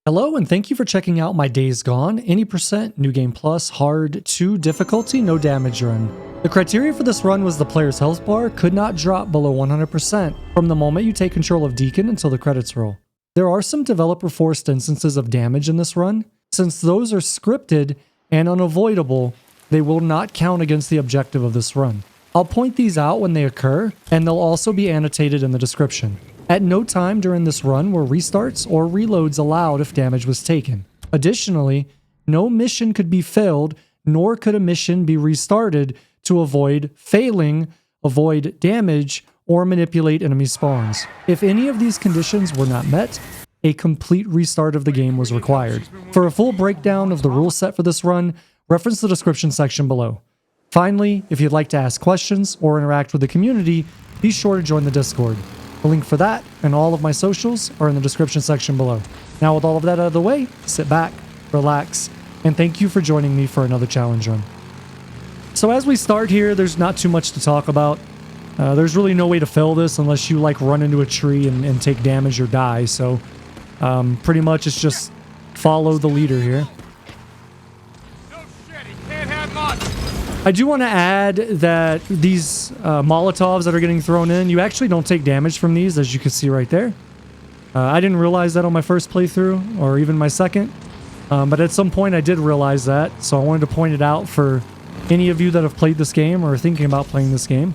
Hello and thank you for checking out my Days Gone, any percent, New Game Plus, Hard 2 difficulty, no damage run. The criteria for this run was the player's health bar could not drop below 100% from the moment you take control of Deacon until the credits roll. There are some developer-forced instances of damage in this run. Since those are scripted and unavoidable, they will not count against the objective of this run. I'll point these out when they occur, and they'll also be annotated in the description. At no time during this run were restarts or reloads allowed if damage was taken. Additionally, no mission could be failed, nor could a mission be restarted to avoid failing, avoid damage, or manipulate enemy spawns. If any of these conditions were not met, a complete restart of the game was required. For a full breakdown of the rule set for this run, reference the description section below. Finally, if you'd like to ask questions or interact with the community, be sure to join the Discord. The link for that and all of my socials are in the description section below. Now with all of that out of the way, sit back, relax, and thank you for joining me for another challenge run. So as we start here, there's not too much to talk about. There's really no way to fail this unless you like run into a tree and take damage or die. So pretty much it's just follow the leader here. No shit, he can't have much. I do want to add that these Molotovs that are getting thrown in, you actually don't take damage from these, as you can see right there. I didn't realize that on my first playthrough, or even my second. But at some point I did realize that, so I wanted to point it out for any of you that have played this game or are thinking about playing this game.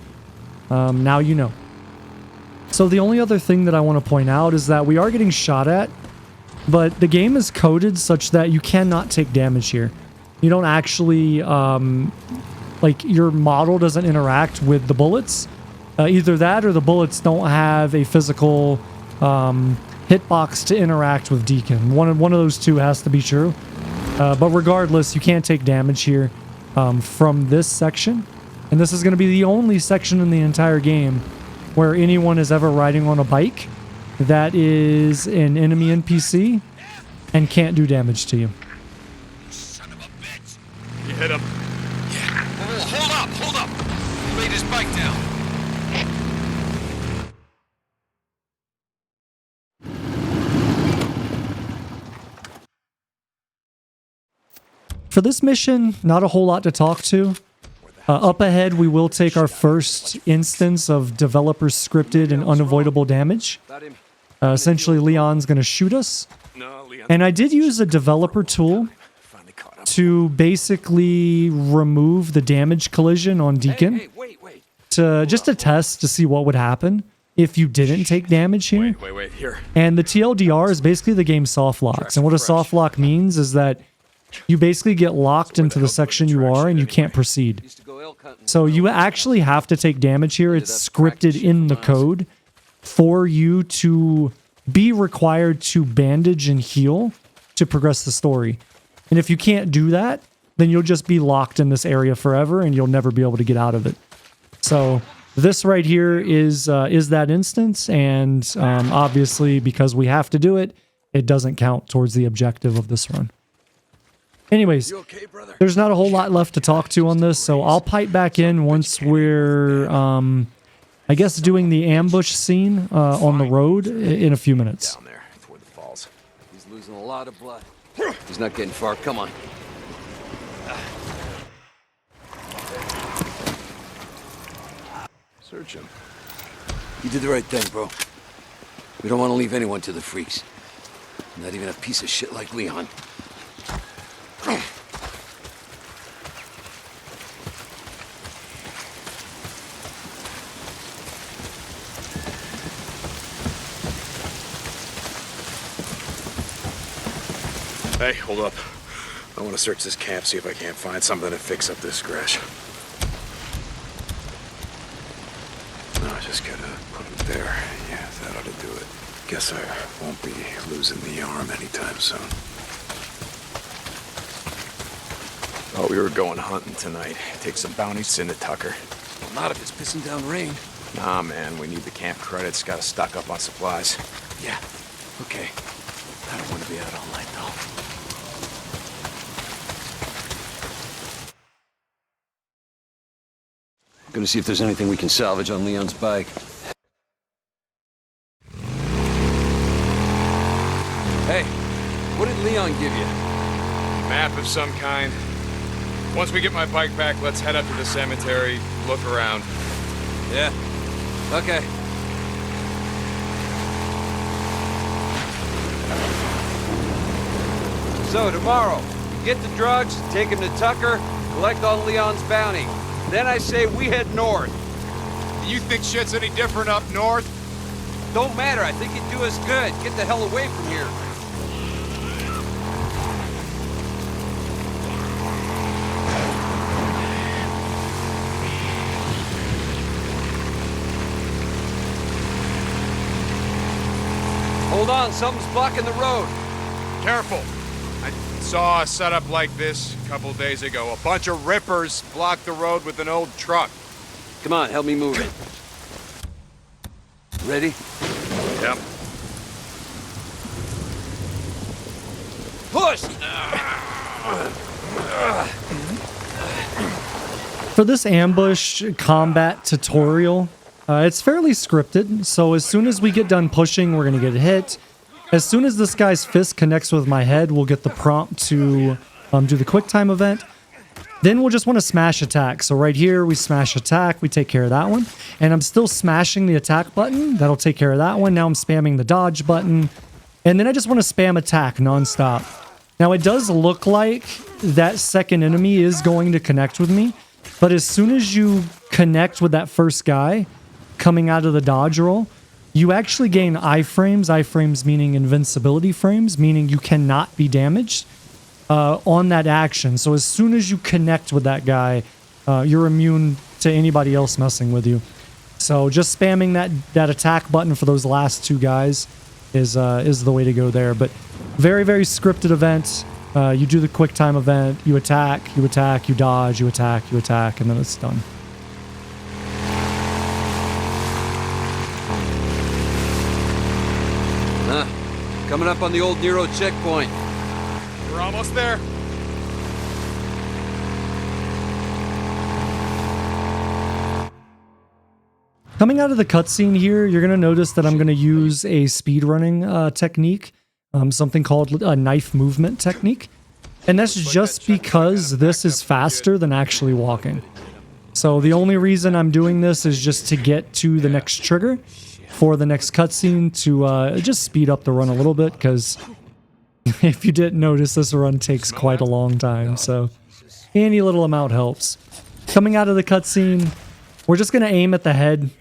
Now you know. So the only other thing that I want to point out is that we are getting shot at, but the game is coded such that you cannot take damage here. You don't actually... like your model doesn't interact with the bullets. Either that or the bullets don't have a physical hitbox to interact with Deacon. One of those two has to be true. But regardless, you can't take damage here from this section. And this is going to be the only section in the entire game where anyone is ever riding on a bike that is an enemy NPC and can't do damage to you. Son of a bitch. You hit him. Hold up! He laid his bike down. For this mission, not a whole lot to talk to. Up ahead, we will take our first instance of developer-scripted and unavoidable damage. Essentially, Leon's going to shoot us. And I did use a developer tool to basically remove the damage collision on Deacon. Just to test to see what would happen if you didn't take damage here. Wait, here. And the TLDR is basically the game soft locks. And what a soft lock means is that you basically get locked into the section you are and you can't proceed. So you actually have to take damage here. It's scripted in the code for you to be required to bandage and heal to progress the story. And if you can't do that, then you'll just be locked in this area forever and you'll never be able to get out of it. So this right here is that instance, and obviously because we have to do it, it doesn't count towards the objective of this run. Anyways, there's not a whole lot left to talk to on this, so I'll pipe back in once we're, I guess, doing the ambush scene on the road in a few minutes. Down there, toward the falls. He's losing a lot of blood. He's not getting far. Come on. Search him. You did the right thing, bro. We don't want to leave anyone to the freaks. Not even a piece of shit like Leon. Hey, hold up. I want to search this camp, see if I can't find something to fix up this scratch. No, I just gotta put it there. Yeah, that ought to do it. Guess I won't be losing the arm anytime soon. Oh, we were going hunting tonight. Take some bounties into Tucker. Well, not if it's pissing down rain. Nah, man, we need the camp credits. Gotta stock up on supplies. Yeah, okay. I don't want to be out all night, though. Gonna see if there's anything we can salvage on Leon's bike. Hey, What did Leon give you? Map of some kind. Once we get my bike back, let's head up to the cemetery, look around. Yeah. Okay. So, tomorrow, we get the drugs, take him to Tucker, collect on Leon's bounty. Then I say we head north. Do you think shit's any different up north? Don't matter, I think it'd do us good. Get the hell away from here. Hold on, something's blocking the road. Careful. I saw a setup like this a couple days ago. A bunch of rippers blocked the road with an old truck. Come on, help me move it. Ready? Yep. Push! For this ambush combat tutorial, it's fairly scripted, so as soon as we get done pushing, we're going to get hit. As soon as this guy's fist connects with my head, we'll get the prompt to do the quick time event. Then we'll just want to smash attack. So right here, we smash attack, we take care of that one. And I'm still smashing the attack button, that'll take care of that one. Now I'm spamming the dodge button. And then I just want to spam attack nonstop. Now it does look like that second enemy is going to connect with me. But as soon as you connect with that first guy coming out of the dodge roll, you actually gain iframes. Iframes meaning invincibility frames, meaning you cannot be damaged on that action. So as soon as you connect with that guy, you're immune to anybody else messing with you. So just spamming that attack button for those last two guys is the way to go there. But very, very scripted event. You do the quick time event, you attack, you dodge, you attack, and then it's done. Coming up on the old NERO checkpoint. We're almost there. Coming out of the cutscene here, you're going to notice that I'm going to use a speedrunning technique, something called a knife movement technique. And that's just because this is faster than actually walking. So the only reason I'm doing this is just to get to the next trigger for the next cutscene to just speed up the run a little bit, because if you didn't notice, this run takes quite a long time, so any little amount helps. Coming out of the cutscene, we're just going to aim at the head.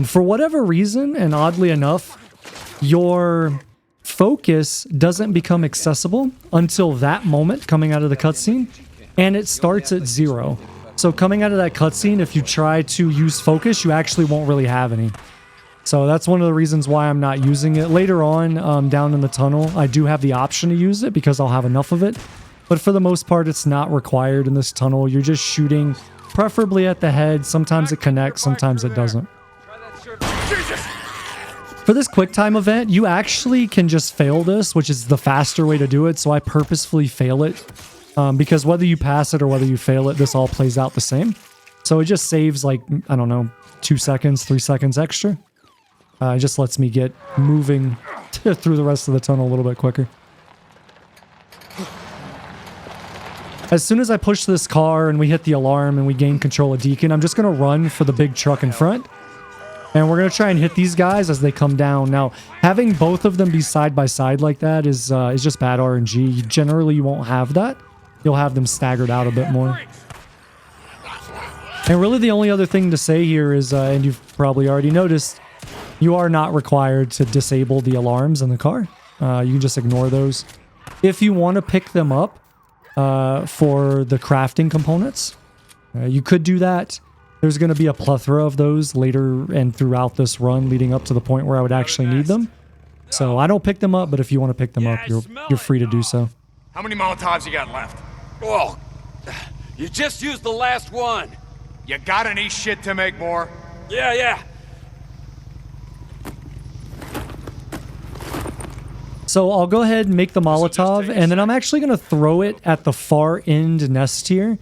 For whatever reason, and oddly enough, your focus doesn't become accessible until that moment coming out of the cutscene, and it starts at 0. So coming out of that cutscene, if you try to use focus, you actually won't really have any. So that's one of the reasons why I'm not using it. Later on, down in the tunnel, I do have the option to use it because I'll have enough of it. But for the most part, it's not required in this tunnel. You're just shooting, preferably at the head. Sometimes it connects, sometimes it doesn't. For this quick time event, you actually can just fail this, which is the faster way to do it. So I purposefully fail it because whether you pass it or whether you fail it, this all plays out the same. So it just saves like, I don't know, 2 seconds, 3 seconds extra. It just lets me get moving through the rest of the tunnel a little bit quicker. As soon as I push this car and we hit the alarm and we gain control of Deacon, I'm just going to run for the big truck in front. And we're going to try and hit these guys as they come down. Now, having both of them be side by side like that is just bad RNG. Generally, you won't have that. You'll have them staggered out a bit more. And really the only other thing to say here is, and you've probably already noticed, you are not required to disable the alarms in the car. You can just ignore those. If you want to pick them up for the crafting components, you could do that. There's going to be a plethora of those later and throughout this run leading up to the point where I would actually need them. So I don't pick them up, but if you want to pick them up, you're free to do so. How many Molotovs you got left? Oh, you just used the last one. You got any shit to make more? Yeah. So I'll go ahead and make the Molotov, and then I'm actually going to throw it at the far end nest here.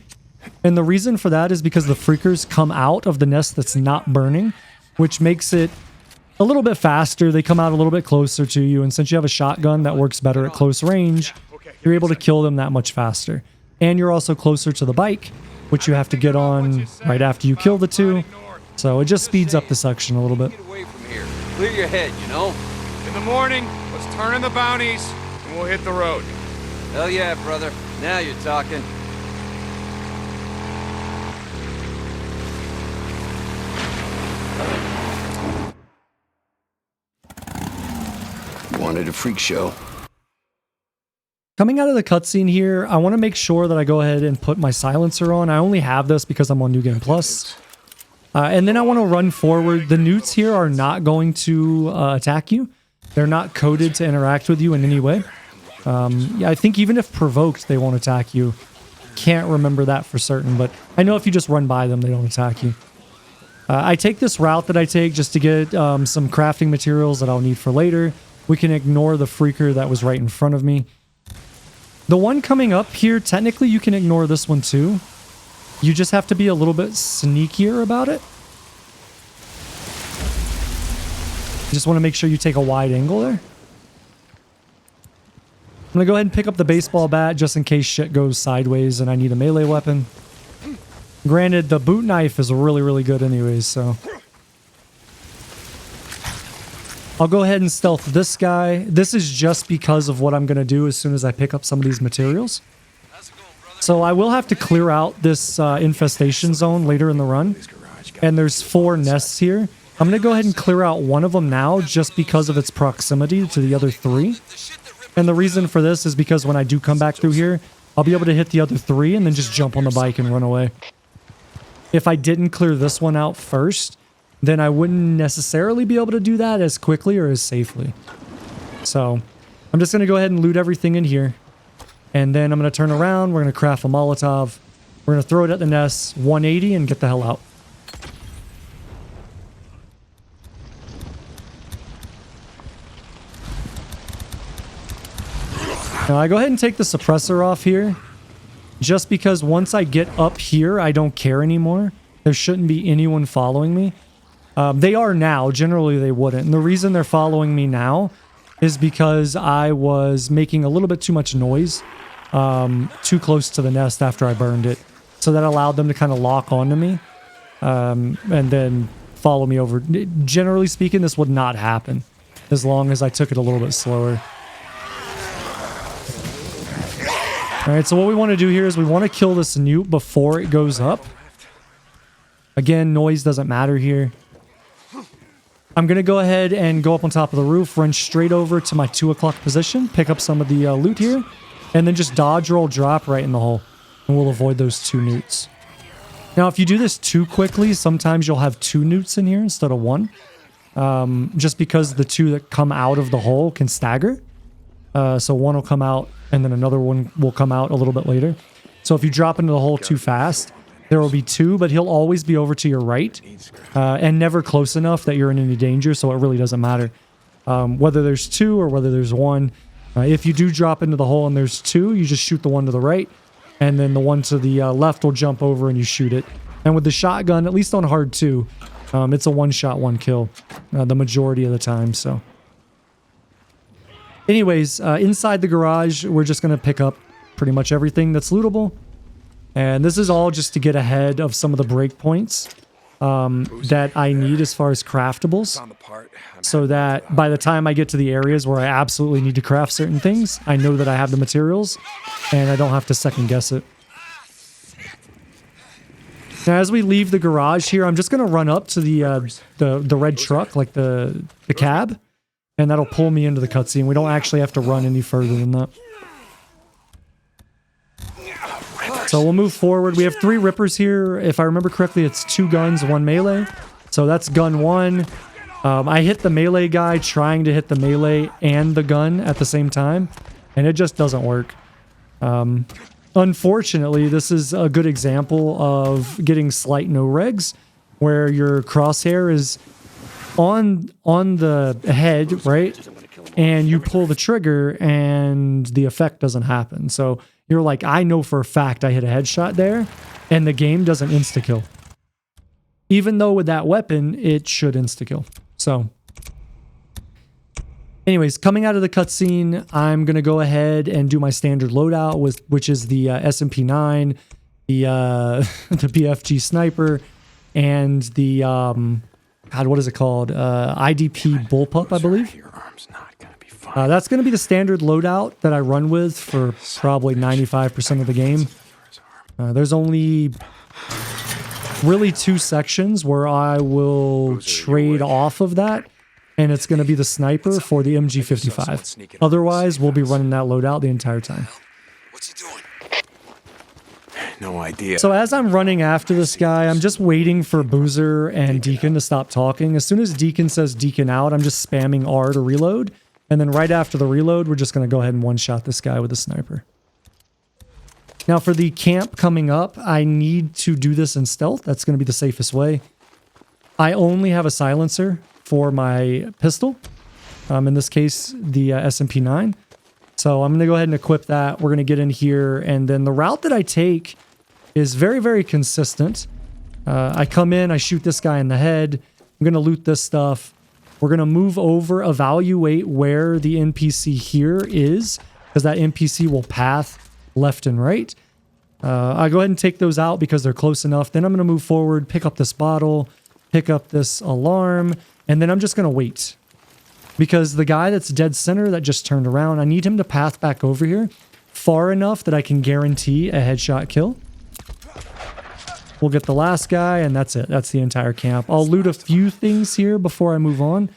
And the reason for that is because the freakers come out of the nest that's not burning, which makes it a little bit faster. They come out a little bit closer to you, and since you have a shotgun that works better at close range, you're able to kill them that much faster. And you're also closer to the bike, which you have to get on right after you kill the two. So it just speeds up the section a little bit. Get away from here. Clear your head, you know? In the morning, let's turn in the bounties, and we'll hit the road. Hell yeah, brother. Now you're talking. Wanted a freak show. Coming out of the cutscene here, I want to make sure that I go ahead and put my silencer on. I only have this because I'm on New Game Plus. And then I want to run forward. The newts here are not going to attack you. They're not coded to interact with you in any way. Yeah, I think even if provoked, they won't attack you. Can't remember that for certain, but I know if you just run by them, they don't attack you. I take this route that I take just to get some crafting materials that I'll need for later. We can ignore the freaker that was right in front of me. The one coming up here, technically you can ignore this one too. You just have to be a little bit sneakier about it. You just want to make sure you take a wide angle there. I'm going to go ahead and pick up the baseball bat just in case shit goes sideways and I need a melee weapon. Granted, the boot knife is really, really good anyways, so... I'll go ahead and stealth this guy. This is just because of what I'm going to do as soon as I pick up some of these materials. So I will have to clear out this infestation zone later in the run. And there's 4 nests here. I'm going to go ahead and clear out one of them now just because of its proximity to the other 3. And the reason for this is because when I do come back through here, I'll be able to hit the other 3 and then just jump on the bike and run away. If I didn't clear this one out first, then I wouldn't necessarily be able to do that as quickly or as safely. So I'm just going to go ahead and loot everything in here. And then I'm going to turn around. We're going to craft a Molotov. We're going to throw it at the nest, 180, and get the hell out. Now I go ahead and take the suppressor off here. Just because once I get up here, I don't care anymore. There shouldn't be anyone following me. They are now. Generally, they wouldn't. And the reason they're following me now is because I was making a little bit too much noise too close to the nest after I burned it. So that allowed them to kind of lock onto me and then follow me over. Generally speaking, this would not happen as long as I took it a little bit slower. All right, so what we want to do here is we want to kill this newt before it goes up. Again, noise doesn't matter here. I'm going to go ahead and go up on top of the roof, run straight over to my 2 o'clock position, pick up some of the loot here, and then just dodge roll drop right in the hole. And we'll avoid those 2 newts. Now, if you do this too quickly, sometimes you'll have 2 newts in here instead of 1. Just because the 2 that come out of the hole can stagger. So one will come out, and then another one will come out a little bit later. So if you drop into the hole too fast, there will be 2, but he'll always be over to your right and never close enough that you're in any danger, so it really doesn't matter whether there's 2 or whether there's 1. If you do drop into the hole and there's 2, you just shoot the one to the right, and then the one to the left will jump over and you shoot it. And with the shotgun, at least on hard 2, it's a one-shot, one-kill the majority of the time. So, anyways, inside the garage, we're just going to pick up pretty much everything that's lootable. And this is all just to get ahead of some of the breakpoints that I need as far as craftables. So that by the time I get to the areas where I absolutely need to craft certain things, I know that I have the materials and I don't have to second guess it. Now, as we leave the garage here, I'm just going to run up to the red truck, like the cab, and that'll pull me into the cutscene. We don't actually have to run any further than that. So we'll move forward. We have 3 rippers here. If I remember correctly, it's 2 guns, 1 melee. So that's gun 1. I hit the melee guy trying to hit the melee and the gun at the same time, and it just doesn't work. Unfortunately, this is a good example of getting slight no-regs, where your crosshair is on the head, right? And you pull the trigger and the effect doesn't happen. So you're like, I know for a fact I hit a headshot there, and the game doesn't insta-kill. Even though with that weapon, it should insta-kill. So Anyways, coming out of the cutscene, I'm going to go ahead and do my standard loadout, which is the SMP-9, the the BFG sniper, and the, God, what is it called? IDP bullpup, I believe. Your arm's not gonna be fine. That's going to be the standard loadout that I run with for probably 95% of the game. There's only really 2 sections where I will trade off of that, and it's going to be the sniper for the MG55. Otherwise, we'll be running that loadout the entire time. What's he doing? No idea. So as I'm running after this guy, I'm just waiting for Boozer and Deacon to stop talking. As soon as Deacon says Deacon out, I'm just spamming R to reload. And then right after the reload, we're just going to go ahead and one-shot this guy with a sniper. Now for the camp coming up, I need to do this in stealth. That's going to be the safest way. I only have a silencer for my pistol. In this case, the SMP-9. So I'm going to go ahead and equip that. We're going to get in here. And then the route that I take is very, very consistent. I come in, I shoot this guy in the head. I'm going to loot this stuff. We're going to move over, evaluate where the NPC here is, because that NPC will path left and right. I go ahead and take those out because they're close enough. Then I'm going to move forward, pick up this bottle, pick up this alarm, and then I'm just going to wait. Because the guy that's dead center that just turned around, I need him to path back over here far enough that I can guarantee a headshot kill. We'll get the last guy, and that's it. That's the entire camp. I'll loot a few things here before I move on,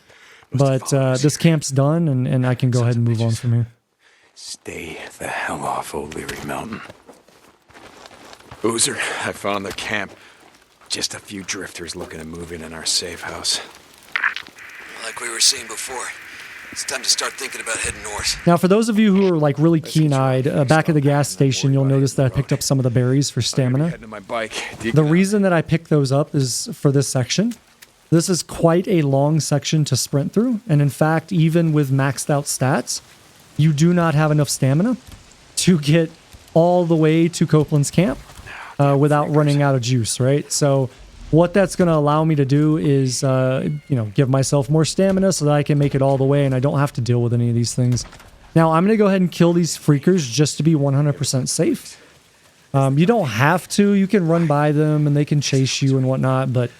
but this camp's done, and I can go ahead and move on from here. Stay the hell off O'Leary Mountain. Boozer, I found the camp. Just a few drifters looking to move in our safe house. Like we were saying before, it's time to start thinking about heading north. Now, for those of you who are like really keen-eyed, back at the gas station, you'll notice that I picked up some of the berries for stamina. Heading to my bike. The reason that I picked those up is for this section. This is quite a long section to sprint through, and in fact, even with maxed out stats, you do not have enough stamina to get all the way to Copeland's camp without running out of juice, right? So what that's going to allow me to do is, give myself more stamina so that I can make it all the way and I don't have to deal with any of these things. Now, I'm going to go ahead and kill these freakers just to be 100% safe. You don't have to. You can run by them and they can chase you and whatnot, but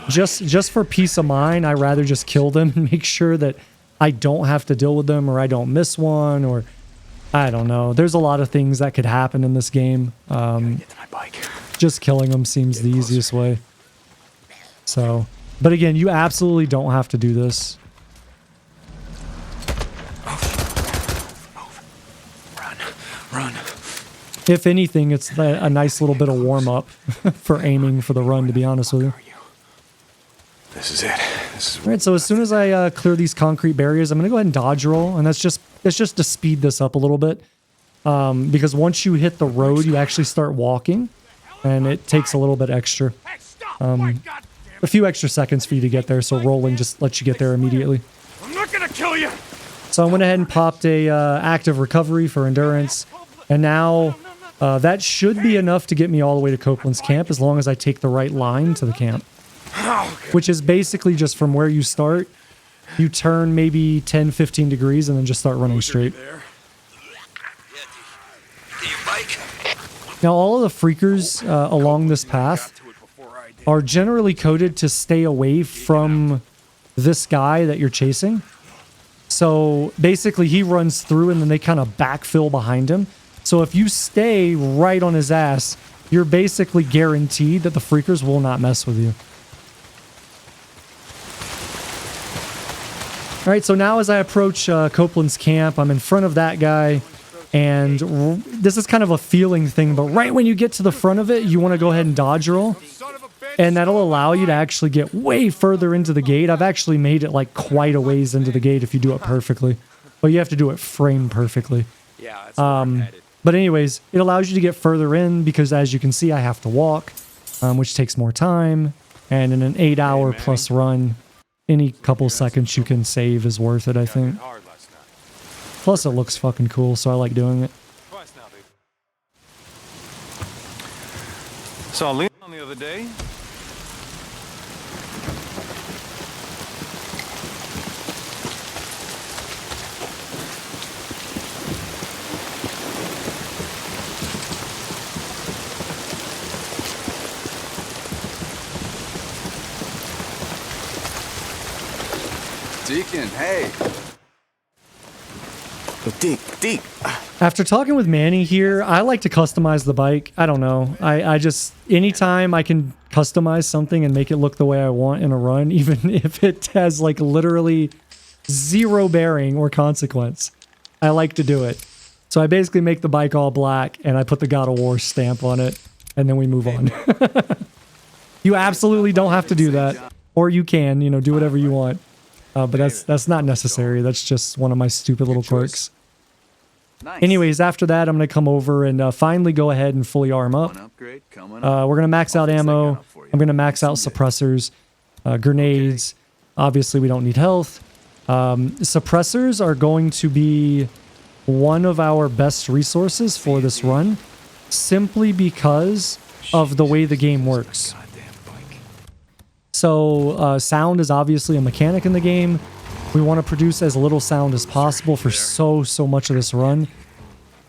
just for peace of mind, I'd rather just kill them and make sure that I don't have to deal with them or I don't miss one or I don't know. There's a lot of things that could happen in this game. Get to my bike. Just killing them seems the easiest way. So, but again, you absolutely don't have to do this. Run. If anything, it's a nice little bit of warm-up for aiming for the run, to be honest with you. This is it. All right, so as soon as I clear these concrete barriers, I'm going to go ahead and dodge roll, and that's just to speed this up a little bit. Because once you hit the road, you actually start walking, and it takes a little bit extra. A few extra seconds for you to get there, so rolling just lets you get there immediately. I'm not gonna kill you. So I went ahead and popped a active recovery for endurance, and now that should be enough to get me all the way to Copeland's camp as long as I take the right line to the camp. Which is basically just from where you start, you turn maybe 10-15 degrees and then just start running straight. Now all of the freakers along this path are generally coded to stay away from this guy that you're chasing. So basically he runs through and then they kind of backfill behind him. So if you stay right on his ass, you're basically guaranteed that the freakers will not mess with you. All right, so now as I approach Copeland's camp, I'm in front of that guy, and this is kind of a feeling thing, but right when you get to the front of it, you want to go ahead and dodge roll, and that'll allow you to actually get way further into the gate. I've actually made it like quite a ways into the gate if you do it perfectly, but you have to do it frame perfectly. But anyways, it allows you to get further in because as you can see, I have to walk, which takes more time, and in an 8-hour plus run, any couple seconds you can save is worth it, I think. Plus, it looks fucking cool, so I like doing it. Saw Leon the other day. Deacon, hey. Deke. After talking with Manny here, I like to customize the bike. I don't know. I just, anytime I can customize something and make it look the way I want in a run, even if it has like literally zero bearing or consequence, I like to do it. So I basically make the bike all black and I put the God of War stamp on it and then we move on. You absolutely don't have to do that. Or you can, you know, do whatever you want. But that's not necessary. That's just one of my stupid little quirks. Nice. Anyways, after that, I'm going to come over and finally go ahead and fully arm up. Upgrade coming We're going to max out ammo. I'm going to max out suppressors, grenades. Obviously, we don't need health. Suppressors are going to be one of our best resources for this run, simply because of the way the game works. So sound is obviously a mechanic in the game. We want to produce as little sound as possible for so much of this run.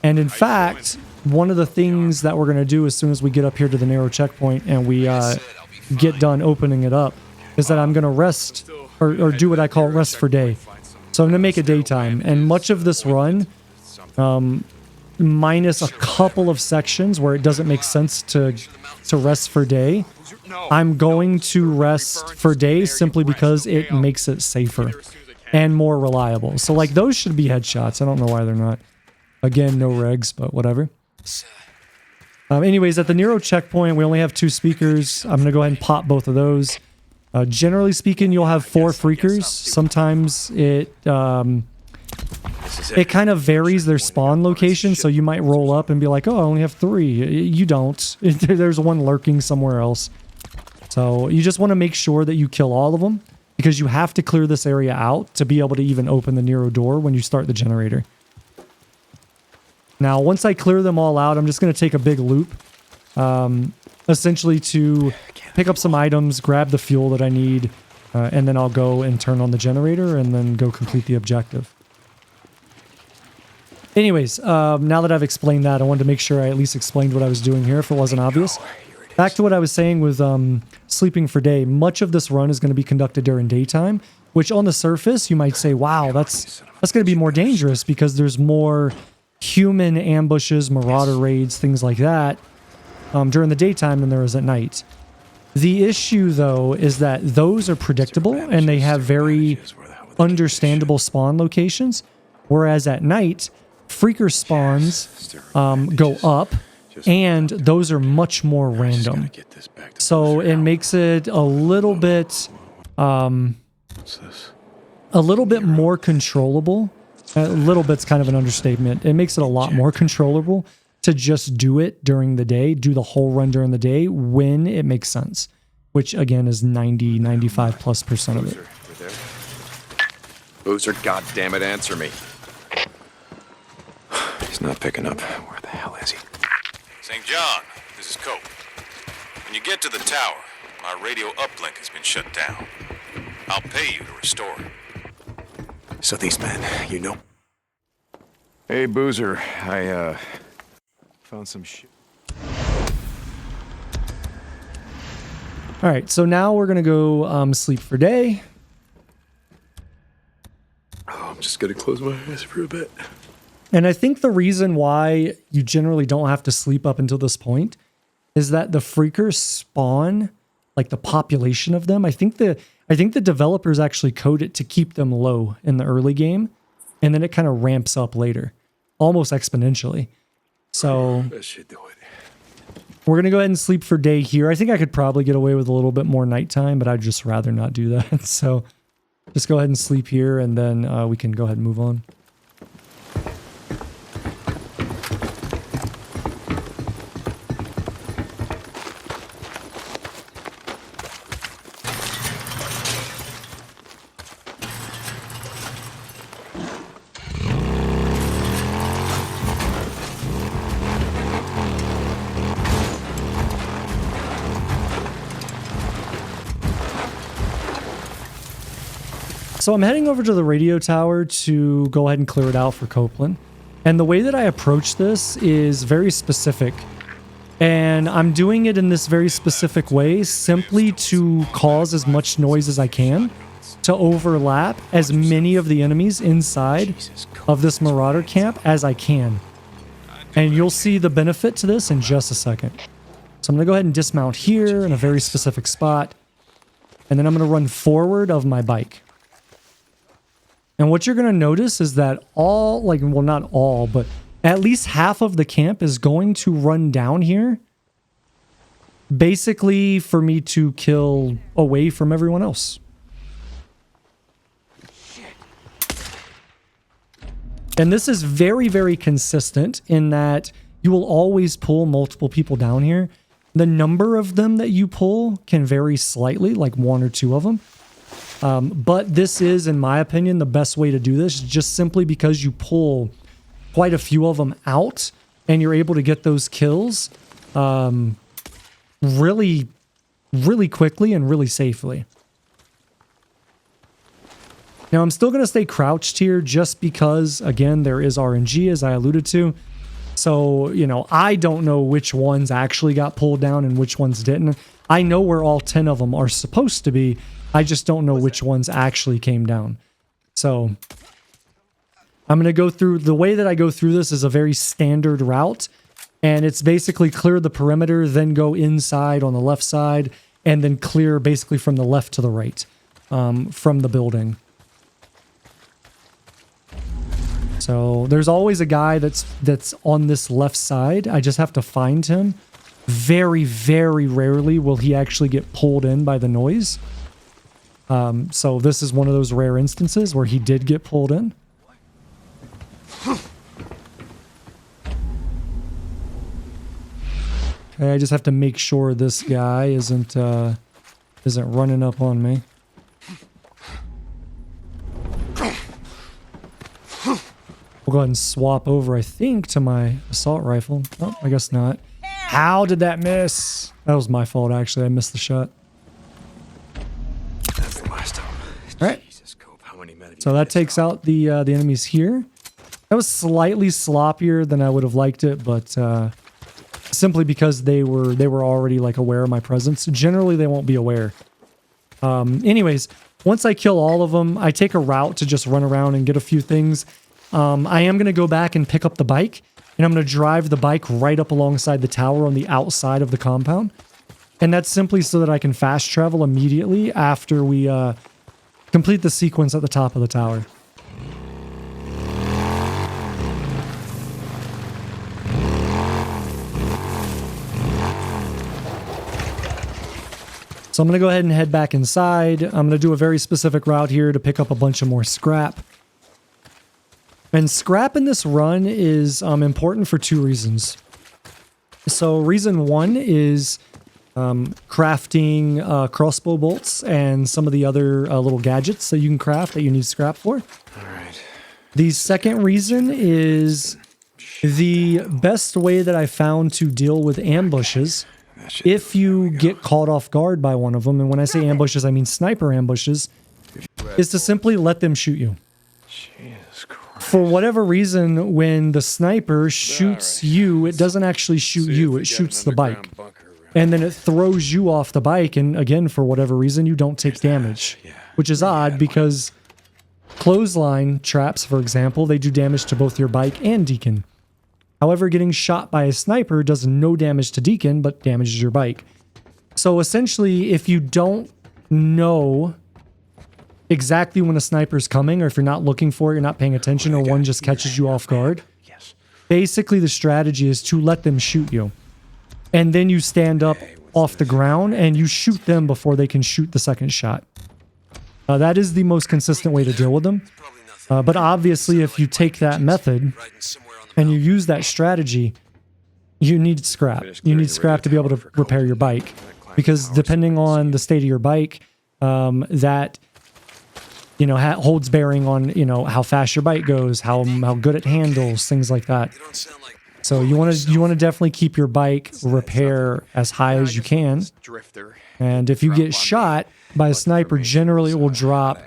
And in fact, one of the things that we're going to do as soon as we get up here to the NERO checkpoint and we get done opening it up is that I'm going to rest or do what I call rest for day. So I'm going to make it daytime. And much of this run, minus a couple of sections where it doesn't make sense to rest for day, I'm going to rest for day simply because it makes it safer and more reliable. So like those should be headshots. I don't know why they're not. Again, no regs, but whatever. Anyways, at the NERO checkpoint, we only have 2 speakers. I'm going to go ahead and pop both of those. Generally speaking, you'll have 4 freakers. Sometimes it kind of varies their spawn location, so you might roll up and be like, oh, I only have 3. You don't. There's one lurking somewhere else. So you just want to make sure that you kill all of them, because you have to clear this area out to be able to even open the NERO door when you start the generator. Now, once I clear them all out, I'm just going to take a big loop, essentially to pick up some items, grab the fuel that I need, and then I'll go and turn on the generator and then go complete the objective. Anyways, now that I've explained that, I wanted to make sure I at least explained what I was doing here if it wasn't obvious. Back to what I was saying with sleeping for day. Much of this run is going to be conducted during daytime, which on the surface you might say, wow, that's going to be more dangerous because there's more human ambushes, marauder raids, things like that during the daytime than there is at night. The issue, though, is that those are predictable and they have very understandable spawn locations, whereas at night, freaker spawns go up, and those are much more random. So it makes it a little bit more controllable. A little bit's kind of an understatement. It makes it a lot more controllable to just do it during the day, do the whole run during the day when it makes sense, which again is 95+% of it. Boozer, goddammit, answer me. He's not picking up. Where the hell is he? St. John, this is Cope. When you get to the tower, my radio uplink has been shut down. I'll pay you to restore it. So these men, you know? Hey, Boozer, I, found some shit. All right, so now we're going to go sleep for day. Oh, I'm just gonna close my eyes for a bit. And I think the reason why you generally don't have to sleep up until this point is that the freakers spawn, like the population of them. I think the developers actually code it to keep them low in the early game, and then it kind of ramps up later, almost exponentially. So That should do it. we're going to go ahead and sleep for day here. I think I could probably get away with a little bit more nighttime, but I'd just rather not do that. So just go ahead and sleep here, and then we can go ahead and move on. So I'm heading over to the radio tower to go ahead and clear it out for Copeland. And the way that I approach this is very specific. And I'm doing it in this very specific way simply to cause as much noise as I can to overlap as many of the enemies inside of this Marauder camp as I can. And you'll see the benefit to this in just a second. So I'm going to go ahead and dismount here in a very specific spot. And then I'm going to run forward of my bike. And what you're going to notice is that all, like, well, not all, but at least half of the camp is going to run down here. Basically for me to kill away from everyone else. And this is very, very consistent in that you will always pull multiple people down here. The number of them that you pull can vary slightly, like 1 or 2 of them. But this is, in my opinion, the best way to do this, just simply because you pull quite a few of them out and you're able to get those kills really, really quickly and really safely. Now, I'm still going to stay crouched here just because, again, there is RNG, as I alluded to. So, you know, I don't know which ones actually got pulled down and which ones didn't. I know where all 10 of them are supposed to be. I just don't know which ones actually came down. So, I'm going to go through... The way that I go through this is a very standard route. And it's basically clear the perimeter, then go inside on the left side, and then clear basically from the left to the right from the building. So there's always a guy that's on this left side. I just have to find him. Very, very rarely will he actually get pulled in by the noise. So this is one of those rare instances where he did get pulled in. Okay, I just have to make sure this guy isn't running up on me. We'll go ahead and swap over, I think, to my assault rifle. Oh, I guess not. How did that miss? That was my fault, actually. I missed the shot. That's the last time. All right. Jesus, Cope, how many men have So you that pissed takes off? out the enemies here. That was slightly sloppier than I would have liked it, but simply because they were already like aware of my presence. Generally, they won't be aware. Anyways, once I kill all of them, I take a route to just run around and get a few things. I am going to go back and pick up the bike, and I'm going to drive the bike right up alongside the tower on the outside of the compound. And that's simply so that I can fast travel immediately after we complete the sequence at the top of the tower. So I'm going to go ahead and head back inside. I'm going to do a very specific route here to pick up a bunch of more scrap. And scrap in this run is important for 2 reasons. So reason 1 is crafting crossbow bolts and some of the other little gadgets that you can craft that you need scrap for. All right. The second reason is the best way that I found to deal with ambushes. If you get caught off guard by one of them, and when I say ambushes, I mean sniper ambushes, is to simply let them shoot you. Jesus Christ. For whatever reason, when the sniper shoots you, it doesn't actually shoot you, it shoots the bike. And then it throws you off the bike, and again, for whatever reason, you don't take damage. Which is odd, because clothesline traps, for example, they do damage to both your bike and Deacon. However, getting shot by a sniper does no damage to Deacon, but damages your bike. So essentially, if you don't know exactly when a sniper's coming, or if you're not looking for it, you're not paying attention, or one just catches you off guard, basically the strategy is to let them shoot you. And then you stand up off the ground and you shoot them before they can shoot the second shot. That is the most consistent way to deal with them. But obviously, if you take that method and you use that strategy, you need scrap. You need scrap to be able to repair your bike. Because depending on the state of your bike, that holds bearing on, how fast your bike goes, how good it handles, things like that. So you want to definitely keep your bike repair as high as you can. And if you get shot by a sniper, generally it will drop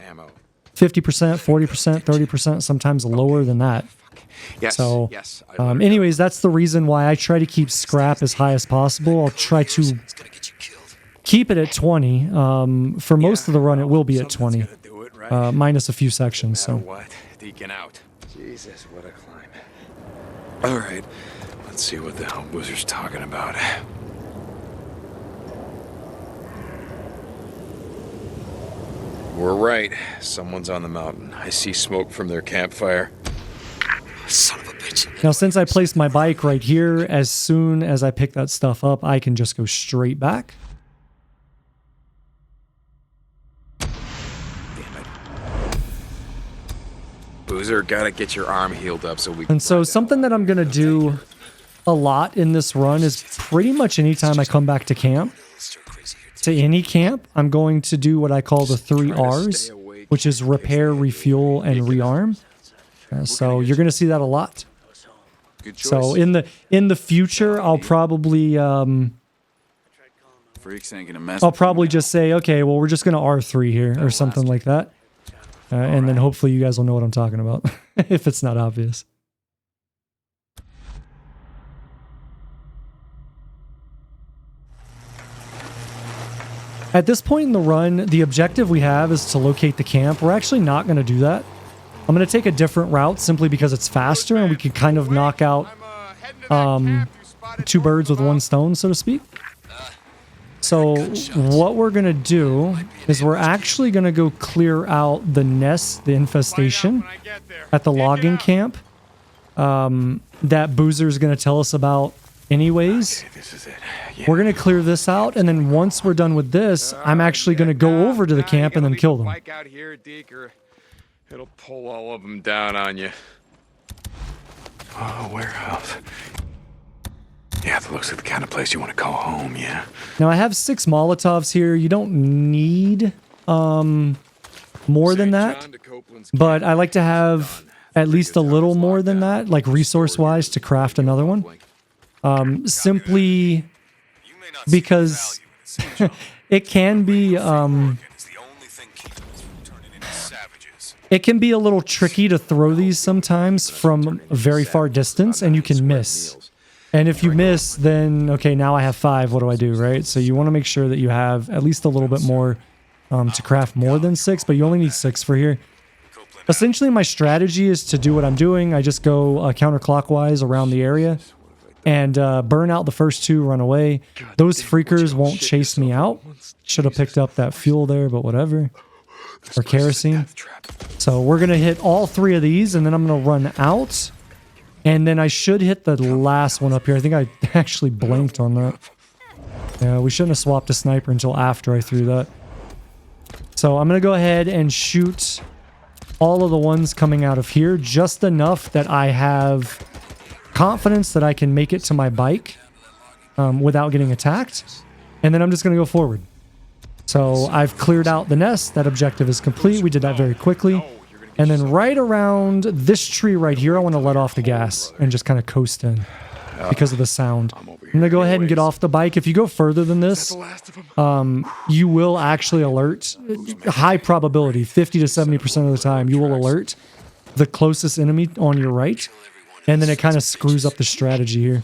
50%, 40%, 30%, sometimes lower than that. So anyways, that's the reason why I try to keep scrap as high as possible. I'll try to keep it at 20. For most of the run, it will be at 20. minus a few sections. So What? Deacon out. Jesus, what a climb. All right, let's see what the hell Boozer's talking about. We're right. Someone's on the mountain. I see smoke from their campfire. Son of a bitch. now, since I placed my bike right here, as soon as I pick that stuff up, I can just go straight back. Boozer, gotta get your arm healed up so we can... And so something that I'm going to do a lot in this run is pretty much anytime I come back to camp, to any camp, I'm going to do what I call the 3 R's, which is repair, refuel, and rearm. So you're going to see that a lot. Good choice. So in the future, I'll probably Freaks ain't gonna mess. I'll probably just say, okay, well, we're just going to R3 here or something like that. And then hopefully you guys will know what I'm talking about if it's not obvious. At this point in the run, the objective we have is to locate the camp. We're actually not going to do that. I'm going to take a different route simply because it's faster and we can kind of knock out two birds with one stone, so to speak. So what we're going to do is we're actually going to go clear out the nest, the infestation at the logging camp that Boozer's going to tell us about anyways. This is it. We're going to clear this out, and then once we're done with this, I'm actually going to go over to the camp and then kill them. Bike out here, Deke, or it'll pull all of them down on you. Oh, warehouse. Yeah, that looks like the kind of place you want to call home, yeah. Now, I have 6 Molotovs here. You don't need more than that, but I like to have at least a little more than that, like resource-wise, to craft another one. Simply because it can be it can be a little tricky to throw these sometimes from a very far distance, and you can miss. And if you miss, then okay, now I have 5. What do I do, right? So you want to make sure that you have at least a little bit more to craft more than 6, but you only need 6 for here. Essentially, my strategy is to do what I'm doing. I just go counterclockwise around the area and burn out the first 2, run away. Those freakers won't chase me out. Should have picked up that fuel there, but whatever. Or kerosene. So we're going to hit all 3 of these, and then I'm going to run out. And then I should hit the last one up here. I think I actually blanked on that. Yeah, we shouldn't have swapped a sniper until after I threw that. So I'm going to go ahead and shoot all of the ones coming out of here. Just enough that I have confidence that I can make it to my bike without getting attacked. And then I'm just going to go forward. So I've cleared out the nest. That objective is complete. We did that very quickly. And then right around this tree right here, I want to let off the gas and just kind of coast in because of the sound. I'm going to go ahead and get off the bike. If you go further than this, you will actually alert, high probability, 50 to 70% of the time, you will alert the closest enemy on your right. And then it kind of screws up the strategy here.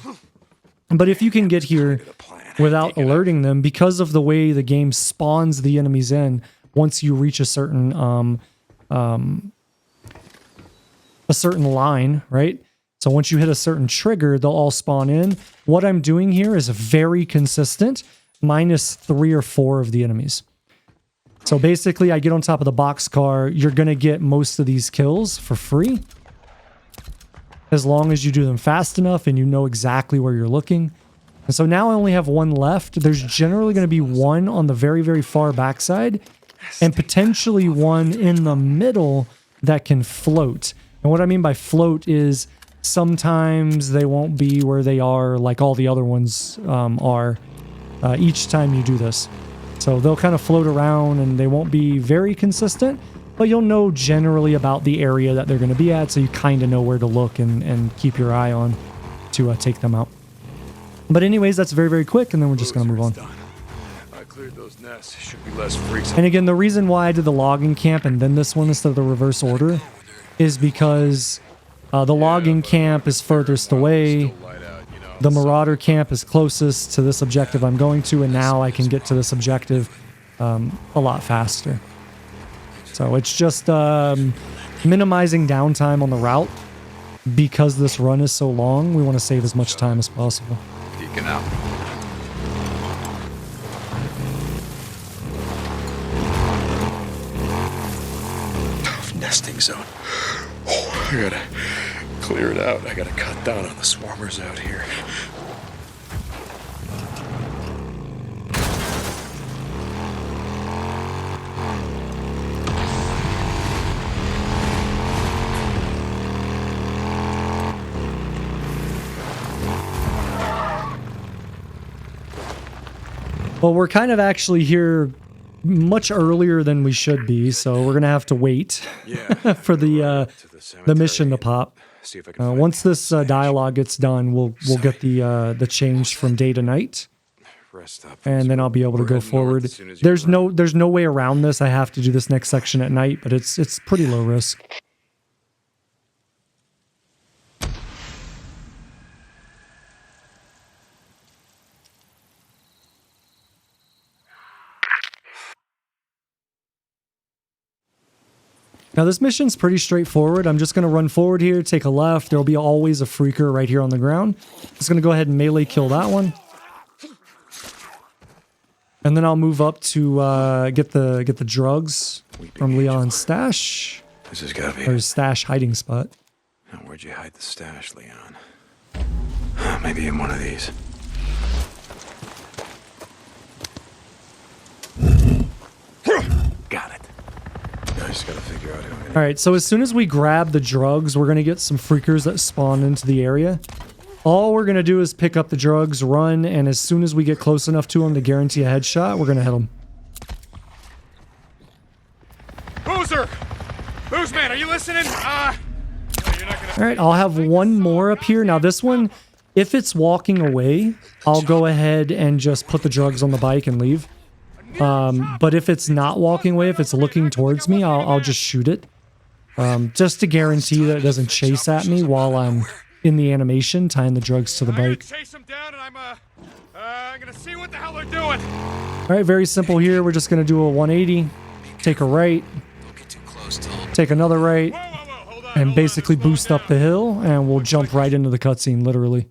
But if you can get here without alerting them, because of the way the game spawns the enemies in, once you reach a certain line, right? So once you hit a certain trigger, they'll all spawn in. What I'm doing here is very consistent, minus 3 or 4 of the enemies. So basically, I get on top of the boxcar. You're going to get most of these kills for free, as long as you do them fast enough and you know exactly where you're looking. And so now I only have 1 left. There's generally going to be 1 on the very, very far backside, and potentially 1 in the middle that can float. And what I mean by float is sometimes they won't be where they are like all the other ones are each time you do this. So they'll kind of float around and they won't be very consistent, but you'll know generally about the area that they're going to be at, so you kind of know where to look and keep your eye on to take them out. But anyways, that's very, very quick, and then we're just going to move on. I cleared those nests. Should be less freaks. And again, the reason why I did the logging camp and then this one instead of the reverse order is because the logging camp is furthest away. The marauder camp is closest to this objective I'm going to, and now I can get to this objective a lot faster. So it's just minimizing downtime on the route. Because this run is so long, we want to save as much time as possible. Deacon out. Nesting zone. Oh, I gotta clear it out. I gotta cut down on the swarmers out here. Well, we're kind of actually here much earlier than we should be, so we're gonna have to wait for the mission to pop. See if I can Once this dialogue gets done, we'll get the change from day to night, rest up. and then I'll be able to go forward. There's no way around this. I have to do this next section at night, but it's pretty low risk. Now this mission's pretty straightforward. I'm just going to run forward here, take a left. There'll be always a freaker right here on the ground. Just going to go ahead and melee kill that one. And then I'll move up to get the drugs from Leon's stash. This has got to be Or his stash hiding spot. Now, where'd you hide the stash, Leon? Maybe in one of these. Got it. I just gotta figure out who I'm gonna... All right, so as soon as we grab the drugs, we're going to get some freakers that spawn into the area. All we're going to do is pick up the drugs, run, and as soon as we get close enough to them to guarantee a headshot, we're going to hit them. Boozer! Boozman, are you listening? No, you're not gonna... All right, I'll have one more up here. Now this one, if it's walking away, I'll go ahead and just put the drugs on the bike and leave. But if it's not walking away, if it's looking towards me, I'll just shoot it. Just to guarantee that it doesn't chase at me while I'm in the animation, tying the drugs to the bike. Chase them down and I'm gonna see what the hell they're doing. All right, very simple here. We're just going to do a 180, take a right, take another right, and basically boost up the hill, and we'll jump right into the cutscene, literally.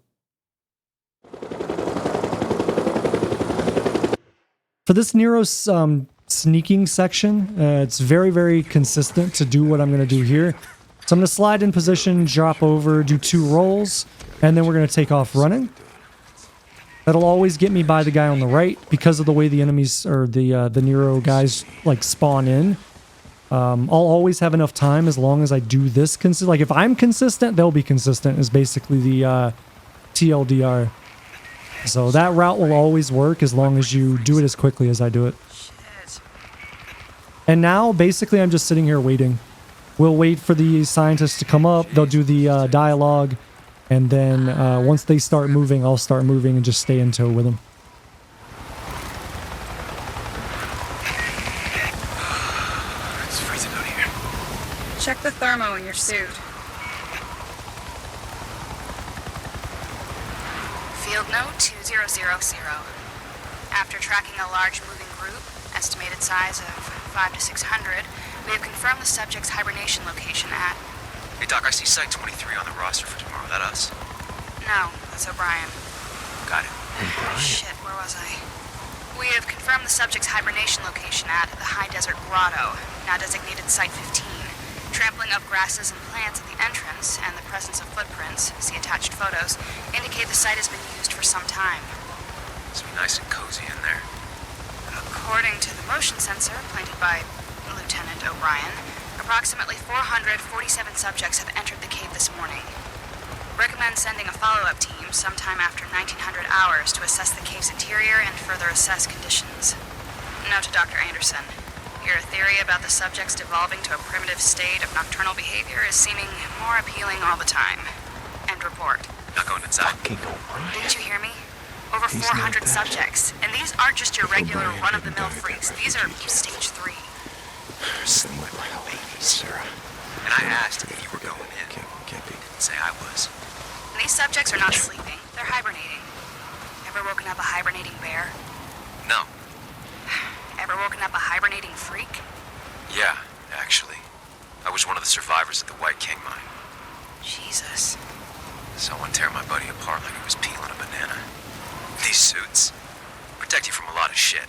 For this NERO sneaking section, it's very, very consistent to do what I'm going to do here. So I'm going to slide in position, drop over, do 2 rolls, and then we're going to take off running. That'll always get me by the guy on the right because of the way the enemies or the NERO guys like spawn in. I'll always have enough time as long as I do this consistent. Like if I'm consistent, they'll be consistent is basically the TLDR. So that route will always work as long as you do it as quickly as I do it. And now, basically, I'm just sitting here waiting. We'll wait for the scientists to come up. They'll do the dialogue. And then once they start moving, I'll start moving and just stay in tow with them. It's freezing out here. Check the thermo in your suit. Field note 2000. After tracking a large moving group, estimated size of 500 to 600, we have confirmed the subject's hibernation location at... Hey Doc, I see Site 23 on the roster for tomorrow. That us? No, that's O'Brien. Got it. Shit, where was I? We have confirmed the subject's hibernation location at the High Desert Grotto, now designated Site 15. Trampling of grasses and plants at the entrance and the presence of footprints, see attached photos, indicate the site has been used for some time. It's be nice and cozy in there. According to the motion sensor planted by Lieutenant O'Brien, approximately 447 subjects have entered the cave this morning. Recommend sending a follow-up team sometime after 1900 hours to assess the cave's interior and further assess conditions. Note to Dr. Anderson. Your theory about the subjects devolving to a primitive state of nocturnal behavior is seeming more appealing all the time. End report. Not going inside. Didn't you hear me? Over 400 subjects. And these aren't just your regular run-of-the-mill freaks. These are stage 3. Somewhere Sarah. And I asked if you were going in. Can't be. Didn't say I was. And these subjects are not sleeping. They're hibernating. Ever woken up a hibernating bear? No. Ever woken up a hibernating freak? Yeah. actually. I was one of the survivors at the White King mine. Jesus. Someone tear my buddy apart like he was peeling a banana. These suits protect you from a lot of shit.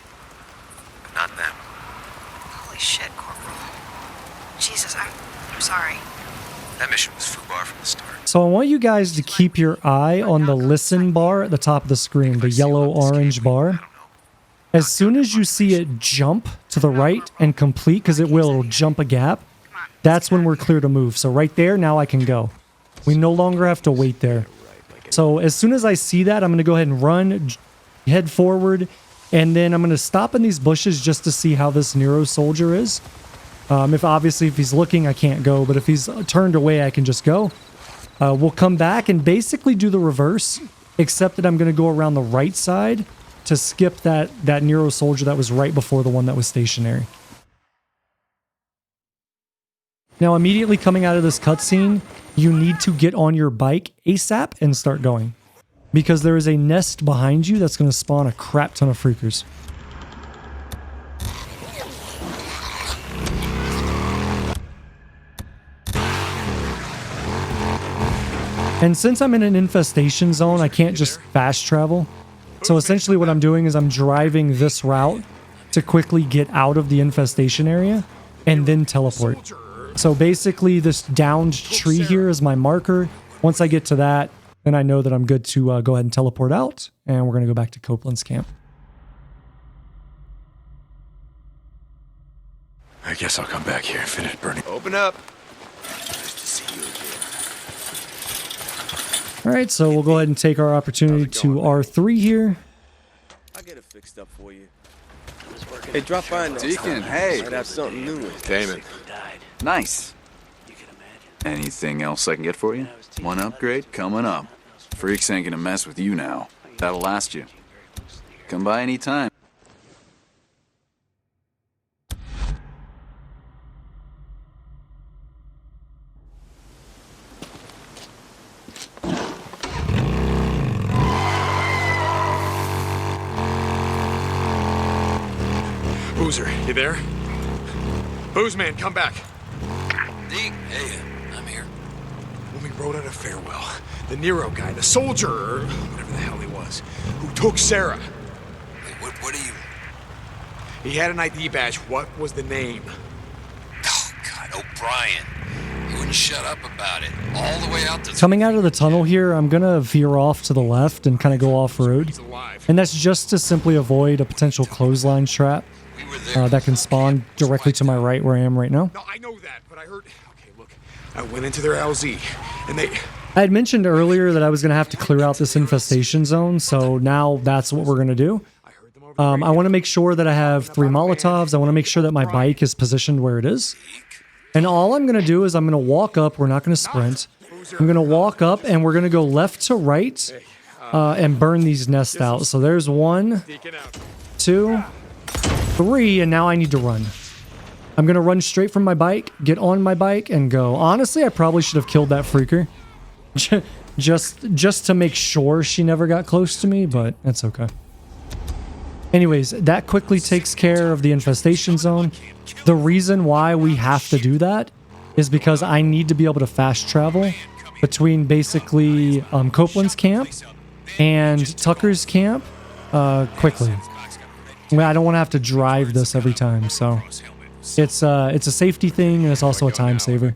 But not them. Holy shit, Corporal. Jesus, I'm sorry. That mission was FUBAR from the start. So I want you guys to keep your eye on the listen bar at the top of the screen, the yellow-orange bar. As soon as you see it jump to the right and complete, because it'll jump a gap, that's when we're clear to move. So right there, now I can go. We no longer have to wait there. So as soon as I see that, I'm going to go ahead and run, head forward, and then I'm going to stop in these bushes just to see how this NERO soldier is. If he's looking, I can't go, but if he's turned away, I can just go. We'll come back and basically do the reverse, except that I'm going to go around the right side to skip that NERO soldier that was right before the one that was stationary. Now, immediately coming out of this cutscene, you need to get on your bike ASAP and start going, because there is a nest behind you that's going to spawn a crap ton of freakers. And since I'm in an infestation zone, I can't just fast travel. So essentially what I'm doing is I'm driving this route to quickly get out of the infestation area and then teleport. So basically this downed tree here is my marker. Once I get to that, then I know that I'm good to go ahead and teleport out, and we're going to go back to Copeland's camp. I guess I'll come back here and finish burning. Open up. All right, so we'll go ahead and take our opportunity to R3 here. I'll get it fixed up for you. Hey, drop by next Deacon, time. hey. Might have something new with Damon. Nice. Anything else I can get for you? One upgrade coming up. Freaks ain't gonna mess with you now. That'll last you. Come by anytime. Boozer, you there? Booze man, come back. Deke, hey, I'm here. When we rode out of Farewell, the NERO guy, the soldier, or whatever the hell he was, who took Sarah. Wait, what are you... He had an ID badge. What was the name? Oh, God, O'Brien. He wouldn't shut up about it. All the way out to... Coming out of the tunnel here, I'm going to veer off to the left and kind of go off-road. He's alive. And that's just to simply avoid a potential clothesline trap that can spawn directly to my right where I am right now. No, I know that, but I heard... Okay, look. I went into their LZ, and they... I had mentioned earlier that I was going to have to clear out this infestation zone, so now that's what we're going to do. I want to make sure that I have 3 Molotovs. I want to make sure that my bike is positioned where it is. And all I'm going to do is I'm going to walk up. We're not going to sprint. I'm going to walk up, and we're going to go left to right and burn these nests out. So there's 1, 2, 3, and now I need to run. I'm going to run straight from my bike, get on my bike, and go. Honestly, I probably should have killed that freaker. just to make sure she never got close to me, but that's okay. Anyways, that quickly takes care of the infestation zone. The reason why we have to do that is because I need to be able to fast travel between basically Copeland's camp and Tucker's camp quickly. I don't want to have to drive this every time, so it's a safety thing, and it's also a time saver.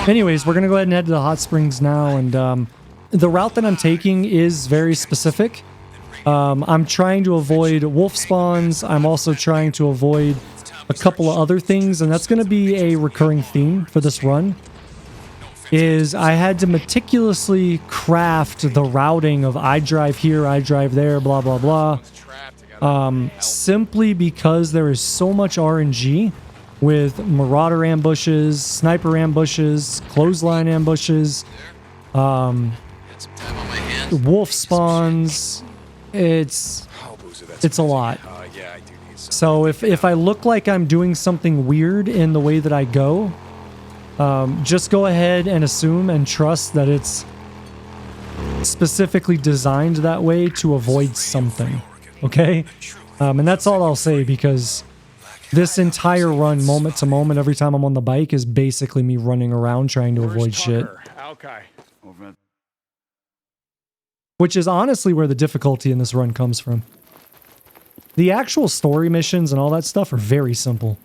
Anyways, we're going to go ahead and head to the hot springs now, and the route that I'm taking is very specific. I'm trying to avoid wolf spawns. I'm also trying to avoid a couple of other things, and that's going to be a recurring theme for this run. Is I had to meticulously craft the routing of I drive here, I drive there, blah, blah, blah. Simply because there is so much RNG with marauder ambushes, sniper ambushes, clothesline ambushes, wolf spawns. It's a lot. So if I look like I'm doing something weird in the way that I go, just go ahead and assume and trust that it's specifically designed that way to avoid something. Okay? And that's all I'll say, because This entire run, moment to moment, every time I'm on the bike, is basically me running around trying to avoid shit. Okay. Which is honestly where the difficulty in this run comes from. The actual story missions and all that stuff are very simple.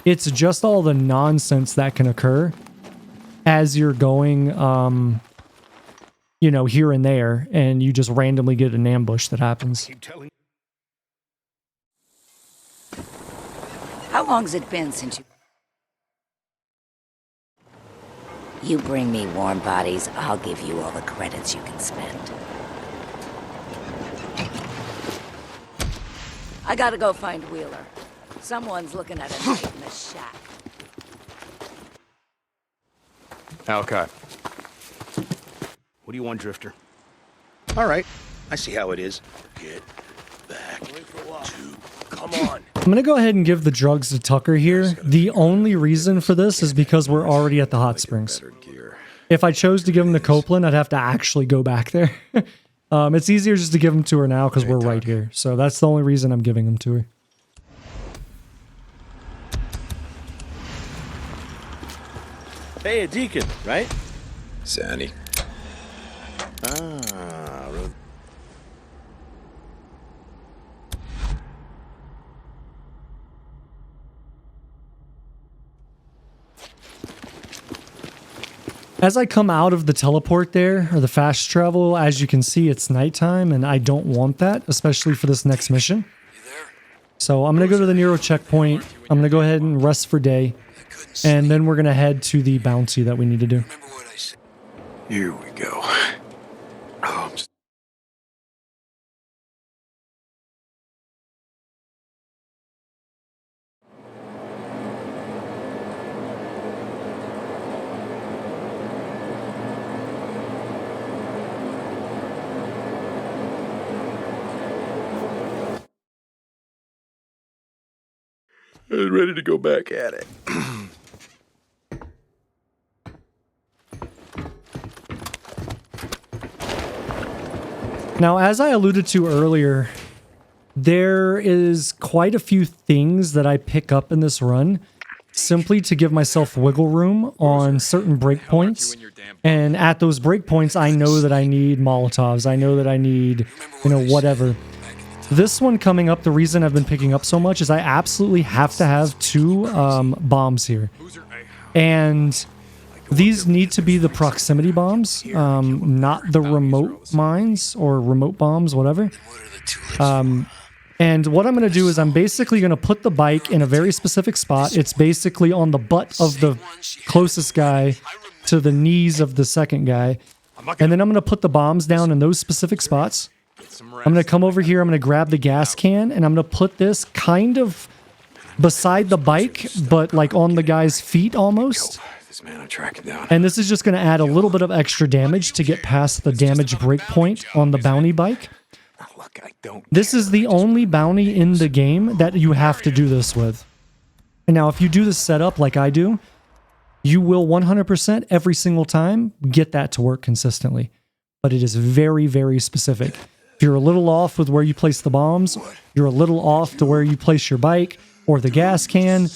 It's just all the nonsense that can occur as you're going, you know, here and there, and you just randomly get an ambush that happens. How long's it been since you... You bring me warm bodies, I'll give you all the credits you can spend. I gotta go find Wheeler. Someone's looking at a night in the shack. Okay. What do you want, Drifter? All right. I see how it is. Get back to... Come on. I'm going to go ahead and give the drugs to Tucker here. The only reason for this is because we're already at the hot springs. If I chose to give him to Copeland, I'd have to actually go back there. It's easier just to give them to her now because we're right here. So that's the only reason I'm giving them to her. Hey, a Deacon, right? Sandy. As I come out of the teleport there, or the fast travel, as you can see, it's nighttime, and I don't want that, especially for this next mission. So I'm going to go to the NERO checkpoint. I'm going to go ahead and rest for day, and then we're going to head to the bounty that we need to do. Here we go. Oh, I was ready to go back at it. Now, as I alluded to earlier, there is quite a few things that I pick up in this run simply to give myself wiggle room on certain breakpoints. And at those breakpoints, I know that I need Molotovs. I know that I need, you know, whatever. This one coming up, the reason I've been picking up so much is I absolutely have to have 2 bombs here. And these need to be the proximity bombs, not the remote mines or remote bombs, whatever. And what I'm going to do is I'm basically going to put the bike in a very specific spot. It's basically on the butt of the closest guy to the knees of the second guy. And then I'm going to put the bombs down in those specific spots. I'm going to come over here, I'm going to grab the gas can, and I'm going to put this kind of beside the bike, but like on the guy's feet almost. And this is just going to add a little bit of extra damage to get past the damage breakpoint on the bounty bike. This is the only bounty in the game that you have to do this with. And now if you do this setup like I do, you will 100% every single time get that to work consistently. But it is very, very specific. If you're a little off with where you place the bombs, you're a little off to where you place your bike or the gas can,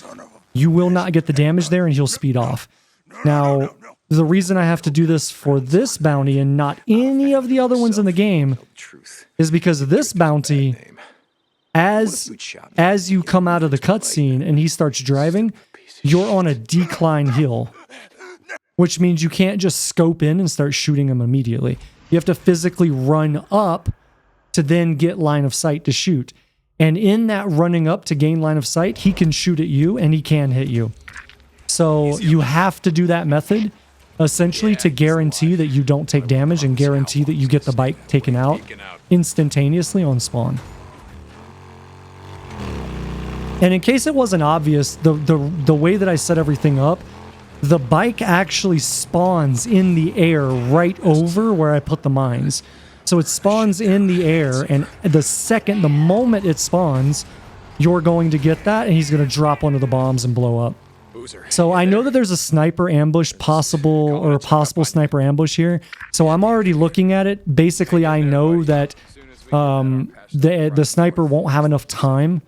you will not get the damage there and he'll speed off. Now, the reason I have to do this for this bounty and not any of the other ones in the game is because this bounty, as you come out of the cutscene and he starts driving, you're on a decline hill, which means you can't just scope in and start shooting him immediately. You have to physically run up to then get line of sight to shoot. And in that running up to gain line of sight, he can shoot at you and he can hit you. So you have to do that method essentially to guarantee that you don't take damage and guarantee that you get the bike taken out instantaneously on spawn. And in case it wasn't obvious, the way that I set everything up, the bike actually spawns in the air right over where I put the mines. So it spawns in the air, and the moment it spawns, you're going to get that, and he's going to drop one of the bombs and blow up. So I know that there's a sniper ambush possible sniper ambush here. So I'm already looking at it. Basically, I know that the sniper won't have enough time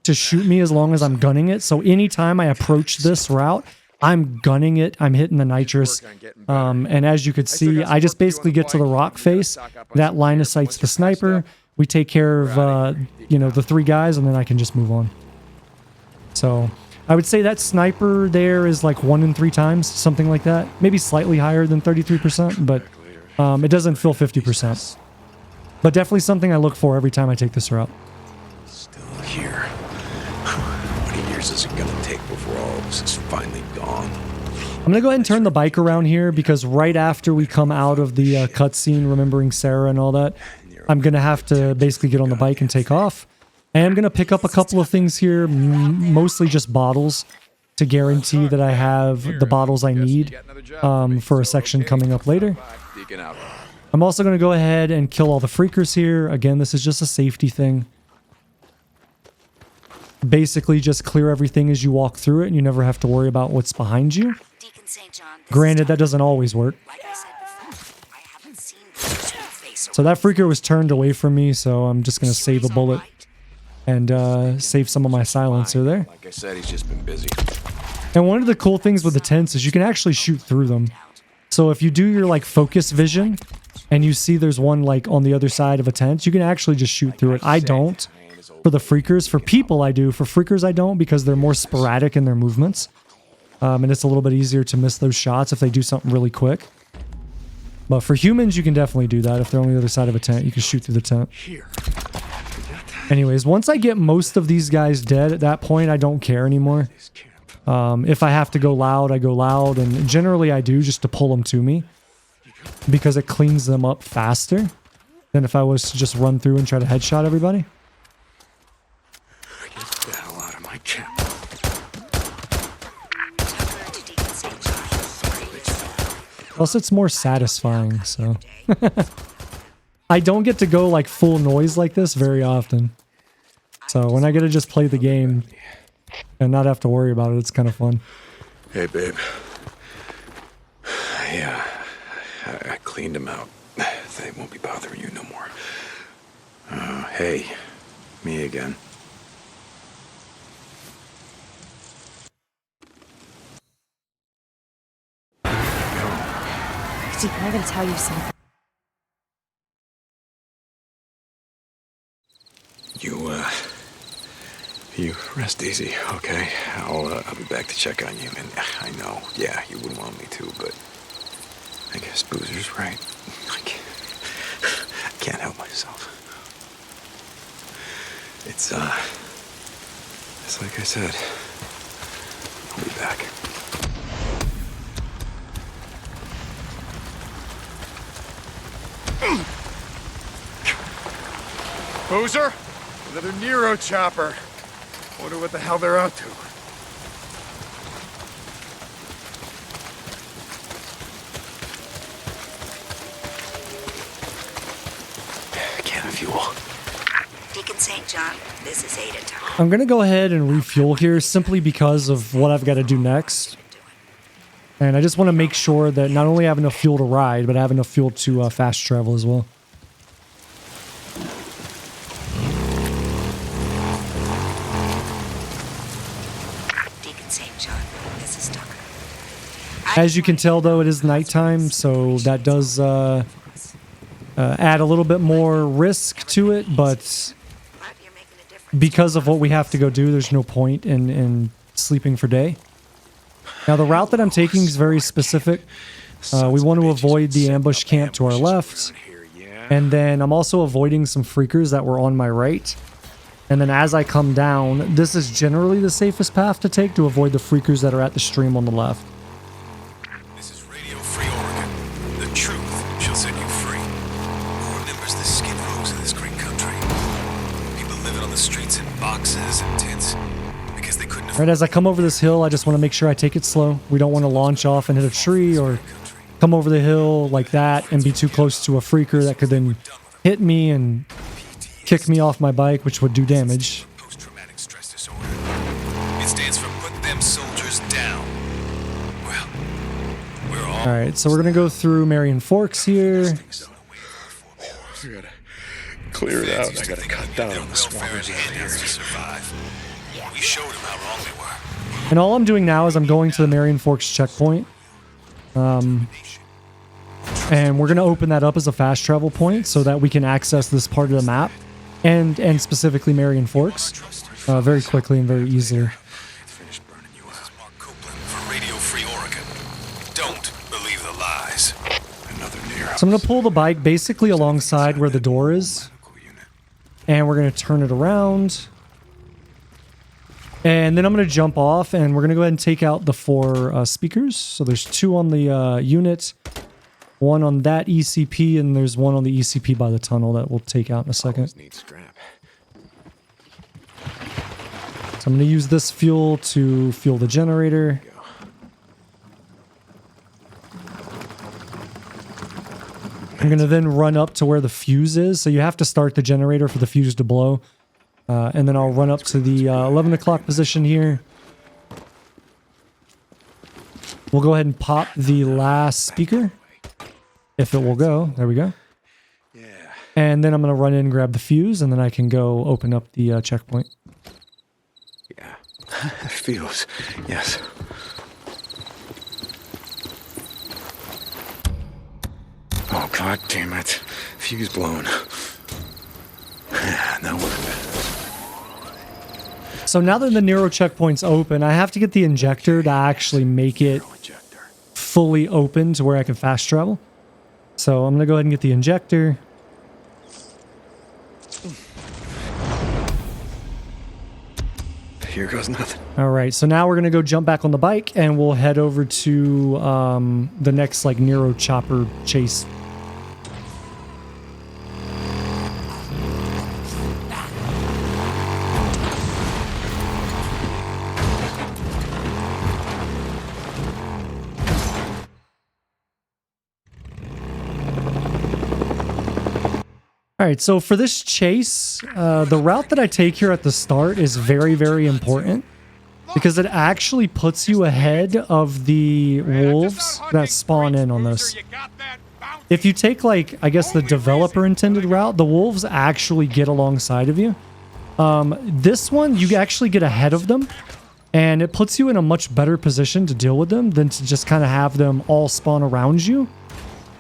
to shoot me as long as I'm gunning it. So anytime I approach this route, I'm gunning it. I'm hitting the nitrous. And as you could see, I just basically get to the rock face. That line of sight's the sniper. We take care of, you know, the 3 guys, and then I can just move on. So I would say that sniper there is like 1 in 3 times, something like that. Maybe slightly higher than 33%, but it doesn't fill 50%. But definitely something I look for every time I take this route. Still here. How many years is it gonna take before all of this is finally gone? I'm gonna go ahead and turn the bike around here because right after we come out of the cutscene, remembering Sarah and all that, I'm gonna have to basically get on the bike and take off. And I'm gonna pick up a couple of things here, mostly just bottles, to guarantee that I have the bottles I need for a section coming up later. Deacon out. I'm also gonna go ahead and kill all the freakers here. Again, this is just a safety thing. Basically, just clear everything as you walk through it, and you never have to worry about what's behind you. Granted, that doesn't always work. So that freaker was turned away from me, so I'm just going to save a bullet and save some of my silencer there. Like I said, he's just been busy. And one of the cool things with the tents is you can actually shoot through them. So if you do your like focus vision and you see there's one like on the other side of a tent, you can actually just shoot through it. I don't. For the freakers, for people I do. For freakers I don't, because they're more sporadic in their movements. And it's a little bit easier to miss those shots if they do something really quick. But for humans, you can definitely do that. If they're on the other side of a tent, you can shoot through the tent. Anyways, once I get most of these guys dead, at that point, I don't care anymore. If I have to go loud, I go loud. And generally I do, just to pull them to me. Because it cleans them up faster than if I was to just run through and try to headshot everybody. Get the hell out of my camp. Plus, it's more satisfying, so... I don't get to go, like, full noise like this very often. So, when I get to just play the game and not have to worry about it, it's kind of fun. Hey, babe. Yeah, I cleaned them out. They won't be bothering you no more. Hey, me again. Deacon, I gotta tell you something. You rest easy, okay? I'll be back to check on you, and I know, yeah, you wouldn't want me to, but I guess Boozer's right. I can't help myself. It's like I said, I'll be back. Boozer? Another NERO chopper. Wonder what the hell they're up to. Can of fuel. Deacon St. John, this is Ada talking. I'm going to go ahead and refuel here simply because of what I've got to do next. And I just want to make sure that not only I have enough fuel to ride, but I have enough fuel to fast travel as well. As you can tell, though, it is nighttime, so that does add a little bit more risk to it, but because of what we have to go do, there's no point in sleeping for day. Now, the route that I'm taking is very specific. We want to avoid the ambush camp to our left, and then I'm also avoiding some freakers that were on my right. And then as I come down, this is generally the safest path to take to avoid the freakers that are at the stream on the left. Truth shall set you free. Who remembers the skid rows of this great country? People living on the streets in boxes and tents because they couldn't afford. Right, as I come over this hill, I just want to make sure I take it slow. We don't want to launch off and hit a tree or come over the hill like that and be too close to a freaker that could then hit me and kick me off my bike, which would do damage. Post-traumatic stress disorder. It stands for put them soldiers down. Well, we're all Alright, so we're going to go through Marion Forks here. I gotta clear it out. I gotta cut down on the swarmers out here. We showed them how wrong they were. And all I'm doing now is I'm going to the Marion Forks checkpoint. And we're going to open that up as a fast travel point so that we can access this part of the map and specifically Marion Forks very quickly and very easily. Finish burning you out. Mark Copeland for Radio Free Oregon. Don't believe the lies. Another NERO. So I'm going to pull the bike basically alongside where the door is. And we're going to turn it around. And then I'm going to jump off and we're going to go ahead and take out the 4 speakers. So there's 2 on the unit, 1 on that ECP, and there's 1 on the ECP by the tunnel that we'll take out in a second. Need scrap. So I'm going to use this fuel to fuel the generator. I'm going to then run up to where the fuse is. So you have to start the generator for the fuse to blow. And then I'll run up to the 11 o'clock position here. We'll go ahead and pop the last speaker. If it will go. There we go. Yeah. And then I'm going to run in and grab the fuse, and then I can go open up the checkpoint. Yeah. Fuse. Yes. Oh, God damn it. Fuse blown. Now we're in bed. So now that the NERO checkpoint's open, I have to get the injector to actually make it fully open to where I can fast travel. So I'm going to go ahead and get the injector. Here goes nothing. All right, so now we're going to go jump back on the bike and we'll head over to the next like NERO chopper chase. All right, so for this chase, the route that I take here at the start is very, very important because it actually puts you ahead of the wolves that spawn in on this. If you take, like, I guess the developer intended route, the wolves actually get alongside of you. This one, you actually get ahead of them, and it puts you in a much better position to deal with them than to just kind of have them all spawn around you.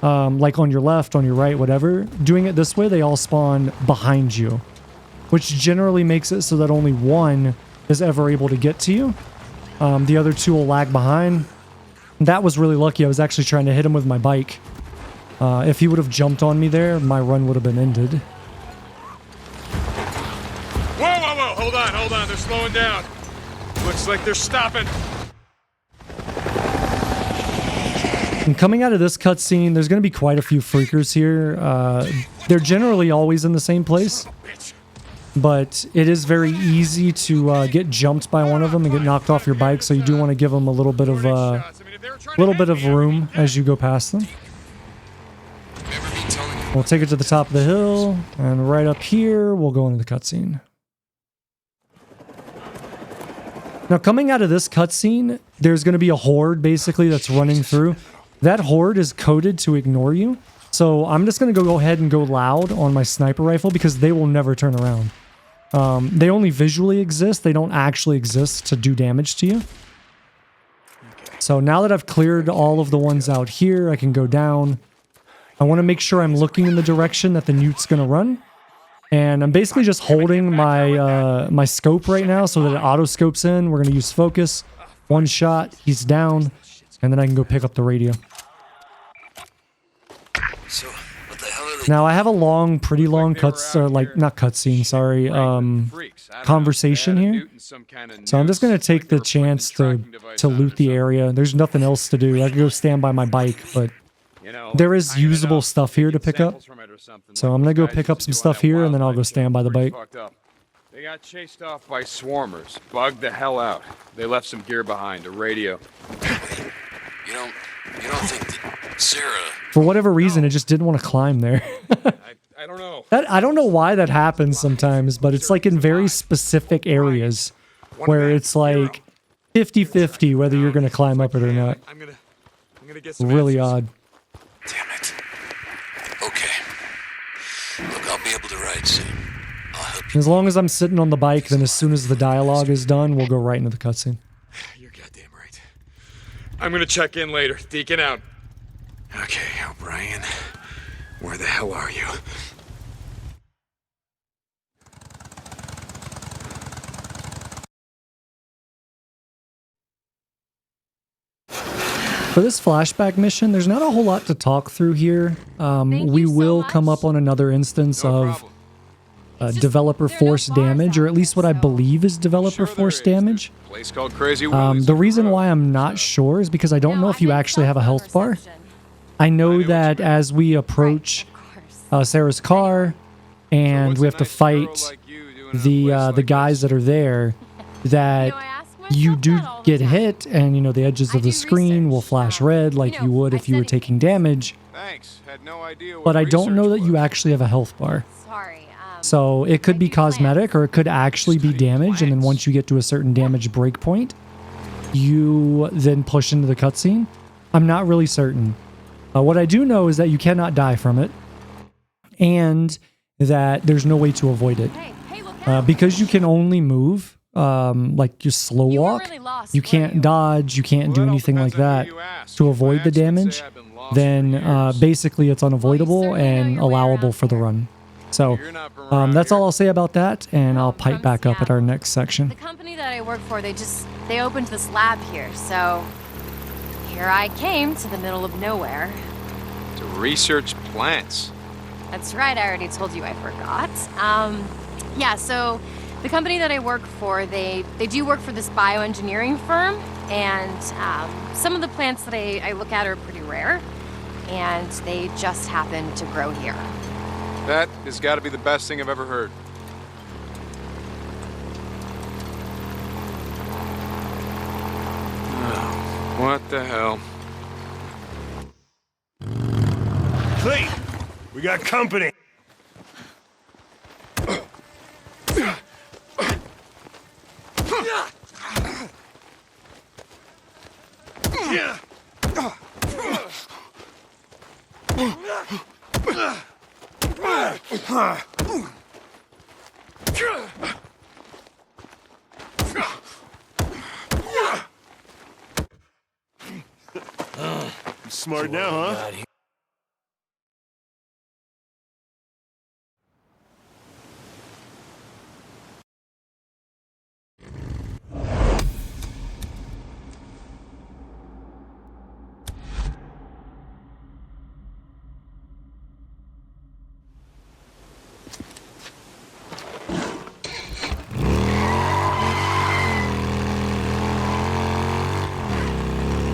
Like on your left, on your right, whatever. Doing it this way, they all spawn behind you, which generally makes it so that only one is ever able to get to you. The other 2 will lag behind. That was really lucky. I was actually trying to hit him with my bike. If he would have jumped on me there, my run would have been ended. Whoa, whoa, whoa! Hold on. They're slowing down. Looks like they're stopping. And coming out of this cutscene, there's going to be quite a few freakers here. They're generally always in the same place, but it is very easy to get jumped by one of them and get knocked off your bike. So you do want to give them a little bit of room as you go past them. We'll take it to the top of the hill, and right up here, we'll go into the cutscene. Now, coming out of this cutscene, there's going to be a horde basically that's running through. That horde is coded to ignore you. So I'm just going to go ahead and go loud on my sniper rifle because they will never turn around. They only visually exist. They don't actually exist to do damage to you. So now that I've cleared all of the ones out here, I can go down. I want to make sure I'm looking in the direction that the nuke's going to run. And I'm basically just holding my my scope right now so that it auto scopes in. We're going to use focus. 1 shot, he's down. And then I can go pick up the radio. So, what the hell are they Now I have a long, pretty long conversation here. So I'm just gonna take the chance to loot the area. There's nothing else to do. I could go stand by my bike, but there is usable stuff here to pick up. So I'm gonna go pick up some stuff here, and then I'll go stand by the bike. They got chased off by swarmers. Bugged the hell out. They left some gear behind, a radio. You don't think that Sarah... For whatever reason, it just didn't want to climb there. I don't know. I don't know why that happens sometimes, but it's like in very specific areas where it's like 50-50 whether you're going to climb up it or not. I'm gonna get some really answers. odd. Damn it. Okay. Look, I'll be able to ride soon. I'll help As long as I'm sitting on the bike, then as soon as the dialogue is done, we'll go right into the cutscene. You're goddamn right. I'm gonna check in later. Deacon out. Okay, O'Brien. Where the hell are you? For this flashback mission, there's not a whole lot to talk through here. We will come up on another instance of developer force damage, or at least what I believe is developer force damage. Place called Crazy Willie's. The reason why I'm not sure is because I don't know if you actually have a health bar. I know that as we approach Sarah's car and we have to fight the guys that are there, that you do get hit, and you know the edges of the screen will flash red like you would if you were taking damage. Thanks. Had no idea what But I don't know that you actually have a health bar. So it could be cosmetic, or it could actually be damage, and then once you get to a certain damage breakpoint, you then push into the cutscene. I'm not really certain. What I do know is that you cannot die from it, and that there's no way to avoid it. Because you can only move, like just slow walk, you can't dodge, you can't do anything like that to avoid the damage, then basically it's unavoidable and allowable for the run. So that's all I'll say about that, and I'll pipe back up at our next section. The company that I work for, they opened this lab here, so here I came to the middle of nowhere. To research plants. That's right, I already told you, I forgot. Yeah, so the company that I work for, they do work for this bioengineering firm, and some of the plants that I look at are pretty rare, and they just happen to grow here. That has got to be the best thing I've ever heard. Oh, what the hell? Clee, we got company. Smart now, huh?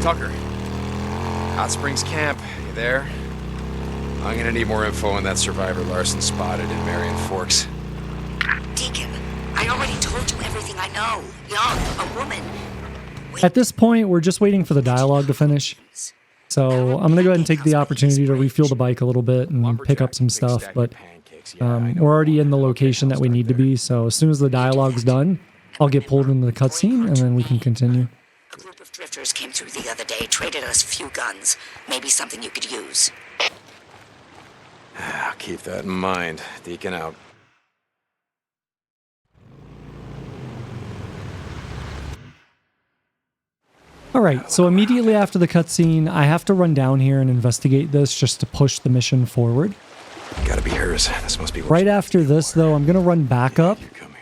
Tucker. Hot Springs Camp, you there? I'm gonna need more info on that survivor Larson spotted in Marion Forks. Deacon, I already told you everything I know. Young, a woman. At this point, we're just waiting for the dialogue to finish. So I'm going to go ahead and take the opportunity to refuel the bike a little bit and pick up some stuff, but we're already in the location that we need to be, so as soon as the dialogue's done, I'll get pulled into the cutscene, and then we can continue. A group of drifters came through the other day, traded us a few guns. Maybe something you could use. I'll keep that in mind. Deacon out. Alright, so immediately after the cutscene, I have to run down here and investigate this just to push the mission forward. Gotta be hers. This must be right after this, though, I'm going to run back up,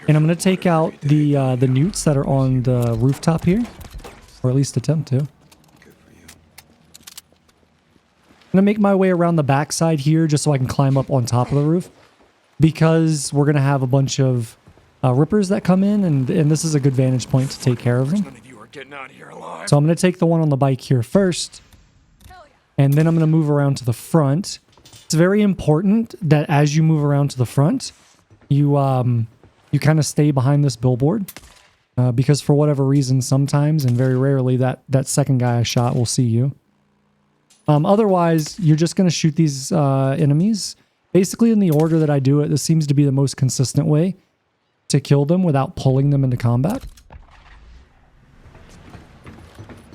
and I'm going to take out the newts that are on the rooftop here, or at least attempt to. I'm going to make my way around the backside here just so I can climb up on top of the roof, because we're going to have a bunch of rippers that come in, and this is a good vantage point to take care of them. So I'm going to take the one on the bike here first, and then I'm going to move around to the front. It's very important that as you move around to the front, you kind of stay behind this billboard, because for whatever reason, sometimes and very rarely, that second guy I shot will see you. Otherwise, you're just going to shoot these enemies basically in the order that I do it. This seems to be the most consistent way to kill them without pulling them into combat.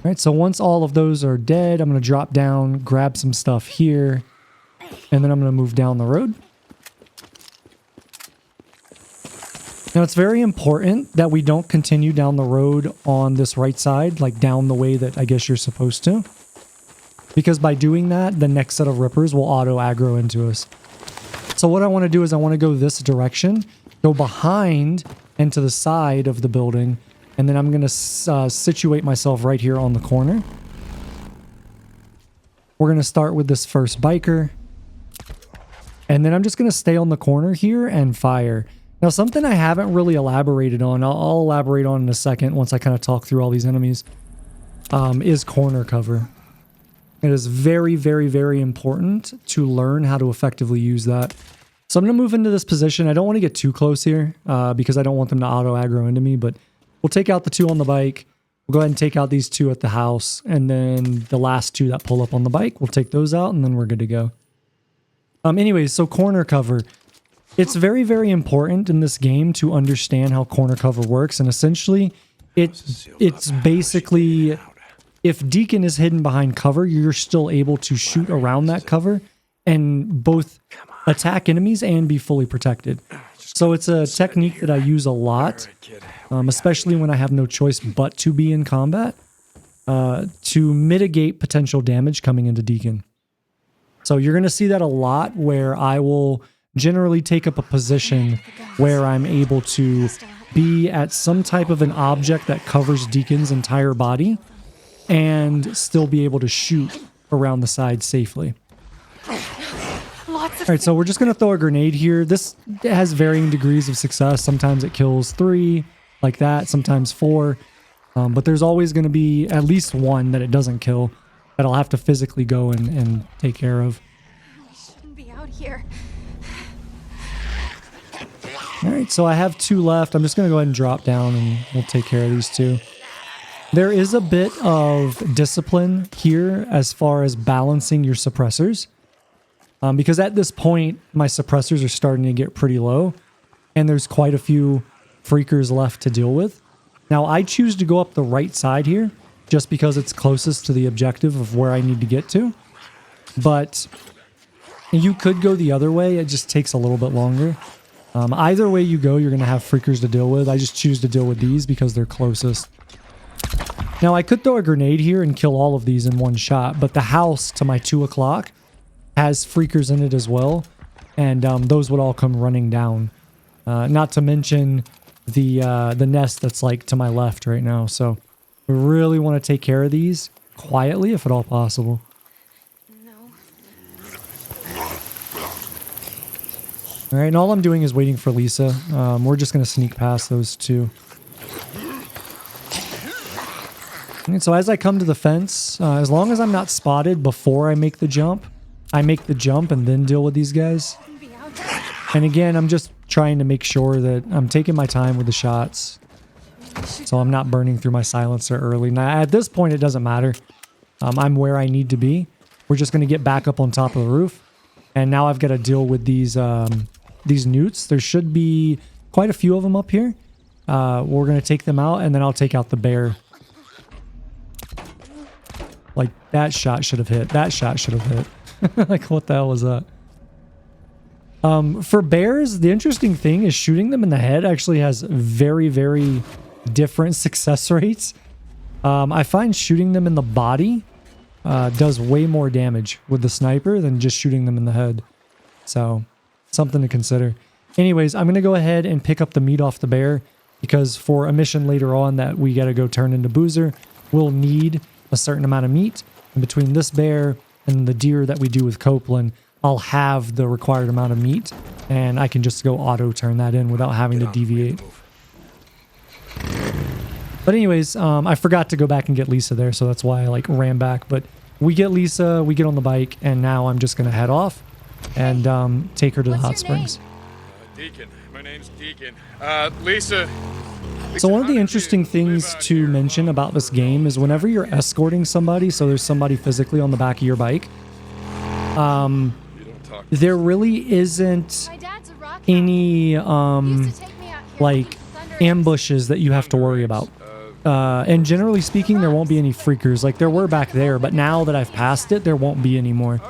All right, so once all of those are dead, I'm going to drop down, grab some stuff here, and then I'm going to move down the road. Now, it's very important that we don't continue down the road on this right side, like down the way that I guess you're supposed to. Because by doing that, the next set of rippers will auto aggro into us. So what I want to do is I want to go this direction, go behind and to the side of the building, and then I'm going to situate myself right here on the corner. We're going to start with this first biker. And then I'm just going to stay on the corner here and fire. Now, something I haven't really elaborated on, I'll elaborate on in a second once I kind of talk through all these enemies, is corner cover. It is very, very, very important to learn how to effectively use that. So I'm going to move into this position. I don't want to get too close here because I don't want them to auto aggro into me, but we'll take out the two on the bike. We'll go ahead and take out these two at the house, and then the last two that pull up on the bike, we'll take those out, and then we're good to go. Anyways, so corner cover. It's very, very important in this game to understand how corner cover works, and essentially, it's basically, if Deacon is hidden behind cover, you're still able to shoot around that cover and both attack enemies and be fully protected. So it's a technique that I use a lot, especially when I have no choice but to be in combat, to mitigate potential damage coming into Deacon. So you're going to see that a lot where I will generally take up a position where I'm able to be at some type of an object that covers Deacon's entire body and still be able to shoot around the side safely. All right, so we're just going to throw a grenade here. This has varying degrees of success. Sometimes it kills 3, like that, sometimes 4. But there's always going to be at least one that it doesn't kill that I'll have to physically go and take care of. We shouldn't be out here. All right, so I have 2 left. I'm just going to go ahead and drop down and we'll take care of these 2. There is a bit of discipline here as far as balancing your suppressors. Because at this point, my suppressors are starting to get pretty low. And there's quite a few freakers left to deal with. Now, I choose to go up the right side here, just because it's closest to the objective of where I need to get to. But you could go the other way. It just takes a little bit longer. Either way you go, you're going to have freakers to deal with. I just choose to deal with these because they're closest. Now, I could throw a grenade here and kill all of these in one shot, but the house to my 2 o'clock has freakers in it as well, and those would all come running down. Not to mention the nest that's like to my left right now. So we really want to take care of these quietly if at all possible. All right, and all I'm doing is waiting for Lisa. We're just going to sneak past those 2. And so as I come to the fence, as long as I'm not spotted before I make the jump and then deal with these guys. And again, I'm just trying to make sure that I'm taking my time with the shots, so I'm not burning through my silencer early. Now, at this point, it doesn't matter. I'm where I need to be. We're just going to get back up on top of the roof. And now I've got to deal with these newts. There should be quite a few of them up here. We're going to take them out, and then I'll take out the bear. Like, that shot should have hit. That shot should have hit. Like, what the hell was that? For bears, the interesting thing is shooting them in the head actually has very, very different success rates. I find shooting them in the body does way more damage with the sniper than just shooting them in the head. So, something to consider. Anyways, I'm going to go ahead and pick up the meat off the bear because for a mission later on that we got to go turn into Boozer, we'll need a certain amount of meat. And between this bear and the deer that we do with Copeland, I'll have the required amount of meat, and I can just go auto turn that in without having to deviate. But anyways, I forgot to go back and get Lisa there, so that's why I ran back. But we get Lisa, we get on the bike, and now I'm just going to head off and take her to the hot springs. Deacon. My name's Deacon. Lisa. So one of the interesting things to mention about this game is whenever you're escorting somebody, so there's somebody physically on the back of your bike, there really isn't any ambushes that you have to worry about. And generally speaking, there won't be any freakers. Like there were back there, but now that I've passed it, there won't be any more.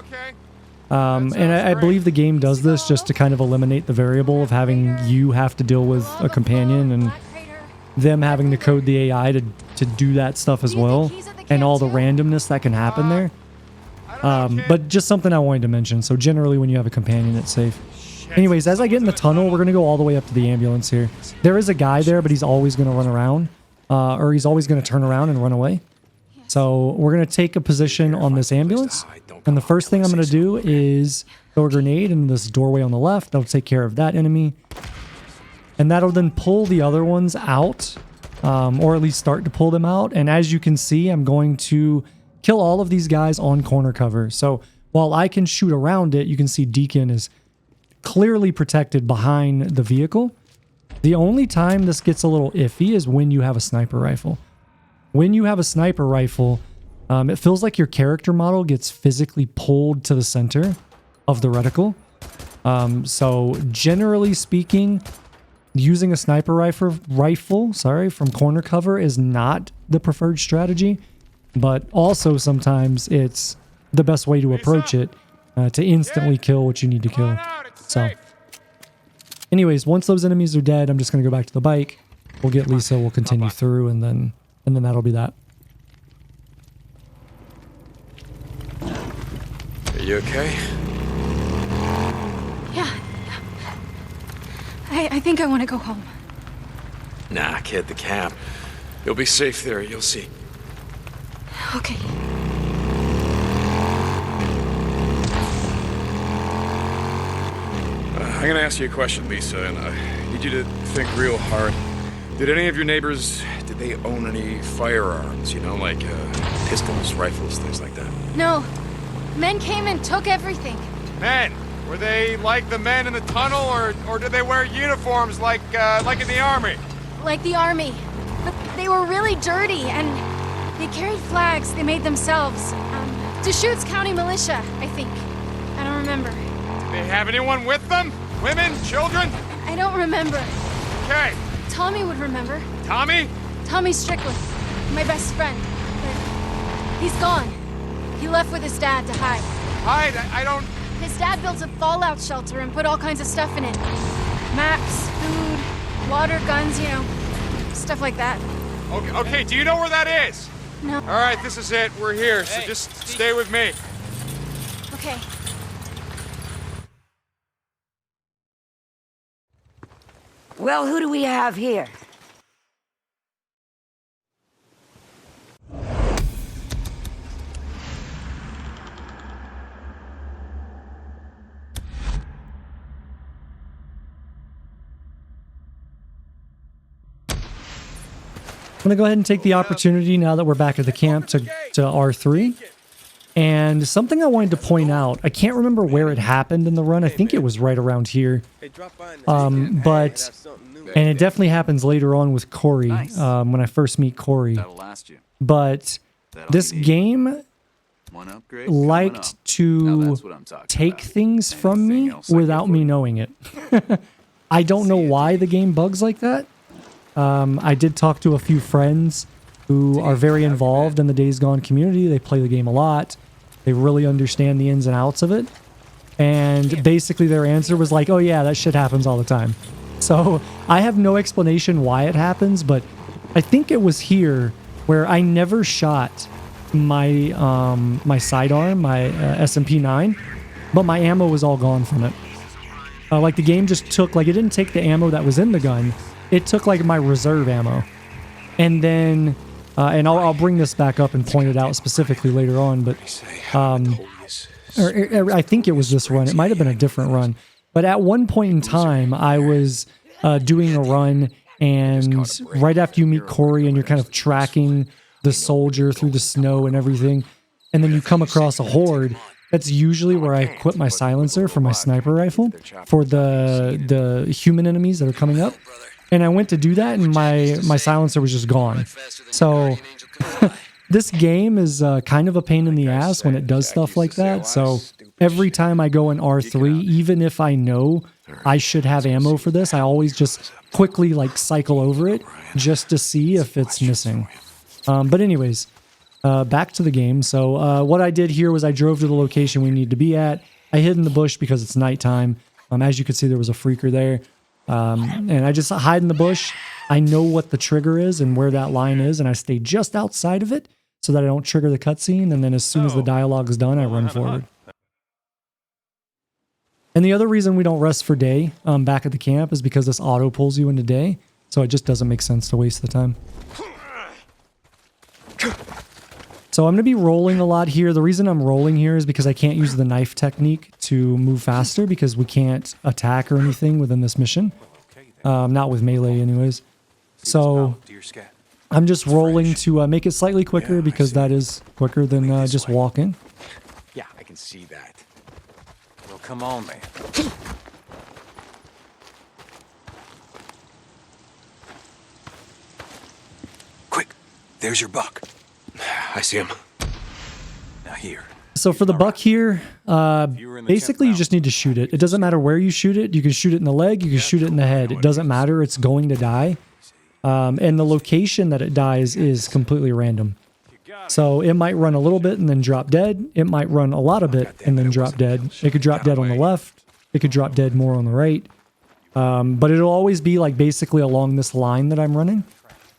And I believe the game does this just to kind of eliminate the variable of having you have to deal with a companion and them having to code the AI to do that stuff as well, and all the randomness that can happen there. But just something I wanted to mention. So generally when you have a companion, it's safe. Anyways, as I get in the tunnel, we're going to go all the way up to the ambulance here. There is a guy there, but he's always going to run around. Or he's always going to turn around and run away. So we're going to take a position on this ambulance. And the first thing I'm going to do is throw a grenade in this doorway on the left. That'll take care of that enemy. And that'll then pull the other ones out. Or at least start to pull them out. And as you can see, I'm going to kill all of these guys on corner cover. So while I can shoot around it, you can see Deacon is clearly protected behind the vehicle. The only time this gets a little iffy is when you have a sniper rifle. When you have a sniper rifle, it feels like your character model gets physically pulled to the center of the reticle. So generally speaking, using a sniper rifle from corner cover is not the preferred strategy, but also sometimes it's the best way to approach it to instantly kill what you need to kill. So anyways, once those enemies are dead, I'm just going to go back to the bike. We'll get Lisa, we'll continue through, and then that'll be that. Are you okay? Yeah. I think I want to go home. Nah, kid, the camp. You'll be safe there, you'll see. Okay. I'm gonna ask you a question, Lisa, and I need you to think real hard. Did any of your neighbors, did they own any firearms? You know, like pistols, rifles, things like that? No. Men came and took everything. Men? Were they like the men in the tunnel, or did they wear uniforms like in the army? Like the army. But they were really dirty, and they carried flags they made themselves. Deschutes County Militia, I think. I don't remember. Did they have anyone with them? Women? Children? I don't remember. Okay. Tommy would remember. Tommy? Tommy Strickland. My best friend. But he's gone. He left with his dad to hide. Hide? I don't... His dad built a fallout shelter and put all kinds of stuff in it. Maps, food, water, guns, you know, stuff like that. Okay, do you know where that is? No. All right, this is it. We're here, so just stay with me. Okay. Well, who do we have here? I'm going to go ahead and take the opportunity now that we're back at the camp to R3. And something I wanted to point out, I can't remember where it happened in the run. I think it was right around here. And it definitely happens later on with Corey, when I first meet Corey. But this game liked to take things from me without me knowing it. I don't know why the game bugs like that. I did talk to a few friends who are very involved in the Days Gone community. They play the game a lot. They really understand the ins and outs of it. And basically their answer was like, oh yeah, that shit happens all the time. So I have no explanation why it happens, but I think it was here where I never shot my my sidearm, my SMP-9, but my ammo was all gone from it. Like the game just took, like it didn't take the ammo that was in the gun. It took like my reserve ammo. And then, and I'll bring this back up and point it out specifically later on, but I think it was this run. It might have been a different run. But at one point in time, I was doing a run, and right after you meet Corey and you're kind of tracking the soldier through the snow and everything, and then you come across a horde, that's usually where I equip my silencer for my sniper rifle for the human enemies that are coming up. And I went to do that, and my silencer was just gone. So this game is kind of a pain in the ass when it does stuff like that. So every time I go in R3, even if I know I should have ammo for this, I always just quickly like cycle over it just to see if it's missing. But anyways, back to the game. So what I did here was I drove to the location we need to be at, I hid in the bush because it's nighttime. As you can see, there was a freaker there. And I just hide in the bush. I know what the trigger is and where that line is, and I stay just outside of it so that I don't trigger the cutscene. And then as soon as the dialogue is done, I run forward. And the other reason we don't rest for day back at the camp is because this auto pulls you into day. So it just doesn't make sense to waste the time. So I'm going to be rolling a lot here. The reason I'm rolling here is because I can't use the knife technique to move faster because we can't attack or anything within this mission. Not with melee anyways. So I'm just rolling to make it slightly quicker because that is quicker than just walking. Yeah, I can see that. Well, come on, man. Quick, there's your buck. I see him. Now here. So for the buck here, basically you just need to shoot it. It doesn't matter where you shoot it. You can shoot it in the leg. You can shoot it in the head. It doesn't matter. It's going to die. And the location that it dies is completely random. So it might run a little bit and then drop dead. It might run a lot of it and then drop dead. It could drop dead on the left. It could drop dead more on the right. But it'll always be like basically along this line that I'm running.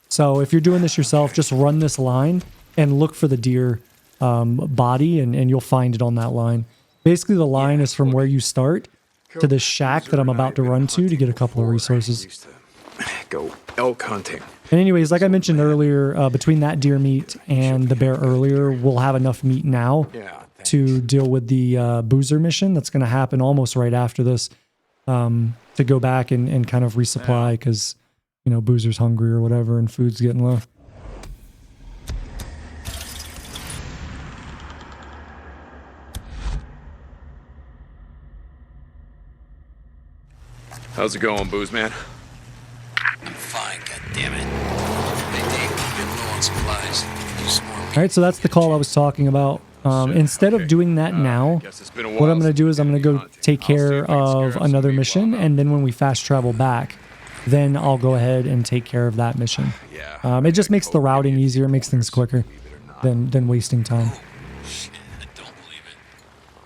So if you're doing this yourself, just run this line and look for the deer body and you'll find it on that line. Basically the line is from where you start to this shack that I'm about to run to get a couple of resources. Go elk hunting. And anyways, like I mentioned earlier, between that deer meat and the bear earlier, we'll have enough meat now to deal with the boozer mission that's going to happen almost right after this, to go back and kind of resupply because, you know, boozer's hungry or whatever and food's getting low. How's it going, Booze Man? I'm fine, goddammit. Hey, Dave, been low on supplies. Do some more meat. All right, so that's the call I was talking about. Instead of doing that now, what I'm going to do is I'm going to go take care of another mission, and then when we fast travel back, then I'll go ahead and take care of that mission. It just makes the routing easier, it makes things quicker than wasting time.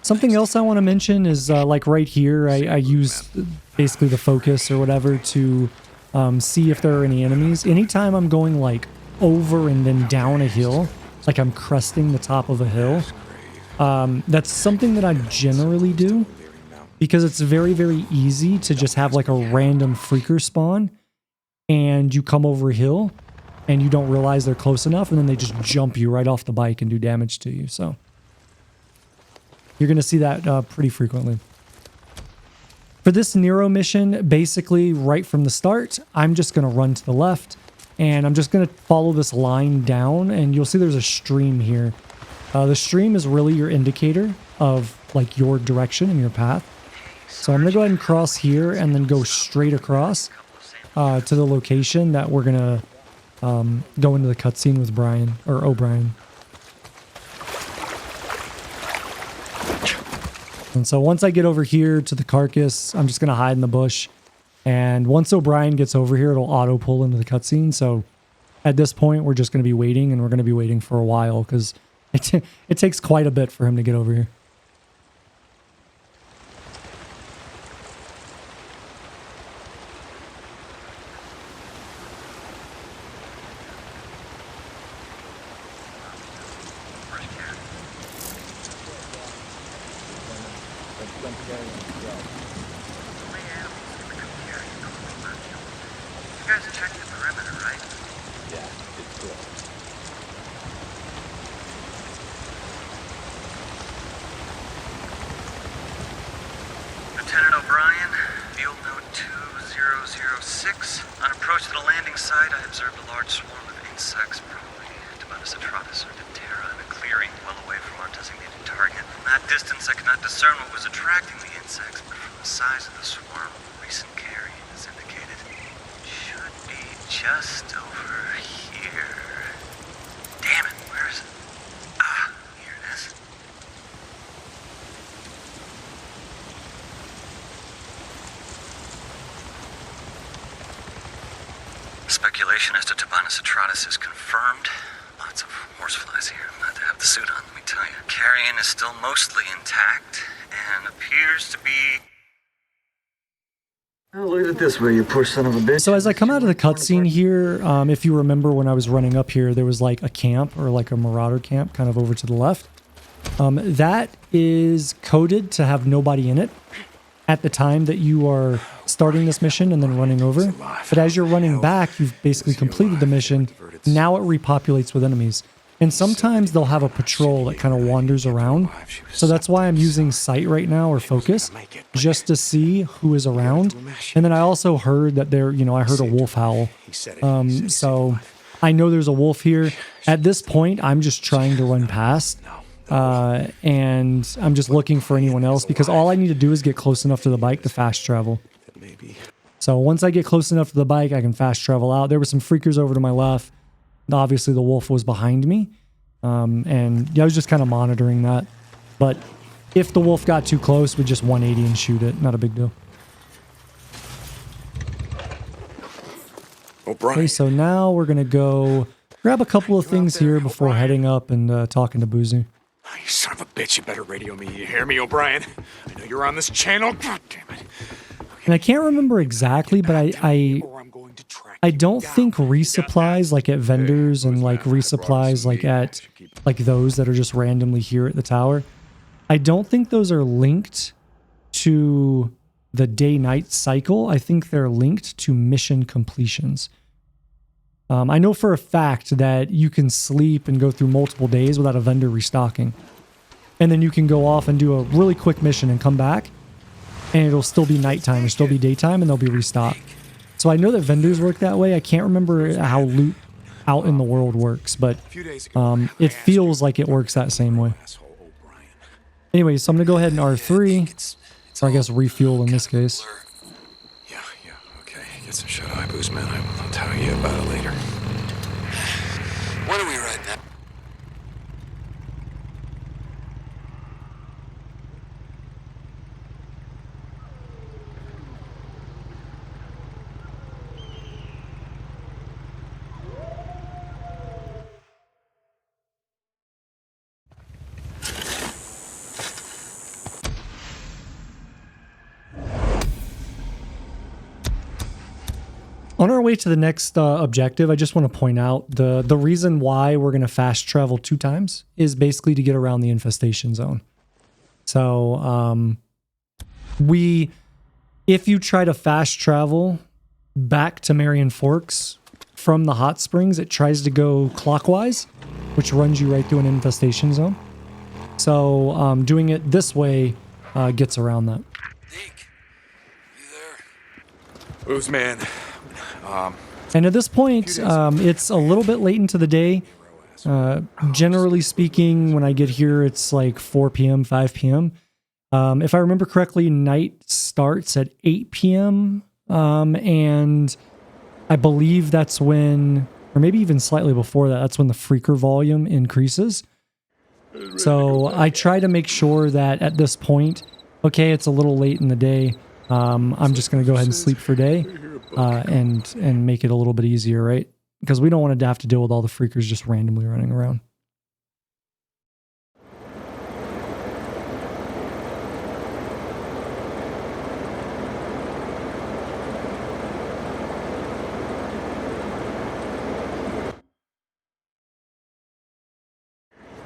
Something else I want to mention is like right here, I use basically the focus or whatever to see if there are any enemies. Anytime I'm going like over and then down a hill, like I'm cresting the top of a hill, that's something that I generally do because it's very, very easy to just have like a random freaker spawn and you come over a hill and you don't realize they're close enough and then they just jump you right off the bike and do damage to you. So you're going to see that pretty frequently. For this NERO mission, basically right from the start, I'm just going to run to the left and I'm just going to follow this line down and you'll see there's a stream here. The stream is really your indicator of like your direction and your path. So I'm going to go ahead and cross here and then go straight across to the location that we're going to go into the cutscene with Brian or O'Brien. And so once I get over here to the carcass, I'm just going to hide in the bush. And once O'Brien gets over here, it'll auto pull into the cutscene. So at this point, we're just going to be waiting, and we're going to be waiting for a while because it takes quite a bit for him to get over here. Lieutenant O'Brien, field note 2006. On approach to the landing site, I observed a large swarm of insects, probably Atratus or Diptera, in a clearing well away from our designated target. From that distance, I could not discern what was attracting the insects, but from the size of the swarm, recent carrying is indicated. Should be just over here. Damn it, where is it? Ah, here it is. Speculation as to Tabanus Atratus is confirmed. Lots of horseflies here. I'm glad to have the suit on, let me tell you. Carrion is still mostly intact, and appears to be... Oh, look at it this way, you poor son of a bitch. So as I come out of the cutscene here, if you remember when I was running up here, there was like a camp or like a marauder camp kind of over to the left. That is coded to have nobody in it at the time that you are starting this mission and then running over. But as you're running back, you've basically completed the mission. Now it repopulates with enemies. And sometimes they'll have a patrol that kind of wanders around. So that's why I'm using sight right now, or focus, just to see who is around. And then I also heard that there, you know, I heard a wolf howl. So I know there's a wolf here. At this point, I'm just trying to run past. And I'm just looking for anyone else because all I need to do is get close enough to the bike to fast travel. So once I get close enough to the bike, I can fast travel out. There were some freakers over to my left. Obviously, the wolf was behind me, and yeah, I was just kind of monitoring that. But if the wolf got too close, we'd just 180 and shoot it. Not a big deal. Okay, so now we're going to go grab a couple of things here before heading up and talking to Boozy. Oh, you son of a bitch, you better radio me. You hear me, O'Brien? I know you're on this channel. God damn it. And I can't remember exactly, but I don't think resupplies like at vendors and like resupplies like at like those that are just randomly here at the tower. I don't think those are linked to the day-night cycle. I think they're linked to mission completions. I know for a fact that you can sleep and go through multiple days without a vendor restocking. And then you can go off and do a really quick mission and come back, and it'll still be nighttime or still be daytime, and they'll be restocked. So I know that vendors work that way. I can't remember how loot out in the world works, but it feels like it works that same way. Anyway, so I'm going to go ahead and R3, or I guess refuel in this case. Yeah, okay. Get some shut-eye boost, man. I'll tell you about it later. When are we right now? On our way to the next objective, I just want to point out the reason why we're going to fast travel 2 times is basically to get around the infestation zone. So if you try to fast travel back to Marion Forks from the hot springs, it tries to go clockwise, which runs you right through an infestation zone. So doing it this way gets around that. Who's man? And at this point, it's a little bit late into the day. Generally speaking, when I get here, it's like 4 p.m., 5 p.m. If I remember correctly, night starts at 8 p.m. And I believe that's when, or maybe even slightly before that, that's when the freaker volume increases. So I try to make sure that at this point, okay, it's a little late in the day. I'm just going to go ahead and sleep for day. And make it a little bit easier, right? Because we don't want to have to deal with all the freakers just randomly running around.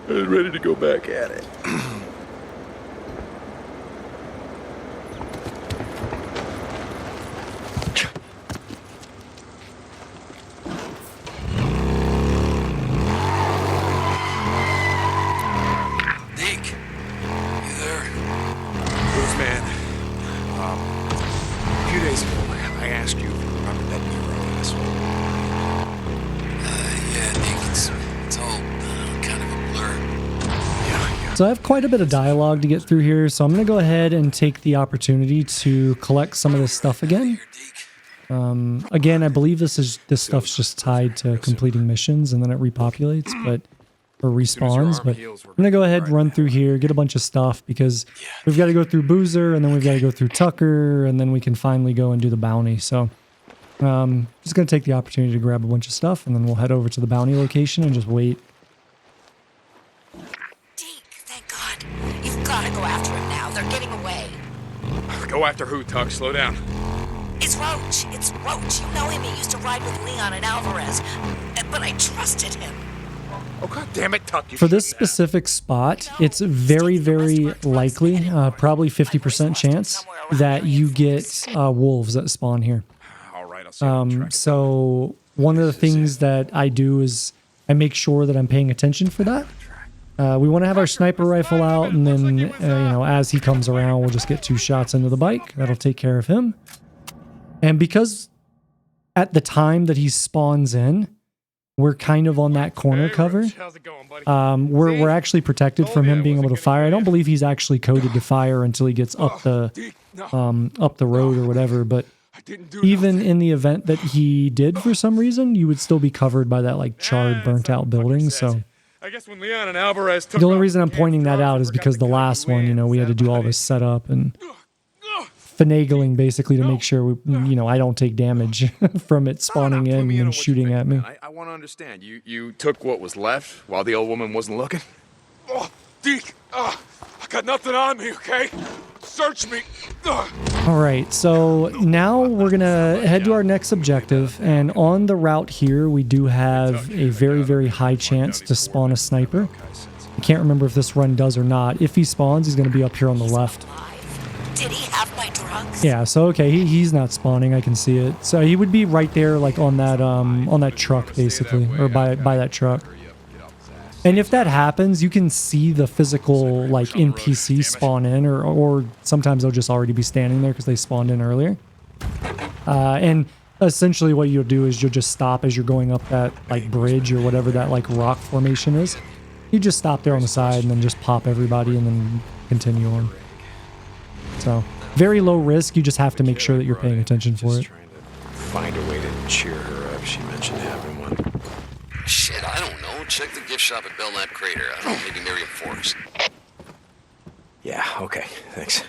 Ready to go back at it. So I have quite a bit of dialogue to get through here, so I'm going to go ahead and take the opportunity to collect some of this stuff again. Again, I believe this stuff's just tied to completing missions, and then it repopulates, or respawns. But I'm going to go ahead and run through here, get a bunch of stuff, because we've got to go through Boozer, and then we've got to go through Tucker, and then we can finally go and do the bounty. So just going to take the opportunity to grab a bunch of stuff, and then we'll head over to the bounty location and just wait. Gotta go after him now. They're getting away. Go after who, Tuck? Slow down. It's Roache. It's Roache. You know him. He used to ride with Leon and Alvarez. But I trusted him. Oh, God damn it, Tuck. For this specific spot, it's very, very likely, probably 50% chance, that you get wolves that spawn here. All right, I'll see. So one of the things that I do is I make sure that I'm paying attention for that. We want to have our sniper rifle out, and then, you know, as he comes around, we'll just get 2 shots into the bike. That'll take care of him. And because at the time that he spawns in, we're kind of on that corner cover, we're actually protected from him being able to fire. I don't believe he's actually coded to fire until he gets up the road or whatever, but even in the event that he did for some reason, you would still be covered by that like charred, burnt out building. So I guess when Leon and Alvarez took the only reason I'm pointing that out is because the last one, you know, we had to do all this setup and finagling basically to make sure, you know, I don't take damage from it spawning in and shooting at me. I want to understand. You took what was left while the old woman wasn't looking? Oh, Deke, I got nothing on me, okay? Search me. All right, so now we're going to head to our next objective, and on the route here, we do have a very, very high chance to spawn a sniper. I can't remember if this run does or not. If he spawns, he's going to be up here on the left. Did he have my drugs? Yeah, so okay, he's not spawning, I can see it. So he would be right there, like on that truck, basically, or by that truck. And if that happens, you can see the physical, like, NPC spawn in, or sometimes they'll just already be standing there because they spawned in earlier. And essentially what you'll do is you'll just stop as you're going up that, like, bridge or whatever that, like, rock formation is. You just stop there on the side and then just pop everybody and then continue on. So, very low risk, you just have to make sure that you're paying attention for it. Find a way to cheer her up. She mentioned having one. Shit, I don't know. Check the gift shop at Belknap Crater. I don't know, maybe Miriam Forest. Yeah, okay, thanks.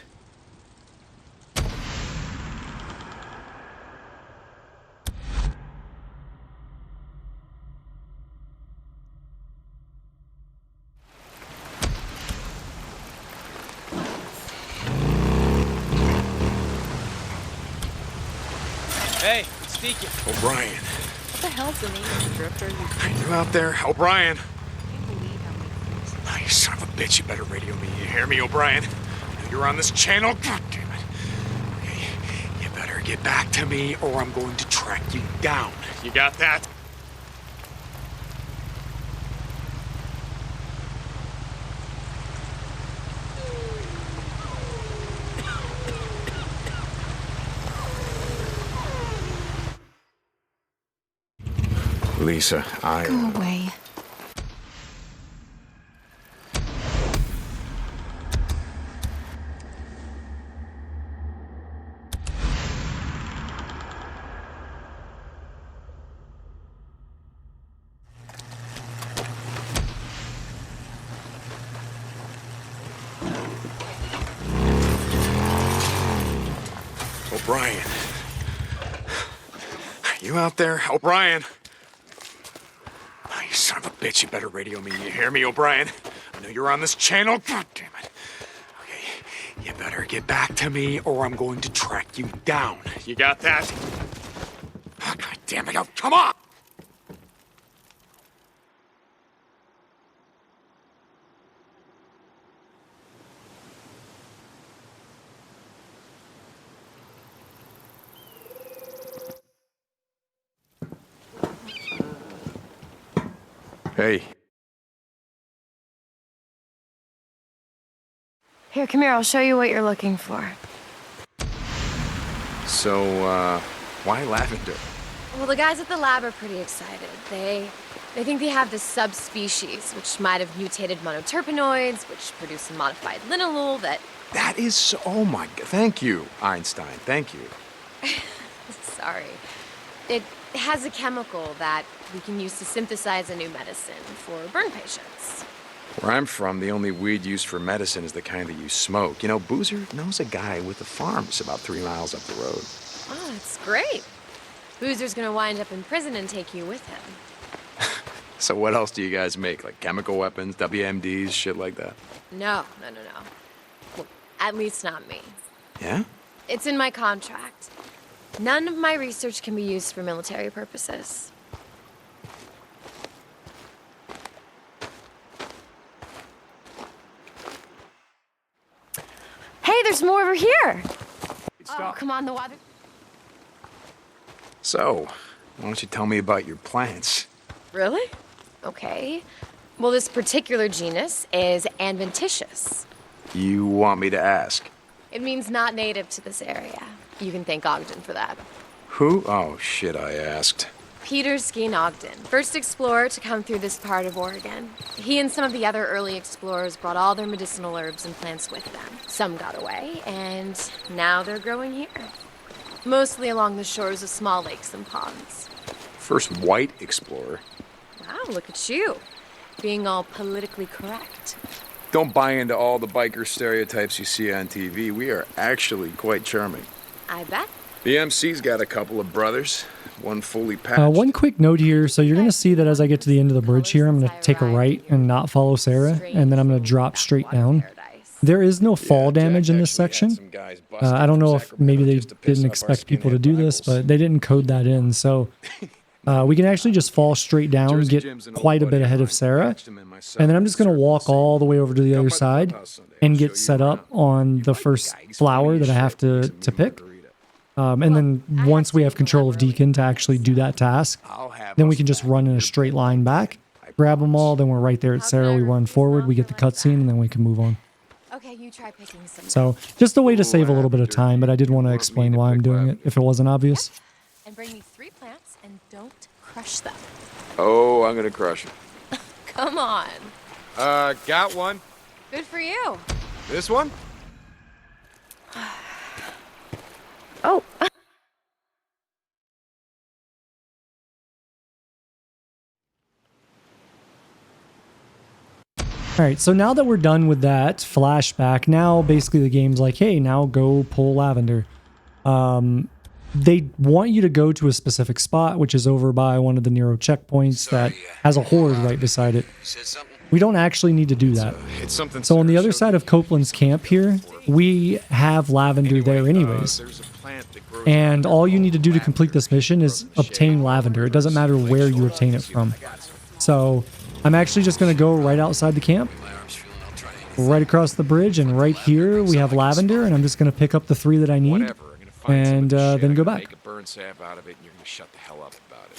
Hey, it's Deacon. O'Brien. What the hell's the name of the drifter? Are you out there? O'Brien. Oh, you son of a bitch, you better radio me. You hear me, O'Brien? You're on this channel? God damn it. Okay, you better get back to me or I'm going to track you down. You got that? Lisa, Go away. O'Brien. Are you out there? O'Brien. Oh, you son of a bitch, you better radio me. You hear me, O'Brien? I know you're on this channel. God damn it. Okay, you better get back to me or I'm going to track you down. You got that? Oh, God damn it. Oh, come on! Hey. Here, come here. I'll show you what you're looking for. So, why lavender? Well, the guys at the lab are pretty excited. They think they have this subspecies, which might have mutated monoterpenoids, which produce a modified linalool that... That is so... Oh, my God. Thank you, Einstein. Thank you. Sorry. It has a chemical that we can use to synthesize a new medicine for burn patients. Where I'm from, the only weed used for medicine is the kind that you smoke. You know, Boozer knows a guy with a farm that's about 3 miles up the road. Oh, that's great. Boozer's gonna wind up in prison and take you with him. So what else do you guys make? Like chemical weapons, WMDs, shit like that? No. Well, at least not me. Yeah? It's in my contract. None of my research can be used for military purposes. Hey, there's more over here! Oh, come on, the water... So, why don't you tell me about your plants? Really? Okay. Well, this particular genus is adventitious. You want me to ask? It means not native to this area. You can thank Ogden for that. Who? Oh, shit, I asked. Peter Skeen Ogden, first explorer to come through this part of Oregon. He and some of the other early explorers brought all their medicinal herbs and plants with them. Some got away, and now they're growing here. Mostly along the shores of small lakes and ponds. First white explorer. Wow, look at you. Being all politically correct. Don't buy into all the biker stereotypes you see on TV. We are actually quite charming. I bet. The MC's got a couple of brothers, one fully patched. One quick note here. So you're going to see that as I get to the end of the bridge here, I'm going to take a right and not follow Sarah, and then I'm going to drop straight down. There is no fall damage in this section. I don't know if maybe they didn't expect people to do this, but they didn't code that in. So we can actually just fall straight down, get quite a bit ahead of Sarah. And then I'm just going to walk all the way over to the other side and get set up on the first flower that I have to pick. And then once we have control of Deacon to actually do that task, then we can just run in a straight line back, grab them all, then we're right there at Sarah, we run forward, we get the cutscene, and then we can move on. Okay, you try picking some. So, just a way to save a little bit of time, but I did want to explain why I'm doing it, if it wasn't obvious. And bring me 3 plants, and don't crush them. Oh, I'm gonna crush it. Come on. Got one. Good for you. This one? Oh. All right, so now that we're done with that flashback, now basically the game's like, hey, now go pull lavender. They want you to go to a specific spot, which is over by one of the NERO checkpoints that has a horde right beside it. We don't actually need to do that. So on the other side of Copeland's camp here, we have lavender there anyways. And all you need to do to complete this mission is obtain lavender. It doesn't matter where you obtain it from. So I'm actually just going to go right outside the camp, right across the bridge, and right here we have lavender, and I'm just going to pick up the 3 that I need, and then go back.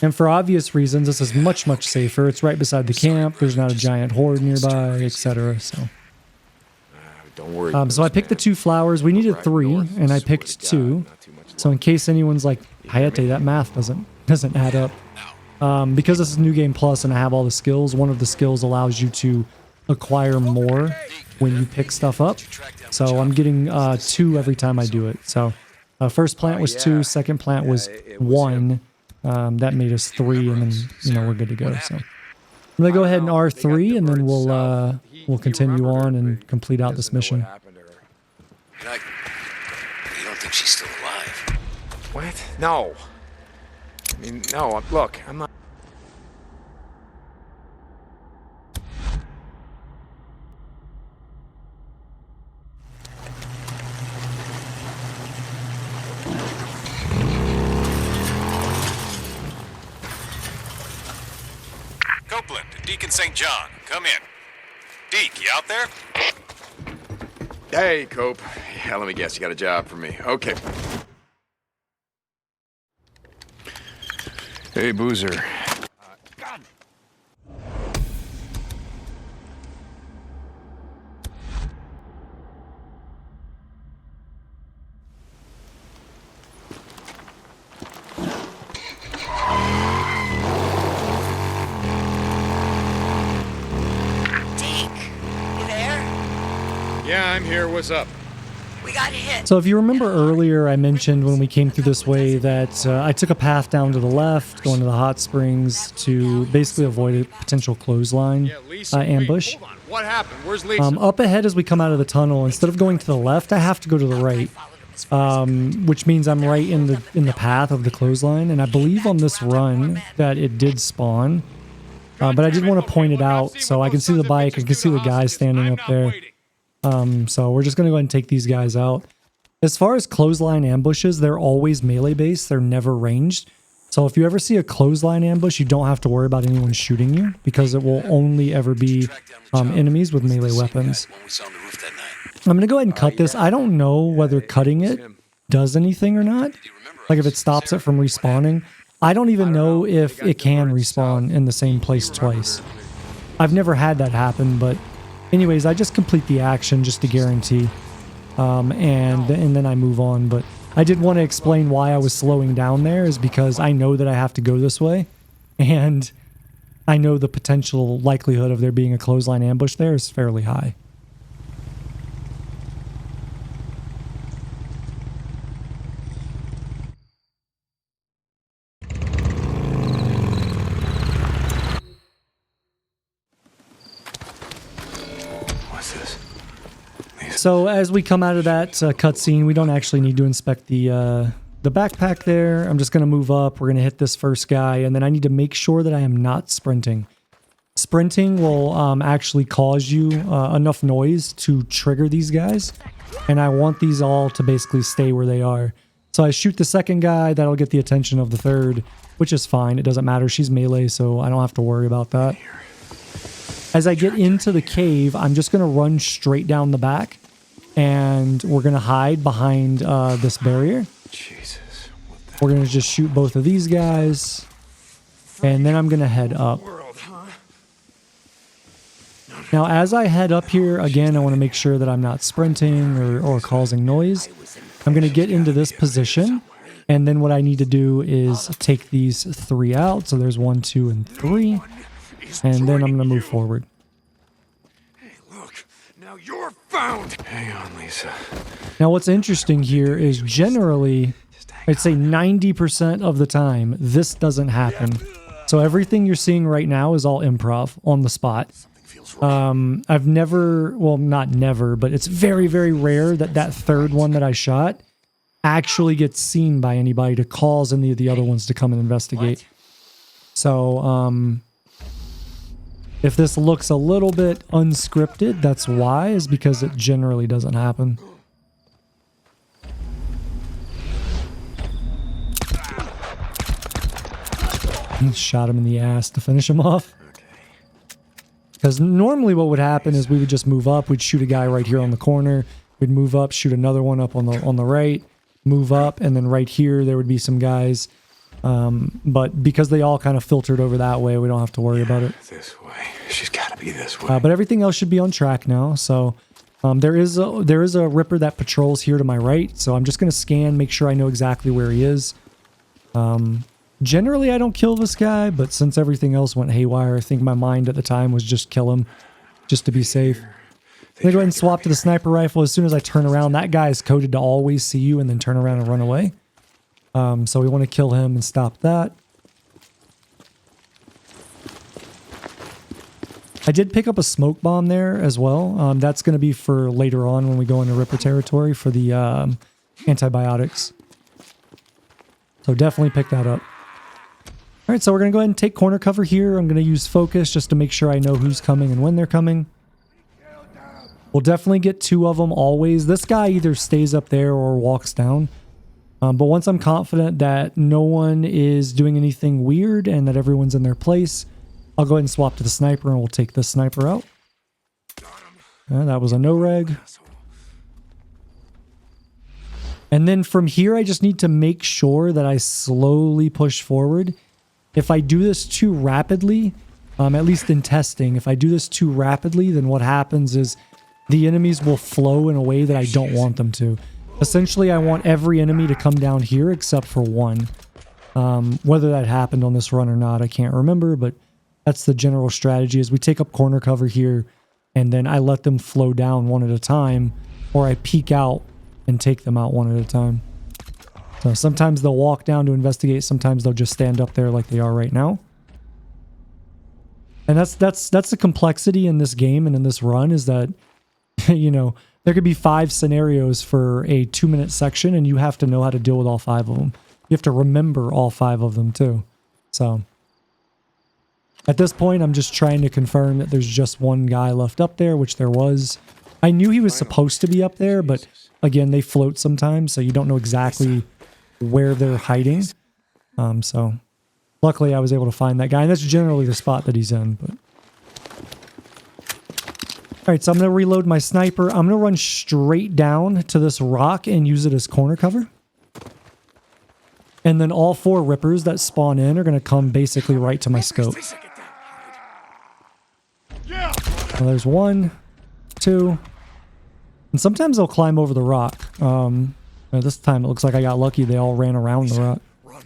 And for obvious reasons, this is much, much safer. It's right beside the camp. There's not a giant horde nearby, etc. So, don't worry. So I picked the 2 flowers. We needed 3, and I picked 2. So in case anyone's like, Hayete, that math doesn't add up. Because this is New Game Plus and I have all the skills, one of the skills allows you to acquire more when you pick stuff up. So I'm getting 2 every time I do it. So first plant was 2, second plant was 1. That made us 3, and then we're good to go. So I'm gonna go ahead and R3, and then we'll continue on and complete out this mission. You don't think she's still alive? What? No. I mean, no, look, I'm not... Copeland, Deacon St. John, come in. Deke, you out there? Hey, Cope. Yeah, let me guess, you got a job for me. Okay. Hey, Boozer. God. Yeah, I'm here. What's up? We got hit. So if you remember earlier, I mentioned when we came through this way that I took a path down to the left, going to the hot springs to basically avoid a potential clothesline ambush. Hold on. What happened? Where's Lisa? Up ahead as we come out of the tunnel, instead of going to the left, I have to go to the right, which means I'm right in the path of the clothesline. And I believe on this run that it did spawn, but I did want to point it out so I can see the bike, I can see the guy standing up there. So we're just going to go ahead and take these guys out. As far as clothesline ambushes, they're always melee based. They're never ranged. So if you ever see a clothesline ambush, you don't have to worry about anyone shooting you because it will only ever be enemies with melee weapons. I'm going to go ahead and cut this. I don't know whether cutting it does anything or not. Like if it stops it from respawning. I don't even know if it can respawn in the same place twice. I've never had that happen, but anyways, I just complete the action just to guarantee. And then I move on, but I did want to explain why I was slowing down there is because I know that I have to go this way, and I know the potential likelihood of there being a clothesline ambush there is fairly high. So as we come out of that cutscene, we don't actually need to inspect the backpack there. I'm just going to move up. We're going to hit this first guy, and then I need to make sure that I am not sprinting. Sprinting will actually cause you enough noise to trigger these guys, and I want these all to basically stay where they are. So I shoot the second guy. That'll get the attention of the third, which is fine. It doesn't matter. She's melee, so I don't have to worry about that. As I get into the cave, I'm just going to run straight down the back. And we're going to hide behind this barrier. Jesus. We're going to just shoot both of these guys. And then I'm going to head up. Now, as I head up here, again, I want to make sure that I'm not sprinting or causing noise. I'm going to get into this position. And then what I need to do is take these 3 out. So there's 1, 2, and 3. And then I'm going to move forward. You're found. Hang on, Lisa. Now, what's interesting here is generally, I'd say 90% of the time, this doesn't happen. So everything you're seeing right now is all improv on the spot. I've never, well, not never, but it's very, very rare that that third one that I shot actually gets seen by anybody to cause any of the other ones to come and investigate. So, if this looks a little bit unscripted, that's why, is because it generally doesn't happen. Shot him in the ass to finish him off. Because normally what would happen is we would just move up, we'd shoot a guy right here on the corner, we'd move up, shoot another one up on the right, move up, and then right here there would be some guys. But because they all kind of filtered over that way, we don't have to worry about it. This way. She's got to be this way. But everything else should be on track now. So there is a Ripper that patrols here to my right. So I'm just going to scan, make sure I know exactly where he is. Generally, I don't kill this guy, but since everything else went haywire, I think my mind at the time was just kill him, just to be safe. I'm going to go ahead and swap to the sniper rifle. As soon as I turn around, that guy is coded to always see you and then turn around and run away. So we want to kill him and stop that. I did pick up a smoke bomb there as well. That's going to be for later on when we go into Ripper territory for the antibiotics. So definitely pick that up. All right, so we're going to go ahead and take corner cover here. I'm going to use focus just to make sure I know who's coming and when they're coming. We'll definitely get 2 of them always. This guy either stays up there or walks down. But once I'm confident that no one is doing anything weird and that everyone's in their place, I'll go ahead and swap to the sniper and we'll take this sniper out. That was a no-reg. And then from here, I just need to make sure that I slowly push forward. If I do this too rapidly, at least in testing, if I do this too rapidly, then what happens is the enemies will flow in a way that I don't want them to. Essentially, I want every enemy to come down here except for one. Whether that happened on this run or not, I can't remember, but that's the general strategy is we take up corner cover here, and then I let them flow down one at a time, or I peek out and take them out one at a time. So sometimes they'll walk down to investigate, sometimes they'll just stand up there like they are right now. And that's the complexity in this game and in this run is that, you know, there could be 5 scenarios for a 2-minute section, and you have to know how to deal with all 5 of them. You have to remember all 5 of them too. So at this point, I'm just trying to confirm that there's just one guy left up there, which there was. I knew he was supposed to be up there, but again, they float sometimes, so you don't know exactly where they're hiding. So luckily I was able to find that guy, and that's generally the spot that he's in. But all right, so I'm going to reload my sniper. I'm going to run straight down to this rock and use it as corner cover. And then all 4 rippers that spawn in are going to come basically right to my scope. Well, there's 1, 2, and sometimes they'll climb over the rock. This time it looks like I got lucky. They all ran around the rock. All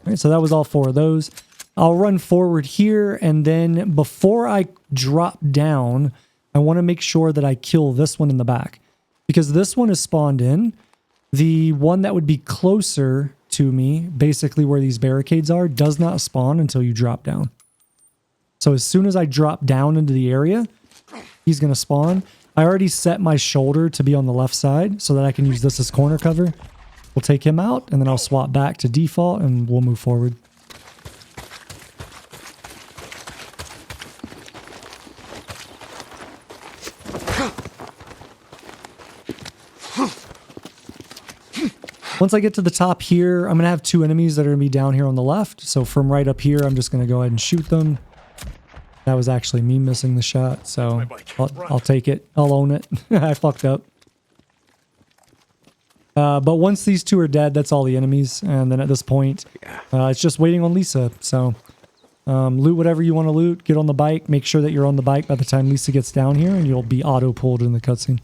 right, so that was all 4 of those. I'll run forward here, and then before I drop down, I want to make sure that I kill this one in the back, because this one is spawned in. The one that would be closer to me, basically where these barricades are, does not spawn until you drop down. So as soon as I drop down into the area, he's going to spawn. I already set my shoulder to be on the left side so that I can use this as corner cover. We'll take him out, and then I'll swap back to default, and we'll move forward. Once I get to the top here, I'm going to have 2 enemies that are going to be down here on the left. So from right up here, I'm just going to go ahead and shoot them. That was actually me missing the shot, so I'll take it. I'll own it. I fucked up. But once these 2 are dead, that's all the enemies. And then at this point, it's just waiting on Lisa. So loot whatever you want to loot. Get on the bike. Make sure that you're on the bike by the time Lisa gets down here, and you'll be auto-pulled in the cutscene.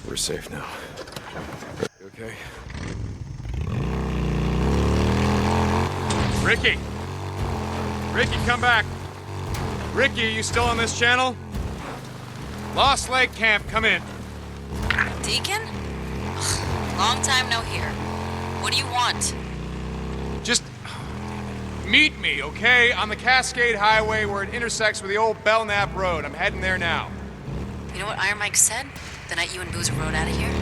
We're safe now. You okay? Ricky! Ricky, come back! Ricky, are you still on this channel? Lost Lake Camp, come in. Deacon? Ugh, long time no hear. What do you want? Just meet me, okay? On the Cascade Highway where it intersects with the old Belknap Road. I'm heading there now. You know what Iron Mike said? The night you and Boozer rode out of here?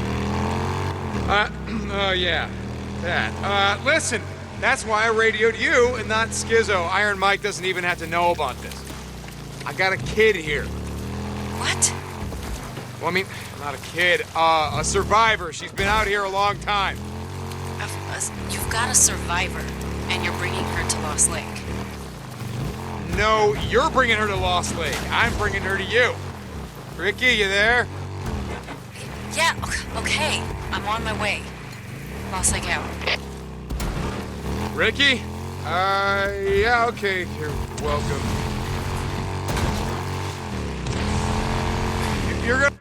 Oh yeah, that. Listen, that's why I radioed you and not Schizo. Iron Mike doesn't even have to know about this. I got a kid here. What? Well, I mean, not a kid, a survivor. She's been out here a long time. You've got a survivor, and you're bringing her to Lost Lake. No, you're bringing her to Lost Lake. I'm bringing her to you. Ricky, you there? Yeah, okay. I'm on my way. Lost Lake out. Ricky? Yeah, okay. You're welcome. You're gonna...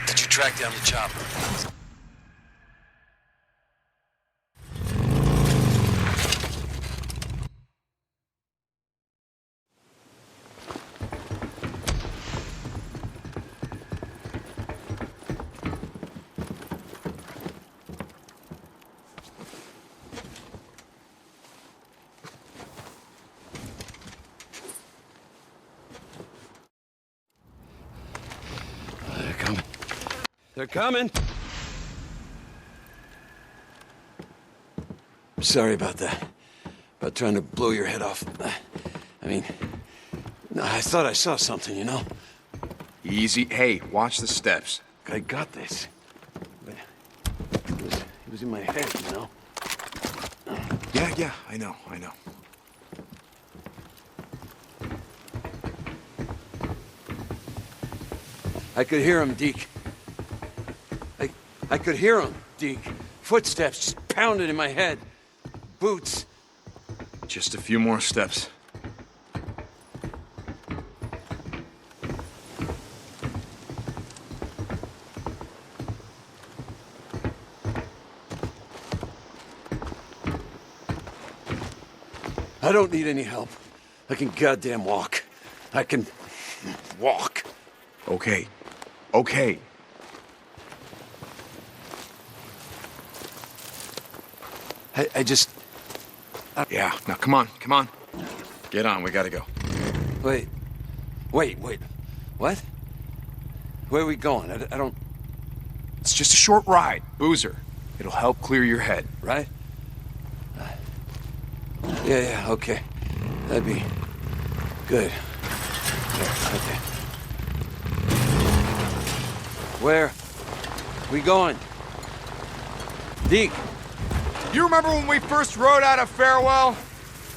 Did you track down the chopper? They're coming. They're coming. I'm sorry about that. About trying to blow your head off. I mean, no, I thought I saw something, you know? Easy. Hey, watch the steps. I got this. But it was in my head, you know? Yeah, I know. I could hear him, Deke. I could hear him, Deke. Footsteps just pounding in my head. Boots. Just a few more steps. I don't need any help. I can goddamn walk. I can walk. Okay. I just... Yeah, now come on. Get on, we gotta go. Wait. What? Where are we going? I don't... It's just a short ride, Boozer. It'll help clear your head. Right? Yeah, okay. That'd be good. Yeah, okay. Where we going? Deke. You remember when we first rode out of Farewell?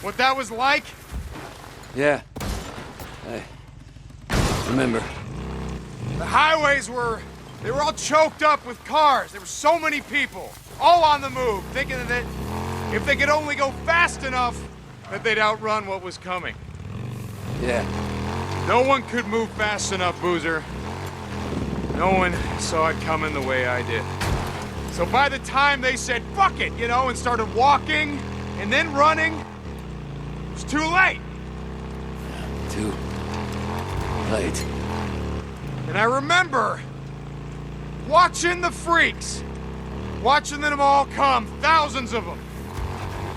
What that was like? Yeah. I remember. The highways were all choked up with cars. There were so many people, all on the move, thinking that if they could only go fast enough, that they'd outrun what was coming. Yeah. No one could move fast enough, Boozer. No one saw it coming the way I did. So by the time they said, fuck it, you know, and started walking and then running, it was too late. Too late. And I remember watching the freaks, watching them all come, thousands of them.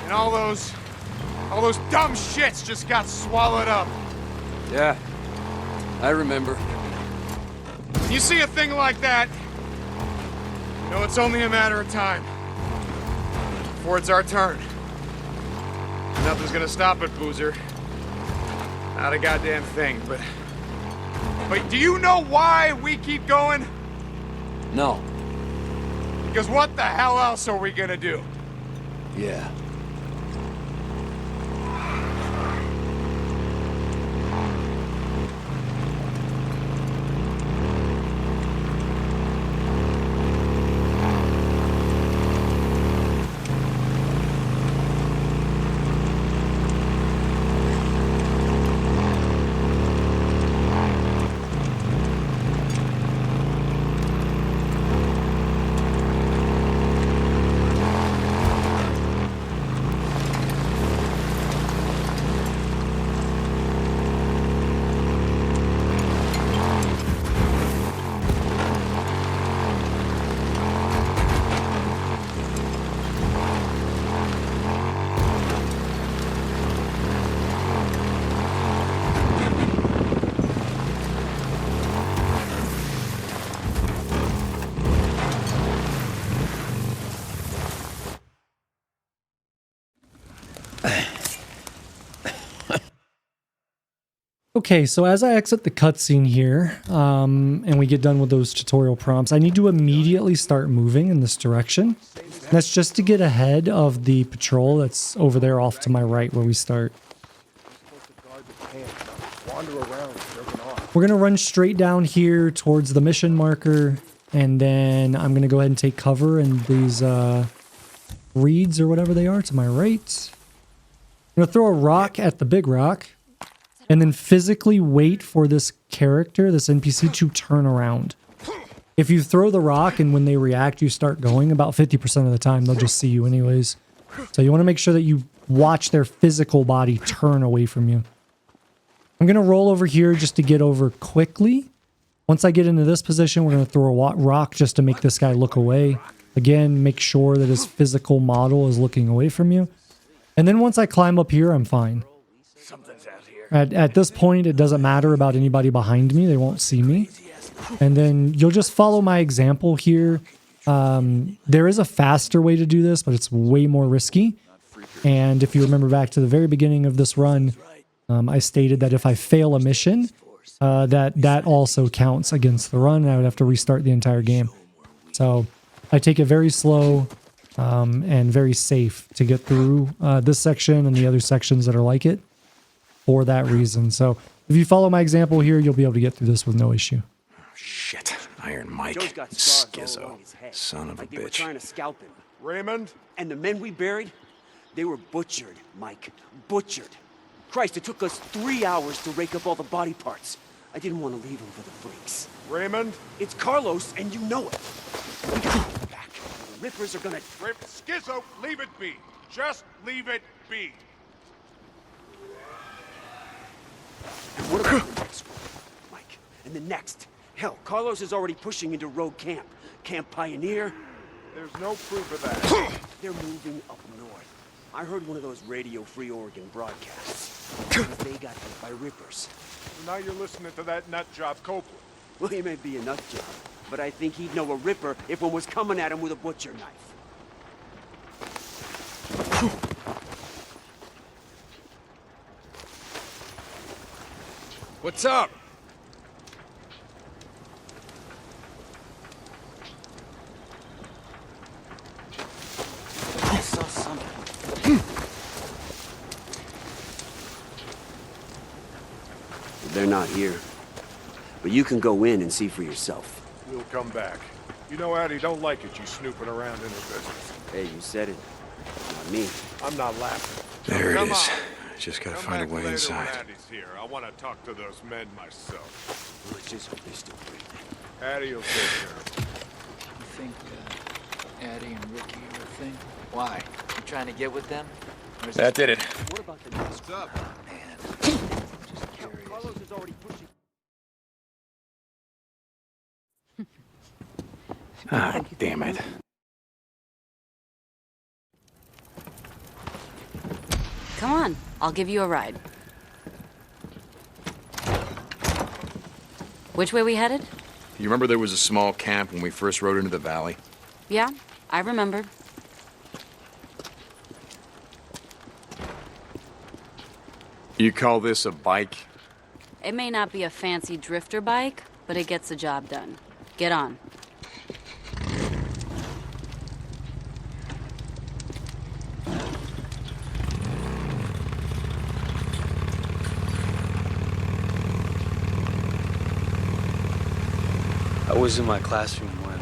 And all those dumb shits just got swallowed up. Yeah, I remember. You see a thing like that, you know it's only a matter of time before it's our turn. Nothing's gonna stop it, Boozer. Not a goddamn thing, but do you know why we keep going? No. Because what the hell else are we gonna do? Yeah. Okay, so as I exit the cutscene here, and we get done with those tutorial prompts, I need to immediately start moving in this direction. That's just to get ahead of the patrol that's over there off to my right where we start. We're going to run straight down here towards the mission marker, and then I'm going to go ahead and take cover in these reeds or whatever they are to my right. I'm going to throw a rock at the big rock. And then physically wait for this character, this NPC, to turn around. If you throw the rock and when they react, you start going, about 50% of the time, they'll just see you anyways. So you want to make sure that you watch their physical body turn away from you. I'm going to roll over here just to get over quickly. Once I get into this position, we're going to throw a rock just to make this guy look away. Again, make sure that his physical model is looking away from you. And then once I climb up here, I'm fine. At this point, it doesn't matter about anybody behind me. They won't see me. And then you'll just follow my example here. There is a faster way to do this, but it's way more risky. And if you remember back to the very beginning of this run, I stated that if I fail a mission, that also counts against the run, and I would have to restart the entire game. So I take it very slow and very safe to get through this section and the other sections that are like it. For that reason. So if you follow my example here, you'll be able to get through this with no issue. Shit. Iron Mike. Schizo. Son of a bitch. They were trying to scalp him. Raymond? And the men we buried, they were butchered, Mike. Butchered. Christ, it took us 3 hours to rake up all the body parts. I didn't want to leave them for the freaks. Raymond? It's Carlos, and you know it. We got to back. The Rippers are gonna... Schizo, leave it be. Just leave it be. And what about the next one, Mike? And the next? Hell, Carlos is already pushing into Rogue Camp. Camp Pioneer. There's no proof of that. They're moving up north. I heard one of those Radio Free Oregon broadcasts. They got hit by Rippers. So now you're listening to that nut job Copeland. Well, he may be a nut job, but I think he'd know a ripper if one was coming at him with a butcher knife. What's up? I saw something. They're not here. But you can go in and see for yourself. We'll come back. You know, Addie don't like it, you snooping around in her business. Hey, you said it. Not me. I'm not laughing. There it Come is. on. Just gotta Come find a back way later inside. when Addie's here. I want to talk to those men myself. Let's just hope they're still breathing. Addie will take care of it. You think Addie and Ricky are a thing? Why? You trying to get with them? Or is That did it. What about the next What's up? Man, just curious. Carlos is already pushing. Ah, damn it. Come on, I'll give you a ride. Which way we headed? You remember there was a small camp when we first rode into the valley? Yeah, I remember. You call this a bike? It may not be a fancy drifter bike, but it gets the job done. Get on. I was in my classroom when,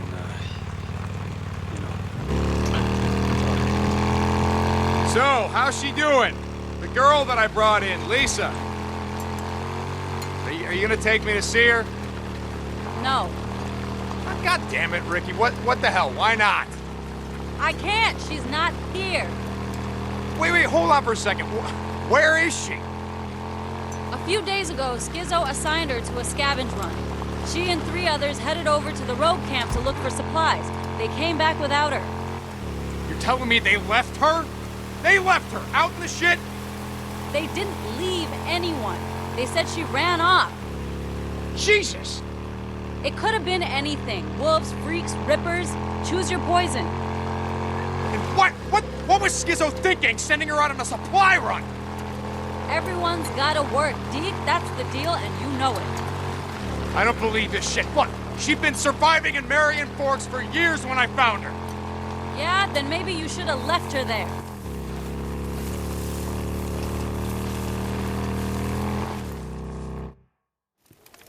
So, how's she doing? The girl that I brought in, Lisa. Are you gonna take me to see her? No, Oh, God damn it, Ricky. What the hell? Why not? I can't. She's not here. Wait, hold on for a second. Where is she? A few days ago, Skizzo assigned her to a scavenge run. She and 3 others headed over to the road camp to look for supplies. They came back without her. You're telling me they left her? They left her out in the shit? They didn't leave anyone. They said she ran off. Jesus! It could have been anything. Wolves, freaks, rippers. Choose your poison. And what was Skizzo thinking, sending her out on a supply run? Everyone's gotta work, Deke. That's the deal, and you know it. I don't believe this shit. Look, she'd been surviving in Marion Forks for years when I found her. Yeah, then maybe you should have left her there.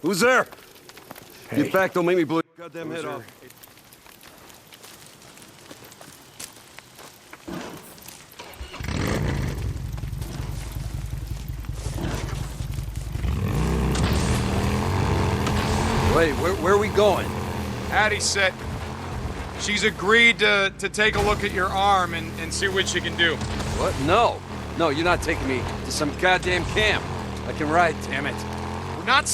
Who's there? Hey. Get back, don't make me blow your goddamn head off. Wait, where are we going? Addie said she's agreed to take a look at your arm and see what she can do. What? No. No, you're not taking me to some goddamn camp. I can ride, damn it. We're not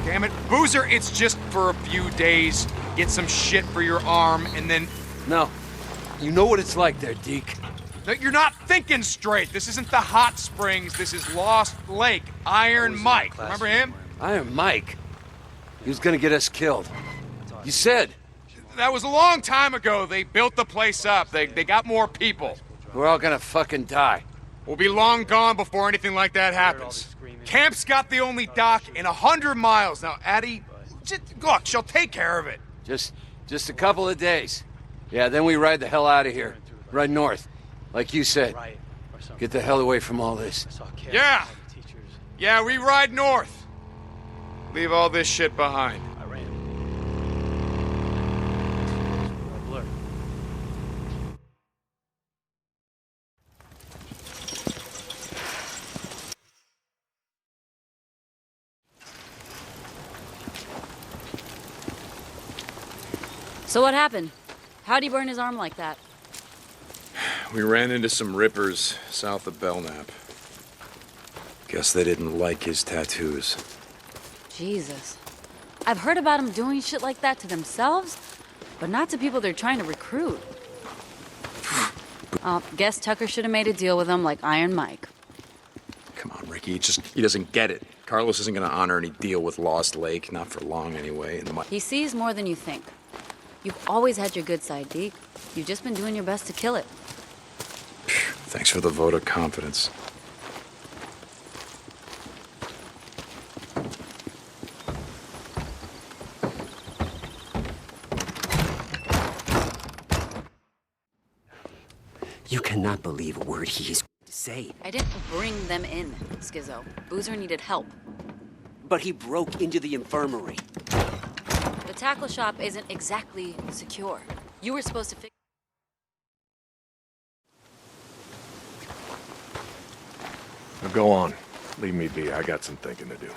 Damn it. Boozer, it's just for a few days. Get some shit for your arm, and then... No. You know what it's like there, Deke. No, you're not thinking straight. This isn't the hot springs. This is Lost Lake. Iron Mike. Remember him? Iron Mike? He was gonna get us killed. You said. That was a long time ago. They built the place up. They got more people. We're all gonna fucking die. We'll be long gone before anything like that happens. Camp's got the only dock in 100 miles. Now, Addie, look, she'll take care of it. Just a couple of days. Yeah, then we ride the hell out of here. Ride north. Like you said. Get the hell away from all this. Yeah. Yeah, we ride north. Leave all this shit behind. So what happened? How'd he burn his arm like that? We ran into some rippers south of Belknap. Guess they didn't like his tattoos. Jesus. I've heard about them doing shit like that to themselves, but not to people they're trying to recruit. Guess Tucker should have made a deal with them like Iron Mike. Come on, Ricky. He doesn't get it. Carlos isn't going to honor any deal with Lost Lake, not for long anyway. And He sees more than you think. You've always had your good side, Deke. You've just been doing your best to kill it. Thanks for the vote of confidence. You cannot believe a word he is to say. I didn't bring them in, Skizzo. Boozer needed help. But he broke into the infirmary. The tackle shop isn't exactly secure. You were supposed to fix... Now go on. Leave me be. I got some thinking to do.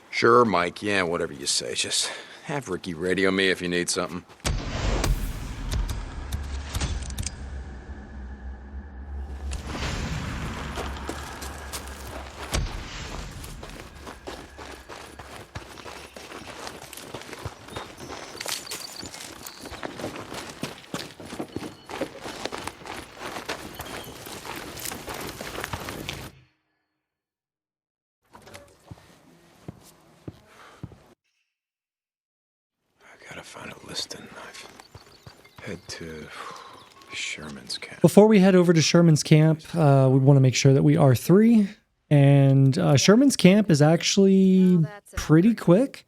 Sure, Mike. Yeah, whatever you say. Just have Ricky radio me if you need something. Find a listing. Head to Sherman's camp. Before we head over to Sherman's camp, we want to make sure that we are 3. And Sherman's camp is actually pretty quick,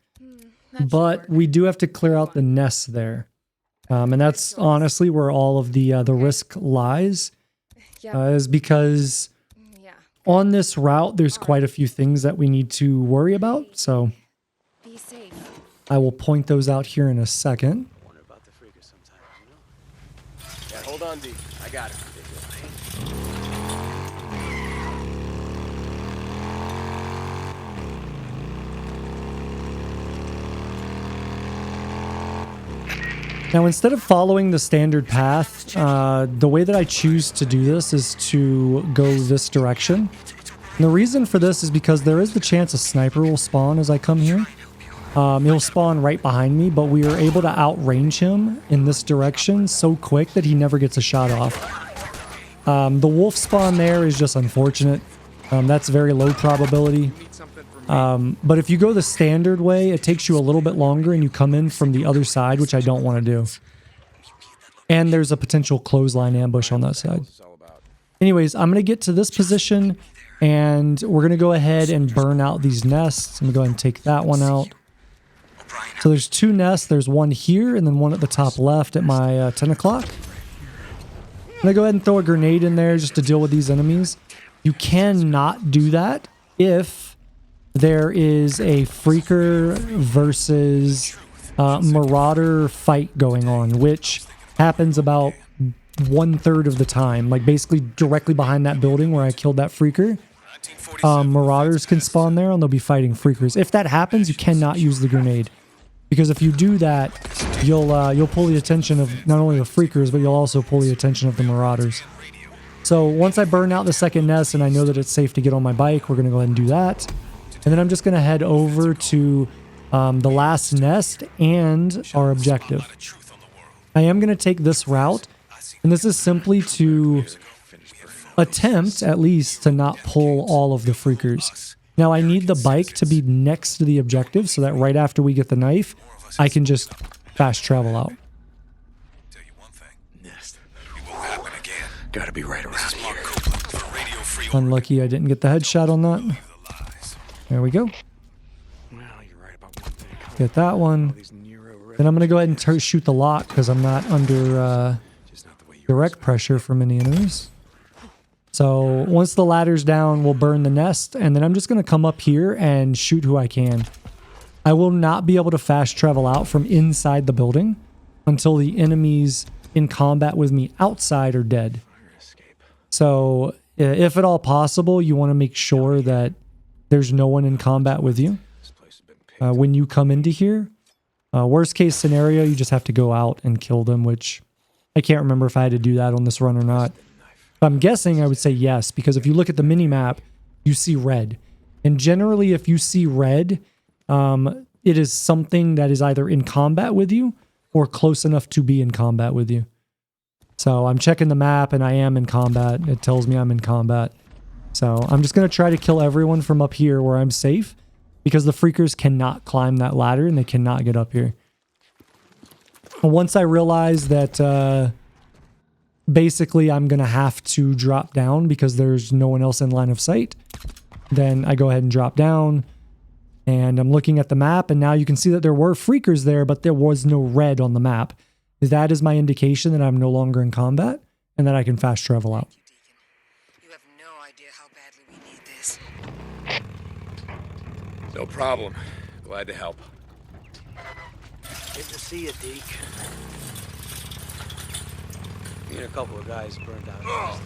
but we do have to clear out the nests there. And that's honestly where all of the risk lies, is because on this route, there's quite a few things that we need to worry about. So Be safe. I will point those out here in a second. Yeah, hold on, D. I got it. Now, instead of following the standard path, the way that I choose to do this is to go this direction. And the reason for this is because there is the chance a sniper will spawn as I come here. He'll spawn right behind me, but we are able to outrange him in this direction so quick that he never gets a shot off. The wolf spawn there is just unfortunate. That's very low probability. But if you go the standard way, it takes you a little bit longer and you come in from the other side, which I don't want to do. And there's a potential clothesline ambush on that side. Anyways, I'm going to get to this position and we're going to go ahead and burn out these nests. I'm going to go ahead and take that one out. So there's 2 nests. There's one here and then one at the top left at my 10 o'clock. I'm going to go ahead and throw a grenade in there just to deal with these enemies. You cannot do that if there is a Freaker versus Marauder fight going on, which happens about 1/3 of the time. Like basically directly behind that building where I killed that Freaker. Marauders can spawn there and they'll be fighting Freakers. If that happens, you cannot use the grenade. Because if you do that, you'll pull the attention of not only the Freakers, but you'll also pull the attention of the Marauders. So once I burn out the second nest and I know that it's safe to get on my bike, we're going to go ahead and do that. And then I'm just going to head over to the last nest and our objective. I am going to take this route, and this is simply to attempt, at least, to not pull all of the Freakers. Now, I need the bike to be next to the objective so that right after we get the knife, I can just fast travel out. Gotta be right around here. Unlucky I didn't get the headshot on that. There we go. Get that one. Then I'm going to go ahead and shoot the lock because I'm not under direct pressure from any enemies. So once the ladder's down, we'll burn the nest. And then I'm just going to come up here and shoot who I can. I will not be able to fast travel out from inside the building until the enemies in combat with me outside are dead. So if at all possible, you want to make sure that there's no one in combat with you when you come into here. Worst case scenario, you just have to go out and kill them, which I can't remember if I had to do that on this run or not. I'm guessing I would say yes, because if you look at the mini-map, you see red. And generally, if you see red, it is something that is either in combat with you or close enough to be in combat with you. So I'm checking the map and I am in combat. It tells me I'm in combat. So I'm just going to try to kill everyone from up here where I'm safe, because the freakers cannot climb that ladder and they cannot get up here. Once I realize that basically I'm going to have to drop down because there's no one else in line of sight, then I go ahead and drop down. And I'm looking at the map, and now you can see that there were freakers there, but there was no red on the map. That is my indication that I'm no longer in combat and that I can fast travel out. You have no idea how badly we need this. No problem. Glad to help. Good to see you, Deke. Me and a couple of guys burned out.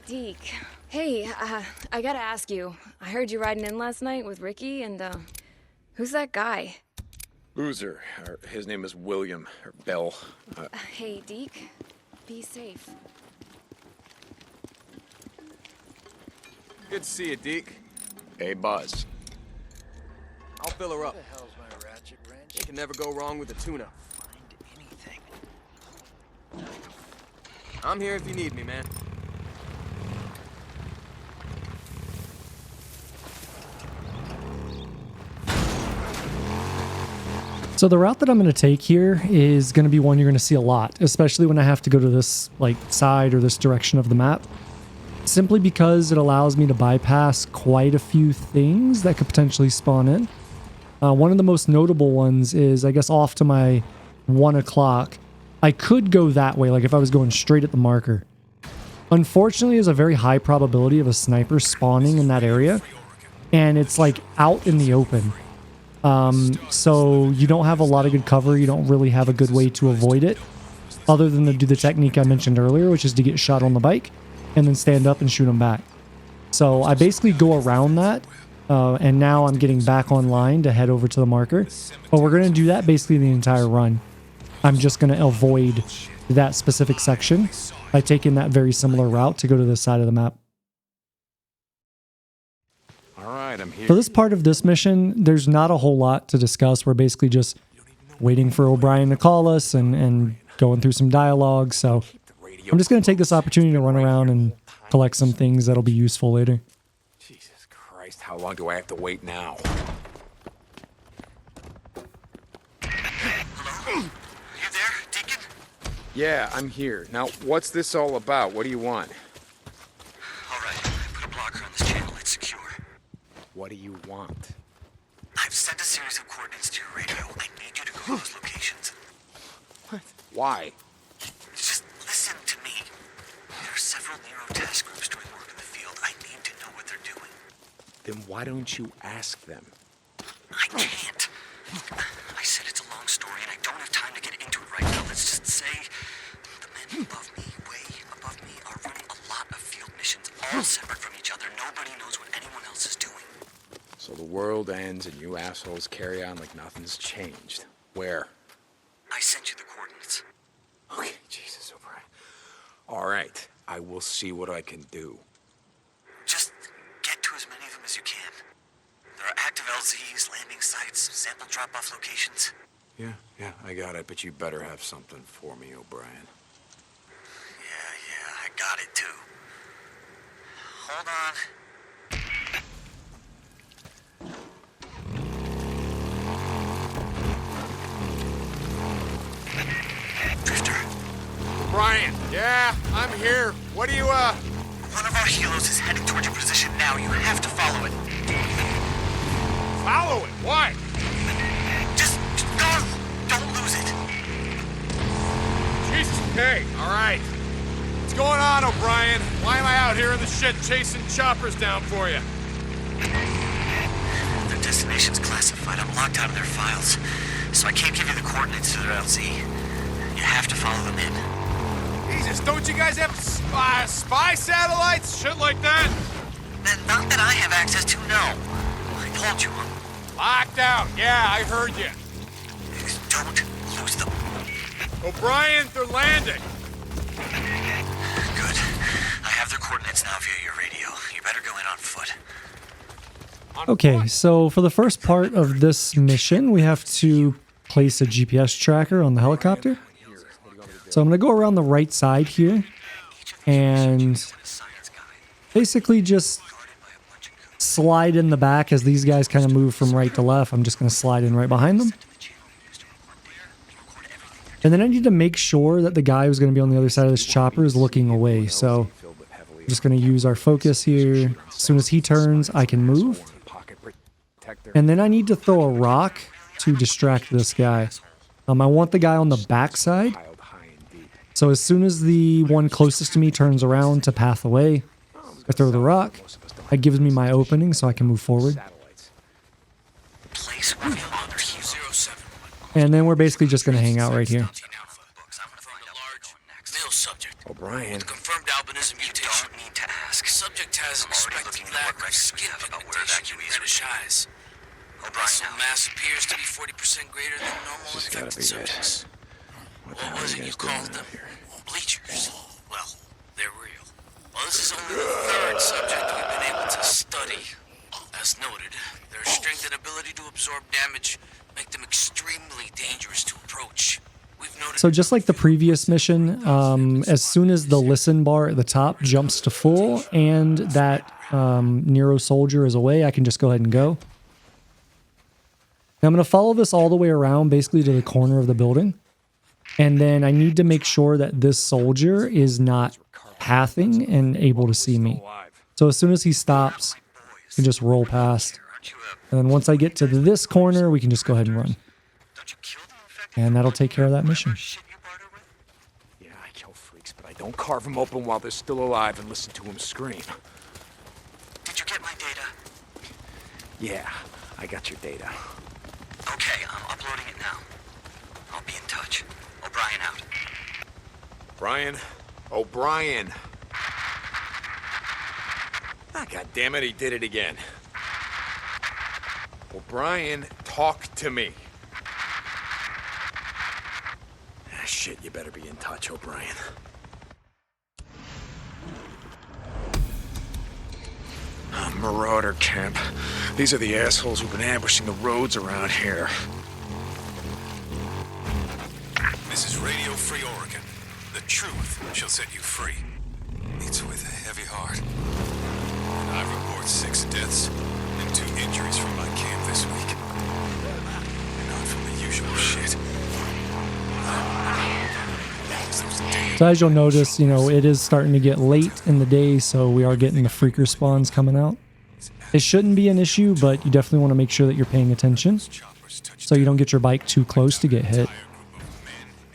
Deke, hey, I gotta ask you. I heard you riding in last night with Ricky, and, who's that guy? Boozer. His name is William, or Bell. Hey, Deke, be safe. Good to see you, Deke. Hey, Buzz. I'll fill her up. What the hell's my ratchet wrench? You can never go wrong with a tuna. Find anything. I'm here if you need me, man. So the route that I'm going to take here is going to be one you're going to see a lot, especially when I have to go to this like side or this direction of the map, simply because it allows me to bypass quite a few things that could potentially spawn in. One of the most notable ones is, I guess, off to my 1 o'clock. I could go that way, like if I was going straight at the marker. Unfortunately, there's a very high probability of a sniper spawning in that area, and it's like out in the open. So you don't have a lot of good cover. You don't really have a good way to avoid it other than to do the technique I mentioned earlier, which is to get shot on the bike and then stand up and shoot them back. So I basically go around that, and now I'm getting back online to head over to the marker. But we're going to do that basically the entire run. I'm just going to avoid that specific section by taking that very similar route to go to this side of the map. All right, I'm here. For this part of this mission, there's not a whole lot to discuss. We're basically just waiting for O'Brien to call us and going through some dialogue. So I'm just going to take this opportunity to run around and collect some things that'll be useful later. Jesus Christ, how long do I have to wait now? Hello? You there, Deacon? Yeah, I'm here. Now, what's this all about? What do you want? All right, I put a blocker on this channel. It's secure. What do you want? I've sent a series of coordinates to your radio. I need you to go to those locations. What? Why? Just listen to me. There are several NERO task groups doing work in the field. I need to know what they're doing. Then why don't you ask them? I can't. I said it's a long story, and I don't have time to get into it right now. Let's just say the men above me, way above me, are running a lot of field missions, all separate from each other. Nobody knows what anyone else is doing. So the world ends and you assholes carry on like nothing's changed. Where? I sent you the coordinates. Okay, Jesus, O'Brien. All right, I will see what I can do. Just get to as many of them as you can. There are active LZs, landing sites, sample drop-off locations. Yeah, I got it, but you better have something for me, O'Brien. Yeah, I got it too. Hold on. Drifter. O'Brien, yeah, I'm here. What do you, One of our helos is heading toward your position now. You have to follow it. Follow it? Why? Just go! Don't lose it. Jesus, okay, all right. What's going on, O'Brien? Why am I out here in the shit chasing choppers down for you? Their destination's classified. I'm locked out of their files. So I can't give you the coordinates to their LZ. You have to follow them in. Jesus, don't you guys have spy satellites? Shit like that? Not that I have access to, no. I told you. Locked out. Yeah, I heard you. Don't lose them. O'Brien, they're landing. Good. I have their coordinates now via your radio. You better go in on foot. Okay, so for the first part of this mission, we have to place a GPS tracker on the helicopter. So I'm going to go around the right side here and basically just slide in the back as these guys kind of move from right to left. I'm just going to slide in right behind them. And then I need to make sure that the guy who's going to be on the other side of this chopper is looking away. So I'm just going to use our focus here. As soon as he turns, I can move. And then I need to throw a rock to distract this guy. I want the guy on the back side. So as soon as the one closest to me turns around to path away, I throw the rock. That gives me my opening so I can move forward. And then we're basically just going to hang out right here. O'Brien. Confirmed albinism mutation. Need to ask. Subject has expected lack of skin pigmentation in reddish eyes. Muscle mass appears to be 40% greater than normal infected subjects. What was it you called them? Bleachers. Well, they're real. Well, this is only the third subject we've been able to study. As noted, their strength and ability to absorb damage make them extremely dangerous to approach. So just like the previous mission, as soon as the listen bar at the top jumps to full and that NERO soldier is away, I can just go ahead and go. Now I'm going to follow this all the way around, basically to the corner of the building. And then I need to make sure that this soldier is not pathing and able to see me. So as soon as he stops, I can just roll past. And then once I get to this corner, we can just go ahead and run. And that'll take care of that mission. Yeah, I kill freaks, but I don't carve them open while they're still alive and listen to them scream. Did you get my data? Yeah, I got your data. Okay, I'm uploading it now. I'll be in touch. O'Brien out. Brian? O'Brien. Ah, God damn it, he did it again. O'Brien, talk to me. Ah, shit, you better be in touch, O'Brien. Marauder camp. These are the assholes who've been ambushing the roads around here. This is Radio Free Oregon. The truth shall set you free. It's with a heavy heart. And I report 6 deaths and 2 injuries from my camp this week. Not from the usual shit. So as you'll notice, you know, it is starting to get late in the day, so we are getting the freaker spawns coming out. It shouldn't be an issue, but you definitely want to make sure that you're paying attention so you don't get your bike too close to get hit.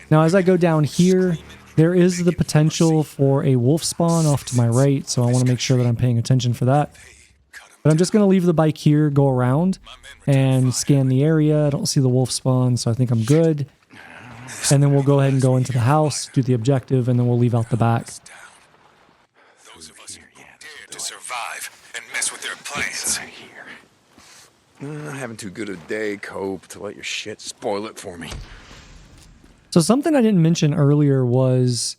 Now, as I go down here, there is the potential for a wolf spawn off to my right, so I want to make sure that I'm paying attention for that. But I'm just going to leave the bike here, go around, and scan the area. I don't see the wolf spawn, so I think I'm good. And then we'll go ahead and go into the house, do the objective, and then we'll leave out the back. Those of us who dare to survive and mess with their plans. Having too good a day, Cope, to let your shit spoil it for me. So something I didn't mention earlier was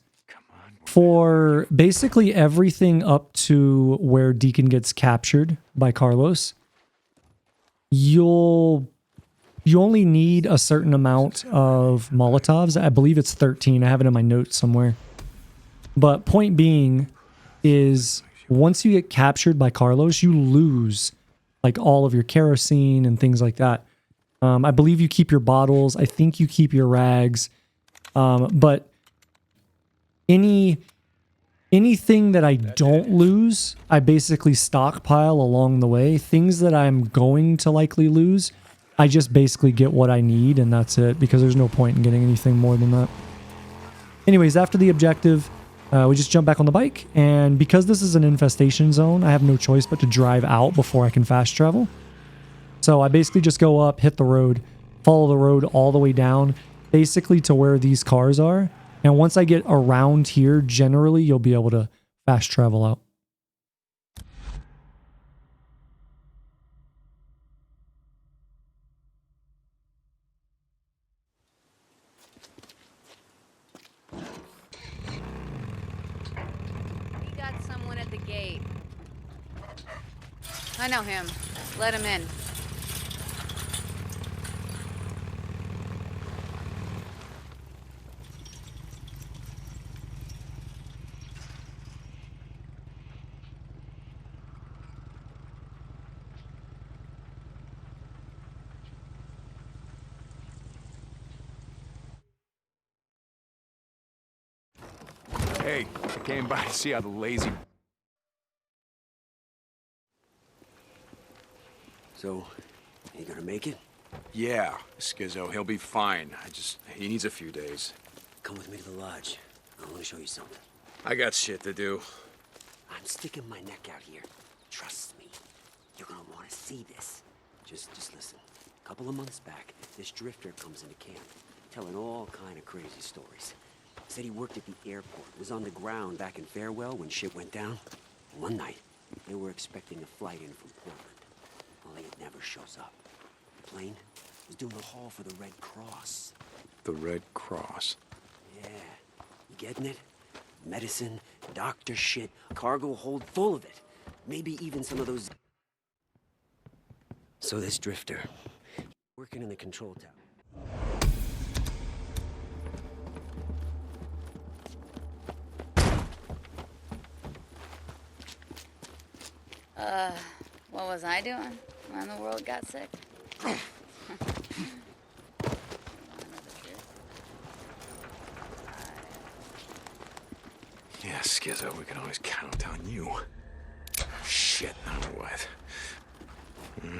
for basically everything up to where Deacon gets captured by Carlos, you only need a certain amount of Molotovs. I believe it's 13. I have it in my notes somewhere. But point being is once you get captured by Carlos, you lose like all of your kerosene and things like that. I believe you keep your bottles. I think you keep your rags. But anything that I don't lose, I basically stockpile along the way. Things that I'm going to likely lose, I just basically get what I need and that's it, because there's no point in getting anything more than that. Anyways, after the objective, we just jump back on the bike, and because this is an infestation zone, I have no choice but to drive out before I can fast travel. So I basically just go up, hit the road, follow the road all the way down, basically to where these cars are. And once I get around here, generally you'll be able to fast travel out. We got someone at the gate. I know him. Let him in. Hey, I came by to see how the lazy... So, you gonna make it? Yeah, Skizzo, he'll be fine. He needs a few days. Come with me to the lodge. I want to show you something. I got shit to do. I'm sticking my neck out here. Trust me. You're gonna want to see this. Just listen. A couple of months back, this drifter comes into camp, telling all kind of crazy stories. Said he worked at the airport, was on the ground back in Farewell when shit went down. One night, they were expecting a flight in from Portland. Only it never shows up. The plane was doing a haul for the Red Cross. The Red Cross? Yeah. You getting it? Medicine, doctor shit, cargo hold full of it. Maybe even some of those... So this drifter, working in the control tower. What was I doing when the world got sick? Yeah, Skizzo, we can always count on you. Shit, now what?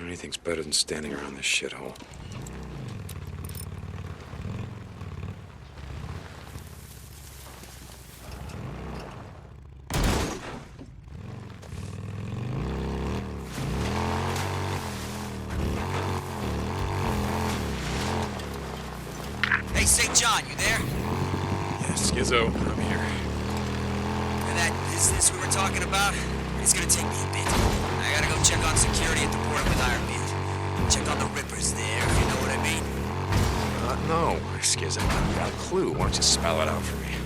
Anything's better than standing around this shithole. Hey, St. John, you there? Yeah, Skizzo, I'm here. And that business we were talking about? It's gonna take me a bit. I gotta go check on security at the port with Ironbeard. Check on the rippers there, if you know what I mean. No, Skizzo, I haven't got a clue. Why don't you spell it out for me?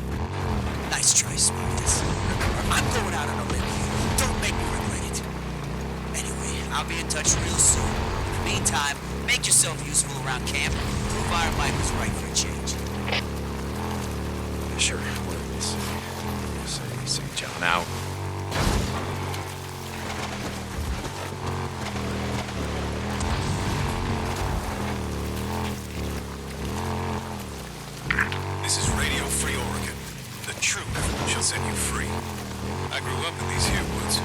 Nice try, Smarties. I'm going out on a limb here. Don't make me regret it. Anyway, I'll be in touch real soon. In the meantime, make yourself useful around camp. Prove Iron Mike was right for a change. Sure, what did you say? St. John out. This is Radio Free Oregon. The truth shall set you free. I grew up in these here woods.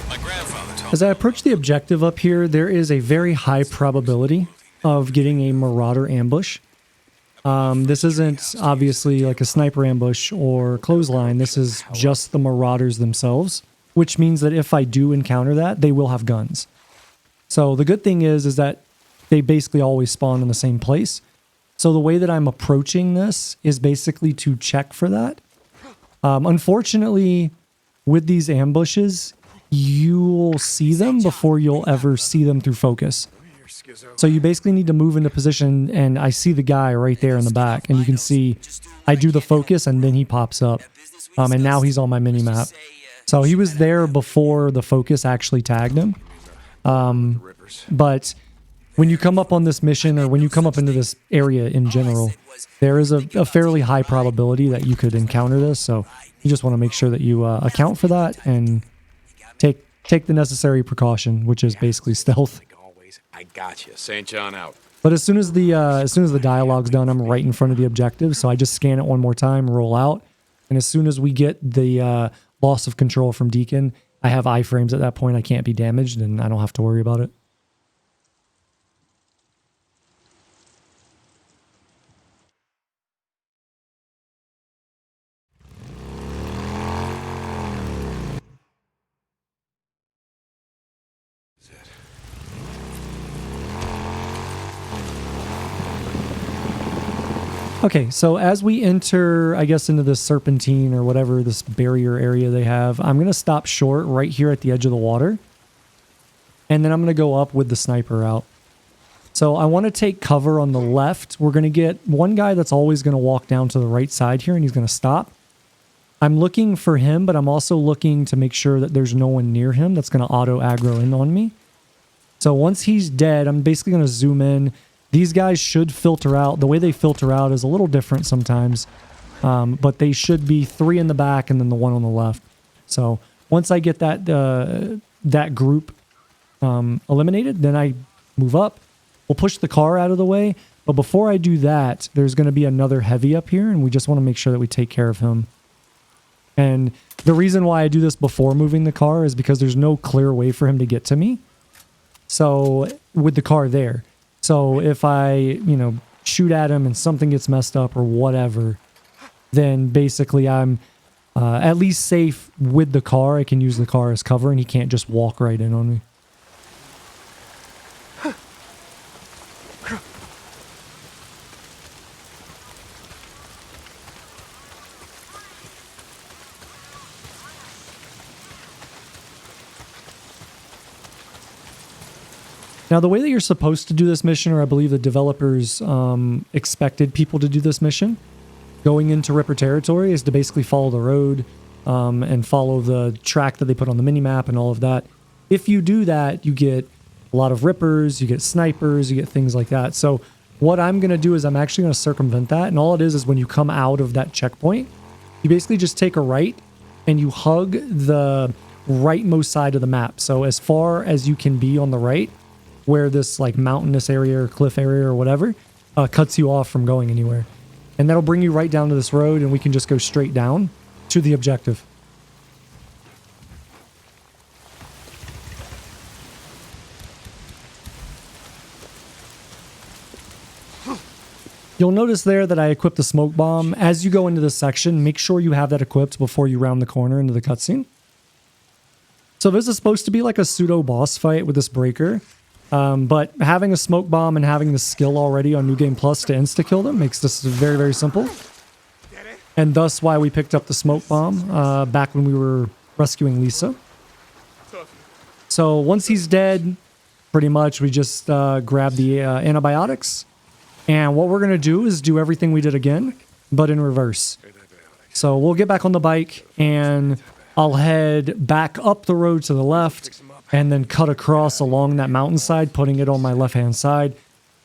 My grandfather taught As I approach the objective up here, there is a very high probability of getting a marauder ambush. This isn't obviously like a sniper ambush or clothesline. This is just the marauders themselves, which means that if I do encounter that, they will have guns. So the good thing is that they basically always spawn in the same place. So the way that I'm approaching this is basically to check for that. Unfortunately, with these ambushes, you'll see them before you'll ever see them through focus. So you basically need to move into position, and I see the guy right there in the back, and you can see I do the focus, and then he pops up. And now he's on my mini-map. So he was there before the focus actually tagged him. But when you come up on this mission, or when you come up into this area in general, there is a fairly high probability that you could encounter this. So you just want to make sure that you account for that and take the necessary precaution, which is basically stealth. I got you. St. John out. But as soon as the dialogue's done, I'm right in front of the objective. So I just scan it one more time, roll out, and as soon as we get the loss of control from Deacon, I have iframes at that point. I can't be damaged, and I don't have to worry about it. Okay, so as we enter, I guess, into this serpentine or whatever, this barrier area they have, I'm going to stop short right here at the edge of the water. And then I'm going to go up with the sniper out. So I want to take cover on the left. We're going to get one guy that's always going to walk down to the right side here, and he's going to stop. I'm looking for him, but I'm also looking to make sure that there's no one near him that's going to auto aggro in on me. So once he's dead, I'm basically going to zoom in. These guys should filter out. The way they filter out is a little different sometimes, but they should be 3 in the back and then the 1 on the left. So once I get that that group eliminated, then I move up. We'll push the car out of the way. But before I do that, there's going to be another heavy up here, and we just want to make sure that we take care of him. And the reason why I do this before moving the car is because there's no clear way for him to get to me. So with the car there. So if I, you know, shoot at him and something gets messed up or whatever, then basically I'm at least safe with the car. I can use the car as cover and he can't just walk right in on me. Now, the way that you're supposed to do this mission, or I believe the developers expected people to do this mission, going into Ripper territory, is to basically follow the road and follow the track that they put on the minimap and all of that. If you do that, you get a lot of Rippers, you get snipers, you get things like that. So what I'm going to do is I'm actually going to circumvent that. And all it is when you come out of that checkpoint, you basically just take a right and you hug the rightmost side of the map. So as far as you can be on the right, where this like mountainous area or cliff area or whatever cuts you off from going anywhere. And that'll bring you right down to this road and we can just go straight down to the objective. You'll notice there that I equipped the smoke bomb. As you go into this section, make sure you have that equipped before you round the corner into the cutscene. So this is supposed to be like a pseudo boss fight with this breaker. But having a smoke bomb and having the skill already on New Game Plus to insta-kill them makes this very, very simple. And thus why we picked up the smoke bomb back when we were rescuing Lisa. So once he's dead, pretty much we just grab the antibiotics. And what we're going to do is do everything we did again, but in reverse. So we'll get back on the bike and I'll head back up the road to the left and then cut across along that mountainside, putting it on my left-hand side.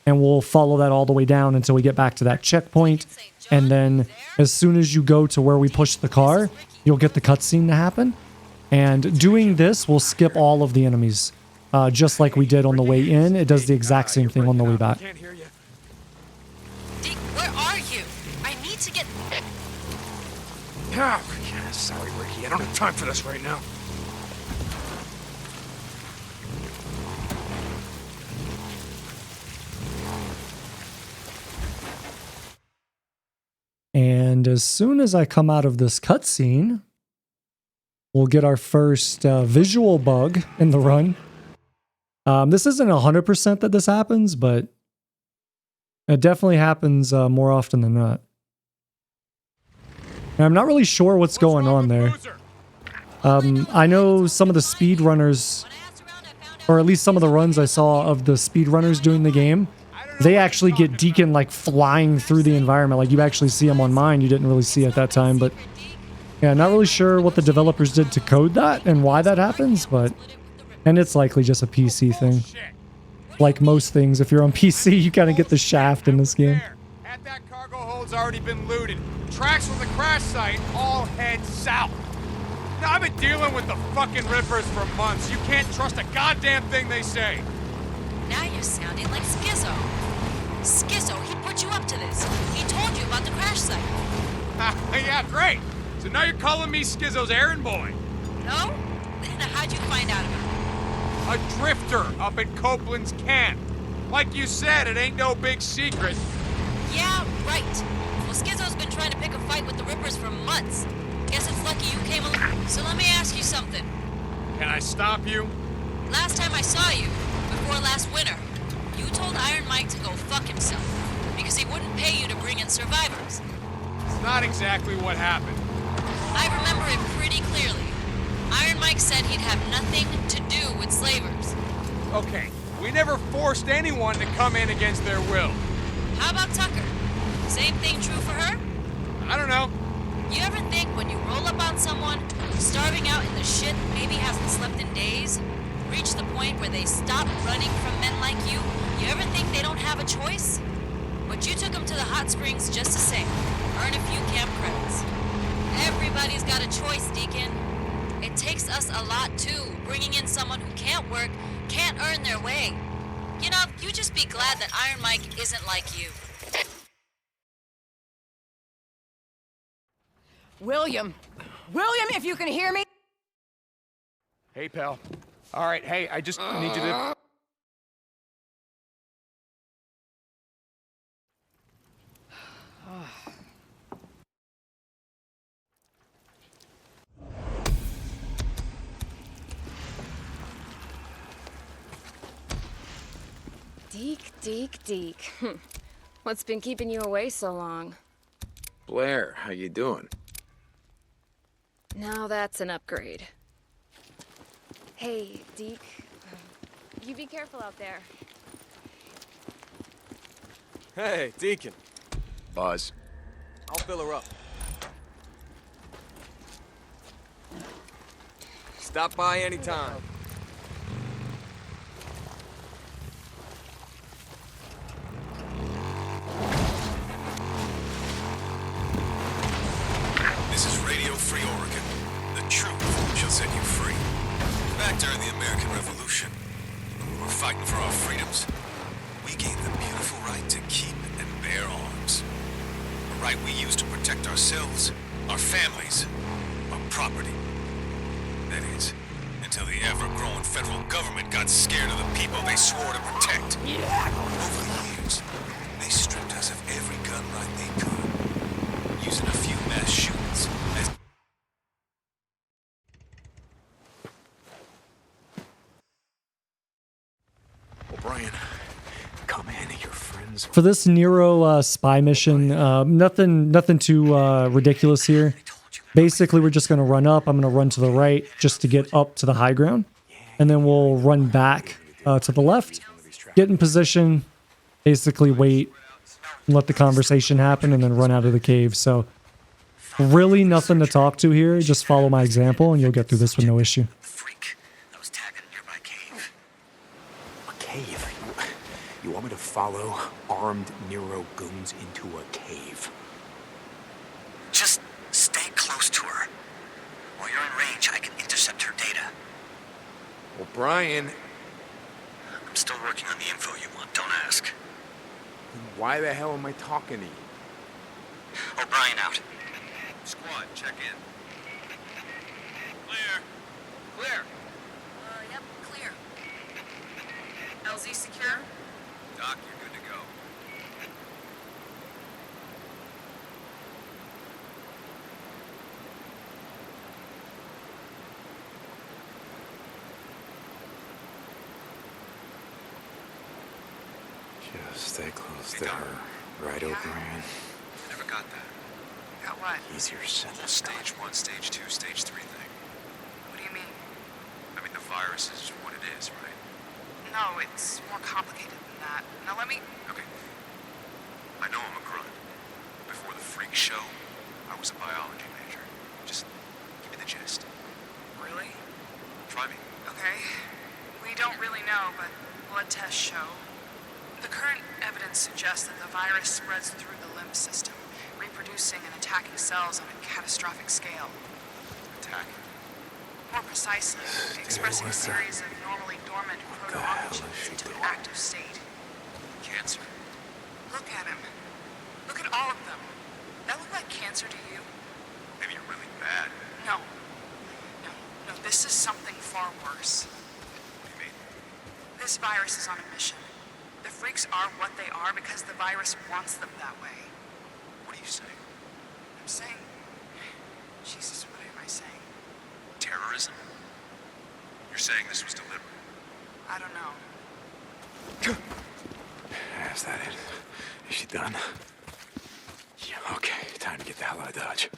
And we'll follow that all the way down until we get back to that checkpoint. And then as soon as you go to where we push the car, you'll get the cutscene to happen. And doing this will skip all of the enemies. Just like we did on the way in, it does the exact same thing on the way back. Deke, where are you? I need to get... Oh, sorry, Ricky. I don't have time for this right now. And as soon as I come out of this cutscene, we'll get our first visual bug in the run. This isn't 100% that this happens, but it definitely happens more often than not. And I'm not really sure what's going on there. I know some of the speedrunners, or at least some of the runs I saw of the speedrunners doing the game, they actually get Deacon like flying through the environment. Like you actually see him on mine. You didn't really see at that time, but yeah, not really sure what the developers did to code that and why that happens, but, and it's likely just a PC thing. Like most things, if you're on PC, you kind of get the shaft in this game. At that cargo hold's already been looted. Tracks from the crash site all head south. Now, I've been dealing with the fucking Rippers for months. You can't trust a goddamn thing they say. Now you're sounding like Skizzo. Skizzo, he put you up to this. He told you about the crash site. Yeah, great. So now you're calling me Skizzo's errand boy. No? Then how'd you find out about it? A drifter up at Copeland's camp. Like you said, it ain't no big secret. Yeah, right. Well, Skizzo's been trying to pick a fight with the Rippers for months. Guess it's lucky you came along. So let me ask you something. Can I stop you? Last time I saw you, before last winter, you told Iron Mike to go fuck himself because he wouldn't pay you to bring in survivors. It's not exactly what happened. I remember it pretty clearly. Iron Mike said he'd have nothing to do with slavers. Okay, we never forced anyone to come in against their will. How about Tucker? Same thing true for her? I don't know. You ever think when you roll up seen someone starving out in the shit, maybe hasn't slept in days, reach the point where they stop running from men like you? You ever think they don't have a choice? But you took them to the hot springs just the same. Earn a few camp credits. Everybody's got a choice, Deacon. It takes us a lot, too, bringing in someone who can't work, can't earn their way. You know, you just be glad that Iron Mike isn't like you. William! William, if you can hear me! Hey, pal. All right, hey, I just need you to... Deke. What's been keeping you away so long? Blair, how you doing? Now that's an upgrade. Hey, Deke. You be careful out there. Hey, Deacon. Buzz. I'll fill her up. Stop by anytime. This is Radio Free Oregon. The truth shall set you free. Back during the American Revolution, when we were fighting for our freedoms, we gained the beautiful right to keep and bear arms. A right we used to protect ourselves, our families, our property. That is, until the ever-growing federal government got scared of the people they swore to protect. Over the years, they stripped us of every gun right they could, using a few mass shootings as... O'Brien, come in. Your friends... For this NERO spy mission, nothing too ridiculous here. Basically, we're just going to run up. I'm going to run to the right just to get up to the high ground. And then we'll run back to the left, get in position, basically wait, and let the conversation happen, and then run out of the cave. So really nothing to talk to here. Just follow my example, and you'll get through this with no issue. A cave? You want me to follow armed NERO goons into a cave? Just stay close to her. While you're in range, I can intercept her data. O'Brien, I'm still working on the info you want, don't ask. why the hell am I talking to you? O'Brien out. Squad, check in. Clear. Clear. Yep, clear. LZ secure? Doc, you're good to go. Just stay close to her. Right, O'Brien? I never got that. Got what? Easier said than Stage 1, Stage 2, Stage 3 thing. What do you mean? I mean, the virus is what it is, right? No, it's more complicated than that. Now let me... Okay. I know I'm a grunt. Before the freak show, I was a biology major. Just give me the gist. Really? Try me. Okay. We don't really know, but blood tests show. The current evidence suggests that the virus spreads through the lymph system, reproducing and attacking cells on a catastrophic scale. Attacking? More precisely, expressing a series of normally dormant proto-oncogenes into an active state. Cancer. Look at him. Look at all of them. That look like cancer to you? Maybe you're really bad. No. No, this is something far worse. What do you mean? This virus is on a mission. The freaks are what they are because the virus wants them that way. What are you saying? I'm saying... Jesus, what am I saying? Terrorism? You're saying this was deliberate? I don't know. Is that it? Is she done? Yeah, okay. Time to get the hell out of Dodge.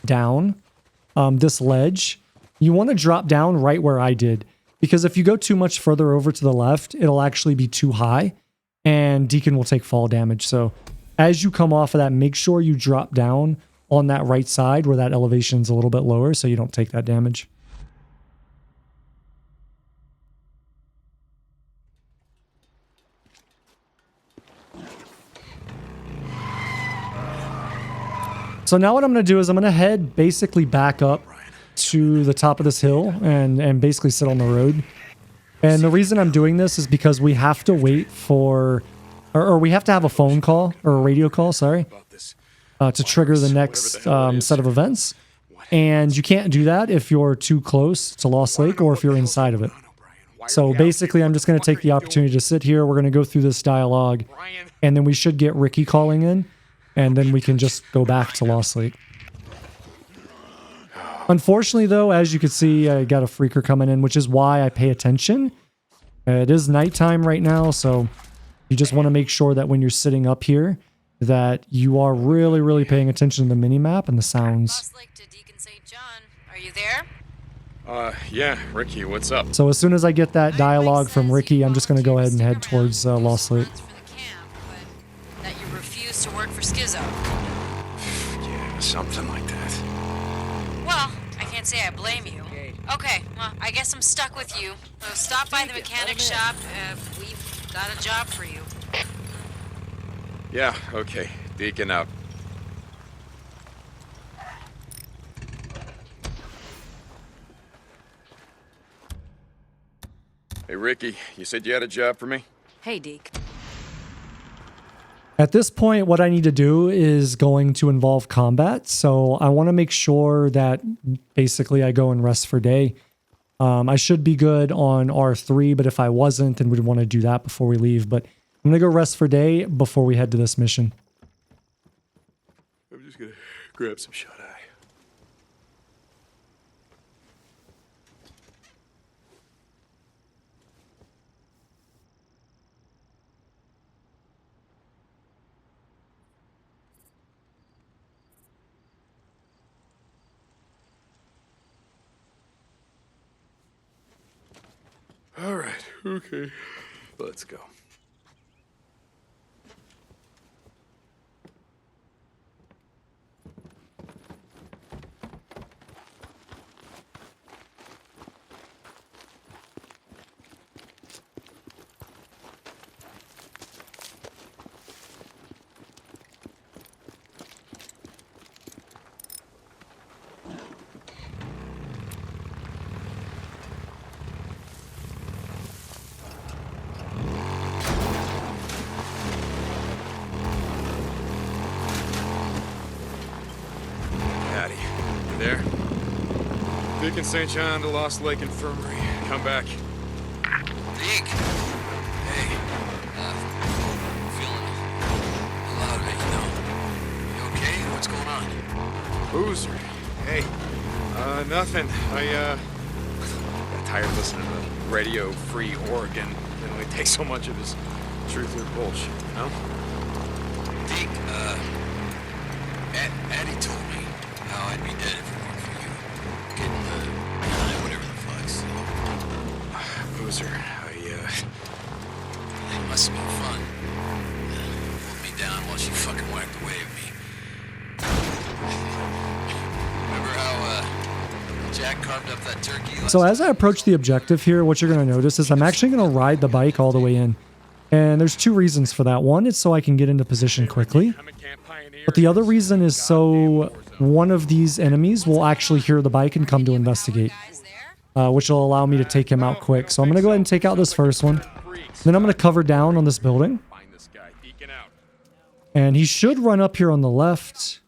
Down this ledge, you want to drop down right where I did, because if you go too much further over to the left, it'll actually be too high and Deacon will take fall damage. So as you come off of that, make sure you drop down on that right side where that elevation is a little bit lower so you don't take that damage. So now what I'm going to do is I'm going to head basically back up to the top of this hill and basically sit on the road. And the reason I'm doing this is because we have to wait for, or we have to have a phone call or a radio call, sorry, to trigger the next set of events. And you can't do that if you're too close to Lost Lake or if you're inside of it. So basically, I'm just going to take the opportunity to sit here. We're going to go through this dialogue, and then we should get Ricky calling in, and then we can just go back to Lost Lake. Unfortunately, though, as you can see, I got a freaker coming in, which is why I pay attention. It is nighttime right now, so you just want to make sure that when you're sitting up here, that you are really, really paying attention to the mini-map and the sounds. Lost Lake to Deacon St. John. Are you there? Yeah, Ricky, what's up? So as soon as I get that dialogue from Ricky, I'm just going to go ahead and head towards Lost Lake. That you refuse to work for Schizo. Yeah, something like that. Well, I can't say I blame you. Okay, well, I guess I'm stuck with you. So stop by the mechanic shop. We've got a job for you. Yeah, okay. Deacon out. Hey, Ricky, you said you had a job for me? Hey, Deke. At this point, what I need to do is going to involve combat. So I want to make sure that basically I go and rest for day. I should be good on R3, but if I wasn't, then we'd want to do that before we leave. But I'm going to go rest for day before we head to this mission. I'm just going to grab some shut-eye. All right, okay. Let's go. There. Deacon St. John to Lost Lake Infirmary. Come back. Deke! Hey, feeling a lot of it, you know. You okay? What's going on? Boozer. Hey. Nothing. I got tired of listening to Radio Free Oregon. Didn't really take so much of his truth or bullshit, you know? Deke, Addie told me how I'd be dead if it weren't for you. Getting the whatever the fuck's. Boozer, It must have been fun. Put me down while she fucking whacked away at me. Remember how Jack carved up that turkey? So as I approach the objective here, what you're going to notice is I'm actually going to ride the bike all the way in. And there's two reasons for that. One, it's so I can get into position quickly. But the other reason is so one of these enemies will actually hear the bike and come to investigate, which will allow me to take him out quick. So I'm going to go ahead and take out this first one. Then I'm going to cover down on this building. And he should run up here on the left.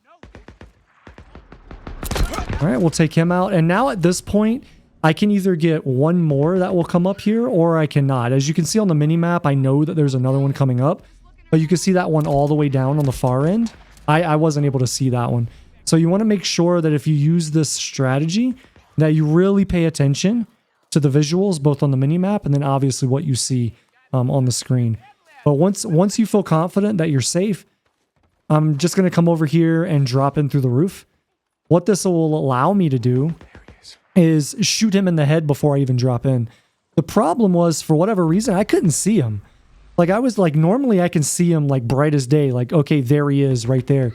All right, we'll take him out. And now at this point, I can either get one more that will come up here or I cannot. As you can see on the mini-map, I know that there's another one coming up. But you can see that one all the way down on the far end. I wasn't able to see that one. So you want to make sure that if you use this strategy, that you really pay attention to the visuals, both on the mini-map and then obviously what you see on the screen. But once you feel confident that you're safe, I'm just going to come over here and drop in through the roof. What this will allow me to do is shoot him in the head before I even drop in. The problem was, for whatever reason, I couldn't see him. Like, I was like, normally I can see him like bright as day. Like, okay, there he is right there.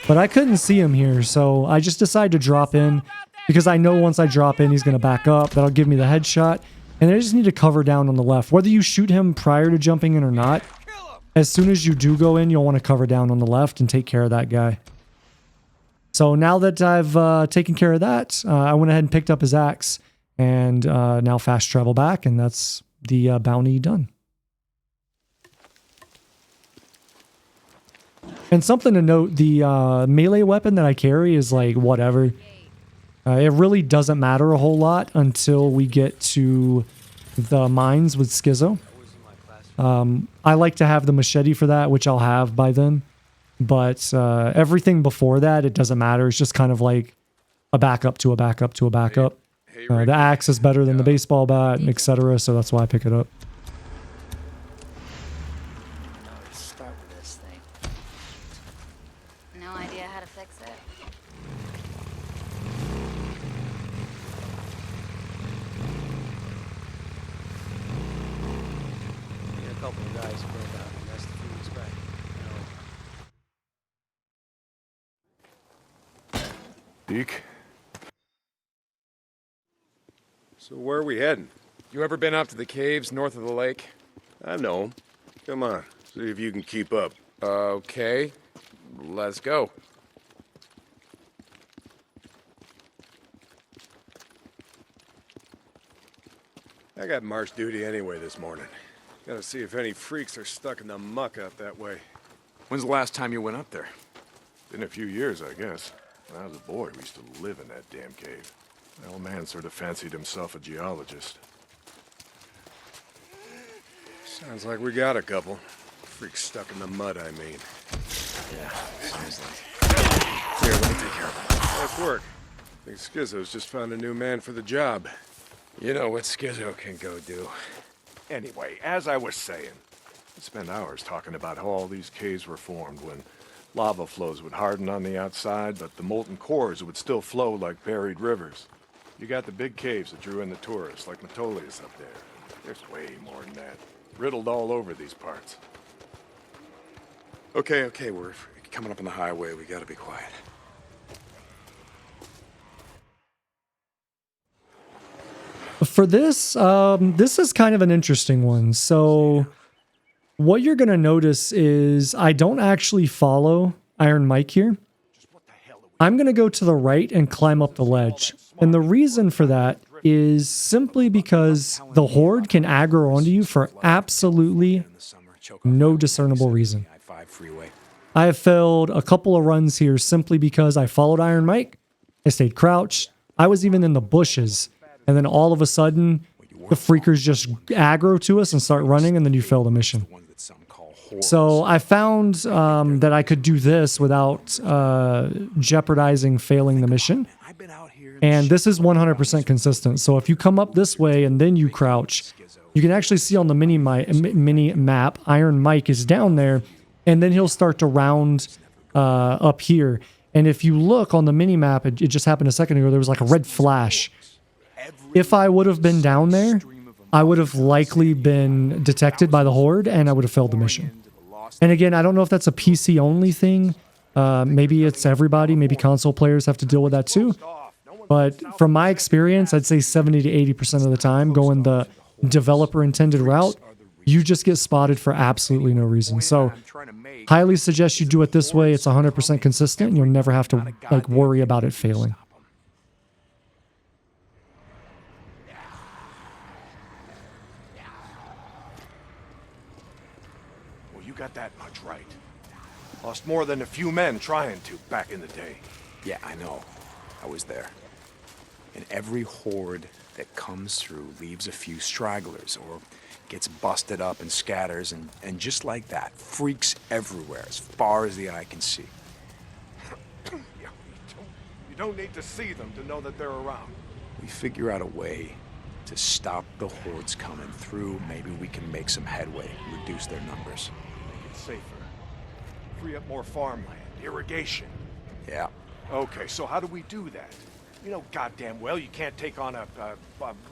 But I couldn't see him here. So I just decided to drop in because I know once I drop in, he's going to back up. That'll give me the headshot. And I just need to cover down on the left. Whether you shoot him prior to jumping in or not, as soon as you do go in, you'll want to cover down on the left and take care of that guy. So now that I've taken care of that, I went ahead and picked up his axe and now fast travel back, and that's the bounty done. And something to note, the melee weapon that I carry is like whatever. It really doesn't matter a whole lot until we get to the mines with Schizo. I like to have the machete for that, which I'll have by then. But everything before that, it doesn't matter. It's just kind of like a backup to a backup to a backup. The axe is better than the baseball bat, etc. So that's why I pick it up. Start with this thing. No idea how to fix it. Yeah, a couple of guys broke out and that's a few weeks back. Deke? So where are we heading? You ever been up to the caves north of the lake? I know. Come on, see if you can keep up. Okay, let's go. I got march duty anyway this morning. Gotta see if any freaks are stuck in the muck out that way. When's the last time you went up there? Been a few years, I guess. When I was a boy, we used to live in that damn cave. My old man sort of fancied himself a geologist. Sounds like we got a couple. Freaks stuck in the mud, I mean. Yeah, sounds like. Here, let me take care of them. Nice work. I think Schizo's just found a new man for the job. You know what Schizo can go do. Anyway, as I was saying, I spent hours talking about how all these caves were formed when lava flows would harden on the outside, but the molten cores would still flow like buried rivers. You got the big caves that drew in the tourists, like Metolius up there. There's way more than that. Riddled all over these parts. Okay, we're coming up on the highway. We gotta be quiet. For this, this is kind of an interesting one. So what you're going to notice is I don't actually follow Iron Mike here. I'm going to go to the right and climb up the ledge. And the reason for that is simply because the Horde can aggro onto you for absolutely no discernible reason. I have failed a couple of runs here simply because I followed Iron Mike. I stayed crouched. I was even in the bushes. And then all of a sudden, the freakers just aggro to us and start running, and then you fail the mission. So I found that I could do this without jeopardizing failing the mission. And this is 100% consistent. So if you come up this way and then you crouch, you can actually see on the mini map, Iron Mike is down there, and then he'll start to round up here. And if you look on the mini map, it just happened a second ago, there was like a red flash. If I would have been down there, I would have likely been detected by the Horde and I would have failed the mission. And again, I don't know if that's a PC only thing. Maybe it's everybody. Maybe console players have to deal with that too. But from my experience, I'd say 70 to 80% of the time going the developer intended route, you just get spotted for absolutely no reason. So highly suggest you do it this way. It's 100% consistent and you'll never have to like worry about it failing. Got that much right. Lost more than a few men trying to back in the day. Yeah, I know. I was there. And every horde that comes through leaves a few stragglers or gets busted up and scatters, and just like that, freaks everywhere as far as the eye can see. Yeah, you don't need to see them to know that they're around. We figure out a way to stop the hordes coming through. Maybe we can make some headway, reduce their numbers. Safer. Free up more farmland, irrigation. Yeah. Okay, so how do we do that? You know goddamn well you can't take on a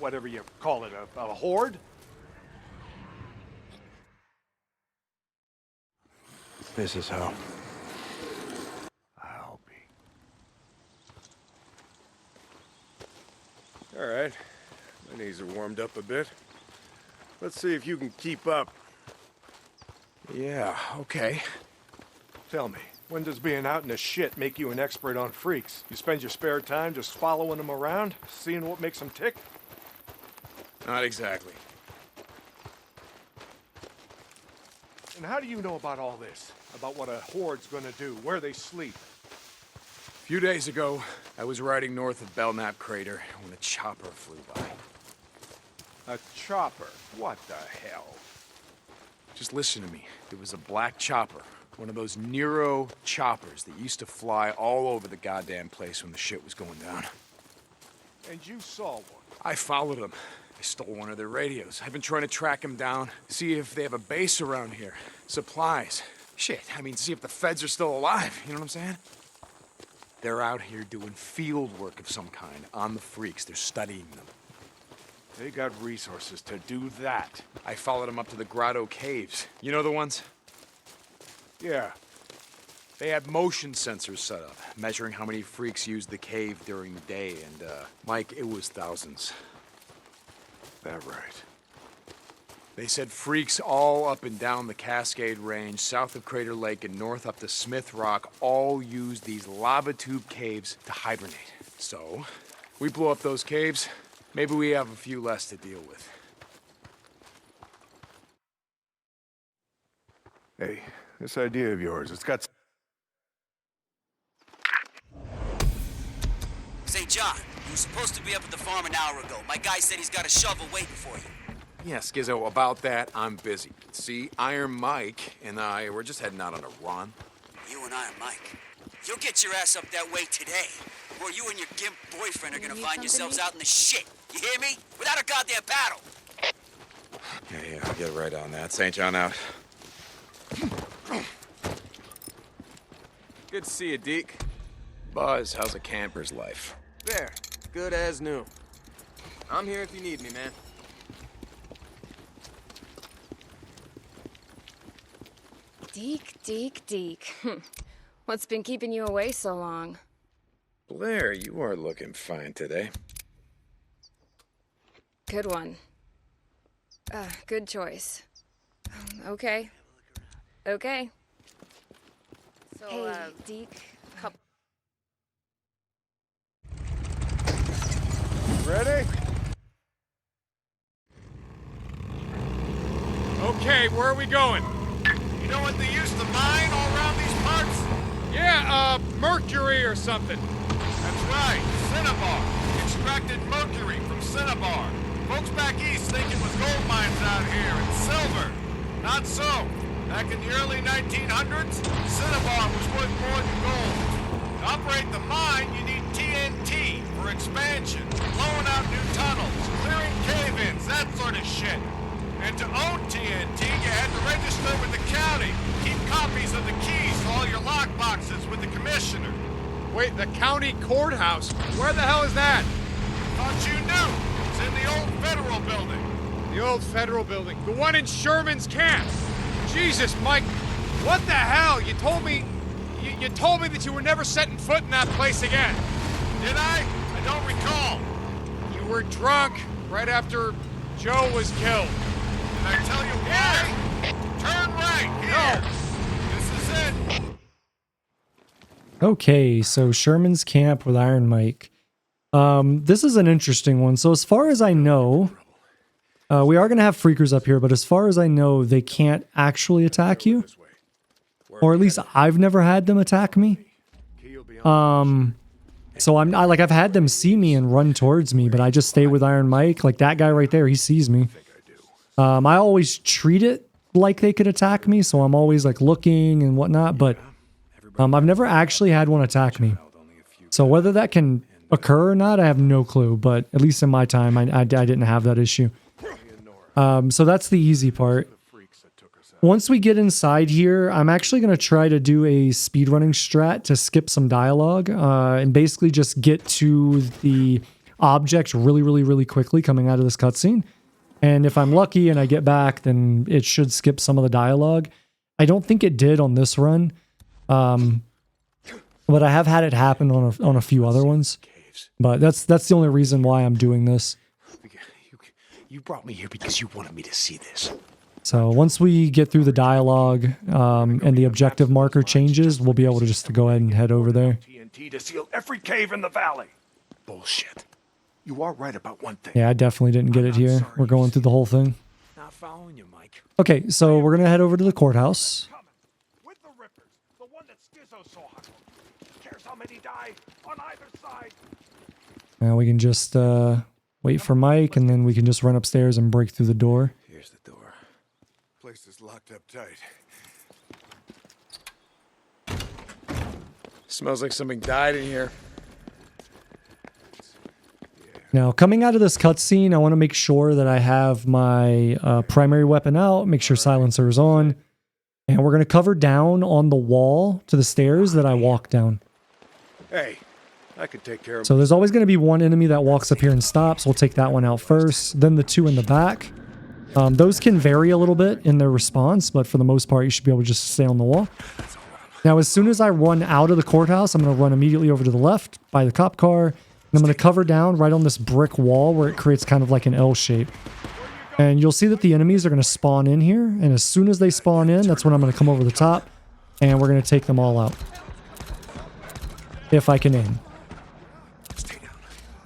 whatever you call it, a horde? This is how. I'll be. All right. My knees are warmed up a bit. Let's see if you can keep up. Yeah, okay. Tell me, when does being out in the shit make you an expert on freaks? You spend your spare time just following them around, seeing what makes them tick? Not exactly. And how do you know about all this? About what a horde's gonna do, where they sleep? A few days ago, I was riding north of Belknap Crater when a chopper flew by. A chopper? What the hell? Just listen to me. It was a black chopper. One of those NERO choppers that used to fly all over the goddamn place when the shit was going down. And you saw one? I followed them. I stole one of their radios. I've been trying to track them down, see if they have a base around here. Supplies. Shit, I mean, see if the feds are still alive, you know what I'm saying? They're out here doing field work of some kind on the freaks. They're studying them. They got resources to do that. I followed them up to the Grotto Caves. You know the ones? Yeah. They had motion sensors set up, measuring how many freaks used the cave during the day, and, Mike, it was thousands. That right. They said freaks all up and down the Cascade Range, south of Crater Lake and north up to Smith Rock, all used these lava tube caves to hibernate. So, we blow up those caves, maybe we have a few less to deal with. Hey, this idea of yours, it's got... St. John, you were supposed to be up at the farm an hour ago. My guy said he's got a shovel waiting for you. Yeah, Skizzo, about that, I'm busy. See, Iron Mike and I, we're just heading out on a run. You and Iron Mike. You'll get your ass up that way today, or you and your gimp boyfriend are gonna find yourselves out in the shit. You hear me? Without a goddamn paddle. Yeah, I'll get right on that. St. John out. Good to see you, Deke. Buzz, how's a camper's life? There. Good as new. I'm here if you need me, man. Deke. What's been keeping you away so long? Blair, you are looking fine today. Good one. Good choice. Okay. So, hey, Deke. Ready? Okay, where are we going? You know what they used to mine all around these parts? Yeah, mercury or something. That's right, cinnabar. Extracted mercury from cinnabar. Folks back east think it was gold mines out here and silver. Not so. Back in the early 1900s, cinnabar was worth more than gold. To operate the mine, you need TNT for expansion, blowing out new tunnels, clearing cave-ins, that sort of shit. And to own TNT, you had to register with the county, keep copies of the keys to all your lockboxes with the commissioner. Wait, the county courthouse? Where the hell is that? Thought you knew. It's in the old federal building. The old federal building. The one in Sherman's camp. Jesus, Mike, what the hell? You told me that you were never setting foot in that place again. Did I? I don't recall. You were drunk right after Joe was killed. Did I tell you why? Turn right, here. No. This is it. Okay, so Sherman's camp with Iron Mike. This is an interesting one. So as far as I know, we are going to have freakers up here, but as far as I know, they can't actually attack you. Or at least I've never had them attack me. So I've had them see me and run towards me, but I just stay with Iron Mike. Like that guy right there, he sees me. I always treat it like they could attack me, so I'm always like looking and whatnot, but I've never actually had one attack me. So whether that can occur or not, I have no clue, but at least in my time, I didn't have that issue. So that's the easy part. Once we get inside here, I'm actually going to try to do a speedrunning strat to skip some dialogue and basically just get to the object really quickly coming out of this cutscene. And if I'm lucky and I get back, then it should skip some of the dialogue. I don't think it did on this run. But I have had it happen on a few other ones. But that's the only reason why I'm doing this. You brought me here because you wanted me to see this. So once we get through the dialogue and the objective marker changes, we'll be able to just go ahead and head over there. TNT to seal every cave in the valley. Bullshit. You are right about one thing. Yeah, I definitely didn't get it here. We're going through the whole thing. Not following you, Mike. Okay, so we're going to head over to the courthouse. With the Rippers, the one that Skizzo saw. Cares how many die on either side. Now we can just wait for Mike, and then we can just run upstairs and break through the door. Here's the door. Place is locked up tight. Smells like something died in here. Now, coming out of this cutscene, I want to make sure that I have my primary weapon out, make sure silencer is on, and we're going to cover down on the wall to the stairs that I walk down. Hey, I could take care of. So there's always going to be one enemy that walks up here and stops. We'll take that one out first, then the two in the back. Those can vary a little bit in their response, but for the most part, you should be able to just stay on the wall. Now, as soon as I run out of the courthouse, I'm going to run immediately over to the left by the cop car. And I'm going to cover down right on this brick wall where it creates kind of like an L shape. And you'll see that the enemies are going to spawn in here. And as soon as they spawn in, that's when I'm going to come over the top. And we're going to take them all out. If I can aim.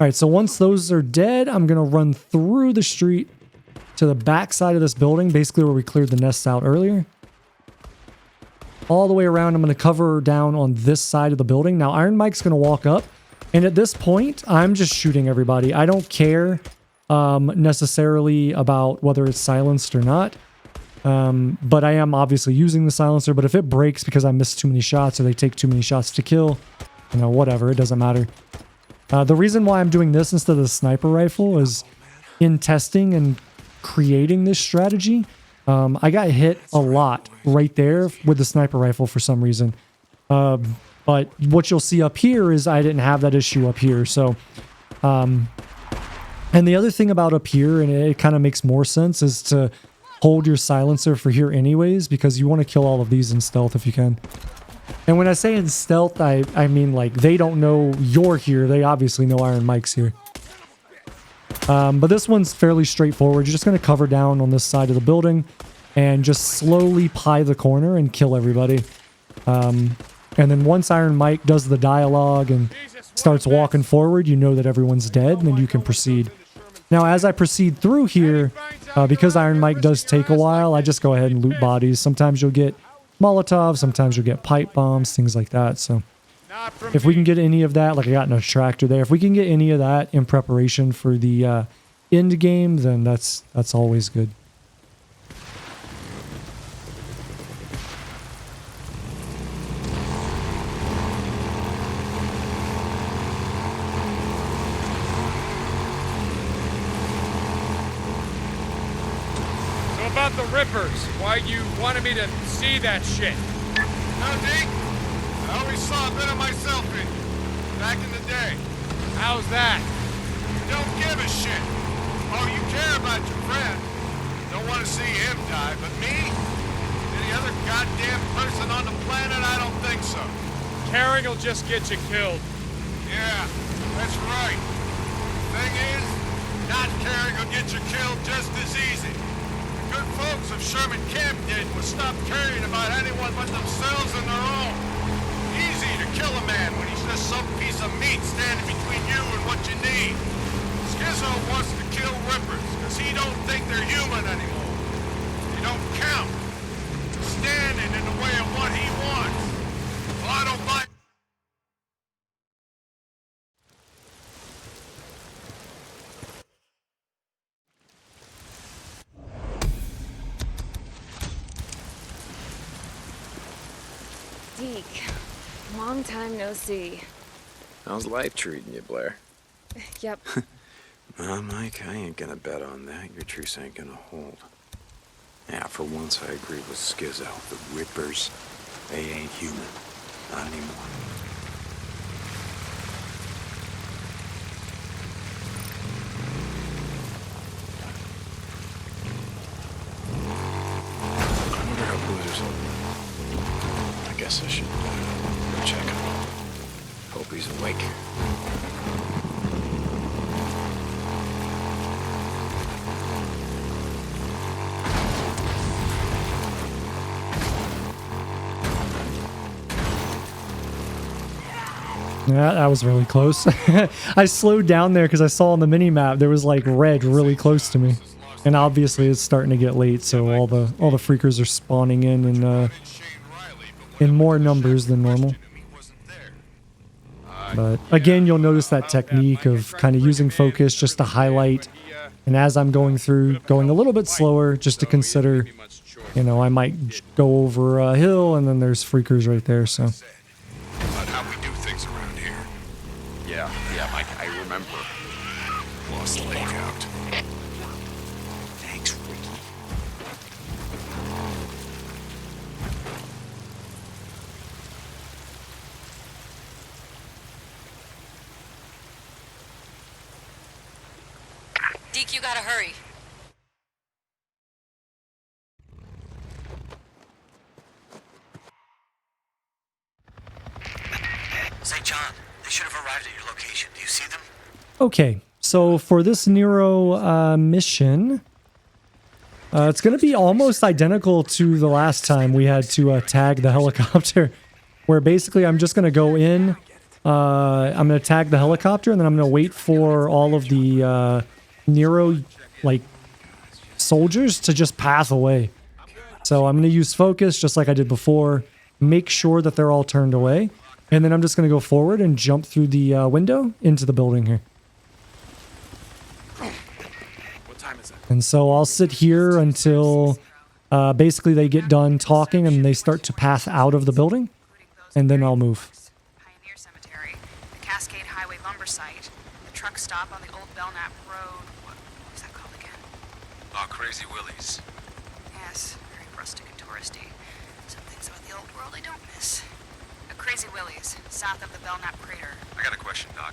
Alright, so once those are dead, I'm going to run through the street to the back side of this building, basically where we cleared the nests out earlier. All the way around, I'm going to cover down on this side of the building. Now, Iron Mike's going to walk up. And at this point, I'm just shooting everybody. I don't care necessarily about whether it's silenced or not. But I am obviously using the silencer. But if it breaks because I missed too many shots or they take too many shots to kill, you know, whatever, it doesn't matter. The reason why I'm doing this instead of the sniper rifle is in testing and creating this strategy, I got hit a lot right there with the sniper rifle for some reason. But what you'll see up here is I didn't have that issue up here. So, and the other thing about up here, and it kind of makes more sense, is to hold your silencer for here anyways, because you want to kill all of these in stealth if you can. And when I say in stealth, I mean like they don't know you're here. They obviously know Iron Mike's here. But this one's fairly straightforward. You're just going to cover down on this side of the building and just slowly pie the corner and kill everybody. And then once Iron Mike does the dialogue and starts walking forward, you know that everyone's dead, and then you can proceed. Now, as I proceed through here, because Iron Mike does take a while, I just go ahead and loot bodies. Sometimes you'll get Molotovs, sometimes you'll get pipe bombs, things like that. So if we can get any of that, like I got an extractor there, if we can get any of that in preparation for the end game, then that's always good. About the Rippers, why you wanted me to see that shit? No, Deke. I always saw a bit of myself in you, back in the day. How's that? You don't give a shit. Oh, you care about your friend. Don't want to see him die, but me? Any other goddamn person on the planet? I don't think so. Caring will just get you killed. Yeah, that's right. Thing is, not caring will get you killed just as easy. Good folks of Sherman Camp did was stop caring about anyone but themselves and their own. Easy to kill a man when he's just some piece of meat standing between you and what you need. Skizzo wants to kill Rippers because he don't think they're human anymore. They don't count. Standing in the way of what he wants. Well, I don't like... Deke, long time no see. How's life treating you, Blair? Yep. Mike, I ain't gonna bet on that. Your truce ain't gonna hold. Yeah, for once I agree with Skizzo. The Rippers, they ain't human. Not anymore. I wonder how Boozer's holding. guess I should go check on him. Hope he's awake. Yeah, that was really close. I slowed down there because I saw on the mini map there was like red really close to me, and obviously it's starting to get late, so all the freakers are spawning in more numbers than normal. But again, you'll notice that technique of kind of using focus just to highlight, and as I'm going through, going a little bit slower just to consider, you know, I might go over a hill and then there's freakers right there, so. About how we do things around here. Yeah, Mike, I remember. Lost leg out. Thanks, Ricky. Deke, you gotta hurry. Say, John, they should have arrived at your location. Do you see them? Okay, so for this NERO mission, it's going to be almost identical to the last time we had to tag the helicopter, where basically I'm just going to go in, I'm going to tag the helicopter, and then I'm going to wait for all of the NERO, like, soldiers to just pass away. So I'm going to use focus just like I did before, make sure that they're all turned away, and then I'm just going to go forward and jump through the window into the building here. What time is it? And so I'll sit here until basically they get done talking and they start to pass out of the building, and then I'll move. Pioneer Cemetery, the Cascade Highway lumber site, the truck stop on the old Belknap Road. What was that called again? Oh, Crazy Willie's. Yes, very rustic and touristy. Some things about the old world I don't miss. Crazy Willie's, south of the Belknap crater. I got a question, Doc.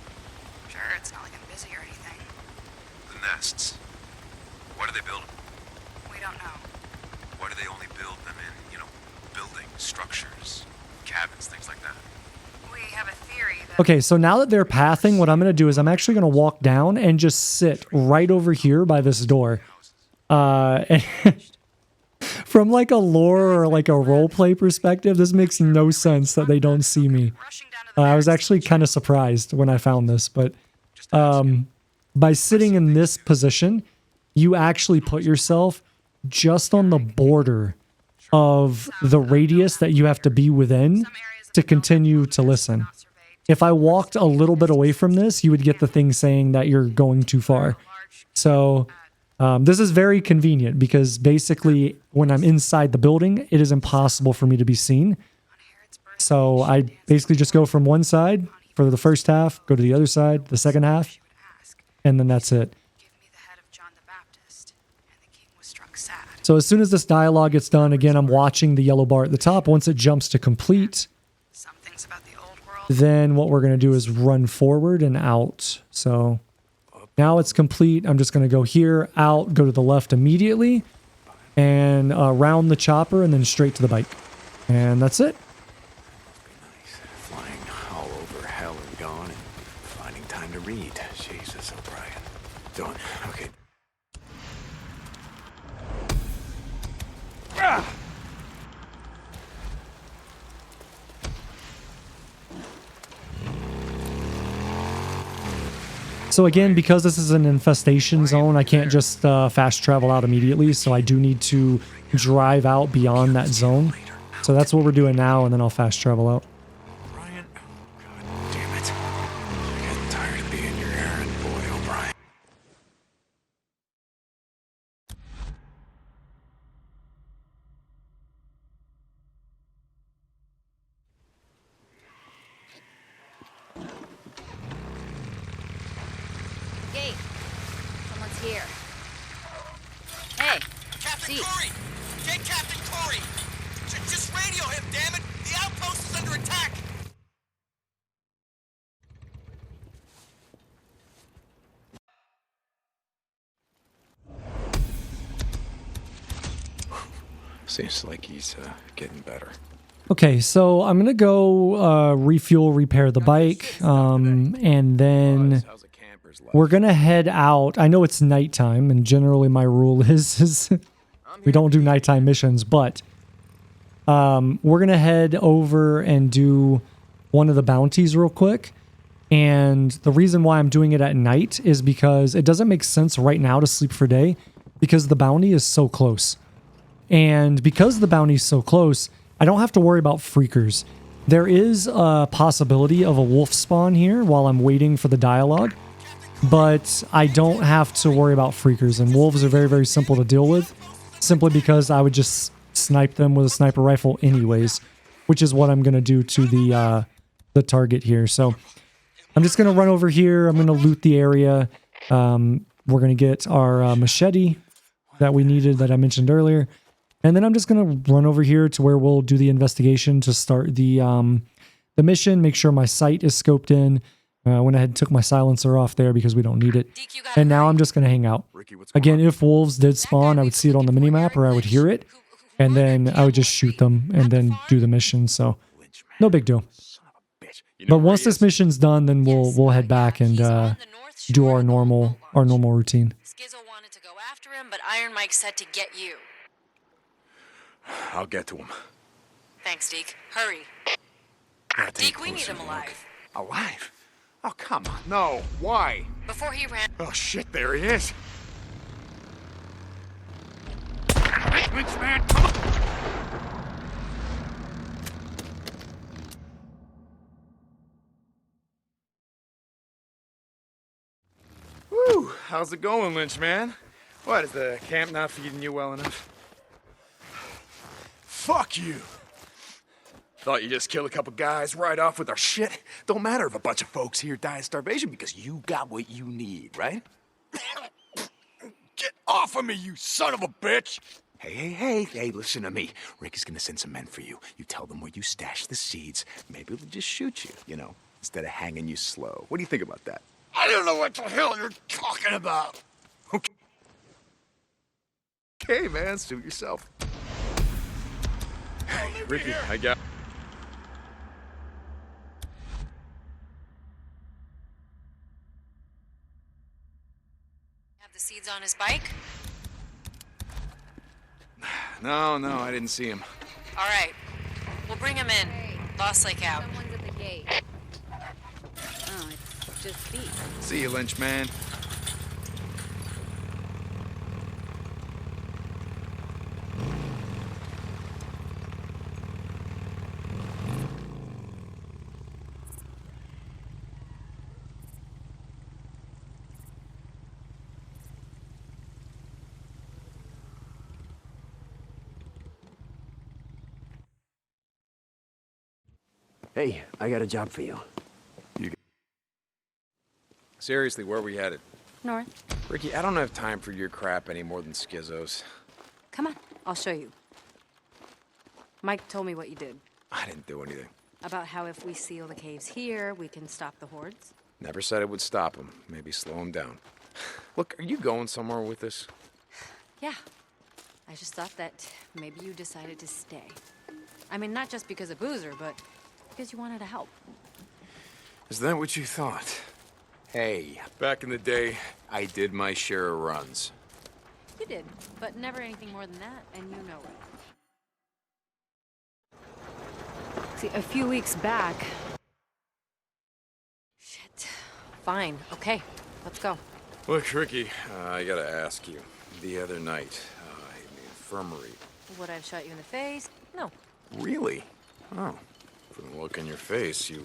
Sure, it's not like I'm busy or anything. The nests. Why do they build them? We don't know. Why do they only build them in, you know, buildings, structures, cabins, things like that? We have a theory that... Okay, so now that they're pathing, what I'm going to do is I'm actually going to walk down and just sit right over here by this door. From like a lore or like a roleplay perspective, this makes no sense that they don't see me. I was actually kind of surprised when I found this, but by sitting in this position, you actually put yourself just on the border of the radius that you have to be within to continue to listen. If I walked a little bit away from this, you would get the thing saying that you're going too far. So this is very convenient because basically when I'm inside the building, it is impossible for me to be seen. So I basically just go from one side for the first half, go to the other side, the second half, and then that's it. So as soon as this dialogue gets done, again, I'm watching the yellow bar at the top. Once it jumps to complete, then what we're going to do is run forward and out. So now it's complete. I'm just going to go here, out, go to the left immediately, and around the chopper, and then straight to the bike. And that's it. Flying all over hell and gone and finding time to read. Jesus, O'Brien. Done. Okay. So again, because this is an infestation zone, I can't just fast travel out immediately, so I do need to drive out beyond that zone. So that's what we're doing now, and then I'll fast travel out. O'Brien. God damn it. I'm getting tired of being your errand boy, O'Brien. Gate. Someone's here. Hey, Captain see. Corey! Get Captain Corey! Just radio him, damn it! The outpost is under attack! Seems like he's getting better. Okay, so I'm gonna go refuel, repair the bike, and then we're gonna head out. I know it's nighttime, and generally my rule is we don't do nighttime missions, but we're gonna head over and do one of the bounties real quick. And the reason why I'm doing it at night is because it doesn't make sense right now to sleep for day because the bounty is so close. And because the bounty is so close, I don't have to worry about freakers. There is a possibility of a wolf spawn here while I'm waiting for the dialogue, but I don't have to worry about freakers. And wolves are very, very simple to deal with, simply because I would just snipe them with a sniper rifle anyways, which is what I'm going to do to the target here. So I'm just going to run over here. I'm going to loot the area. We're going to get our machete that we needed that I mentioned earlier. And then I'm just going to run over here to where we'll do the investigation to start the mission, make sure my sight is scoped in. I went ahead and took my silencer off there because we don't need it. And now I'm just going to hang out. Again, if wolves did spawn, I would see it on the minimap or I would hear it. And then I would just shoot them and then do the mission. So no big deal. But once this mission's done, then we'll head back and do our normal routine. Skizzo wanted to go after him, but Iron Mike said to get you. I'll get to him. Thanks, Deke. Hurry. Deke, we need him alive. Alive? Oh, come on. No. Why? Before he ran... Oh, shit, there he is. Man, come on. Woo! How's it going, Lynch man? What, is the camp not feeding you well enough? Fuck you! Thought you just kill a couple guys right off with our shit? Don't matter if a bunch of folks here die of starvation because you got what you need, right? Get off of me, you son of a bitch! Hey, listen to me. Rick is gonna send some men for you. You tell them where you stash the seeds. Maybe they'll just shoot you, instead of hanging you slow. What do you think about that? I don't know what the hell you're talking about. Okay, man, suit yourself. Hey, Ricky, I got... Have the seeds on his bike? No, I didn't see him. All right. We'll bring him in. Lost Lake out. Someone's at the gate. Oh, it's just Pete. See you, Lynch man. Hey, I got a job for you. Seriously, where are we headed? North. Ricky, I don't have time for your crap any more than Skizzo's. Come on, I'll show you. Mike told me what you did. I didn't do anything. About how if we seal the caves here, we can stop the hordes. Never said it would stop him. Maybe slow him down. Look, are you going somewhere with this? Yeah. I just thought that maybe you decided to stay. I mean, not just because of Boozer, but because you wanted to help. Is that what you thought? Hey, back in the day, I did my share of runs. You did, but never anything more than that, and you know it. See, a few weeks back... Shit. Fine, okay, let's go. Look, Ricky, I gotta ask you. The other night, in the infirmary... Would I have shot you in the face? No. Really? Oh. From the look in your face, you...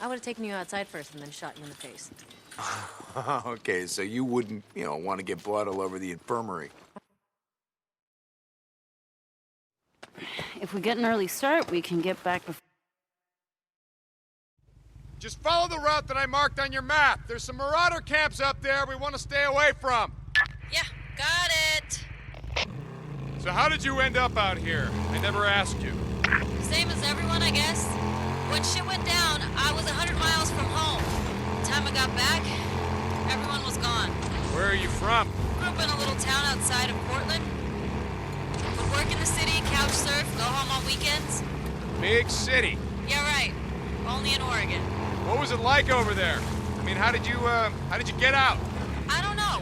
I would have taken you outside first and then shot you in the face. Okay, so you wouldn't, want to get blood all over the infirmary. If we get an early start, we can get back before... Just follow the route that I marked on your map. There's some marauder camps up there we want to stay away from. Yeah, got it. So how did you end up out here? I never asked you. Same as everyone, I guess. When shit went down, I was 100 miles from home. The time I got back, everyone was gone. Where are you from? Grew up in a little town outside of Portland. Would work in the city, couch surf, go home on weekends. Big city. Yeah, right. Only in Oregon. What was it like over there? I mean, how did you get out? I don't know.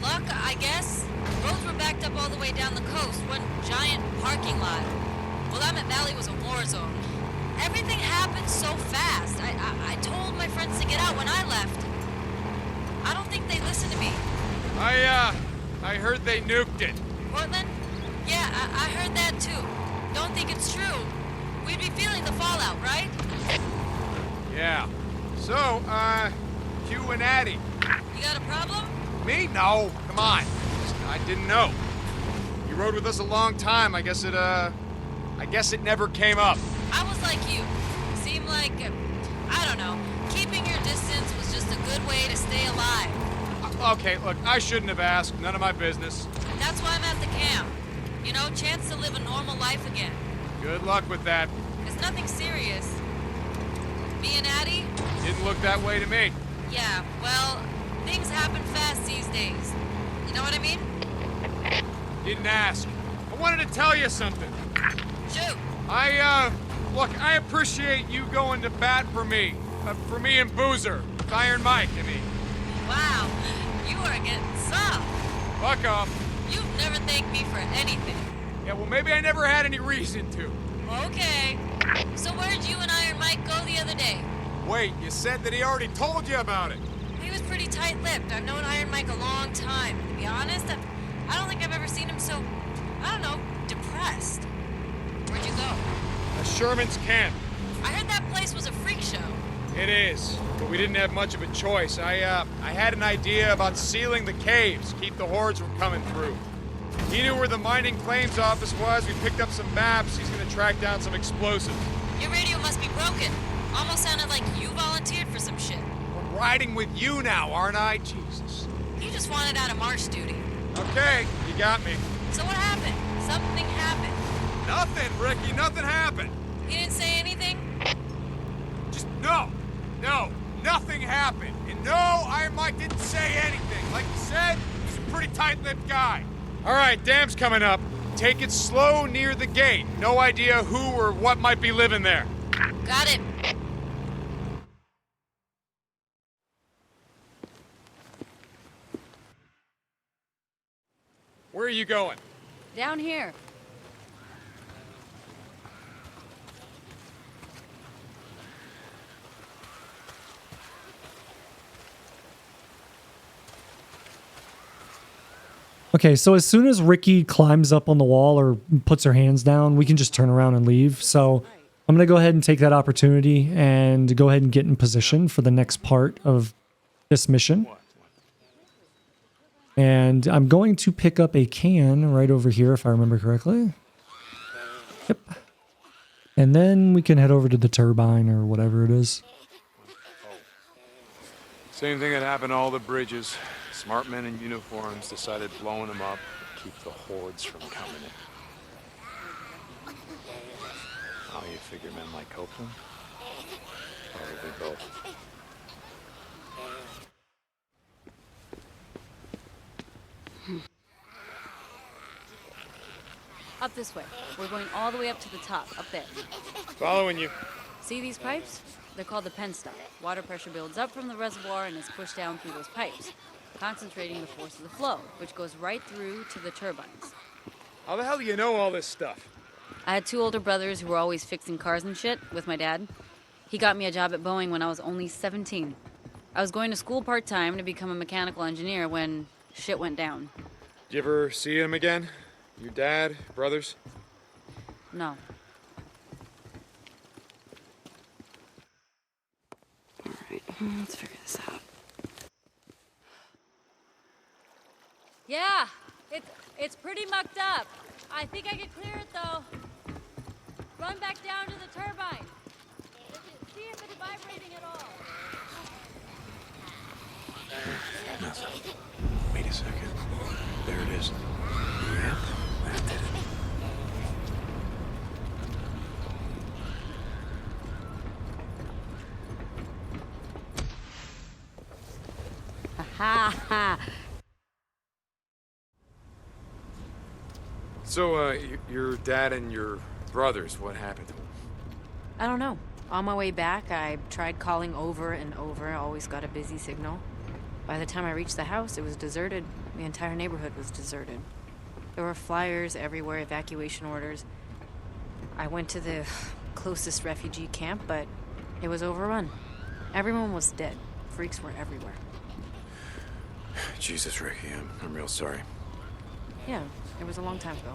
Luck, I guess. Roads were backed up all the way down the coast. One giant parking lot. Willamette Valley was a war zone. Everything happened so fast. I told my friends to get out when I left. I don't think they listened to me. I heard they nuked it. Portland? Yeah, I heard that too. Don't think it's true. We'd be feeling the fallout, right? Yeah. So, you and Addie. You got a problem? Me? No. Come on. I didn't know. You rode with us a long time. I guess it never came up. I was like you. Seemed like, I don't know, keeping your distance was just a good way to stay alive. Okay, look, I shouldn't have asked. None of my business. That's why I'm at the camp. You know, chance to live a normal life again. Good luck with that. It's nothing serious. Me and Addie? Didn't look that way to me. Yeah, well, things happen fast these days. You know what I mean? Didn't ask. I wanted to tell you something. Shoot. Look, I appreciate you going to bat for me. For me and Boozer. Iron Mike, I mean. Wow, you are getting soft. Fuck off. You've never thanked me for anything. Yeah, well, maybe I never had any reason to. Okay. So where'd you and Iron Mike go the other day? Wait, you said that he already told you about it. He was pretty tight-lipped. I've known Iron Mike a long time. To be honest, I don't think I've ever seen him so, I don't know, depressed. Where'd you go? Sherman's camp. I heard that place was a freak show. It is, but we didn't have much of a choice. I had an idea about sealing the caves, keep the hordes from coming through. He knew where the mining claims office was. We picked up some maps. He's gonna track down some explosives. Your radio must be broken. Almost sounded like you volunteered for some shit. I'm riding with you now, aren't I? Jesus. You just wanted out of march duty. Okay, you got me. So what happened? Something happened. Nothing, Ricky. Nothing happened. He didn't say anything? Just no, nothing happened. And no, Iron Mike didn't say anything. Like you said, he's a pretty tight-lipped guy. All right, dam's coming up. Take it slow near the gate. No idea who or what might be living there. Got it. Where are you going? Down here. Okay, so as soon as Ricky climbs up on the wall or puts her hands down, we can just turn around and leave. So I'm going to go ahead and take that opportunity and go ahead and get in position for the next part of this mission. And I'm going to pick up a can right over here, if I remember correctly. Yep. And then we can head over to the turbine or whatever it is. Same thing that happened to all the bridges. Smart men in uniforms decided blowing them up to keep the hordes from coming in. Oh, you figure men like Copeland? Probably both. Up this way. We're going all the way up to the top, up there. Following you. See these pipes? They're called the penstock. Water pressure builds up from the reservoir and is pushed down through those pipes, concentrating the force of the flow, which goes right through to the turbines. How the hell do you know all this stuff? I had two older brothers who were always fixing cars and shit with my dad. He got me a job at Boeing when I was only 17. I was going to school part-time to become a mechanical engineer when shit went down. Did you ever see him again? Your dad, brothers? No. Alright, let's figure this out. Yeah, it's pretty mucked up. I think I can clear it though. Run back down to the turbine. See if it's vibrating at all. Nothing. Wait a second. There it is. Yep, that did it. Ha ha! So, your dad and your brothers, what happened to them? I don't know. On my way back, I tried calling over and over, always got a busy signal. By the time I reached the house, it was deserted. The entire neighborhood was deserted. There were flyers everywhere, evacuation orders. I went to the closest refugee camp, but it was overrun. Everyone was dead. Freaks were everywhere. Jesus, Ricky, I'm real sorry. Yeah, it was a long time ago.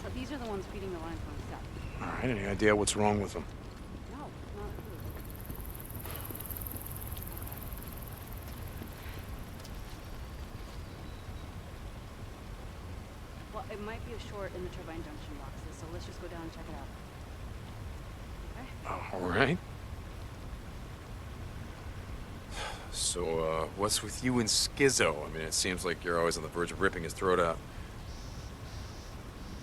So these are the ones feeding the lines on set. All right, any idea what's wrong with them? No, not really. Well, it might be a short in the turbine junction boxes, so let's just go down and check it out. Okay? All right. So, what's with you and Skizzo? I mean, it seems like you're always on the verge of ripping his throat out.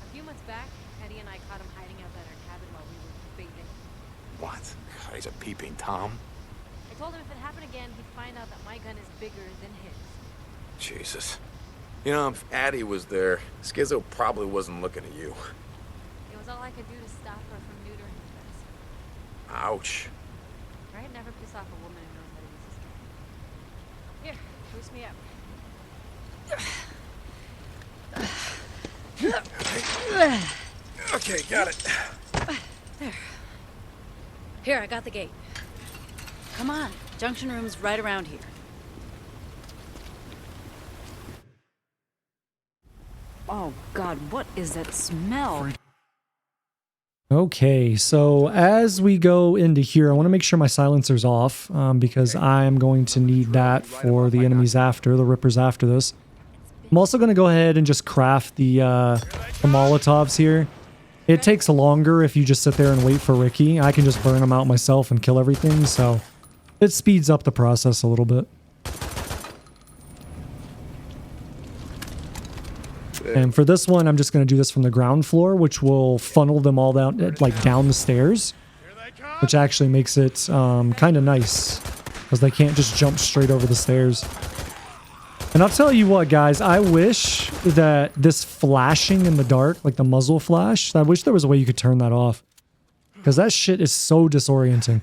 A few months back, Eddie and I caught him hiding out at our cabin while we were baiting. What? God, he's a peeping Tom. I told him if it happened again, he'd find out that my gun is bigger than his. Jesus. You know, if Addie was there, Skizzo probably wasn't looking at you. It was all I could do to stop her from neutering his best. Ouch. Right? Never piss off a woman who knows how to use a gun. Here, boost me up. Okay, got it. There. Here, I got the gate. Come on. Junction room's right around here. Oh God, what is that smell? Okay, so as we go into here, I want to make sure my silencer's off because I am going to need that for the enemies after, the Rippers after this. I'm also going to go ahead and just craft the Molotovs here. It takes longer if you just sit there and wait for Ricky. I can just burn them out myself and kill everything, so it speeds up the process a little bit. And for this one, I'm just going to do this from the ground floor, which will funnel them all down, like down the stairs, which actually makes it kind of nice because they can't just jump straight over the stairs. And I'll tell you what, guys, I wish that this flashing in the dark, like the muzzle flash, I wish there was a way you could turn that off because that shit is so disorienting,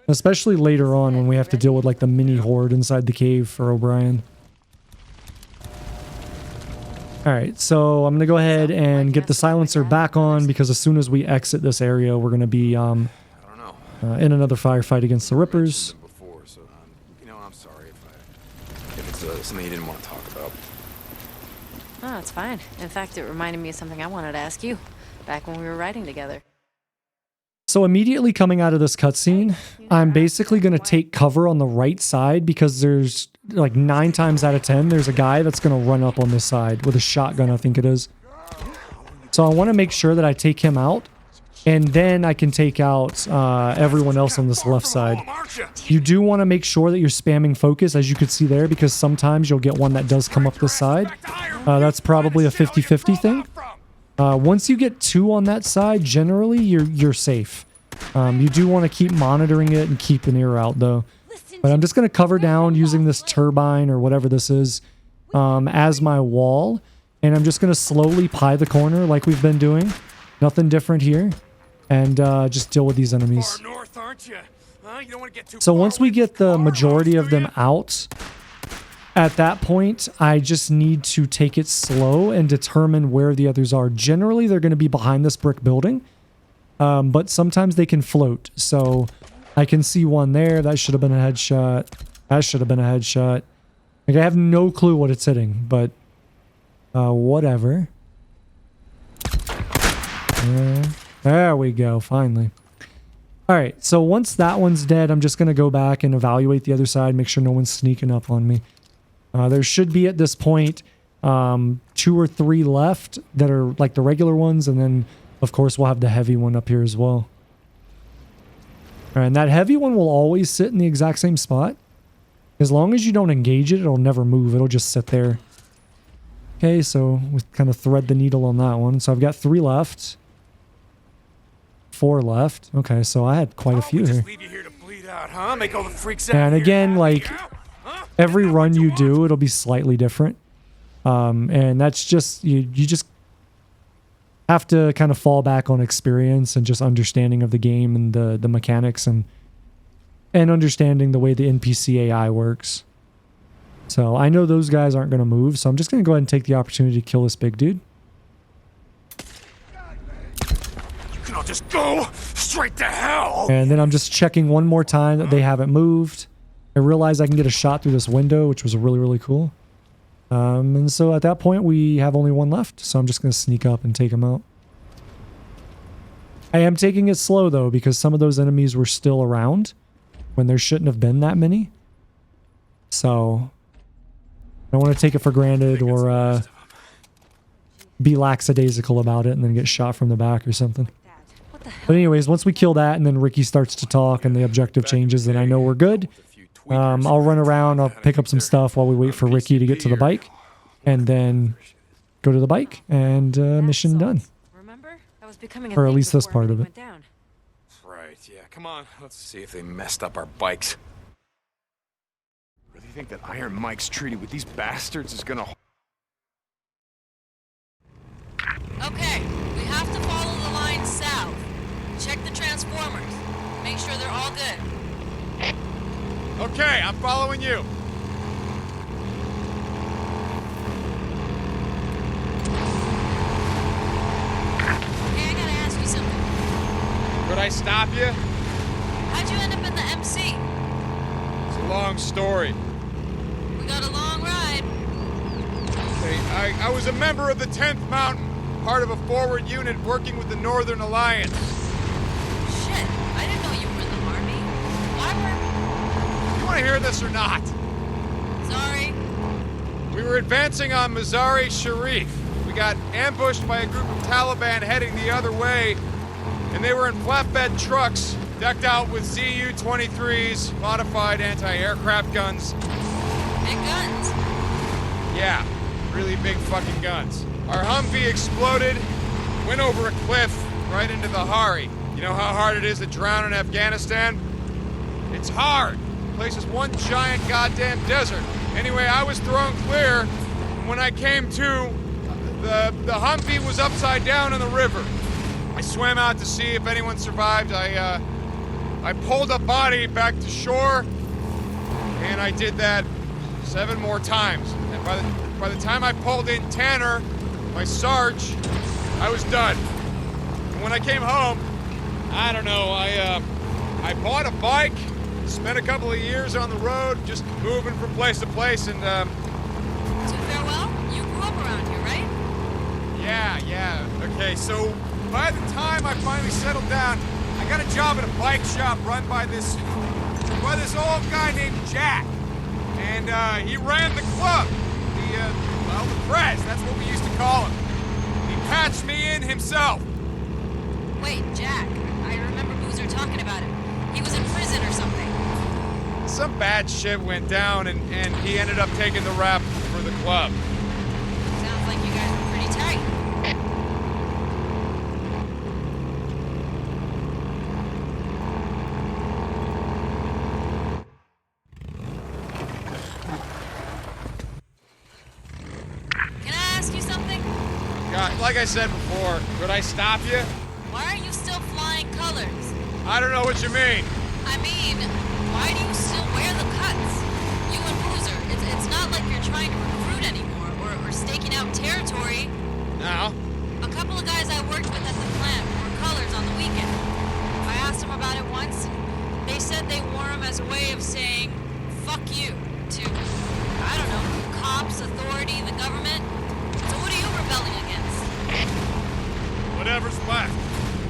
especially later on when we have to deal with like the mini horde inside the cave for O'Brien. All right, so I'm going to go ahead and get the silencer back on because as soon as we exit this area, we're going to be in another firefight against the Rippers. Before, so, you know, I'm sorry if it's something you didn't want to talk about. Oh, it's fine. In fact, it reminded me of something I wanted to ask you back when we were riding together. So immediately coming out of this cutscene, I'm basically going to take cover on the right side because there's like 9 times out of 10, there's a guy that's going to run up on this side with a shotgun, I think it is. So I want to make sure that I take him out and then I can take out everyone else on this left side. You do want to make sure that you're spamming focus, as you could see there, because sometimes you'll get one that does come up this side. That's probably a 50-50 thing. Once you get 2 on that side, generally you're safe. You do want to keep monitoring it and keep an ear out though. But I'm just going to cover down using this turbine or whatever this is as my wall. And I'm just going to slowly pie the corner like we've been doing. Nothing different here. And just deal with these enemies. So once we get the majority of them out, at that point, I just need to take it slow and determine where the others are. Generally, they're going to be behind this brick building. But sometimes they can float. So I can see one there. That should have been a headshot. That should have been a headshot. Like, I have no clue what it's hitting, but whatever. There we go, finally. All right, so once that one's dead, I'm just going to go back and evaluate the other side, make sure no one's sneaking up on me. There should be, at this point, 2 or 3 left that are like the regular ones, and then, of course, we'll have the heavy one up here as well. All right, and that heavy one will always sit in the exact same spot. As long as you don't engage it, it'll never move. It'll just sit there. Okay, so we kind of thread the needle on that one. So I've got 3 left. 4 left. Okay, so I had quite a few here. Leave you here to bleed out, huh? Make all the freaks And again, like every run you do, it'll be slightly different. And that's just, you just have to kind of fall back on experience and just understanding of the game and the mechanics and understanding the way the NPC AI works. So I know those guys aren't going to move, so I'm just going to go ahead and take the opportunity to kill this big dude. You can all just go straight to hell. And then I'm just checking one more time that they haven't moved. I realized I can get a shot through this window, which was really, really cool. And so at that point, we have only one left. So I'm just going to sneak up and take him out. I am taking it slow, though, because some of those enemies were still around when there shouldn't have been that many. So I don't want to take it for granted or be lackadaisical about it and then get shot from the back or something. But anyways, once we kill that and then Ricky starts to talk and the objective changes, then I know we're good. I'll run around, I'll pick up some stuff while we wait for Ricky to get to the bike, and then go to the bike, and mission done. Remember? That was becoming a or at thing least this before part of it. everything went down. Right, yeah, come on. Let's see if they messed up our bikes. Really think that Iron Mike's treaty with these bastards is gonna... Okay, we have to follow the line south. Check the transformers. Make sure they're all good. Okay, I'm following you. Hey, I gotta ask you something. Could I stop you? How'd you end up in the MC? It's a long story. We got a long ride. Okay, I was a member of the 10th Mountain, part of a forward unit working with the Northern Alliance. Shit, I didn't know you were in the army. Why were... You want to hear this or not? Sorry. We were advancing on Mazar-e Sharif. We got ambushed by a group of Taliban heading the other way, and they were in flatbed trucks, decked out with ZU-23s, modified anti-aircraft guns. Big guns? Yeah, really big fucking guns. Our Humvee exploded, went over a cliff right into the Hari. You know how hard it is to drown in Afghanistan? It's hard. The place is one giant goddamn desert. Anyway, I was thrown clear, and when I came to, the Humvee was upside down in the river. I swam out to see if anyone survived. I pulled a body back to shore, and I did that 7 more times. And by the time I pulled in Tanner, my Sarge, I was done. And when I came home, I don't know, I bought a bike, spent a couple of years on the road, just moving from place to place, and So farewell? You grew up around here, right? Yeah. Okay, so by the time I finally settled down, I got a job at a bike shop run by this old guy named Jack. And he ran the club. The press, that's what we used to call him. He patched me in himself. Wait, Jack. I remember Boozer talking about him. He was in prison or something. Some bad shit went down, and he ended up taking the rap for the club. Sounds like you guys were pretty tight. Can I ask you something? God, like I said before, could I stop you? Why are you still flying colors? I don't know what you mean. I mean, why do you still wear the cuts? You and Boozer, it's not like you're trying to recruit anymore or staking out territory. Now? A couple of guys I worked with at the plant wore colors on the weekend. I asked them about it once, and they said they wore them as a way of saying, fuck you, to, I don't know, cops, authority, the government. So what are you rebelling against? Whatever's left.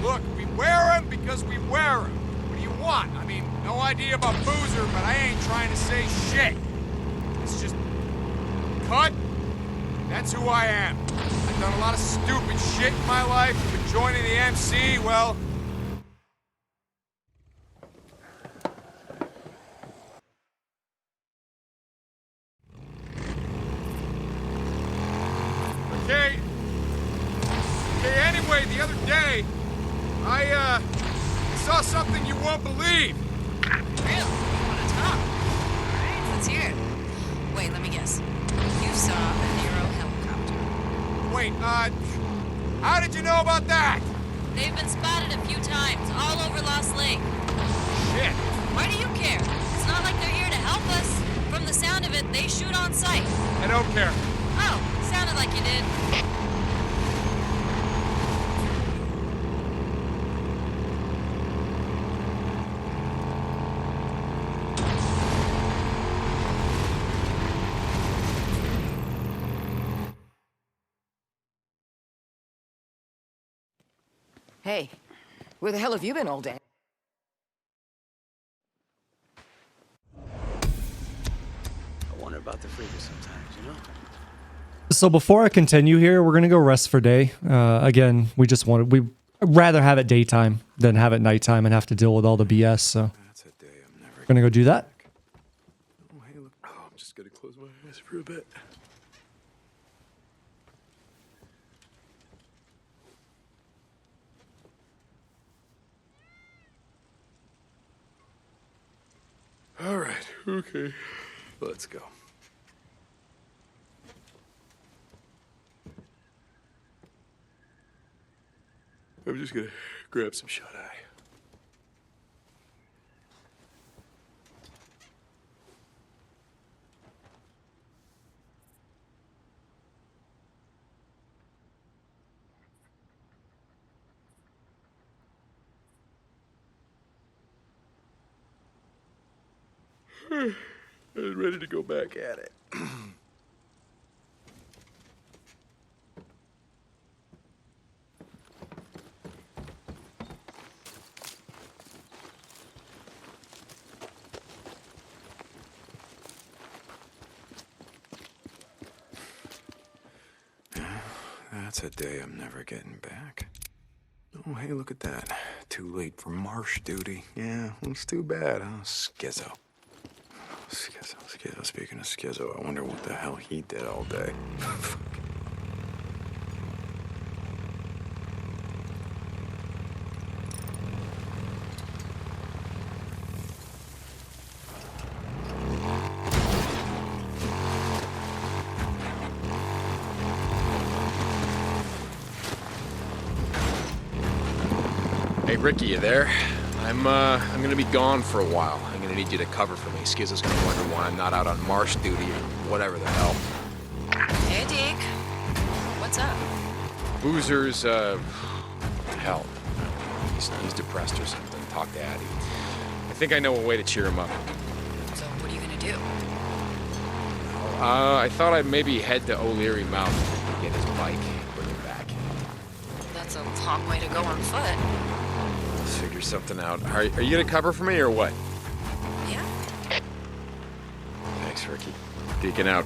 Look, we wear them because we wear them. What do you want? I mean, no idea about Boozer, but I ain't trying to say shit. It's just... cut. That's who I am. I've done a lot of stupid shit in my life, but joining the MC, well... Okay, anyway, the other day, I saw something you won't believe. Really? You want to talk? Alright, let's hear it. Wait, let me guess. You saw a NERO helicopter. Wait, how did you know about that? They've been spotted a few times, all over Lost Lake. Shit. Why do you care? It's not like they're here to help us. From the sound of it, they shoot on sight. I don't care. Oh, sounded like you did. Hey, where the hell have you been all day? I wonder about the freakers sometimes, you know? So before I continue here, we're gonna go rest for day. Again, we'd rather have it daytime than have it nighttime and have to deal with all the BS. So gonna go do that. Oh, hey, look. Oh, I'm just gonna close my eyes for a bit. All right, okay. Let's go. I'm just gonna grab some shut-eye. I was ready to go back at it. That's a day I'm never getting back. Oh, hey, look at that. Too late for marsh duty. Yeah, it's too bad, huh? Schizo. Schizo. Speaking of Schizo, I wonder what the hell he did all day. Hey, Ricky, you there? I'm gonna be gone for a while. I'm gonna need you to cover for me. Skizzo's gonna wonder why I'm not out on marsh duty or whatever the hell. Hey, Deke. What's up? Boozer's, hell. He's depressed or something. Talk to Addie. I think I know a way to cheer him up. So what are you gonna do? I thought I'd maybe head to O'Leary Mountain, get his bike, and bring him back. That's a long way to go on foot. Let's figure something out. Are you gonna cover for me or what? Yeah. Thanks, Ricky. Deacon out.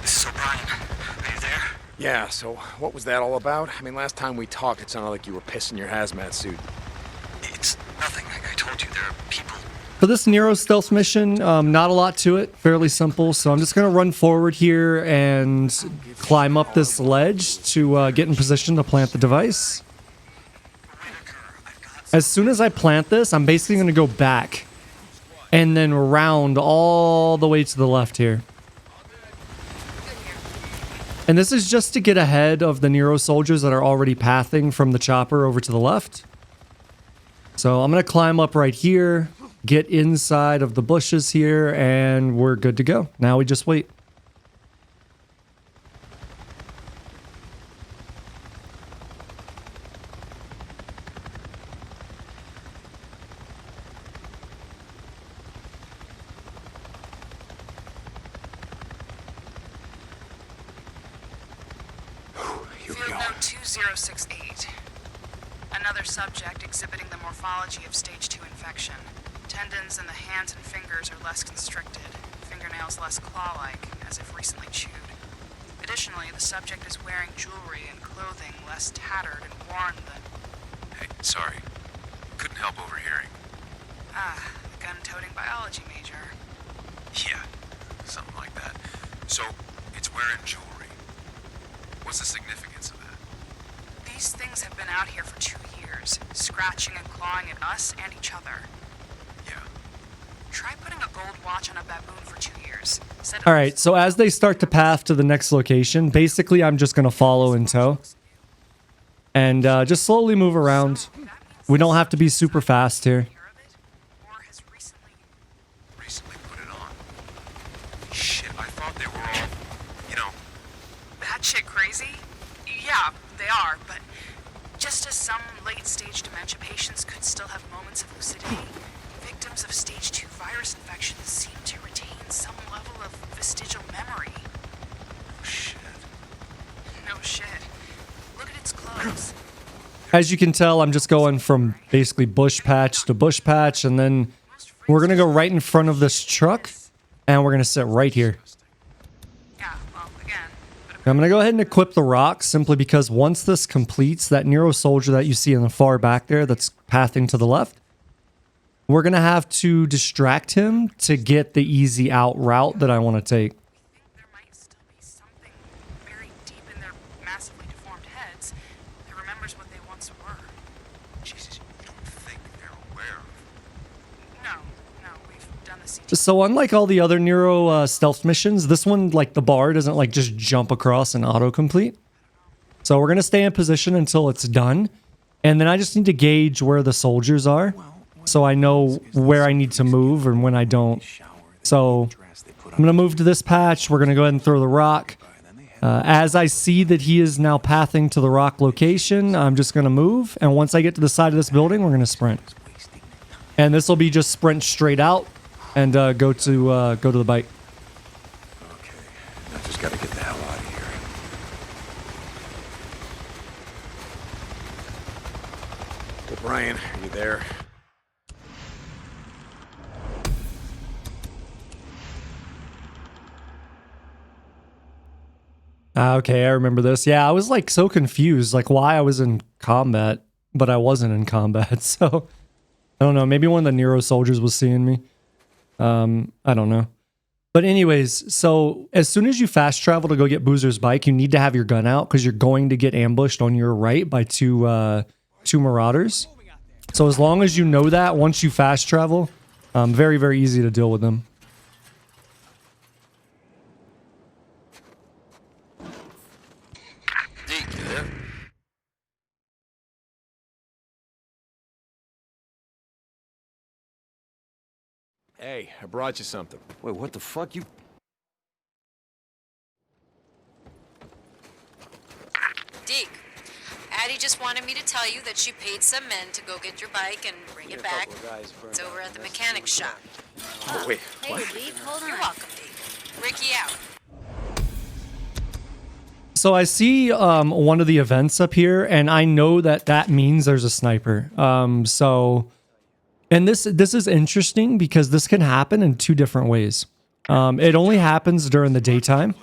This is O'Brien. Are you there? Yeah, so what was that all about? I mean, last time we talked, it sounded like you were pissing your hazmat suit. It's nothing. I told you there are people. For this NERO stealth mission, not a lot to it, fairly simple. So I'm just going to run forward here and climb up this ledge to get in position to plant the device. As soon as I plant this, I'm basically going to go back and then round all the way to the left here. And this is just to get ahead of the NERO soldiers that are already pathing from the chopper over to the left. So I'm going to climb up right here, get inside of the bushes here, and we're good to go. Now we just wait. Field note 2068. Another subject exhibiting the morphology of stage 2 infection. Tendons in the hands and fingers are less constricted, fingernails less claw-like, as if recently chewed. Additionally, the subject is wearing jewelry and clothing less tattered and worn than... Hey, sorry. Couldn't help overhearing. Ah, the gun-toting biology major. scratching and clawing at us and each other. Yeah. Try putting a gold watch on a baboon for 2 years. All right, so as they start to path to the next location, basically I'm just going to follow in tow. And just slowly move around. We don't have to be super fast here. Recently put it on. Shit, I thought they were all, you know... Batshit crazy? Yeah, they are, but just as some late-stage dementia patients could still have moments of lucidity, victims of stage 2 virus infections seem to retain some level of vestigial memory. Oh, shit. No shit. Look at its clothes. As you can tell, I'm just going from basically bush patch to bush patch, and then we're going to go right in front of this truck, and we're going to sit right here. I'm going to go ahead and equip the rock, simply because once this completes, that NERO soldier that you see in the far back there that's pathing to the left, we're going to have to distract him to get the easy out route that I want to take. There might still be something buried deep in their massively deformed heads that remembers what they once were. Jesus, you don't think they're aware of... No, we've done the CT. So unlike all the other NERO stealth missions, this one, like the bar, doesn't like just jump across and autocomplete. So we're going to stay in position until it's done. And then I just need to gauge where the soldiers are, so I know where I need to move and when I don't. So I'm going to move to this patch. We're going to go ahead and throw the rock. As I see that he is now pathing to the rock location, I'm just going to move. And once I get to the side of this building, we're going to sprint. And this will be just sprint straight out and go to the bike. Okay, I just gotta get the hell out of here. O'Brien, are you there? Okay, I remember this. Yeah, I was like so confused, like why I was in combat, but I wasn't in combat. So I don't know. Maybe one of the NERO soldiers was seeing me. I don't know. But anyways, so as soon as you fast travel to go get Boozer's bike, you need to have your gun out because you're going to get ambushed on your right by two marauders. So as long as you know that, once you fast travel, very, very easy to deal with them. Hey, I brought you something. Wait, what the fuck? You... Deke, Addie just wanted me to tell you that she paid some men to go get your bike and bring it back. It's over at the mechanic's shop. Oh, wait, Hey, what? Deke, hold on. You're welcome, Deke. Ricky out. So I see one of the events up here, and I know that that means there's a sniper. And this is interesting because this can happen in two different ways. It only happens during the daytime.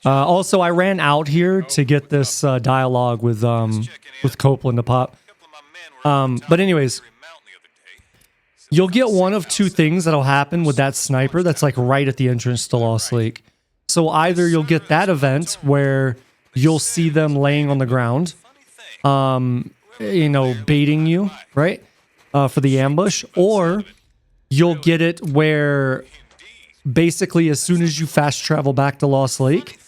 Also, I ran out here to get this dialogue with Copeland to pop. But anyways, you'll get one of two things that'll happen with that sniper that's like right at the entrance to Lost Lake. So either you'll get that event where you'll see them laying on the ground, baiting you, right? For the ambush, or you'll get it where basically as soon as you fast travel back to Lost Lake,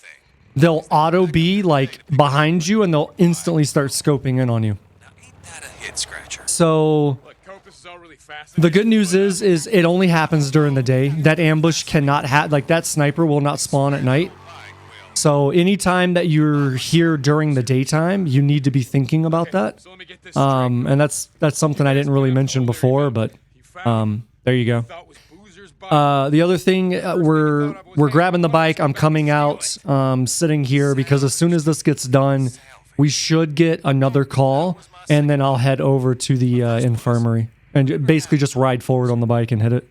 they'll auto be like behind you and they'll instantly start scoping in on you. So the good news is it only happens during the day. That ambush cannot that sniper will not spawn at night. So anytime that you're here during the daytime, you need to be thinking about that. And that's something I didn't really mention before, but there you go. The other thing, we're grabbing the bike. I'm coming out, sitting here because as soon as this gets done, we should get another call, and then I'll head over to the infirmary and basically just ride forward on the bike and hit it.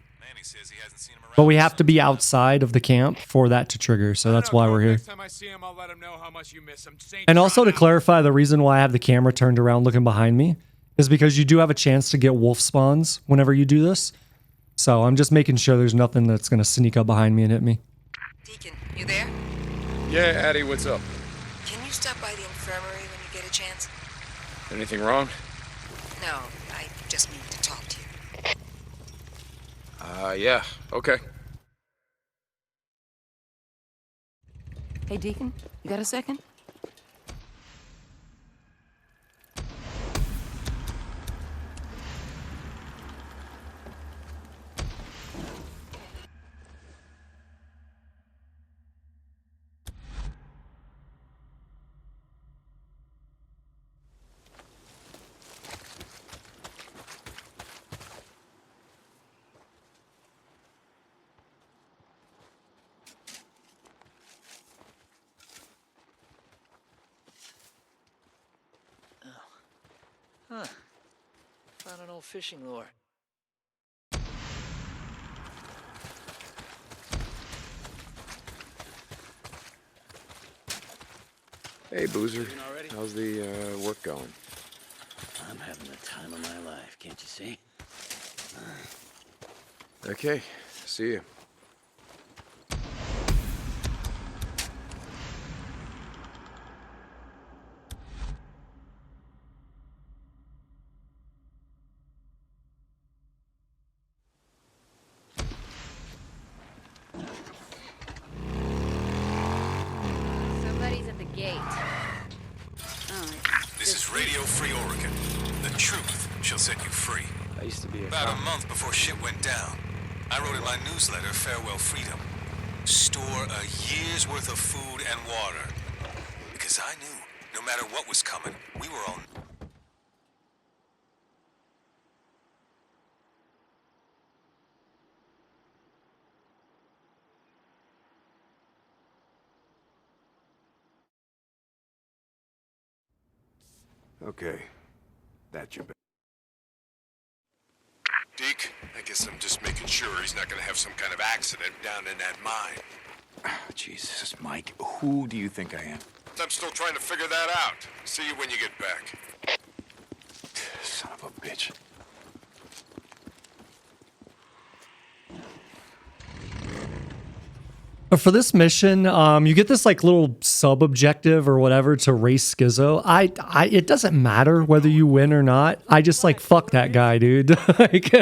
But we have to be outside of the camp for that to trigger, so that's why we're here. And also to clarify, the reason why I have the camera turned around looking behind me is because you do have a chance to get wolf spawns whenever you do this. So I'm just making sure there's nothing that's going to sneak up behind me and hit me. Deacon, you there? Yeah, Addie, what's up? Can you stop by the infirmary when you get a chance? Anything wrong? No, I just needed to talk to you. Yeah, okay. Hey, Deacon, you got a second? Huh. Found an old fishing lure. Hey, Boozer. How's the work going? I'm having the time of my life, can't you see? Okay, see you. Somebody's at the gate. This is Radio Free Oregon. The truth shall set you free. I used to be About a month before shit went down, I wrote in my newsletter, Farewell Freedom, store a year's worth of food and water. Because I knew, no matter what was coming, we were all... Okay, that's your... Deke, I guess I'm just making sure he's not gonna have some kind of accident down in that mine. Jesus, Mike, who do you think I am? I'm still trying to figure that out. See you when you get back. Son of a bitch. For this mission, you get this like little sub-objective or whatever to race Schizo. It doesn't matter whether you win or not. I just like, fuck that guy, dude. Like,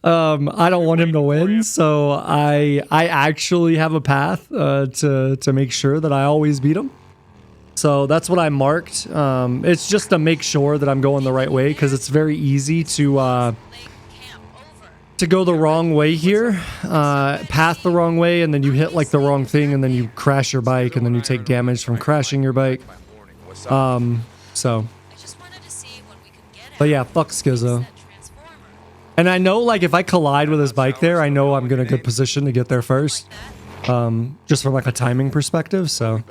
I don't want him to win, so I actually have a path to make sure that I always beat him. So that's what I marked. It's just to make sure that I'm going the right way, because it's very easy to go the wrong way here, path the wrong way, and then you hit like the wrong thing, and then you crash your bike, and then you take damage from crashing your bike. So. But yeah, fuck Schizo. And I know, like, if I collide with his bike there, I know I'm in a good position to get there first. Just from like a timing perspective, so.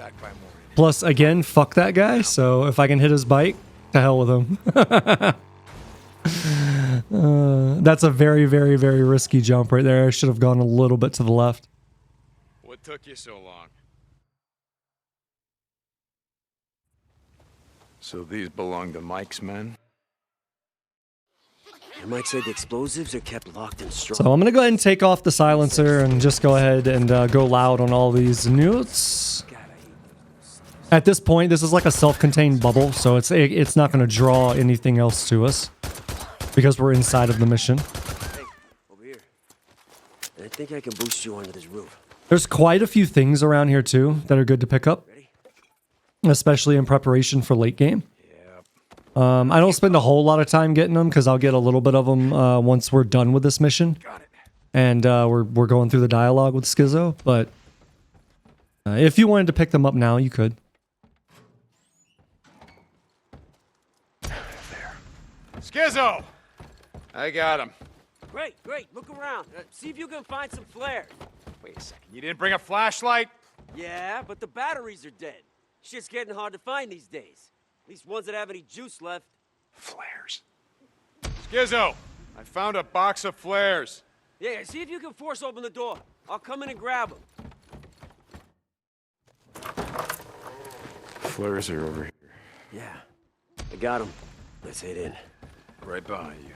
Plus, again, fuck that guy, so if I can hit his bike, to hell with him. That's a very, very, very risky jump right there. I should have gone a little bit to the left. What took you so long? So these belong to Mike's men? Mike said the explosives are kept locked and strong. So I'm gonna go ahead and take off the silencer and just go ahead and go loud on all these notes. At this point, this is like a self-contained bubble, so it's not gonna draw anything else to us because we're inside of the mission. Hey, over here. I think I can boost you onto this roof. There's quite a few things around here too that are good to pick up, especially in preparation for late game. I don't spend a whole lot of time getting them because I'll get a little bit of them once we're done with this mission, and we're going through the dialogue with Schizo. But if you wanted to pick them up now, you could. Schizo! I got him. Great. Look around. See if you can find some flares. Wait a second. You didn't bring a flashlight? Yeah, but the batteries are dead. Shit's getting hard to find these days. At least ones that have any juice left. Flares. Schizo! I found a box of flares. Yeah, see if you can force open the door. I'll come in and grab them. Flares are over here. Yeah, I got them. Let's head in. Right behind you.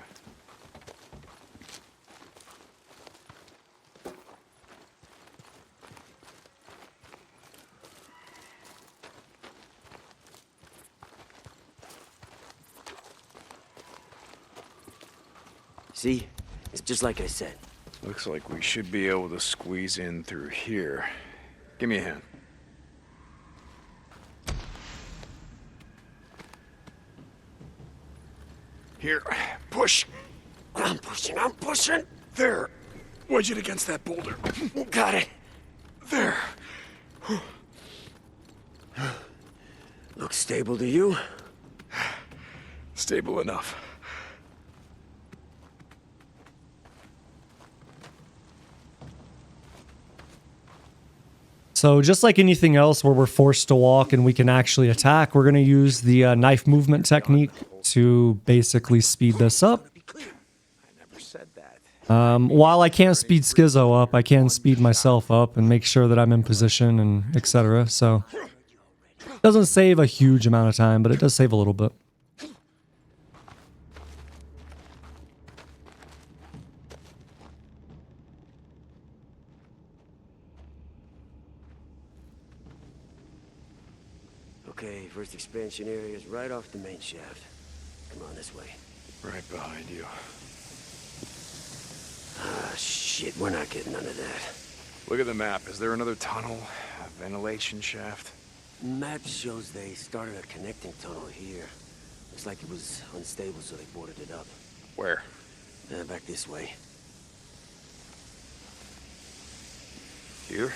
See? It's just like I said. Looks like we should be able to squeeze in through here. Give me a hand. Here, push. I'm pushing. There. Wedge it against that boulder. Got it. There. Looks stable to you? Stable enough. So just like anything else where we're forced to walk and we can actually attack, we're going to use the knife movement technique to basically speed this up. While I can't speed Schizo up, I can speed myself up and make sure that I'm in position and etc. So it doesn't save a huge amount of time, but it does save a little bit. Okay, first expansion area is right off the main shaft. Come on this way. Right behind you. Ah, shit, we're not getting none of that. Look at the map. Is there another tunnel? A ventilation shaft? Map shows they started a connecting tunnel here. Looks like it was unstable, so they boarded it up. Where? Back this way. Here?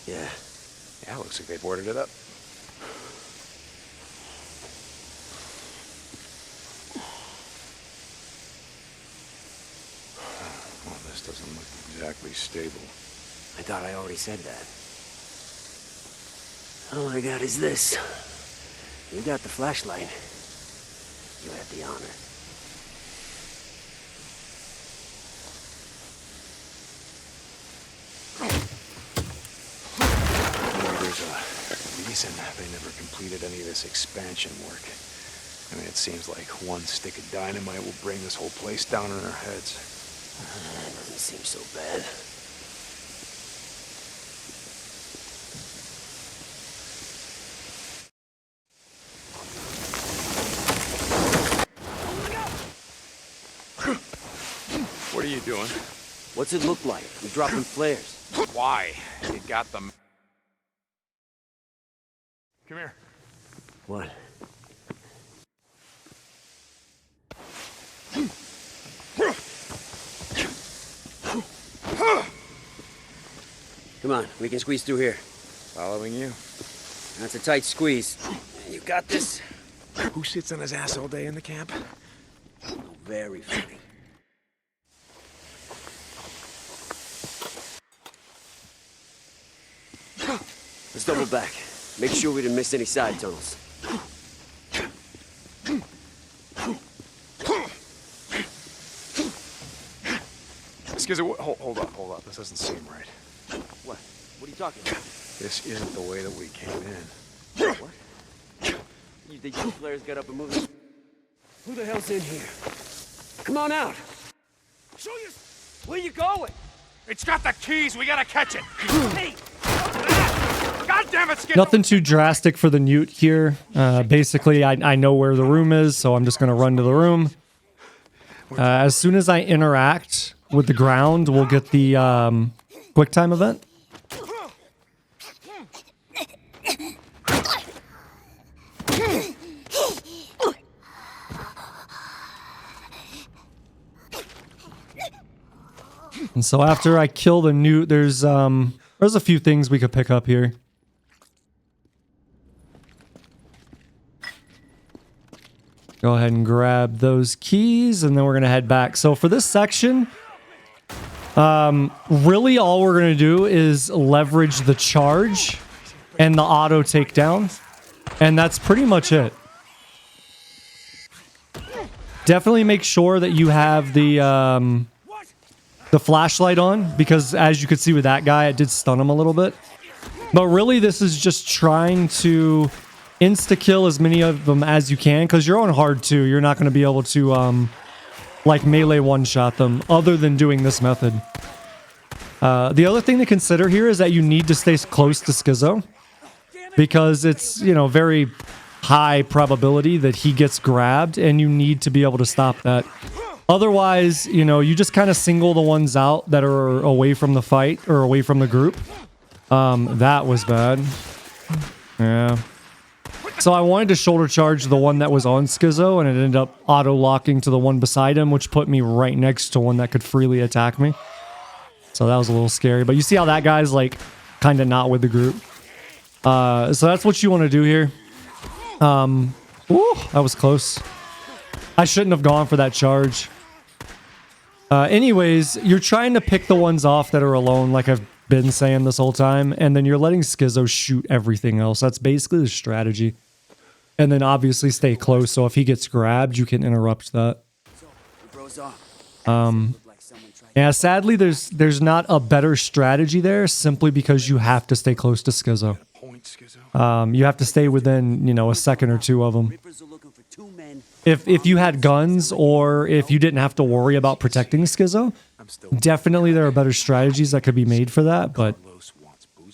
Yeah. Yeah, looks like they boarded it up. Well, this doesn't look exactly stable. I thought I already said that. All I got is this. You got the flashlight. You had the honor. Maybe there's a reason they never completed any of this expansion work. I mean, it seems like one stick of dynamite will bring this whole place down on our heads. Doesn't seem so bad. What are you doing? What's it look like? I'm dropping flares. Why? You got them. Come here. What? Come on, we can squeeze through here. Following you. That's a tight squeeze. You got this? Who sits on his ass all day in the camp? Very funny. Let's double back. Make sure we didn't miss any side tunnels. Excuse me, hold up. This doesn't seem right. What? What are you talking about? This isn't the way that we came in. What? You think you flares got up and moved? Who the hell's in here? Come on out! Show you! Where you going? It's got the keys. We gotta catch it. Hey! God damn it, Skip! Nothing too drastic for the Newt here. Basically, I know where the room is, so I'm just going to run to the room. As soon as I interact with the ground, we'll get the quick time event. And so after I kill the Newt, there's a few things we could pick up here. Go ahead and grab those keys, and then we're going to head back. So for this section, really all we're going to do is leverage the charge and the auto takedown, and that's pretty much it. Definitely make sure that you have the flashlight on, because as you could see with that guy, it did stun him a little bit. But really, this is just trying to insta-kill as many of them as you can, because you're on hard too. You're not going to be able to like melee one-shot them other than doing this method. The other thing to consider here is that you need to stay close to Schizo, because it's, you know, very high probability that he gets grabbed, and you need to be able to stop that. Otherwise, you know, you just kind of single the ones out that are away from the fight or away from the group. That was bad. Yeah. So I wanted to shoulder charge the one that was on Schizo, and it ended up auto-locking to the one beside him, which put me right next to one that could freely attack me. So that was a little scary. But you see how that guy's, like, kind of not with the group. So that's what you want to do here. Ooh, that was close. I shouldn't have gone for that charge. Anyways, you're trying to pick the ones off that are alone, like I've been saying this whole time, and then you're letting Schizo shoot everything else. That's basically the strategy. And then obviously stay close, so if he gets grabbed, you can interrupt that. Yeah, sadly, there's not a better strategy there, simply because you have to stay close to Schizo. You have to stay within, you know, a second or two of them. If you had guns, or if you didn't have to worry about protecting Schizo, definitely there are better strategies that could be made for that, but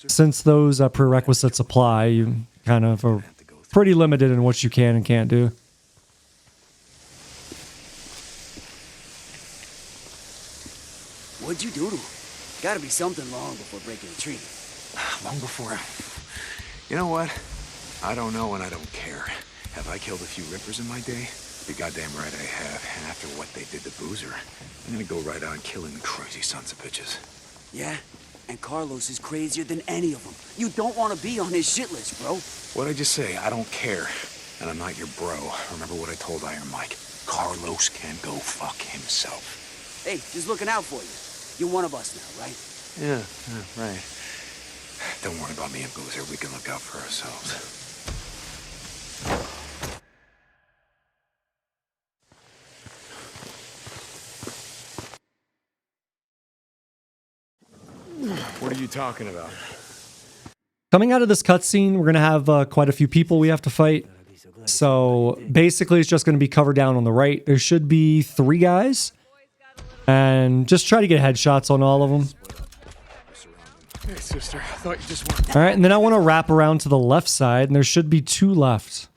since those prerequisites apply, you kind of are pretty limited in what you can and can't do. What'd you do to him? Gotta be something long before breaking a tree. Long before... You know what? I don't know and I don't care. Have I killed a few rippers in my day? You're goddamn right I have. And after what they did to Boozer, I'm gonna go right on killing the crazy sons of bitches. Yeah? And Carlos is crazier than any of them. You don't want to be on his shit list, bro. What'd I just say? I don't care. And I'm not your bro. Remember what I told Iron Mike. Carlos can go fuck himself. Hey, just looking out for you. You're one of us now, right? Yeah, right. Don't worry about me and Boozer. We can look out for ourselves. What are you talking about? Coming out of this cutscene, we're going to have quite a few people we have to fight. So basically, it's just going to be cover down on the right. There should be 3 guys. And just try to get headshots on all of them. Hey, sister, I thought you just wanted... All right, and then I want to wrap around to the left side, and there should be 2 left.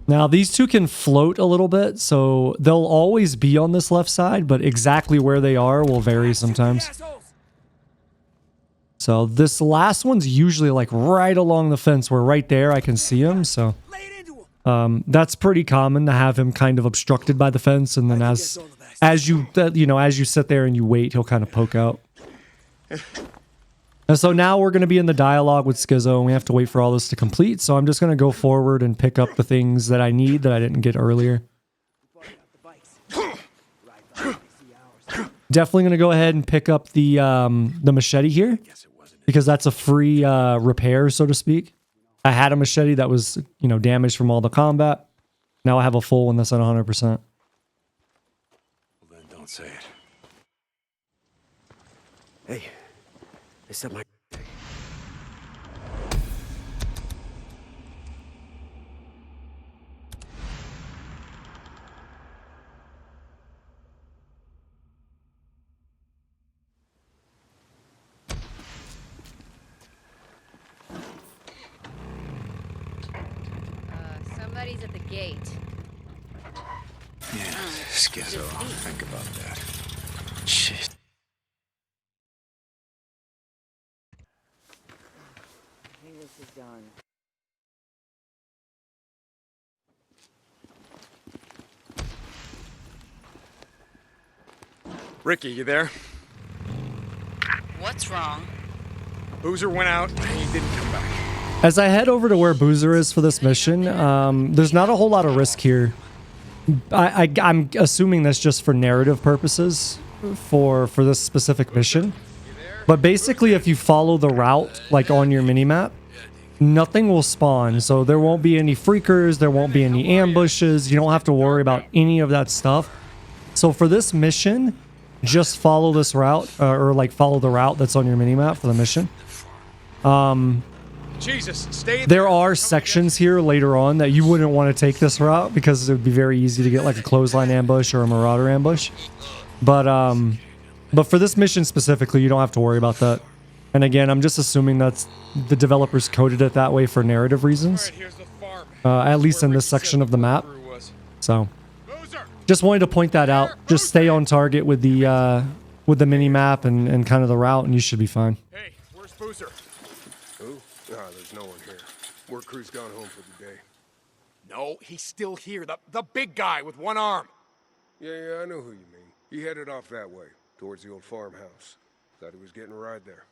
Now, these 2 can float a little bit, so they'll always be on this left side, but exactly where they are will vary sometimes. So this last one's usually like right along the fence, where right there I can see him, so... that's pretty common to have him kind of obstructed by the fence, and then as you sit there and you wait, he'll kind of poke out. And so now we're going to be in the dialogue with Schizo, and we have to wait for all this to complete. So I'm just going to go forward and pick up the things that I need that I didn't get earlier. Definitely going to go ahead and pick up the machete here, because that's a free repair, so to speak. I had a machete that was, you know, damaged from all the combat. Now I have a full one that's at 100%. Well, then don't say it. Hey, they set my... Somebody's at the gate. Yeah, Schizo. Think about that. Shit. I think this is done. Ricky, you there? What's wrong? Boozer went out and he didn't come back. As I head over to where Boozer is for this mission, there's not a whole lot of risk here. I'm assuming that's just for narrative purposes for this specific mission. But basically, if you follow the route, like on your minimap, nothing will spawn. So there won't be any freakers, there won't be any ambushes, you don't have to worry about any of that stuff. So for this mission, just follow this route, or like follow the route that's on your minimap for the mission. Jesus, stay there are sections here later on that you wouldn't want to take this route, because it would be very easy to get like a clothesline ambush or a marauder ambush. But for this mission specifically, you don't have to worry about that. And again, I'm just assuming that's the developers coded it that way for narrative reasons. At least in this section of the map. So just wanted to point that out. Just stay on target with the mini map and kind of the route, and you should be fine. Hey, where's Boozer? Who? There's no one here. Work crew's gone home for the day. No, he's still here. The big guy with one arm. Yeah, I know who you mean. He headed off that way, towards the old farmhouse. Thought he was getting a ride there.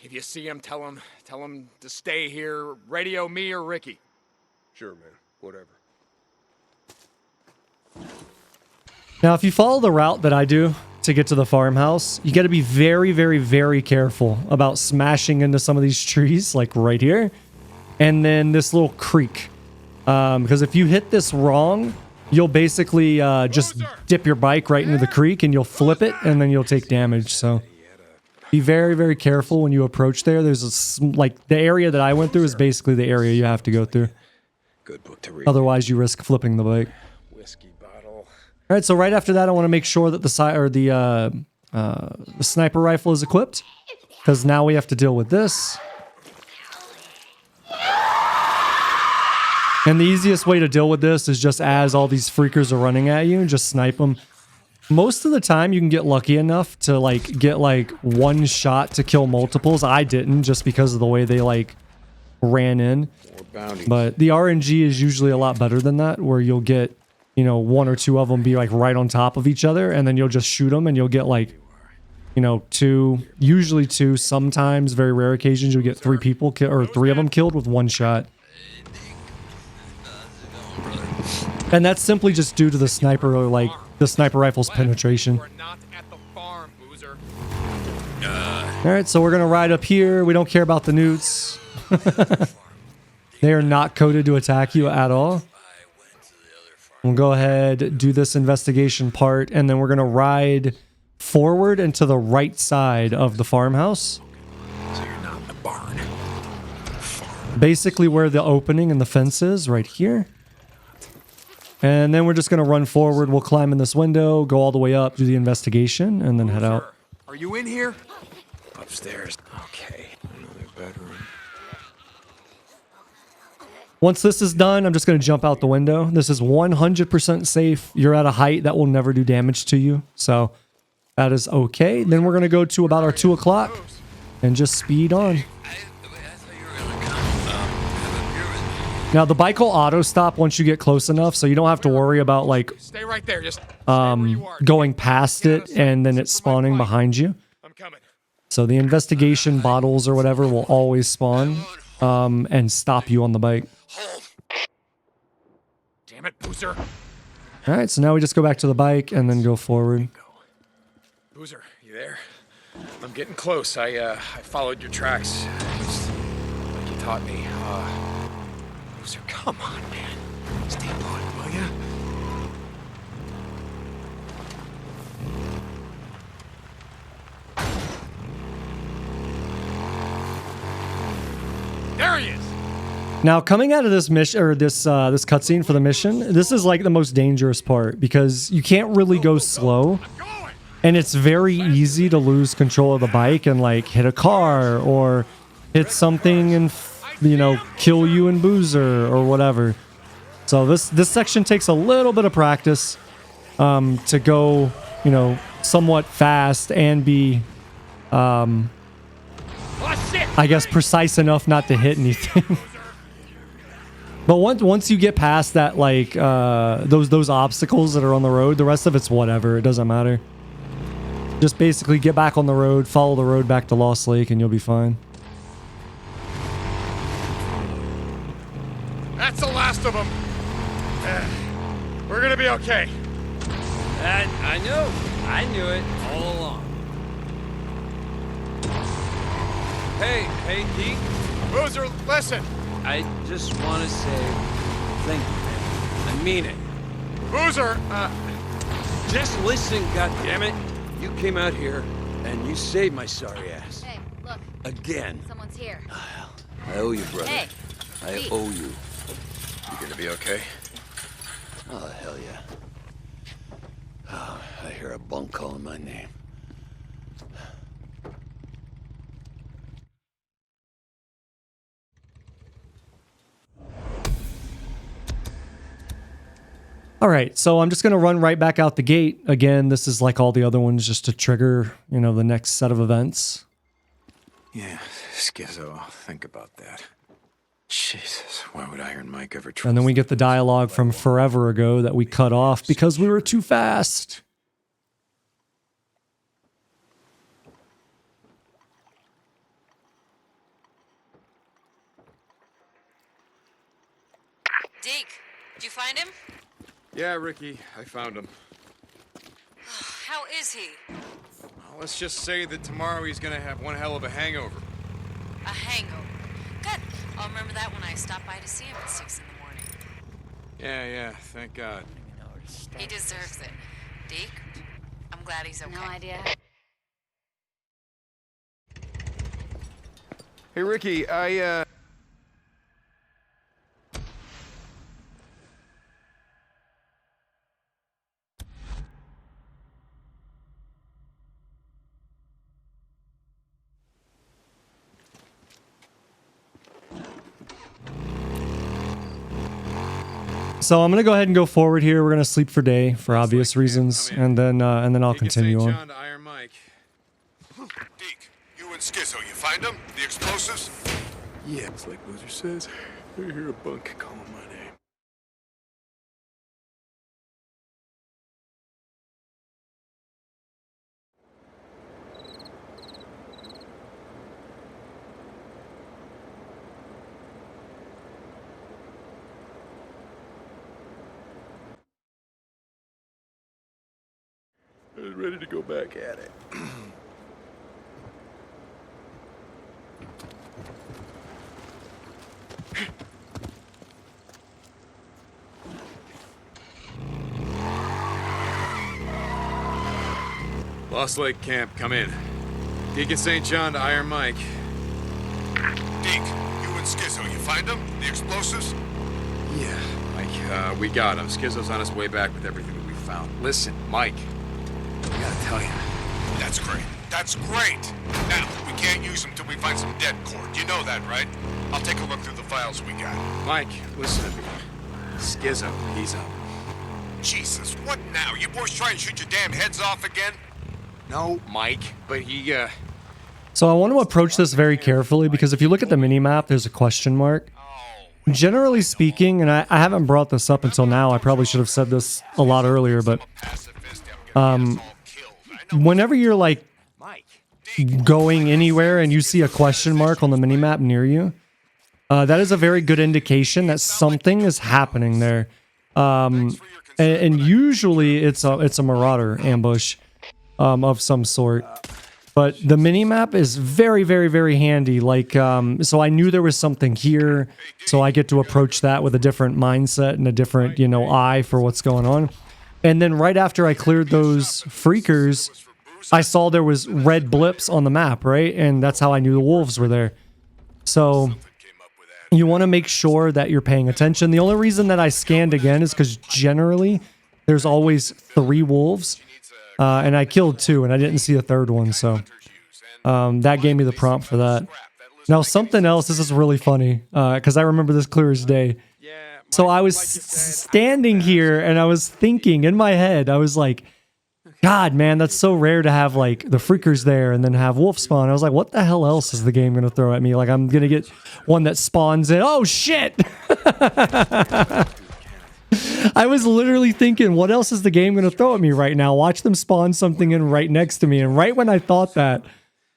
If you see him, tell him to stay here. Radio me or Ricky. Sure, man. Whatever. Now, if you follow the route that I do to get to the farmhouse, you got to be very, very, very careful about smashing into some of these trees, like right here, and then this little creek. Because if you hit this wrong, you'll basically just dip your bike right into the creek, and you'll flip it, and then you'll take damage. So be very, very careful when you approach there. There's like the area that I went through is basically the area you have to go through. Good book to read. Otherwise, you risk flipping the bike. Whiskey bottle. All right, so right after that, I want to make sure that the sniper rifle is equipped, because now we have to deal with this. And the easiest way to deal with this is just as all these freakers are running at you, just snipe them. Most of the time, you can get lucky enough to like get like one shot to kill multiples. I didn't, just because of the way they like ran in. But the RNG is usually a lot better than that, where you'll get, you know, one or two of them be like right on top of each other, and then you'll just shoot them, and you'll get like, you know, usually two, sometimes very rare occasions you'll get three people or three of them killed with one shot. And that's simply just due to the sniper, or like the sniper rifle's penetration. Alright, so we're gonna ride up here. We don't care about the newts. They are not coded to attack you at all. We'll go ahead, do this investigation part, and then we're gonna ride forward and to the right side of the farmhouse. So you're not in the barn. Basically where the opening and the fence is, right here. And then we're just going to run forward. We'll climb in this window, go all the way up, do the investigation, and then head out. Are you in here? Upstairs. Okay. Another bedroom. Once this is done, I'm just going to jump out the window. This is 100% safe. You're at a height that will never do damage to you. So that is okay. Then we're going to go to about our 2 o'clock and just speed on. Now the bike will auto stop once you get close enough, so you don't have to worry about like Stay right there. Just going past it and then it's spawning behind you. I'm coming. So the investigation bottles or whatever will always spawn and stop you on the bike. Damn it, Boozer. All right, so now we just go back to the bike and then go forward. Boozer, you there? I'm getting close. I followed your tracks, just like you taught me. Boozer, come on, man. Stay put, will ya? There he is. Now, coming out of this mission or this cutscene for the mission, this is like the most dangerous part because you can't really go slow, and it's very easy to lose control of the bike and like hit a car or hit something and you know kill you and Boozer or whatever. So this section takes a little bit of practice to go, you know, somewhat fast and be I guess precise enough not to hit anything. But once you get past that, like those obstacles that are on the road, the rest of it's whatever. It doesn't matter. Just basically get back on the road, follow the road back to Lost Lake, and you'll be fine. That's the last of them. We're gonna be okay. I know. I knew it all along. Hey, Deke. Boozer, listen. I just want to say thank you. I mean it. Boozer, just listen, goddammit. You came out here and you saved my sorry ass. Hey, look. Again. Someone's here. I owe you, brother. Hey. I owe you. You gonna be okay? Oh, hell yeah. Oh, I hear a bunk calling my name. All right, so I'm just going to run right back out the gate. Again, this is like all the other ones, just to trigger, you know, the next set of events. Yeah, Skizzo, I'll think about that. Jesus, why would Iron Mike ever trust? And then we get the dialogue from forever ago that we cut off because we were too fast. Deke, did you find him? Yeah, Ricky, I found him. How is he? Well, let's just say that tomorrow he's gonna have one hell of a hangover. A hangover. Good. I'll remember that when I stop by to see him at 6 in the morning. Yeah, thank God. He deserves it. Deke, I'm glad he's okay. No idea. Hey, Ricky, So I'm gonna go ahead and go forward here. We're gonna sleep for day for obvious reasons, and then I'll continue on. John to Iron Mike. Deke, you and Skizzo, you find them? The explosives? Yeah, it's like Boozer says. I hear a bunk calling my name. I was ready to go back at it. Lost Lake Camp, come in. Deacon St. John to Iron Mike. Deke, you and Skizzo, you find them? The explosives? Yeah, Mike, we got him. Skizzo's on his way back with everything that we found. Listen, Mike, I gotta tell you. That's great. That's great! Now, we can't use them till we find some dead cord. You know that, right? I'll take a look through the files we got. Mike, listen to me. Skizzo, he's up. Jesus, what now? You boys try and shoot your damn heads off again? No, Mike, but he, So I want to approach this very carefully because if you look at the mini-map, there's a question mark. Generally speaking, and I haven't brought this up until now, I probably should have said this a lot earlier, but whenever you're like going anywhere and you see a question mark on the mini-map near you, that is a very good indication that something is happening there. And usually it's a marauder ambush of some sort. But the mini-map is very, very, very handy. Like, so I knew there was something here, so I get to approach that with a different mindset and a different, you know, eye for what's going on. And then right after I cleared those freakers, I saw there was red blips on the map, right? And that's how I knew the wolves were there. So you want to make sure that you're paying attention. The only reason that I scanned again is because generally there's always 3 wolves. And I killed 2, and I didn't see a third one, so that gave me the prompt for that. Now, something else, this is really funny, because I remember this clear as day. So I was standing here, and I was thinking in my head, I was like, God, man, that's so rare to have, like, the freakers there and then have wolf spawn. I was like, what the hell else is the game going to throw at me? Like, I'm going to get one that spawns in. Oh, shit! I was literally thinking, what else is the game going to throw at me right now? Watch them spawn something in right next to me. And right when I thought that,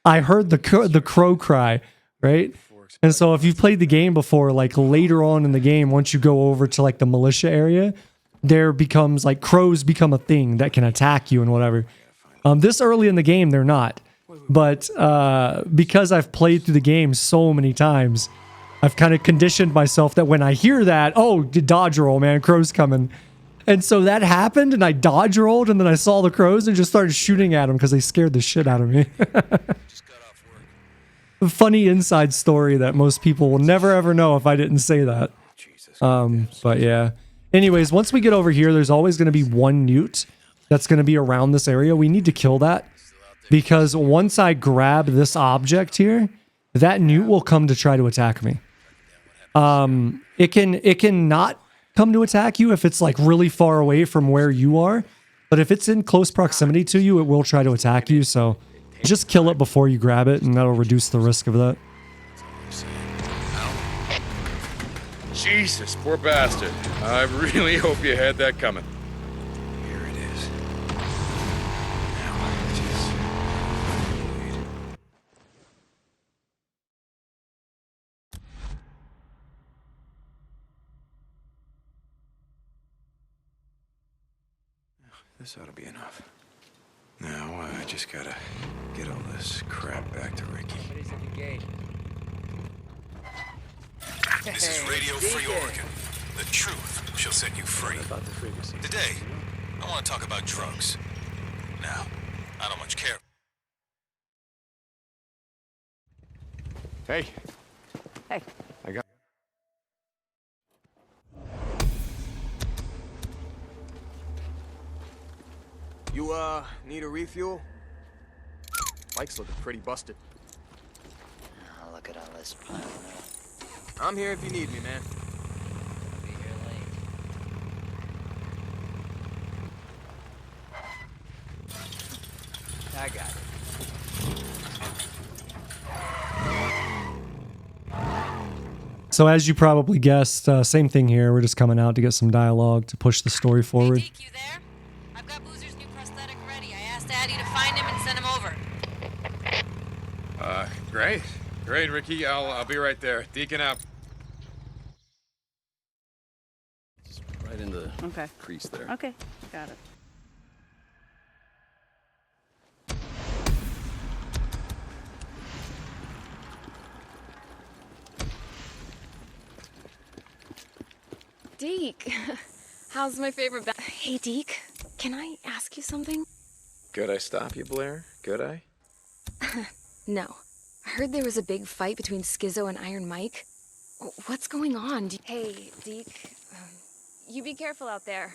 I heard the crow cry, right? And so if you've played the game before, like later on in the game, once you go over to like the militia area, there becomes like crows become a thing that can attack you and whatever. This early in the game, they're not. But because I've played through the game so many times, I've kind of conditioned myself that when I hear that, oh, dodge roll, man, crow's coming. And so that happened, and I dodge rolled, and then I saw the crows and just started shooting at them because they scared the shit out of me. A funny inside story that most people will never ever know if I didn't say that. But yeah. Anyways, once we get over here, there's always going to be one newt that's going to be around this area. We need to kill that because once I grab this object here, that newt will come to try to attack me. It can not come to attack you if it's like really far away from where you are. But if it's in close proximity to you, it will try to attack you. So just kill it before you grab it, and that'll reduce the risk of that. Jesus, poor bastard. I really hope you had that coming. Here it is. This ought to be enough. Now, I just gotta get all this crap back to Ricky. Somebody's at the gate. This is Radio Free Oregon. The truth shall set you free. Today, I want to talk about drugs. Now, I don't much care. Hey. Hey. I got... You, need a refuel? Bike's looking pretty busted. Oh, look at all this piling up. I'm here if you need me, man. I'll be here late. I got it. So as you probably guessed, same thing here. We're just coming out to get some dialogue to push the story forward. Hey, Deke, you there? I've got Boozer's new prosthetic ready. I asked Addie to find him and send him over. Great. Great, Ricky. I'll be right there. Deacon out. Just right in the Okay. crease there. Okay, got it. Deke, how's my favorite Hey, Deke, can I ask you something? Could I stop you, Blair? Could I? No. I heard there was a big fight between Skizzo and Iron Mike. What's going on? Hey, Deke, you be careful out there.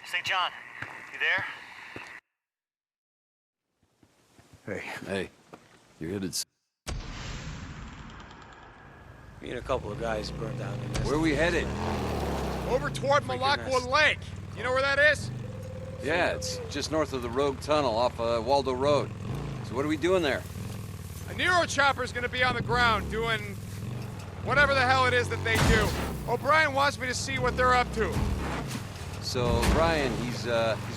St. John, you there? Hey. Hey, you're headed. Me and a couple of guys burned down in this. Where are we headed? Over toward Malacqua Lake. You know where that is? Yeah, it's just north of the Rogue Tunnel off Waldo Road. So what are we doing there? A NERO chopper's gonna be on the ground doing whatever the hell it is that they do. O'Brien wants me to see what they're up to. So Brian, he's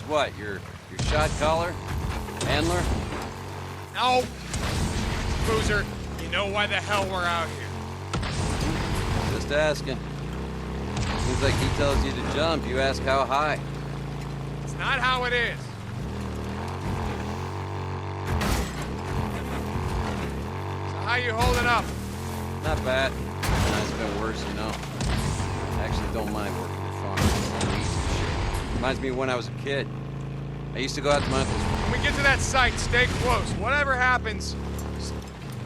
what? Your shot caller, handler? No. Boozer, you know why the hell we're out here. Just asking. Seems like he tells you to jump. You ask how high. It's not how it is. So how you holding up? Not bad. It's been worse, you know. I actually don't mind working at farms. Reminds me of when I was a kid. I used to go out to my uncle's. When we get to that site, stay close. Whatever happens,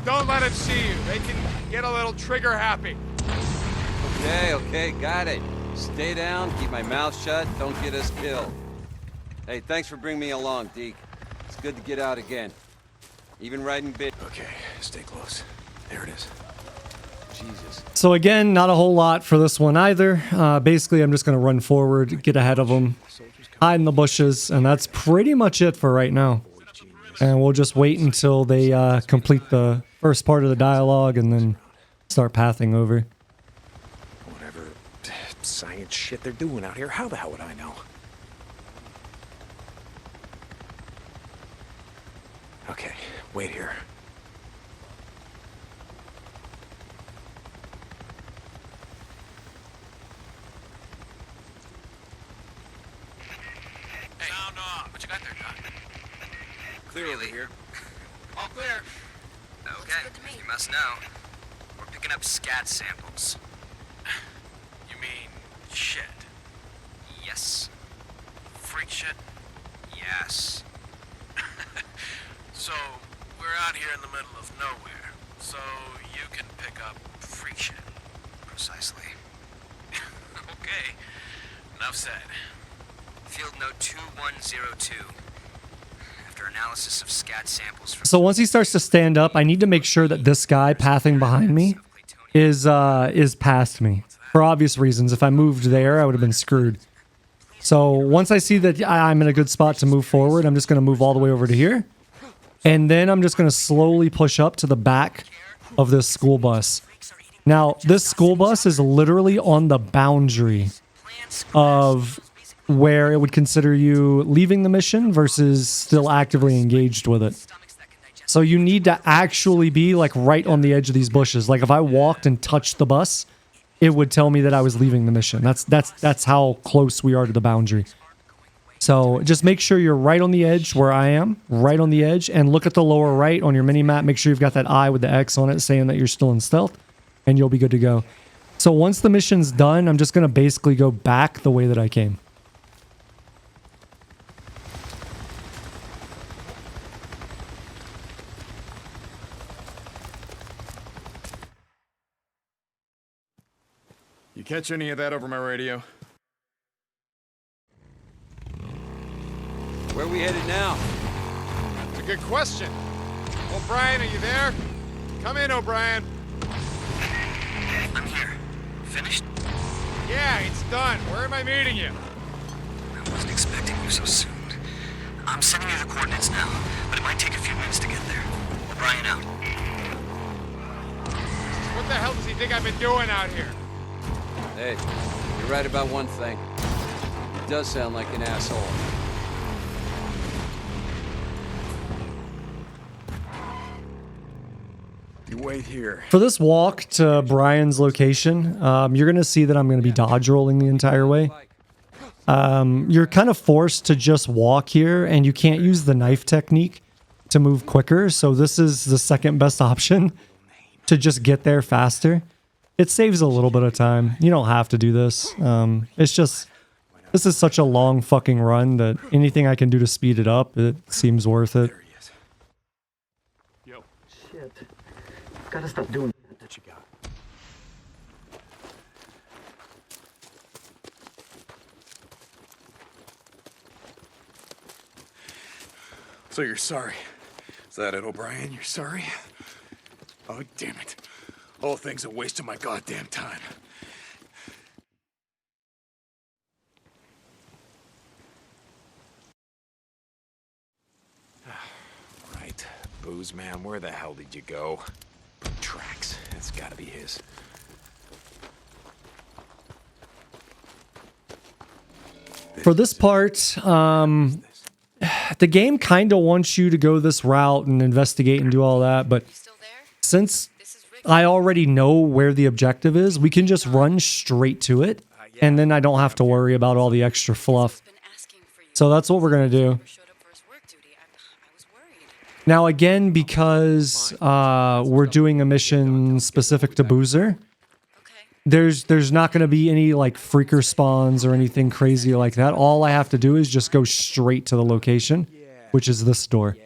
don't let them see you. They can get a little trigger happy. Okay, got it. Stay down, keep my mouth shut, don't get us killed. Hey, thanks for bringing me along, Deke. It's good to get out again. Even riding bit. Okay, stay close. There it is. Jesus. So again, not a whole lot for this one either. Basically, I'm just going to run forward, get ahead of them, hide in the bushes, and that's pretty much it for right now. And we'll just wait until they complete the first part of the dialogue and then start pathing over. Whatever science shit they're doing out here, how the hell would I know? Okay, wait here. Sound off. What you got there, Doc? Clear over here. All clear. Okay, you must know. We're picking up scat samples. You mean shit? Yes. Freak shit? Yes. So, we're out here in the middle of nowhere. So, you can pick up freak shit. Precisely. Okay. Enough said. Field note 2102. After analysis of scat samples from... So once he starts to stand up, I need to make sure that this guy pathing behind me is past me. For obvious reasons. If I moved there, I would have been screwed. So once I see that I'm in a good spot to move forward, I'm just going to move all the way over to here. And then I'm just going to slowly push up to the back of this school bus. Now, this school bus is literally on the boundary of where it would consider you leaving the mission versus still actively engaged with it. So you need to actually be like right on the edge of these bushes. Like if I walked and touched the bus, it would tell me that I was leaving the mission. That's how close we are to the boundary. So just make sure you're right on the edge where I am, right on the edge, and look at the lower right on your mini-map. Make sure you've got that eye with the X on it saying that you're still in stealth, and you'll be good to go. So once the mission's done, I'm just going to basically go back the way that I came. You catch any of that over my radio? Where are we headed now? That's a good question. O'Brien, are you there? Come in, O'Brien. I'm here. Finished? Yeah, it's done. Where am I meeting you? I wasn't expecting you so soon. I'm sending you the coordinates now, but it might take a few minutes to get there. O'Brien out. What the hell does he think I've been doing out here? Hey, you're right about one thing. He does sound like an asshole. You wait here. For this walk to Brian's location, you're going to see that I'm going to be dodge rolling the entire way. You're kind of forced to just walk here, and you can't use the knife technique to move quicker, so this is the second best option to just get there faster. It saves a little bit of time. You don't have to do this. It's just, this is such a long fucking run that anything I can do to speed it up, it seems worth it. Yo. Shit. Gotta stop doing that. What you got? So you're sorry. Is that it, O'Brien? You're sorry? Oh, damn it. Whole thing's a waste of my goddamn time. Right. Booze man, where the hell did you go? Tracks. That's gotta be his. For this part, the game kind of wants you to go this route and investigate and do all that, but since I already know where the objective is, we can just run straight to it, and then I don't have to worry about all the extra fluff. So that's what we're going to do. Now again, because we're doing a mission specific to Boozer, there's not going to be any like freaker spawns or anything crazy like that. All I have to do is just go straight to the location, which is this door.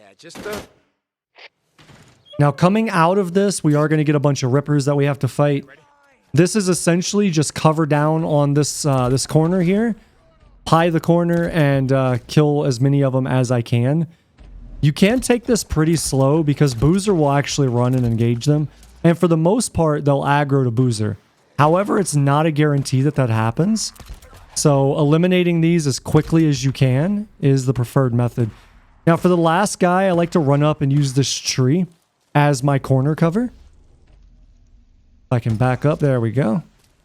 Now coming out of this, we are going to get a bunch of rippers that we have to fight. This is essentially just cover down on this this corner here, pie the corner, and kill as many of them as I can. You can take this pretty slow because Boozer will actually run and engage them, and for the most part, they'll aggro to Boozer. However, it's not a guarantee that that happens. So eliminating these as quickly as you can is the preferred method. Now for the last guy, I like to run up and use this tree as my corner cover. I can back up. There we go.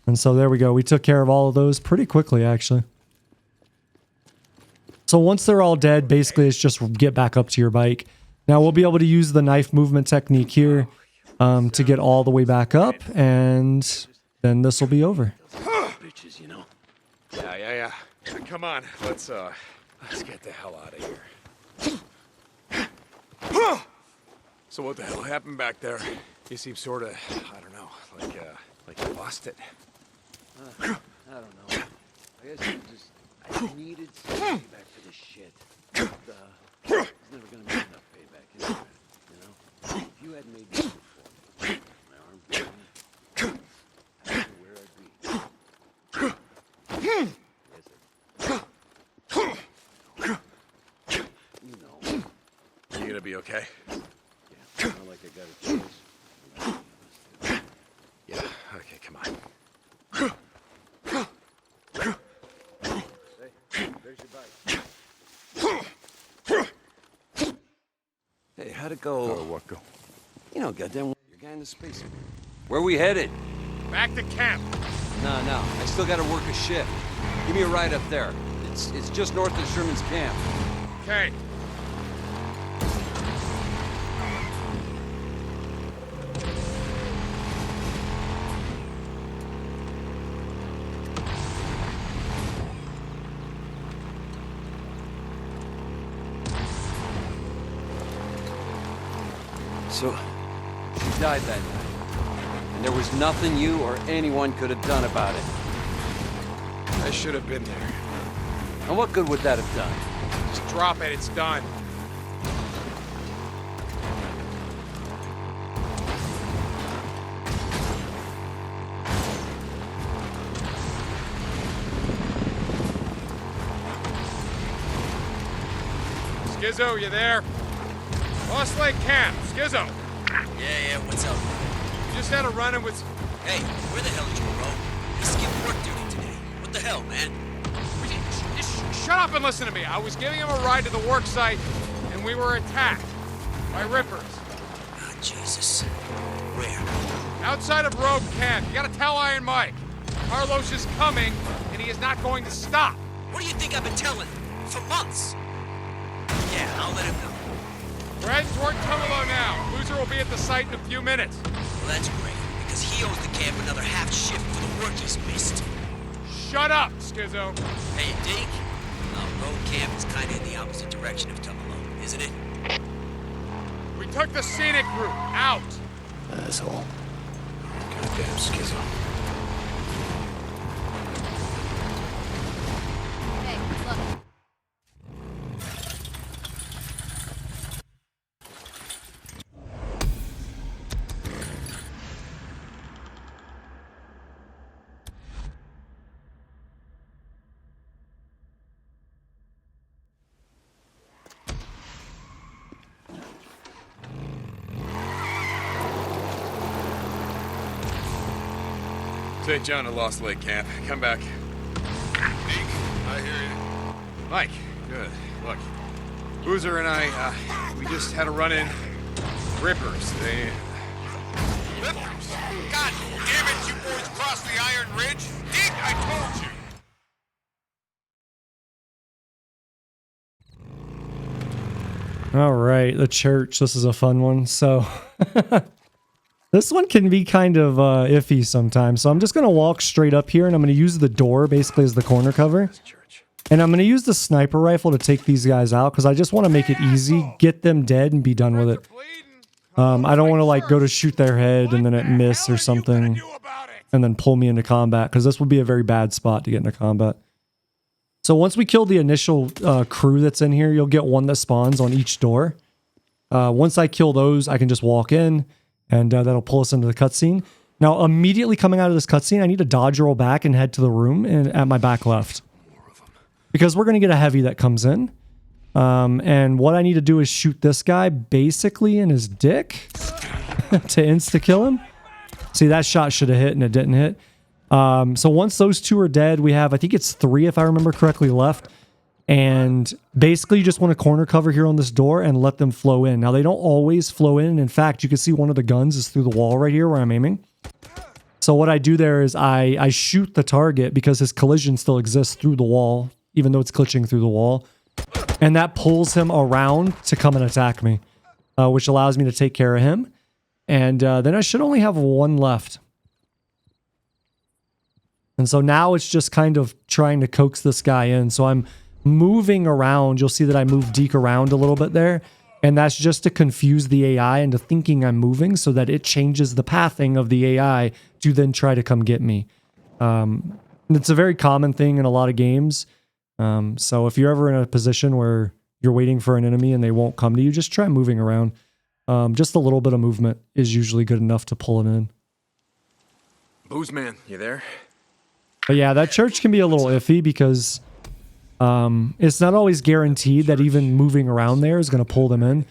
And so there we go. We took care of all of those pretty quickly, actually. So once they're all dead, basically it's just get back up to your bike. Now we'll be able to use the knife movement technique here to get all the way back up, and then this will be over. Bitches, you know. Yeah. Come on, let's get the hell out of here. So what the hell happened back there? You seem sort of, I don't know, like you lost it. I don't know. I guess I needed some payback for this shit. But, there's never gonna be enough payback, is there? You know? If you hadn't made this before, my arm broken, I don't know where I'd be. be okay? Yeah, not like I got a choice. Yeah, okay, come on. There's your bike. Hey, how'd it go? What go? You know, goddamn, your guy in the space. Where we headed? Back to camp. No, I still gotta work a shift. Give me a ride up there. It's just north of Sherman's camp. Okay. So, she died that night. And there was nothing you or anyone could have done about it. I should have been there. And what good would that have done? Just drop it, it's done. Skizzo, you there? Lost Lake Camp, Skizzo. Yeah, what's up? Just had a run-in with... Hey, where the hell did you go? You skipped work duty today. What the hell, man? Shut up and listen to me. I was giving him a ride to the work site, and we were attacked by rippers. Ah, Jesus. Where? Outside of Rogue Camp. You gotta tell Iron Mike. Carlos is coming, and he is not going to stop. What do you think I've been telling? For months. Yeah, I'll let him know. We're heading toward Tumalo now. Boozer will be at the site in a few minutes. Well, that's great, because he owes the camp another half shift for the work he's missed. Shut up, Skizzo. Hey, Deke. Road Camp is kind of in the opposite direction of Tumalo, isn't it? We took the scenic route. Out. Asshole. Goddamn Skizzo. Hey, look. St. John at Lost Lake Camp. Come back. Deke, I hear you. Mike, good. Look, Boozer and I, we just had a run-in. Rippers, they... Rippers? God damn it, you boys crossed the Iron Ridge? Deke, I told you. All right, the church. This is a fun one. So this one can be kind of iffy sometimes. So I'm just going to walk straight up here, and I'm going to use the door basically as the corner cover. And I'm going to use the sniper rifle to take these guys out because I just want to make it easy, get them dead, and be done with it. I don't want to like go to shoot their head and then it miss or something and then pull me into combat because this would be a very bad spot to get into combat. So once we kill the initial crew that's in here, you'll get one that spawns on each door. Once I kill those, I can just walk in and that'll pull us into the cutscene. Now, immediately coming out of this cutscene, I need to dodge roll back and head to the room and at my back left. Because we're going to get a heavy that comes in. And what I need to do is shoot this guy basically in his dick to insta-kill him. See, that shot should have hit and it didn't hit. So once those two are dead, we have, I think it's 3 if I remember correctly left. And basically you just want to corner cover here on this door and let them flow in. Now they don't always flow in. In fact, you can see one of the guns is through the wall right here where I'm aiming. So what I do there is I shoot the target because his collision still exists through the wall, even though it's glitching through the wall. And that pulls him around to come and attack me, which allows me to take care of him. And then I should only have one left. And so now it's just kind of trying to coax this guy in. So I'm moving around. You'll see that I move Deke around a little bit there. And that's just to confuse the AI into thinking I'm moving so that it changes the pathing of the AI to then try to come get me. It's a very common thing in a lot of games. So if you're ever in a position where you're waiting for an enemy and they won't come to you, just try moving around. Just a little bit of movement is usually good enough to pull it in. Booze man, you there? But yeah, that church can be a little iffy because it's not always guaranteed that even moving around there is going to pull them in.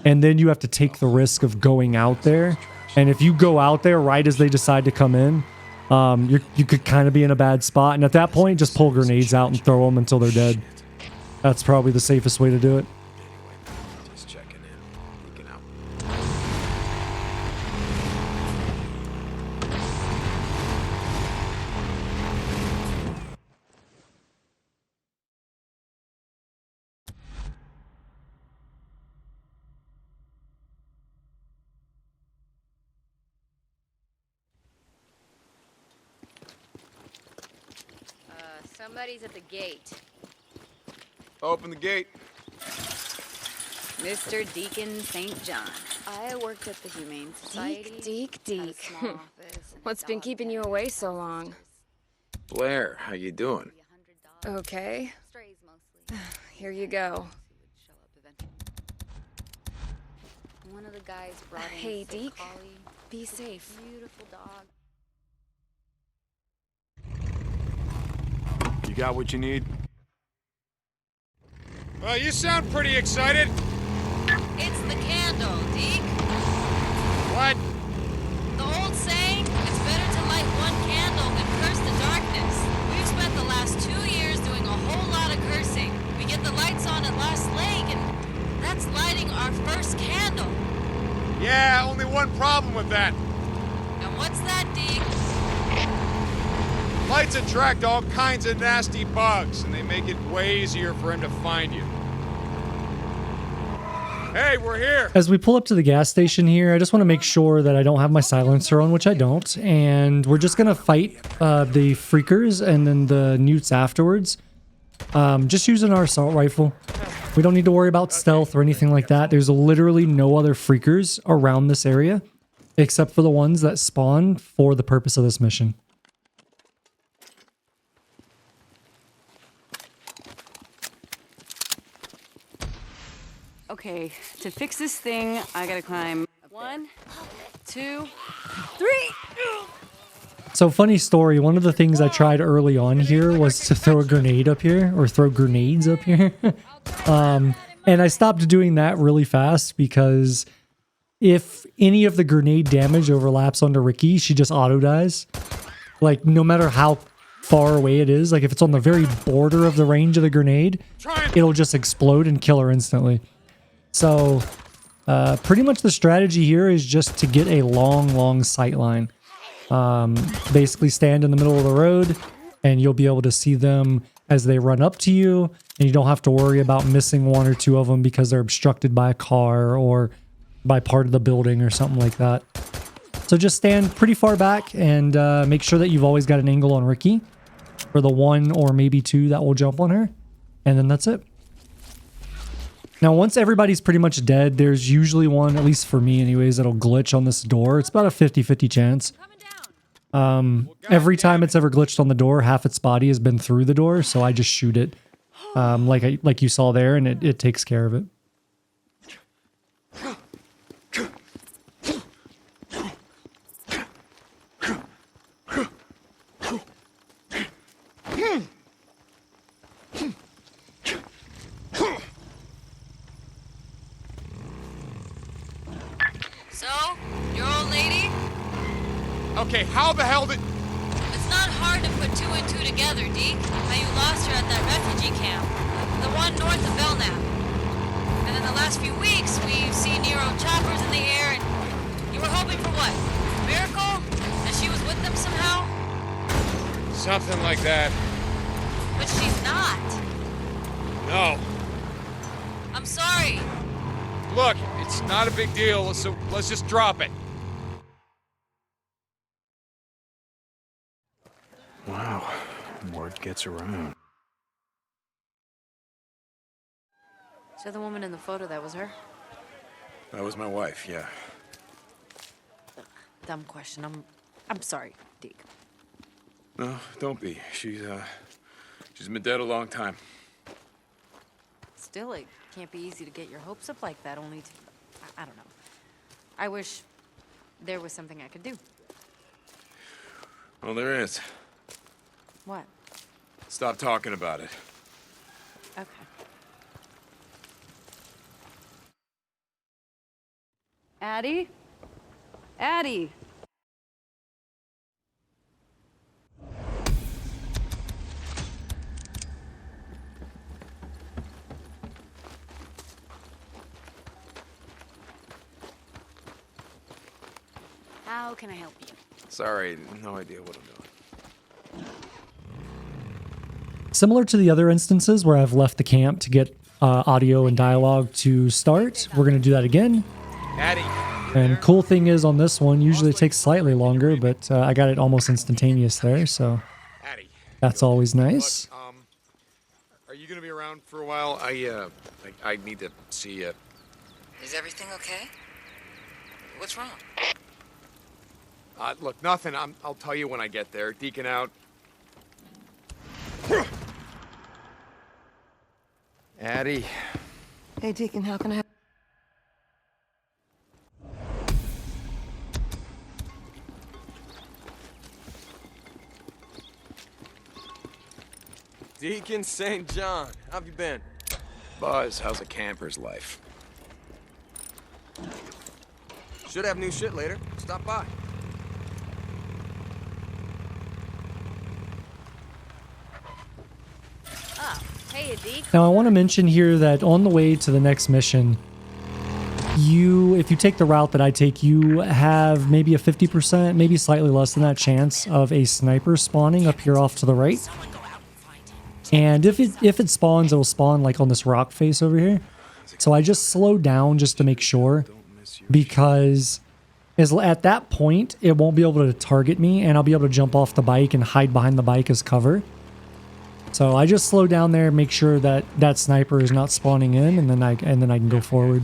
and then you have to take the risk of going out there. And if you go out there right as they decide to come in, you could kind of be in a bad spot. And at that point, just pull grenades out and throw them until they're dead. That's probably the safest way to do it. Just checking in. Deacon out. Somebody's at the gate. Open the gate. Mr. Deacon St. John. I worked at the Humane Society. Deek. What's been keeping you away so long? Blair, how you doing? Okay. Here you go. One of the guys brought in Hey, a sick Deke. collie. Be safe. Beautiful dog. You got what you need? Well, you sound pretty excited. It's the candle, Deke. What? The old saying, it's better to light one candle than curse the darkness. We've spent the last 2 years doing a whole lot of cursing. We get the lights on at Lost Lake, and that's lighting our first candle. Yeah, only one problem with that. And what's that, Deke? Lights attract all kinds of nasty bugs, and they make it way easier for him to find you. Hey, we're here! As we pull up to the gas station here, I just want to make sure that I don't have my silencer on, which I don't. And we're just going to fight the freakers and then the newts afterwards. Just using our assault rifle. We don't need to worry about stealth or anything like that. There's literally no other freakers around this area, except for the ones that spawn for the purpose of this mission. Okay, to fix this thing, I gotta climb 1, 2, 3. So funny story, one of the things I tried early on here was to throw a grenade up here, or throw grenades up here. And I stopped doing that really fast because if any of the grenade damage overlaps onto Ricky, she just auto dies. Like, no matter how far away it is, like if it's on the very border of the range of the grenade, it'll just explode and kill her instantly. So, pretty much the strategy here is just to get a long sight line. Basically stand in the middle of the road and you'll be able to see them as they run up to you, and you don't have to worry about missing one or two of them because they're obstructed by a car or by part of the building or something like that. So just stand pretty far back and make sure that you've always got an angle on Ricky for the 1 or maybe 2 that will jump on her, and then that's it. Now, once everybody's pretty much dead, there's usually one, at least for me anyways, that'll glitch on this door. It's about a 50-50 chance. Every time it's ever glitched on the door, half its body has been through the door, so I just shoot it like you saw there, and it takes care of it. So, your old lady? Okay, how the hell did... It's not hard to put 2 and 2 together, Deke. How you lost her at that refugee camp. The one north of Belknap. And in the last few weeks, we've seen NERO choppers in the air, and you were hoping for what? A miracle? That she was with them somehow? Something like that. But she's not. No. I'm sorry. Look, it's not a big deal, so let's just drop it. Wow, word gets around. So the woman in the photo, that was her? That was my wife, yeah. Dumb question. I'm sorry, Deke. No, don't be. She's been dead a long time. Still, it can't be easy to get your hopes up like that, only to... I don't know. I wish there was something I could do. Well, there is. What? Stop talking about it. Okay. Addie? Addie! How can I help you? Sorry, no idea what I'm doing. Similar to the other instances where I've left the camp to get audio and dialogue to start, we're going to do that again. And cool thing is on this one, usually it takes slightly longer, but I got it almost instantaneous there, so that's always nice. Are you gonna be around for a while? I need to see you. Is everything okay? What's wrong? Look, nothing. I'll tell you when I get there. Deacon out. Addie. Hey, Deacon, how can I help? Deacon St. John, how have you been? Buzz, how's a camper's life? Should have new shit later. Stop by. Oh, hey, Deacon. Now I want to mention here that on the way to the next mission, if you take the route that I take, you have maybe a 50%, maybe slightly less than that chance of a sniper spawning up here off to the right. And if it spawns, it'll spawn like on this rock face over here. So I just slowed down just to make sure, because at that point, it won't be able to target me, and I'll be able to jump off the bike and hide behind the bike as cover. So I just slow down there, make sure that that sniper is not spawning in, and then I can go forward.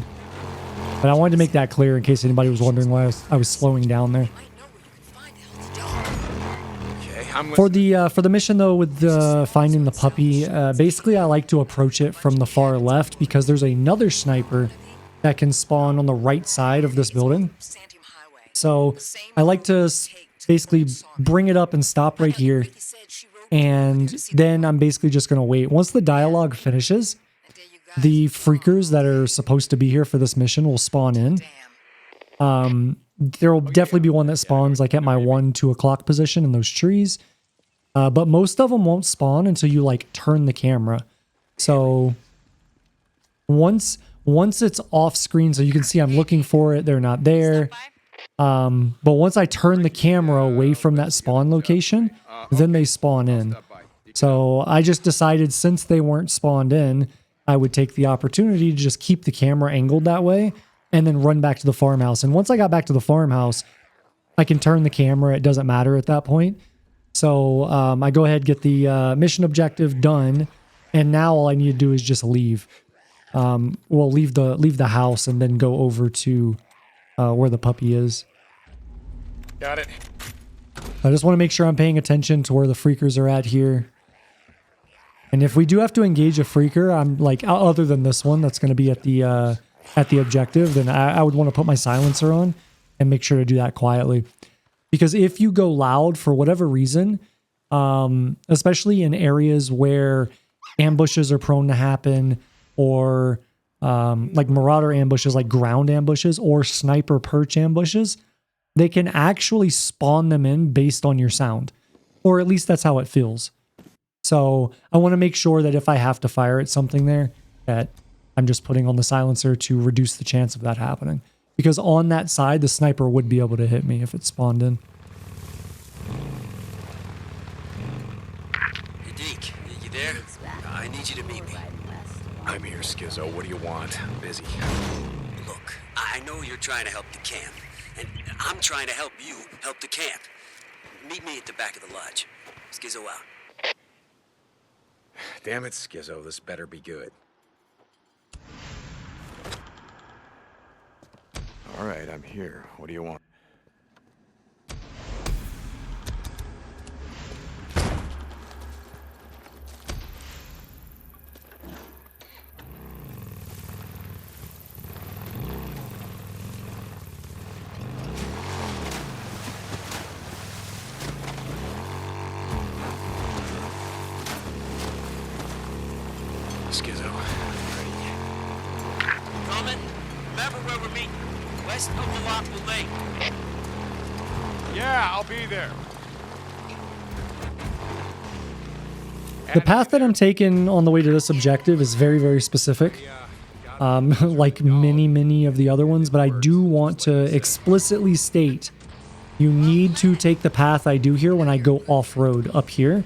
But I wanted to make that clear in case anybody was wondering why I was slowing down there. For the mission though, with finding the puppy, basically I like to approach it from the far left because there's another sniper that can spawn on the right side of this building. So I like to basically bring it up and stop right here, and then I'm basically just going to wait. Once the dialogue finishes, the freakers that are supposed to be here for this mission will spawn in. There will definitely be one that spawns like at my 1-2 o'clock position in those trees. But most of them won't spawn until you like turn the camera. So once it's off screen, so you can see I'm looking for it, they're not there. But once I turn the camera away from that spawn location, then they spawn in. So I just decided since they weren't spawned in, I would take the opportunity to just keep the camera angled that way and then run back to the farmhouse. And once I got back to the farmhouse, I can turn the camera. It doesn't matter at that point. So I go ahead, get the mission objective done, and now all I need to do is just leave. We'll leave the house and then go over to where the puppy is. Got it. I just want to make sure I'm paying attention to where the freakers are at here. And if we do have to engage a freaker, I'm like, other than this one that's going to be at the objective, then I would want to put my silencer on and make sure to do that quietly. Because if you go loud for whatever reason, especially in areas where ambushes are prone to happen, or like marauder ambushes, like ground ambushes or sniper perch ambushes, they can actually spawn them in based on your sound. Or at least that's how it feels. So I want to make sure that if I have to fire at something there, that I'm just putting on the silencer to reduce the chance of that happening. Because on that side, the sniper would be able to hit me if it spawned in. Hey, Deke, you there? I need you to meet me. I'm here, Skizzo. What do you want? I'm busy. Look, I know you're trying to help the camp, and I'm trying to help you help the camp. Meet me at the back of the lodge. Skizzo out. Damn it, Skizzo. This better be good. All right, I'm here. What do you want? Skizzo, ready? Coming. Remember where we're meeting. west of Malacca Lake. Yeah, I'll be there. The path that I'm taking on the way to this objective is very, very specific, like many of the other ones, but I do want to explicitly state you need to take the path I do here when I go off-road up here,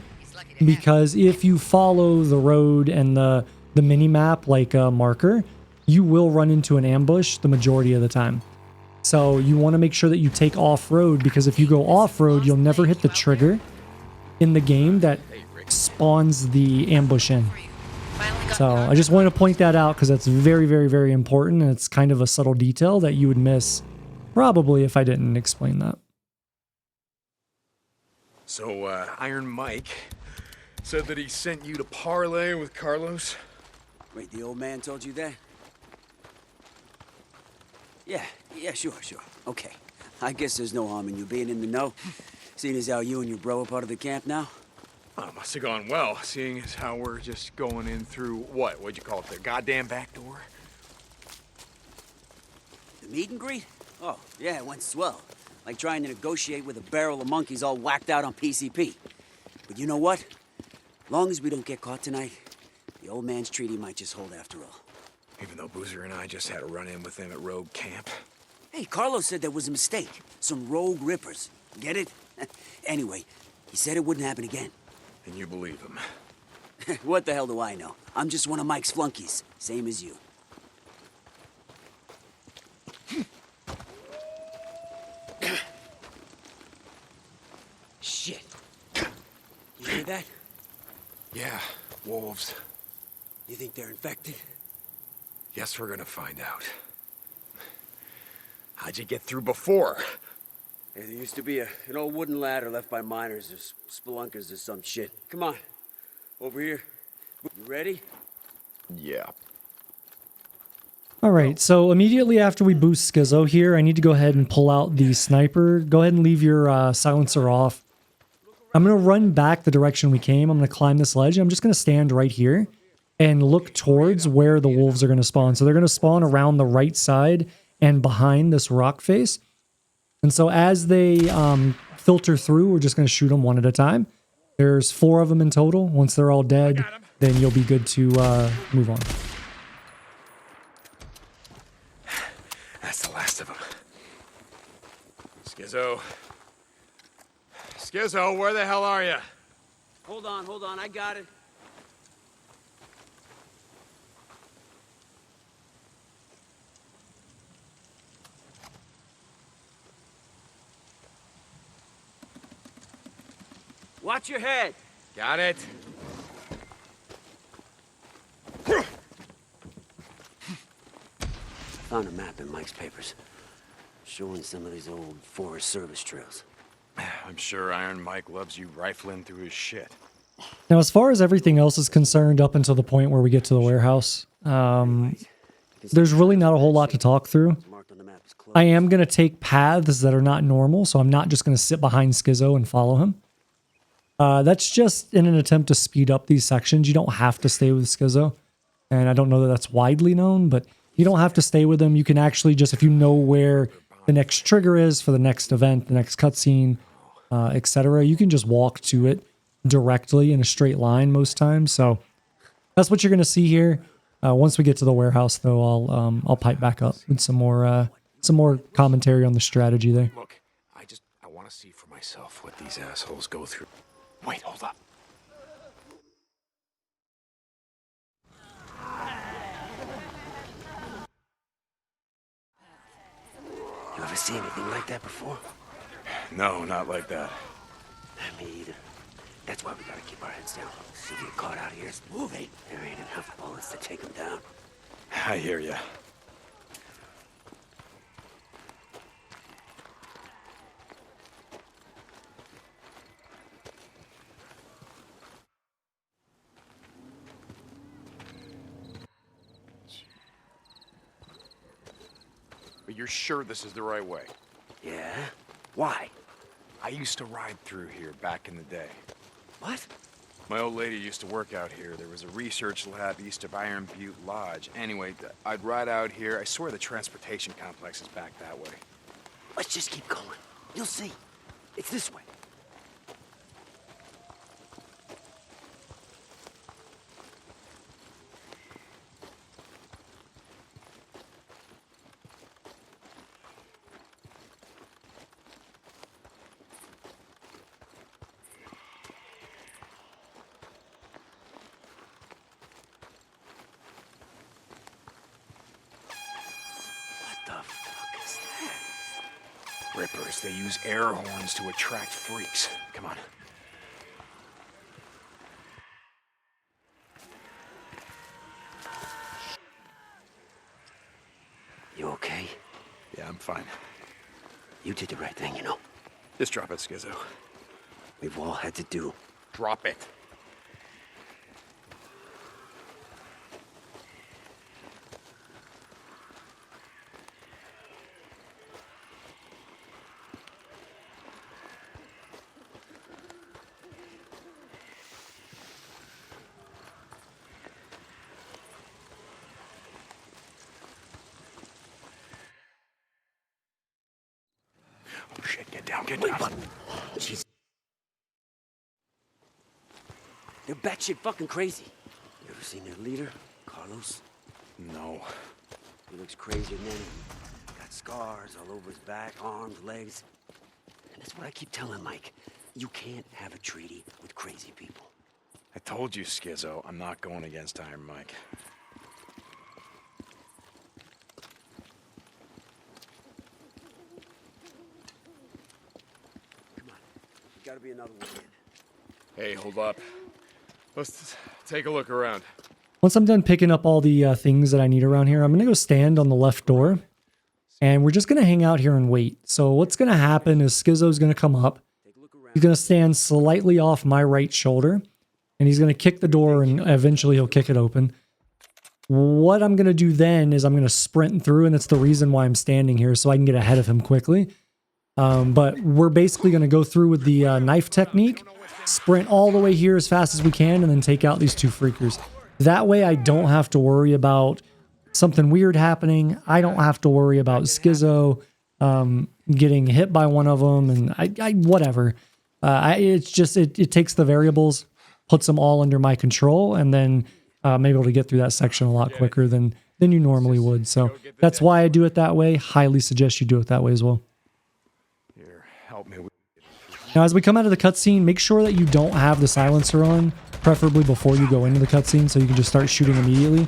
because if you follow the road and the mini-map like a marker, you will run into an ambush the majority of the time. So you want to make sure that you take off-road, because if you go off-road, you'll never hit the trigger in the game that spawns the ambush in. So I just wanted to point that out because that's very, very important, and it's kind of a subtle detail that you would miss probably if I didn't explain that. So, Iron Mike said that he sent you to parlay with Carlos? Wait, the old man told you that? Yeah, sure. Okay. I guess there's no harm in you being in the know, seeing as how you and your bro are part of the camp now. Oh, must have gone well, seeing as how we're just going in through, what'd you call it, the goddamn back door? The meet and greet? Oh, yeah, it went swell. Like trying to negotiate with a barrel of monkeys all whacked out on PCP. But you know what? Long as we don't get caught tonight, the old man's treaty might just hold after all. Even though Boozer and I just had a run-in with them at Rogue Camp. Hey, Carlos said there was a mistake. Some rogue rippers. Get it? Anyway, he said it wouldn't happen again. And you believe him? What the hell do I know? I'm just one of Mike's flunkies, same as you. Shit. You hear that? Yeah, wolves. You think they're infected? Guess we're gonna find out. How'd you get through before? Hey, there used to be an old wooden ladder left by miners or spelunkers or some shit. Come on. Over here. You ready? Yeah. All right, so immediately after we boost Skizzo here, I need to go ahead and pull out the sniper. Go ahead and leave your silencer off. I'm going to run back the direction we came. I'm going to climb this ledge. I'm just going to stand right here and look towards where the wolves are going to spawn. So they're going to spawn around the right side and behind this rock face. And so as they filter through, we're just going to shoot them one at a time. There's 4 of them in total. Once they're all dead, then you'll be good to move on. That's the last of them. Skizzo. Skizzo, where the hell are you? Hold on, I got it. Watch your head. Got it. Found a map in Mike's papers, showing some of these old Forest Service trails. I'm sure Iron Mike loves you rifling through his shit. Now, as far as everything else is concerned, up until the point where we get to the warehouse, there's really not a whole lot to talk through. I am going to take paths that are not normal, so I'm not just going to sit behind Skizzo and follow him. That's just in an attempt to speed up these sections. You don't have to stay with Skizzo, and I don't know that that's widely known, but you don't have to stay with him. You can actually just, if you know where the next trigger is for the next event, the next cutscene, etc., you can just walk to it directly in a straight line most times. So that's what you're going to see here. Once we get to the warehouse, though, I'll pipe back up with some more commentary on the strategy there. Look, I want to see for myself what these assholes go through. Wait, hold up. You ever see anything like that before? No, not like that. Me either. That's why we gotta keep our heads down. If we get caught out here, it's moving. There ain't enough bullets to take them down. I hear ya. But you're sure this is the right way? Yeah? Why? I used to ride through here back in the day. What? My old lady used to work out here. There was a research lab east of Iron Butte Lodge. Anyway, I'd ride out here. I swear the transportation complex is back that way. Let's just keep going. You'll see. It's this way. Rippers, they use air horns to attract freaks. Come on. You okay? Yeah, I'm fine. You did the right thing, you know. Just drop it, Skizzo. We've all had to do. Drop it. Oh shit, get down. Jeez. They're batshit fucking crazy. You ever seen their leader, Carlos? No. He looks crazier than anything. Got scars all over his back, arms, legs. And that's what I keep telling Mike. You can't have a treaty with crazy people. I told you, Skizzo, I'm not going against Iron Mike. Gotta be another way in. Hey, hold up. Let's take a look around. Once I'm done picking up all the things that I need around here, I'm going to go stand on the left door. And we're just going to hang out here and wait. So what's going to happen is Skizzo's going to come up. He's going to stand slightly off my right shoulder. And he's going to kick the door and eventually he'll kick it open. What I'm going to do then is I'm going to sprint through. And that's the reason why I'm standing here, so I can get ahead of him quickly. But we're basically going to go through with the knife technique, sprint all the way here as fast as we can, and then take out these two freakers. That way I don't have to worry about something weird happening. I don't have to worry about Skizzo getting hit by one of them, and whatever. It's just, it takes the variables, puts them all under my control, and then I'm able to get through that section a lot quicker than you normally would. So that's why I do it that way. Highly suggest you do it that way as well. Help me. Now, as we come out of the cutscene, make sure that you don't have the silencer on, preferably before you go into the cutscene, so you can just start shooting immediately.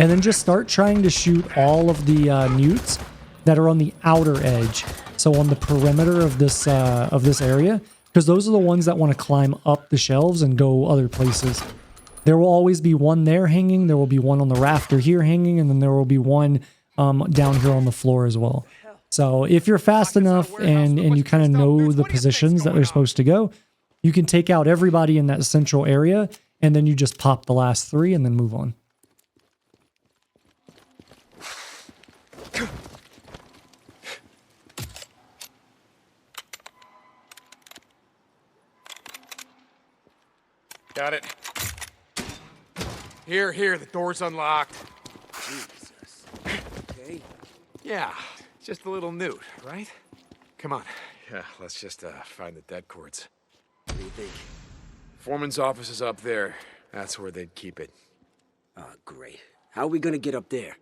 And then just start trying to shoot all of the newts that are on the outer edge, so on the perimeter of this area, because those are the ones that want to climb up the shelves and go other places. There will always be one there hanging, there will be one on the rafter here hanging, and then there will be one down here on the floor as well. So if you're fast enough and you kind of know the positions that they're supposed to go, you can take out everybody in that central area, and then you just pop the last three and then move on. Got it. Here, the door's unlocked. Jesus. Okay. Yeah, just a little newt, right? Come on. Yeah, let's just find the dead cords. What do you think? Foreman's office is up there. That's where they'd keep it. Oh, great. How are we gonna get up there?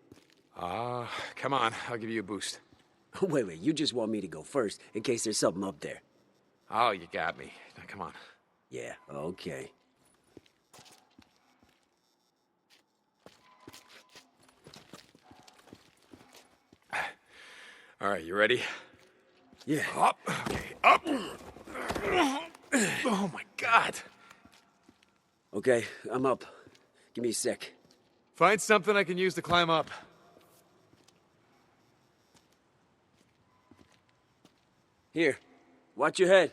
Come on, I'll give you a boost. Wait, you just want me to go first, in case there's something up there. Oh, you got me. Now, come on. Yeah, okay. All right, you ready? Yeah. Up. Okay, up. Oh, my God. Okay, I'm up. Give me a sec. Find something I can use to climb up. Here, watch your head.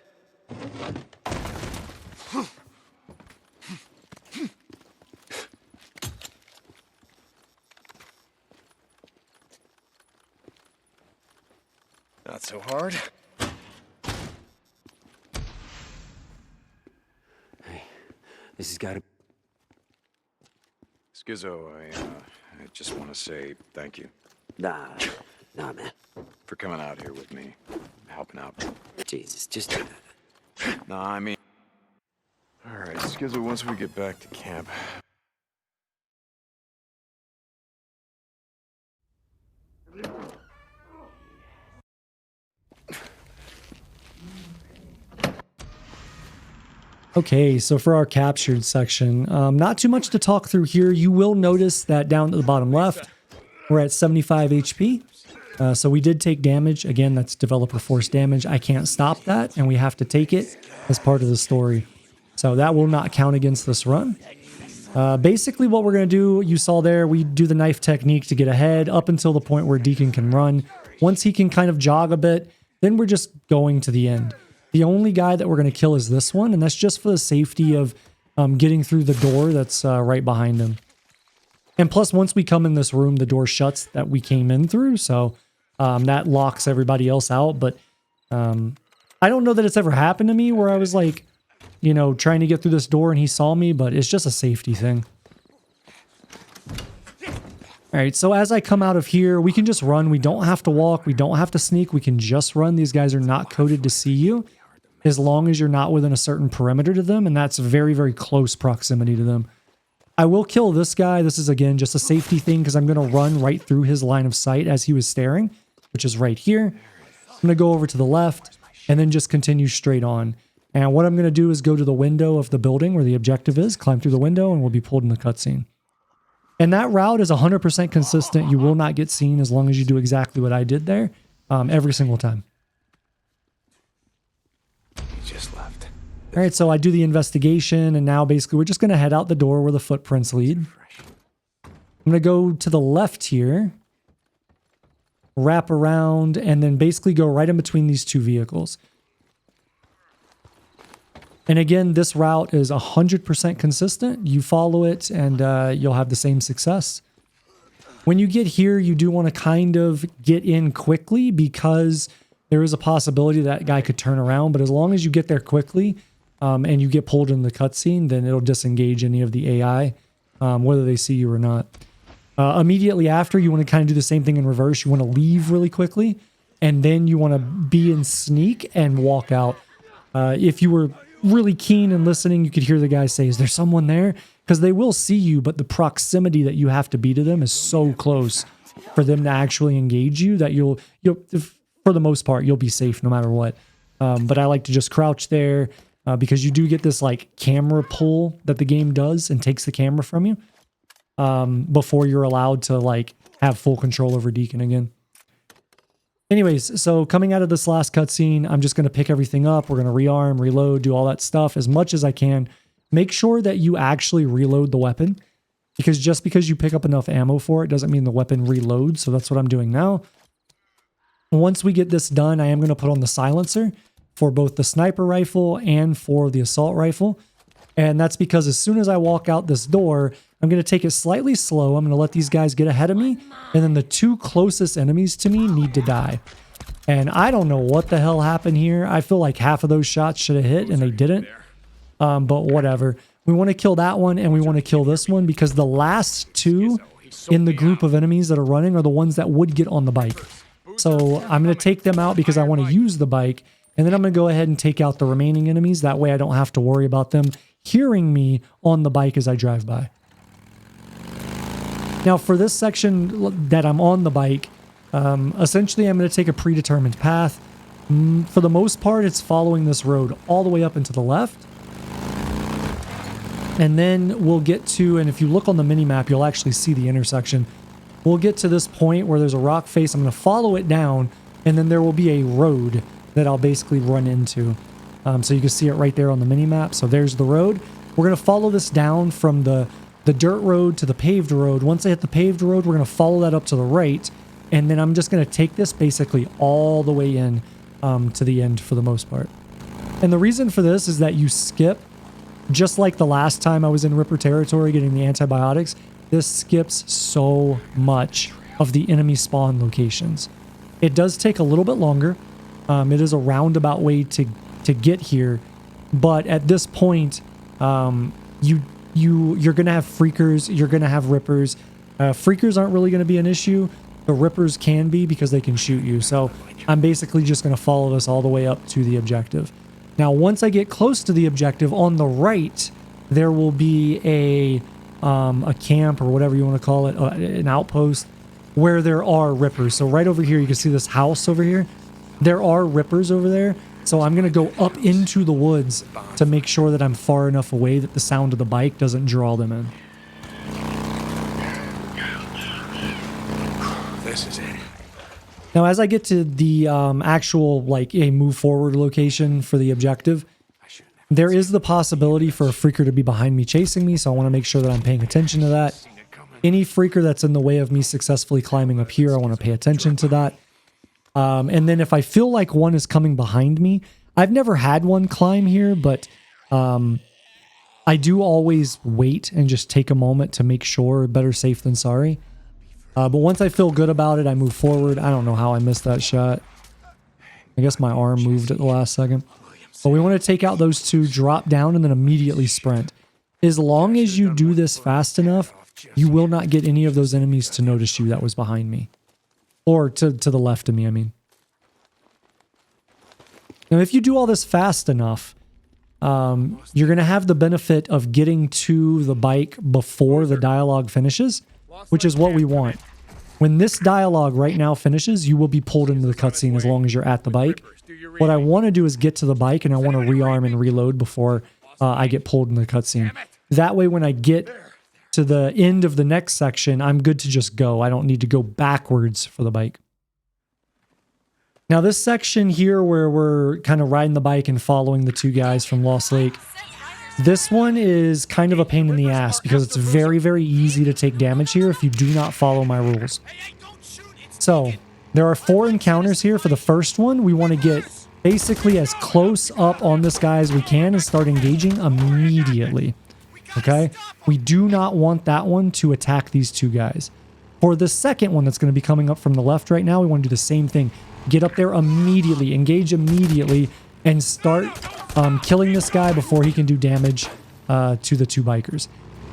Not so hard. Hey, This has got to... Skizzo, I just want to say thank you. Nah, man. For coming out here with me, helping out. Jesus, just... No, I mean... All right, Skizzo, once we get back to camp... Okay, so for our captured section, not too much to talk through here. You will notice that down at the bottom left, we're at 75 HP. So we did take damage. Again, that's developer force damage. I can't stop that, and we have to take it as part of the story. So that will not count against this run. Basically what we're going to do, you saw there, we do the knife technique to get ahead up until the point where Deacon can run. Once he can kind of jog a bit, then we're just going to the end. The only guy that we're going to kill is this one, and that's just for the safety of getting through the door that's right behind him. And plus, once we come in this room, the door shuts that we came in through, so that locks everybody else out. But I don't know that it's ever happened to me where I was like, you know, trying to get through this door and he saw me, but it's just a safety thing. All right, so as I come out of here, we can just run. We don't have to walk. We don't have to sneak. We can just run. These guys are not coded to see you as long as you're not within a certain perimeter to them, and that's very, very close proximity to them. I will kill this guy. This is, again, just a safety thing because I'm going to run right through his line of sight as he was staring, which is right here. I'm going to go over to the left and then just continue straight on. And what I'm going to do is go to the window of the building where the objective is, climb through the window, and we'll be pulled in the cutscene. And that route is 100% consistent. You will not get seen as long as you do exactly what I did there every single time. He just left. All right, so I do the investigation, and now basically we're just going to head out the door where the footprints lead. I'm going to go to the left here, wrap around, and then basically go right in between these two vehicles. And again, this route is 100% consistent. You follow it and you'll have the same success. When you get here, you do want to kind of get in quickly because there is a possibility that guy could turn around. But as long as you get there quickly and you get pulled in the cutscene, then it'll disengage any of the AI, whether they see you or not. Immediately after, you want to kind of do the same thing in reverse. You want to leave really quickly, and then you want to be in sneak and walk out. If you were really keen and listening, you could hear the guy say, "Is there someone there?" Because they will see you, but the proximity that you have to be to them is so close for them to actually engage you that you'll for the most part, you'll be safe no matter what. But I like to just crouch there because you do get this like camera pull that the game does and takes the camera from you before you're allowed to like have full control over Deacon again. Anyways, so coming out of this last cutscene, I'm just going to pick everything up. We're going to rearm, reload, do all that stuff as much as I can. Make sure that you actually reload the weapon, because just because you pick up enough ammo for it doesn't mean the weapon reloads. So that's what I'm doing now. Once we get this done, I am going to put on the silencer for both the sniper rifle and for the assault rifle. And that's because as soon as I walk out this door, I'm going to take it slightly slow. I'm going to let these guys get ahead of me. And then the two closest enemies to me need to die. And I don't know what the hell happened here. I feel like half of those shots should have hit and they didn't. But whatever. We want to kill that one and we want to kill this one because the last two in the group of enemies that are running are the ones that would get on the bike. So I'm going to take them out because I want to use the bike. And then I'm going to go ahead and take out the remaining enemies. That way I don't have to worry about them hearing me on the bike as I drive by. Now for this section that I'm on the bike, essentially I'm going to take a predetermined path. For the most part, it's following this road all the way up and to the left. And then we'll get to, and if you look on the mini-map, you'll actually see the intersection. We'll get to this point where there's a rock face. I'm going to follow it down, and then there will be a road that I'll basically run into. So you can see it right there on the mini-map. So there's the road. We're going to follow this down from the dirt road to the paved road. Once I hit the paved road, we're going to follow that up to the right. And then I'm just going to take this basically all the way in to the end for the most part. And the reason for this is that you skip, just like the last time I was in Ripper territory getting the antibiotics, this skips so much of the enemy spawn locations. It does take a little bit longer. It is a roundabout way to get here. But at this point, you're gonna have freakers, you're gonna have rippers. Freakers aren't really gonna be an issue. The rippers can be because they can shoot you. So I'm basically just gonna follow this all the way up to the objective. Now, once I get close to the objective, on the right, there will be a camp or whatever you want to call it, an outpost where there are rippers. So right over here, you can see this house over here. There are rippers over there. So I'm going to go up into the woods to make sure that I'm far enough away that the sound of the bike doesn't draw them in. This is it. Now, as I get to the actual, like, a move forward location for the objective, there is the possibility for a freaker to be behind me chasing me, so I want to make sure that I'm paying attention to that. Any freaker that's in the way of me successfully climbing up here, I want to pay attention to that. And then if I feel like one is coming behind me, I've never had one climb here, but I do always wait and just take a moment to make sure, better safe than sorry. But once I feel good about it, I move forward. I don't know how I missed that shot. I guess my arm moved at the last second. But we want to take out those two, drop down, and then immediately sprint. As long as you do this fast enough, you will not get any of those enemies to notice you that was behind me. Or to the left of me, I mean. Now, if you do all this fast enough, you're going to have the benefit of getting to the bike before the dialogue finishes, which is what we want. When this dialogue right now finishes, you will be pulled into the cutscene as long as you're at the bike. What I want to do is get to the bike, and I want to rearm and reload before I get pulled in the cutscene. That way, when I get to the end of the next section, I'm good to just go. I don't need to go backwards for the bike. Now, this section here where we're kind of riding the bike and following the two guys from Lost Lake, this one is kind of a pain in the ass because it's very, very easy to take damage here if you do not follow my rules. So, there are 4 encounters here. For the first one, we want to get basically as close up on this guy as we can and start engaging immediately. Okay? We do not want that one to attack these two guys. For the second one that's going to be coming up from the left right now, we want to do the same thing. Get up there immediately, engage immediately, and start killing this guy before he can do damage to the two bikers.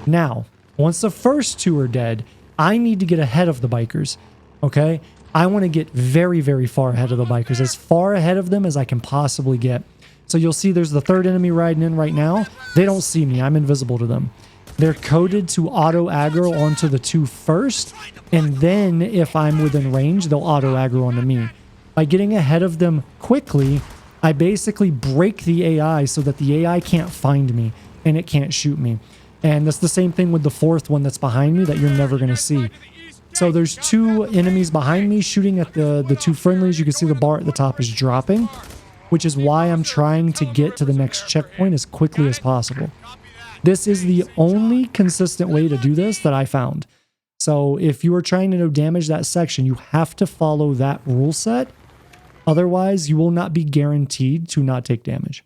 Now, once the first two are dead, I need to get ahead of the bikers, okay? I want to get very, very far ahead of the bikers, as far ahead of them as I can possibly get. So you'll see there's the third enemy riding in right now. They don't see me. I'm invisible to them. They're coded to auto aggro onto the two first, and then if I'm within range, they'll auto aggro onto me. By getting ahead of them quickly, I basically break the AI so that the AI can't find me and it can't shoot me. And that's the same thing with the fourth one that's behind me that you're never going to see. So there's 2 enemies behind me shooting at the 2 friendlies. You can see the bar at the top is dropping, which is why I'm trying to get to the next checkpoint as quickly as possible. This is the only consistent way to do this that I found. So if you are trying to damage that section, you have to follow that rule set. Otherwise, you will not be guaranteed to not take damage.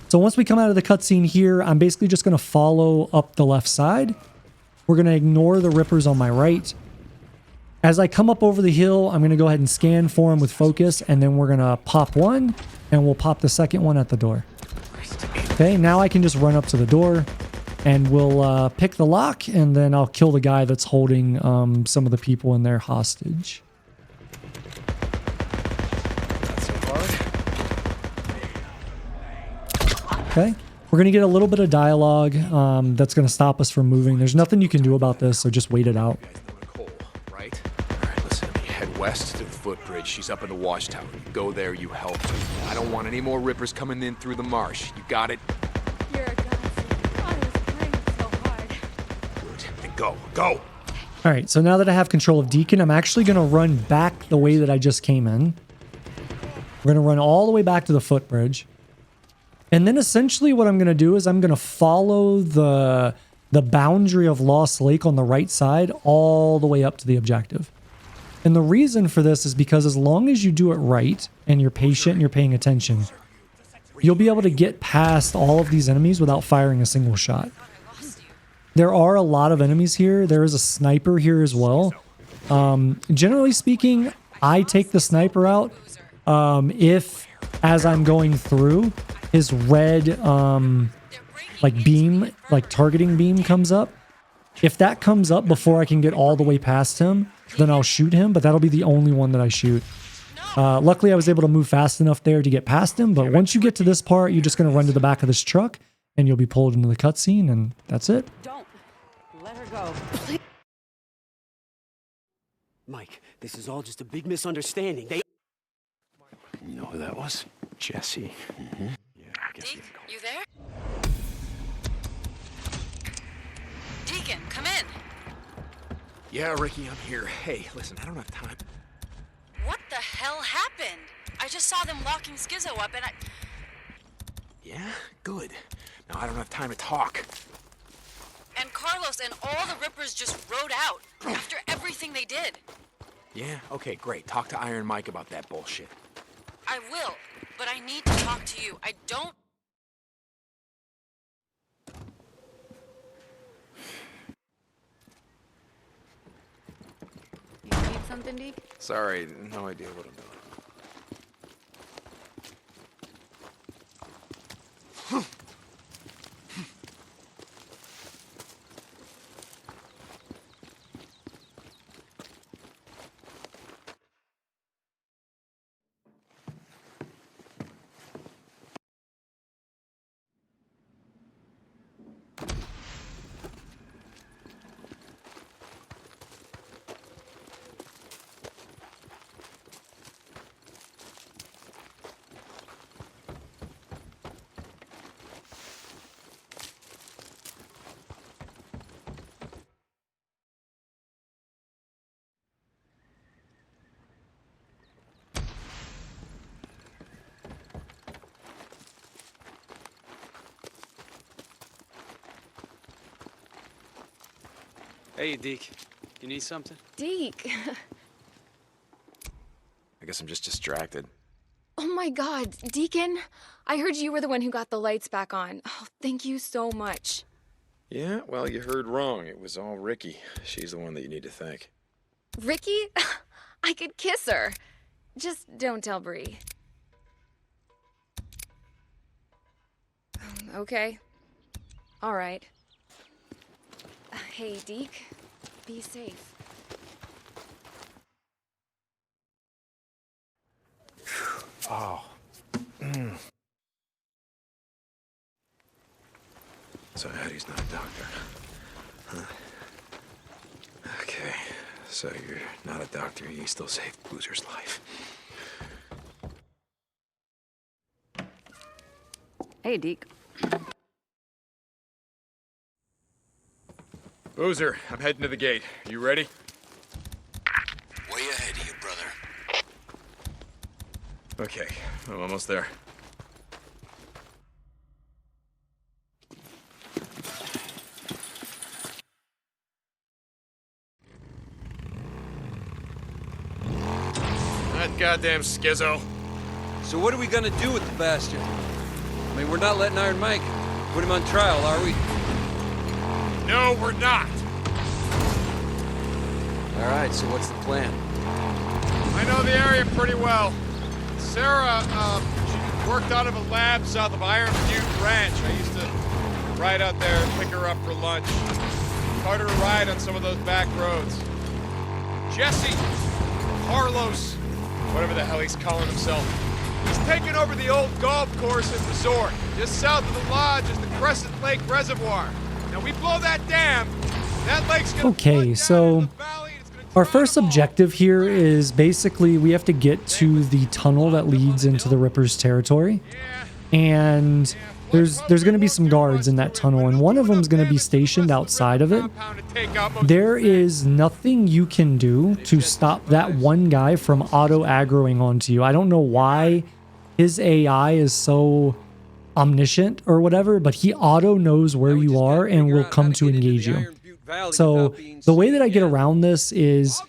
So once we come out of the cutscene here, I'm basically just going to follow up the left side. We're going to ignore the rippers on my right. As I come up over the hill, I'm going to go ahead and scan for them with focus, and then we're going to pop one, and we'll pop the second one at the door. Okay, now I can just run up to the door, and we'll pick the lock, and then I'll kill the guy that's holding some of the people in there hostage. Okay, we're going to get a little bit of dialogue that's going to stop us from moving. There's nothing you can do about this, so just wait it out. Right? All right, listen to me. Head west to the footbridge. She's up in the watchtower. You go there, you help her. I don't want any more rippers coming in through the marsh. You got it? You're a godsend. I was praying so hard. Good. Then go. Go! All right, so now that I have control of Deacon, I'm actually going to run back the way that I just came in. We're going to run all the way back to the footbridge. And then essentially what I'm going to do is I'm going to follow the boundary of Lost Lake on the right side all the way up to the objective. And the reason for this is because as long as you do it right and you're patient and you're paying attention, you'll be able to get past all of these enemies without firing a single shot. There are a lot of enemies here. There is a sniper here as well. Generally speaking, I take the sniper out if, as I'm going through, his red like beam, like targeting beam comes up. If that comes up before I can get all the way past him, then I'll shoot him, but that'll be the only one that I shoot. Luckily, I was able to move fast enough there to get past him, but once you get to this part, you're just going to run to the back of this truck, and you'll be pulled into the cutscene, and that's it. Don't let her go. Mike, this is all just a big misunderstanding. They... You know who that was? Jesse. Mm-hmm. Yeah, I guess Deke, you there? Deacon, come in. Yeah, Ricky, I'm here. Hey, listen, I don't have time. What the hell happened? I just saw them locking Skizzo up and I... Yeah? Good. No, I don't have time to talk. And Carlos and all the Rippers just rode out after everything they did. Yeah? Okay, great. Talk to Iron Mike about that bullshit. I will, but I need to talk to you. I don't... You need something, Deke? Sorry, no idea what I'm doing. Hey, Deke. You need something? Deke. I guess I'm just distracted. Oh my God, Deacon. I heard you were the one who got the lights back on. Oh, thank you so much. Yeah, well, you heard wrong. It was all Ricky. She's the one that you need to thank. Ricky? I could kiss her. Just don't tell Bree. Okay. All right. Hey, Deke. Be safe. Oh. So Eddie's not a doctor. Huh. Okay. So you're not a doctor, you still saved Boozer's life. Hey, Deke. Boozer, I'm heading to the gate. You ready? Way ahead of you, brother. Okay, I'm almost there. That goddamn Skizzo. So what are we gonna do with the bastard? I mean, we're not letting Iron Mike put him on trial, are we? No, we're not. All right, so what's the plan? I know the area pretty well. Sarah, she worked out of a lab south of Iron Butte Ranch. I used to ride out there and pick her up for lunch. Taught her to ride on some of those back roads. Jesse, Carlos, whatever the hell he's calling himself, he's taken over the old golf course and resort. Just south of the lodge is the Crescent Lake Reservoir. Now we blow that dam, that lake's gonna Okay, so our first objective here is basically we have to get to the tunnel that leads into the Ripper's territory. And there's going to be some guards in that tunnel, and one of them is going to be stationed outside of it. There is nothing you can do to stop that one guy from auto-aggroing onto you. I don't know why his AI is so omniscient or whatever, but he auto knows where you are and will come to engage you. So the way that I get around this is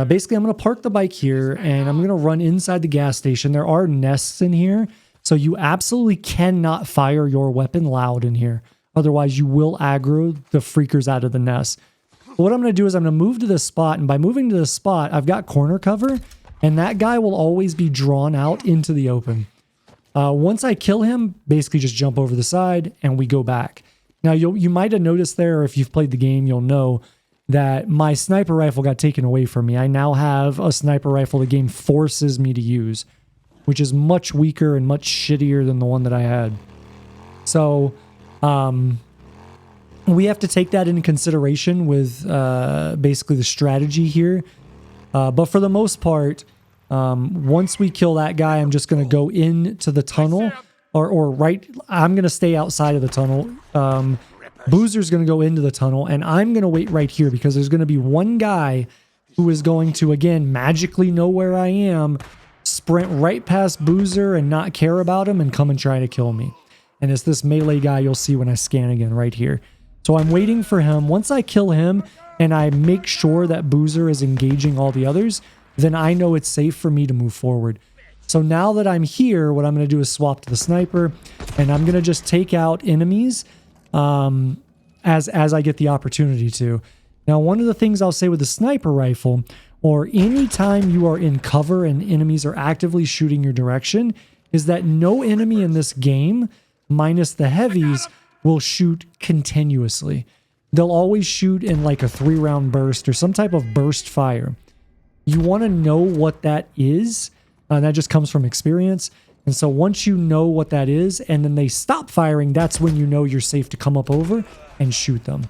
basically I'm going to park the bike here and I'm going to run inside the gas station. There are nests in here, so you absolutely cannot fire your weapon loud in here. Otherwise, you will aggro the freakers out of the nest. But what I'm going to do is I'm going to move to this spot, and by moving to this spot, I've got corner cover, and that guy will always be drawn out into the open. Once I kill him, basically just jump over the side and we go back. Now, you might have noticed there, or if you've played the game, you'll know that my sniper rifle got taken away from me. I now have a sniper rifle the game forces me to use, which is much weaker and much shittier than the one that I had. So, we have to take that into consideration with basically the strategy here. But for the most part, once we kill that guy, I'm just going to go into the tunnel I'm going to stay outside of the tunnel. Boozer's going to go into the tunnel and I'm going to wait right here because there's going to be one guy who is going to, again, magically know where I am, sprint right past Boozer and not care about him and come and try to kill me. And it's this melee guy you'll see when I scan again right here. So I'm waiting for him. Once I kill him and I make sure that Boozer is engaging all the others, then I know it's safe for me to move forward. So now that I'm here, what I'm going to do is swap to the sniper, and I'm going to just take out enemies as I get the opportunity to. Now, one of the things I'll say with the sniper rifle, or anytime you are in cover and enemies are actively shooting your direction, is that no enemy in this game, minus the heavies, will shoot continuously. They'll always shoot in like a 3-round burst or some type of burst fire. You want to know what that is. That just comes from experience. And so once you know what that is and then they stop firing, that's when you know you're safe to come up over and shoot them.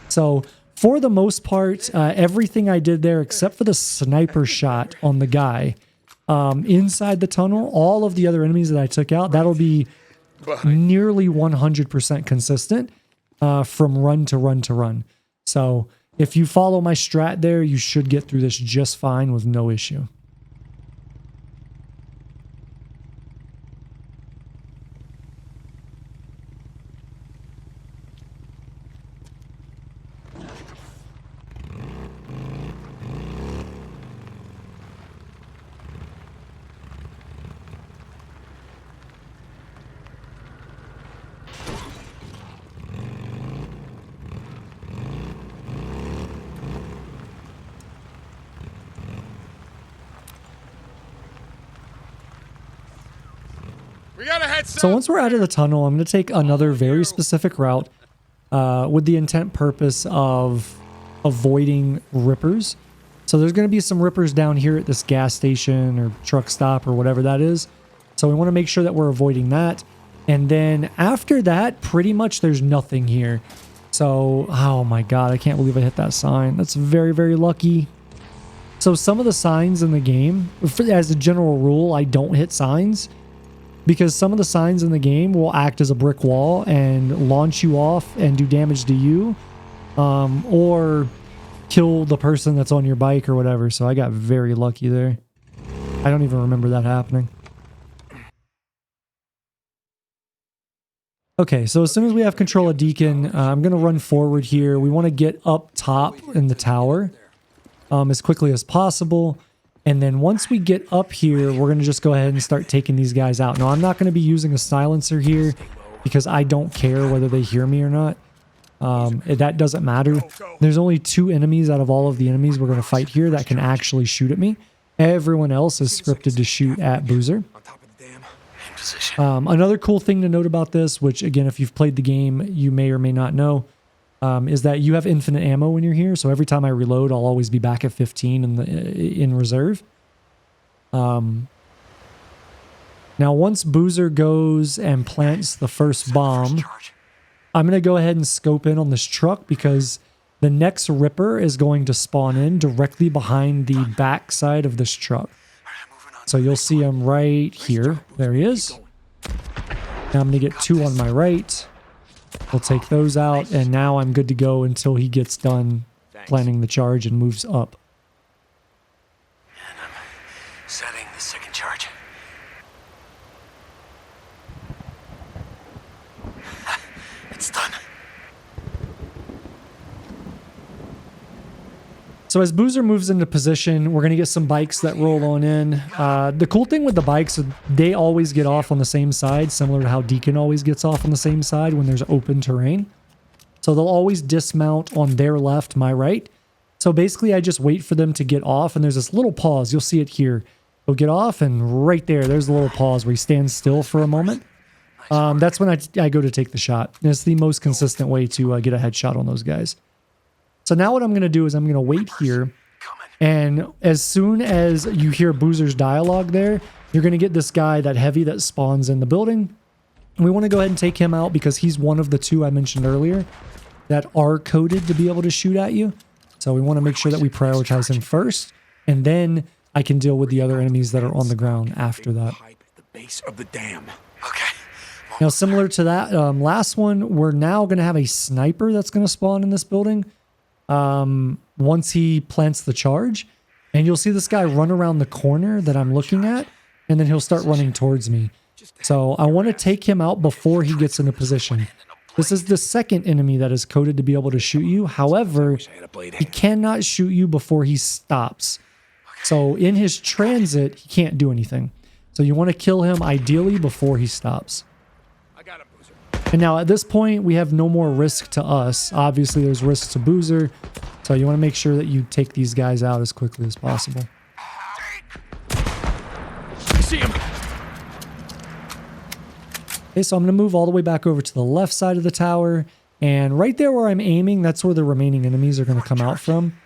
So for the most part, everything I did there except for the sniper shot on the guy inside the tunnel, all of the other enemies that I took out, that'll be nearly 100% consistent from run to run to run. So if you follow my strat there, you should get through this just fine with no issue. So once we're out of the tunnel, I'm going to take another very specific route with the intent purpose of avoiding rippers. So there's going to be some rippers down here at this gas station or truck stop or whatever that is. So we want to make sure that we're avoiding that. And then after that, pretty much there's nothing here. So, oh my God, I can't believe I hit that sign. That's very, very lucky. So some of the signs in the game, as a general rule, I don't hit signs, because some of the signs in the game will act as a brick wall and launch you off and do damage to you, or kill the person that's on your bike or whatever. So I got very lucky there. I don't even remember that happening. Okay, so as soon as we have control of Deacon, I'm going to run forward here. We want to get up top in the tower as quickly as possible. And then once we get up here, we're going to just go ahead and start taking these guys out. Now, I'm not going to be using a silencer here because I don't care whether they hear me or not. That doesn't matter. There's only 2 enemies out of all of the enemies we're going to fight here that can actually shoot at me. Everyone else is scripted to shoot at Boozer. Another cool thing to note about this, which again, if you've played the game, you may or may not know, is that you have infinite ammo when you're here. So every time I reload, I'll always be back at 15 in reserve. Now, once Boozer goes and plants the first bomb, I'm going to go ahead and scope in on this truck because the next Ripper is going to spawn in directly behind the backside of this truck. So you'll see him right here. There he is. Now I'm going to get 2 on my right. We'll take those out, and now I'm good to go until he gets done planning the charge and moves up. And I'm setting the second charge. It's done. So as Boozer moves into position, we're going to get some bikes that roll on in. The cool thing with the bikes is they always get off on the same side, similar to how Deacon always gets off on the same side when there's open terrain. So they'll always dismount on their left, my right. So basically I just wait for them to get off, and there's this little pause. You'll see it here. He'll get off, and right there's a little pause where he stands still for a moment. That's when I go to take the shot. And it's the most consistent way to get a headshot on those guys. So now what I'm going to do is I'm going to wait here. And as soon as you hear Boozer's dialogue there, you're going to get this guy, that heavy that spawns in the building. And we want to go ahead and take him out because he's one of the two I mentioned earlier that are coded to be able to shoot at you. So we want to make sure that we prioritize him first. And then I can deal with the other enemies that are on the ground after that. The base of the dam. Now, similar to that last one, we're now going to have a sniper that's going to spawn in this building once he plants the charge. And you'll see this guy run around the corner that I'm looking at, and then he'll start running towards me. So I want to take him out before he gets into position. This is the second enemy that is coded to be able to shoot you. However, he cannot shoot you before he stops. So in his transit, he can't do anything. So you want to kill him ideally before he stops. And now at this point, we have no more risk to us. Obviously, there's risk to Boozer. So you want to make sure that you take these guys out as quickly as possible. I see him. Okay, so I'm going to move all the way back over to the left side of the tower. And right there where I'm aiming, that's where the remaining enemies are going to come out from.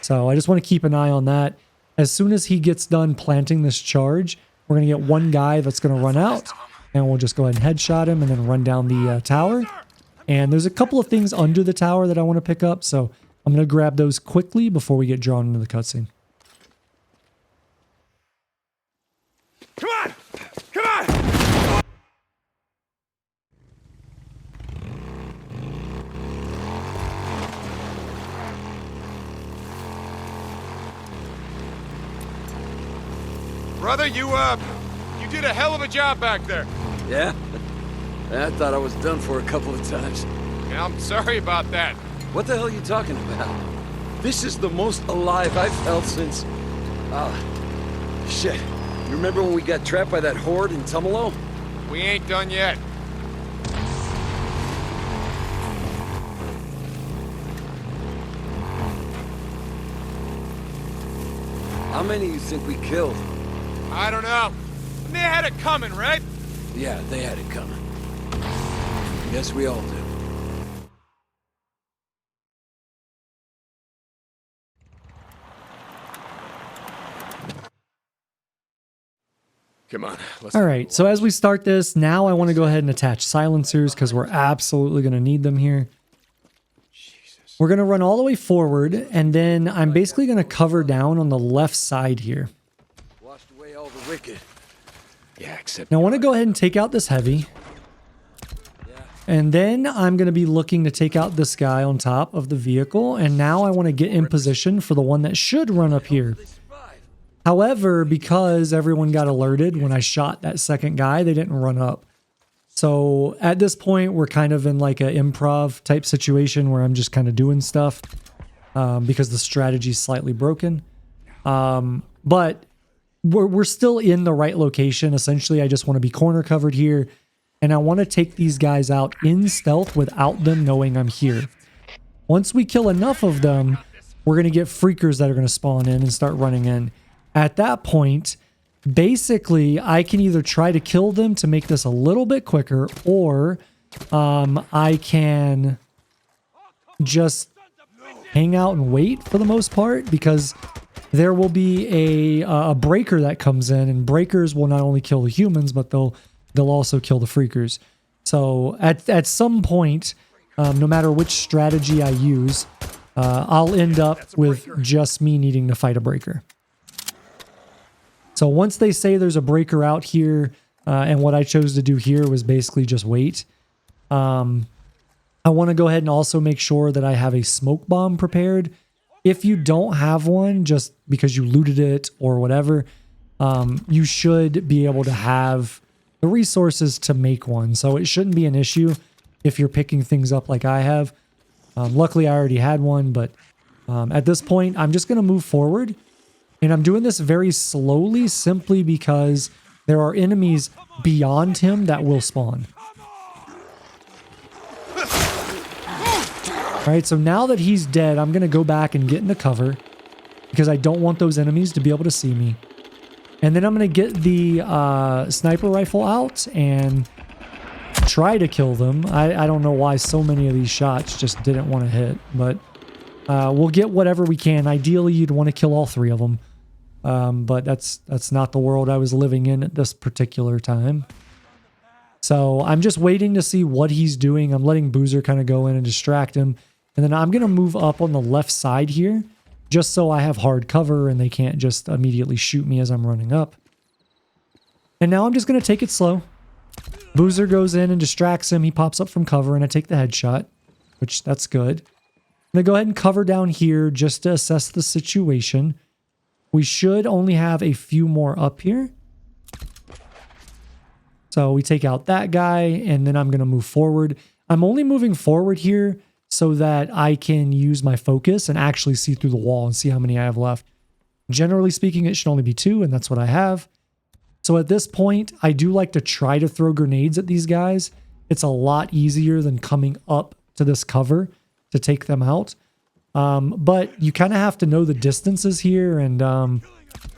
So I just want to keep an eye on that. As soon as he gets done planting this charge, we're going to get one guy that's going to run out. And we'll just go ahead and headshot him and then run down the tower. And there's a couple of things under the tower that I want to pick up. So I'm going to grab those quickly before we get drawn into the cutscene. Come on! Come on! Brother, you did a hell of a job back there. Yeah? I thought I was done for a couple of times. Yeah, I'm sorry about that. What the hell are you talking about? This is the most alive I've felt since... shit. You remember when we got trapped by that horde in Tumalo? We ain't done yet. How many you think we killed? I don't know. They had it coming, right? Yeah, they had it coming. Guess we all do. Come on. All right, so as we start this, now I want to go ahead and attach silencers because we're absolutely going to need them here. We're going to run all the way forward, and then I'm basically going to cover down on the left side here. Washed away all the wicked. Yeah, except... Now I want to go ahead and take out this heavy. And then I'm going to be looking to take out this guy on top of the vehicle. And now I want to get in position for the one that should run up here. However, because everyone got alerted when I shot that second guy, they didn't run up. So at this point, we're kind of in like an improv type situation where I'm just kind of doing stuff because the strategy is slightly broken. But we're still in the right location. Essentially, I just want to be corner covered here. And I want to take these guys out in stealth without them knowing I'm here. Once we kill enough of them, we're going to get freakers that are going to spawn in and start running in. At that point, basically, I can either try to kill them to make this a little bit quicker, or I can just hang out and wait for the most part, because there will be a breaker that comes in, and breakers will not only kill the humans, but they'll also kill the freakers. So at some point, no matter which strategy I use, I'll end up with just me needing to fight a breaker. So once they say there's a breaker out here, and what I chose to do here was basically just wait. I want to go ahead and also make sure that I have a smoke bomb prepared. If you don't have one, just because you looted it or whatever, you should be able to have the resources to make one. So it shouldn't be an issue if you're picking things up like I have. Luckily, I already had one, but at this point, I'm just going to move forward. And I'm doing this very slowly simply because there are enemies beyond him that will spawn. All right, so now that he's dead, I'm going to go back and get into cover because I don't want those enemies to be able to see me. And then I'm going to get the sniper rifle out and try to kill them. I don't know why so many of these shots just didn't want to hit, but we'll get whatever we can. Ideally, you'd want to kill all 3 of them. But that's not the world I was living in at this particular time. So I'm just waiting to see what he's doing. I'm letting Boozer kind of go in and distract him. And then I'm going to move up on the left side here, just so I have hard cover and they can't just immediately shoot me as I'm running up. And now I'm just going to take it slow. Boozer goes in and distracts him. He pops up from cover and I take the headshot, which that's good. I'm going to go ahead and cover down here just to assess the situation. We should only have a few more up here. So we take out that guy and then I'm going to move forward. I'm only moving forward here so that I can use my focus and actually see through the wall and see how many I have left. Generally speaking, it should only be 2 and that's what I have. So at this point, I do like to try to throw grenades at these guys. It's a lot easier than coming up to this cover to take them out. But you kind of have to know the distances here and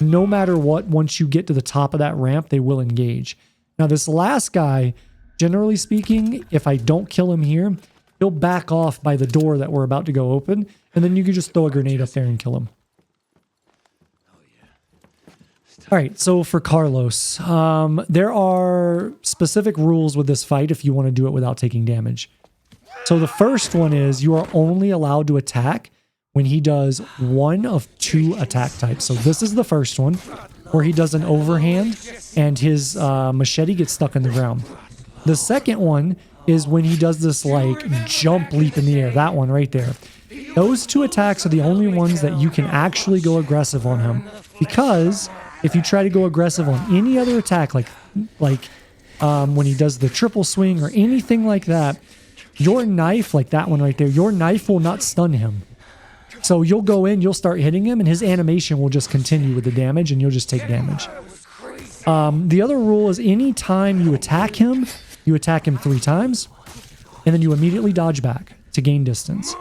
no matter what, once you get to the top of that ramp, they will engage. Now this last guy, generally speaking, if I don't kill him here, he'll back off by the door that we're about to go open, and then you can just throw a grenade up there and kill him. All right, so for Carlos, there are specific rules with this fight if you want to do it without taking damage. So the first one is you are only allowed to attack when he does 1 of 2 attack types. So this is the first one, where he does an overhand and his machete gets stuck in the ground. The second one is when he does this like jump leap in the air, that one right there. Those 2 attacks are the only ones that you can actually go aggressive on him, because if you try to go aggressive on any other attack, like when he does the triple swing or anything like that, your knife, like that one right there, your knife will not stun him. So you'll go in, you'll start hitting him, and his animation will just continue with the damage, and you'll just take damage. The other rule is anytime you attack him 3 times, and then you immediately dodge back to gain distance.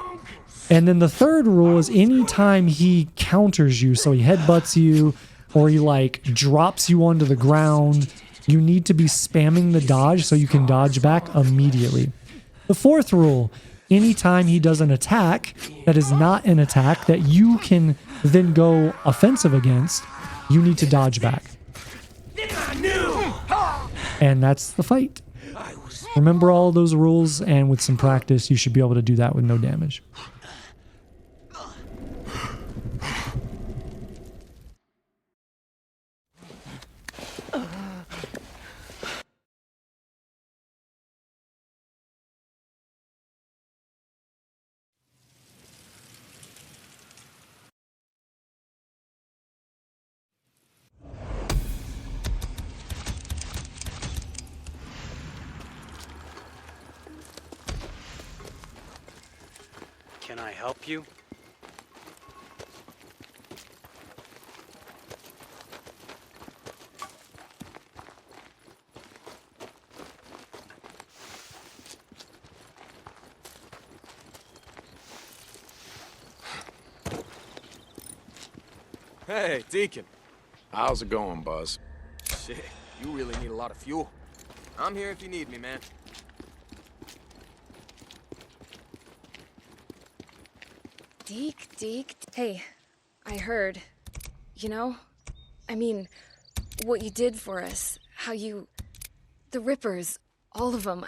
And then the third rule is anytime he counters you, so he headbutts you, or he like drops you onto the ground, you need to be spamming the dodge so you can dodge back immediately. The fourth rule, anytime he does an attack that is not an attack that you can then go offensive against, you need to dodge back. And that's the fight. Remember all those rules, and with some practice, you should be able to do that with no damage. Can I help you? Hey, Deacon. How's it going, Buzz? Shit, you really need a lot of fuel. I'm here if you need me, man. Deke, hey, I heard, you know? I mean, what you did for us, how you... the Rippers, all of them,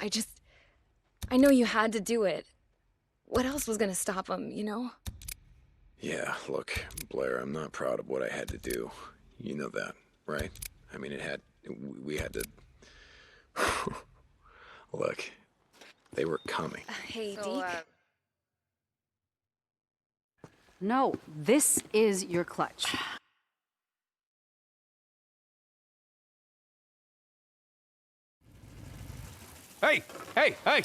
I know you had to do it. What else was gonna stop them, you know? Yeah, look, Blair, I'm not proud of what I had to do. You know that, right? I mean, we had to... Look, they were coming. Hey, Deke? No, this is your clutch. Hey! What are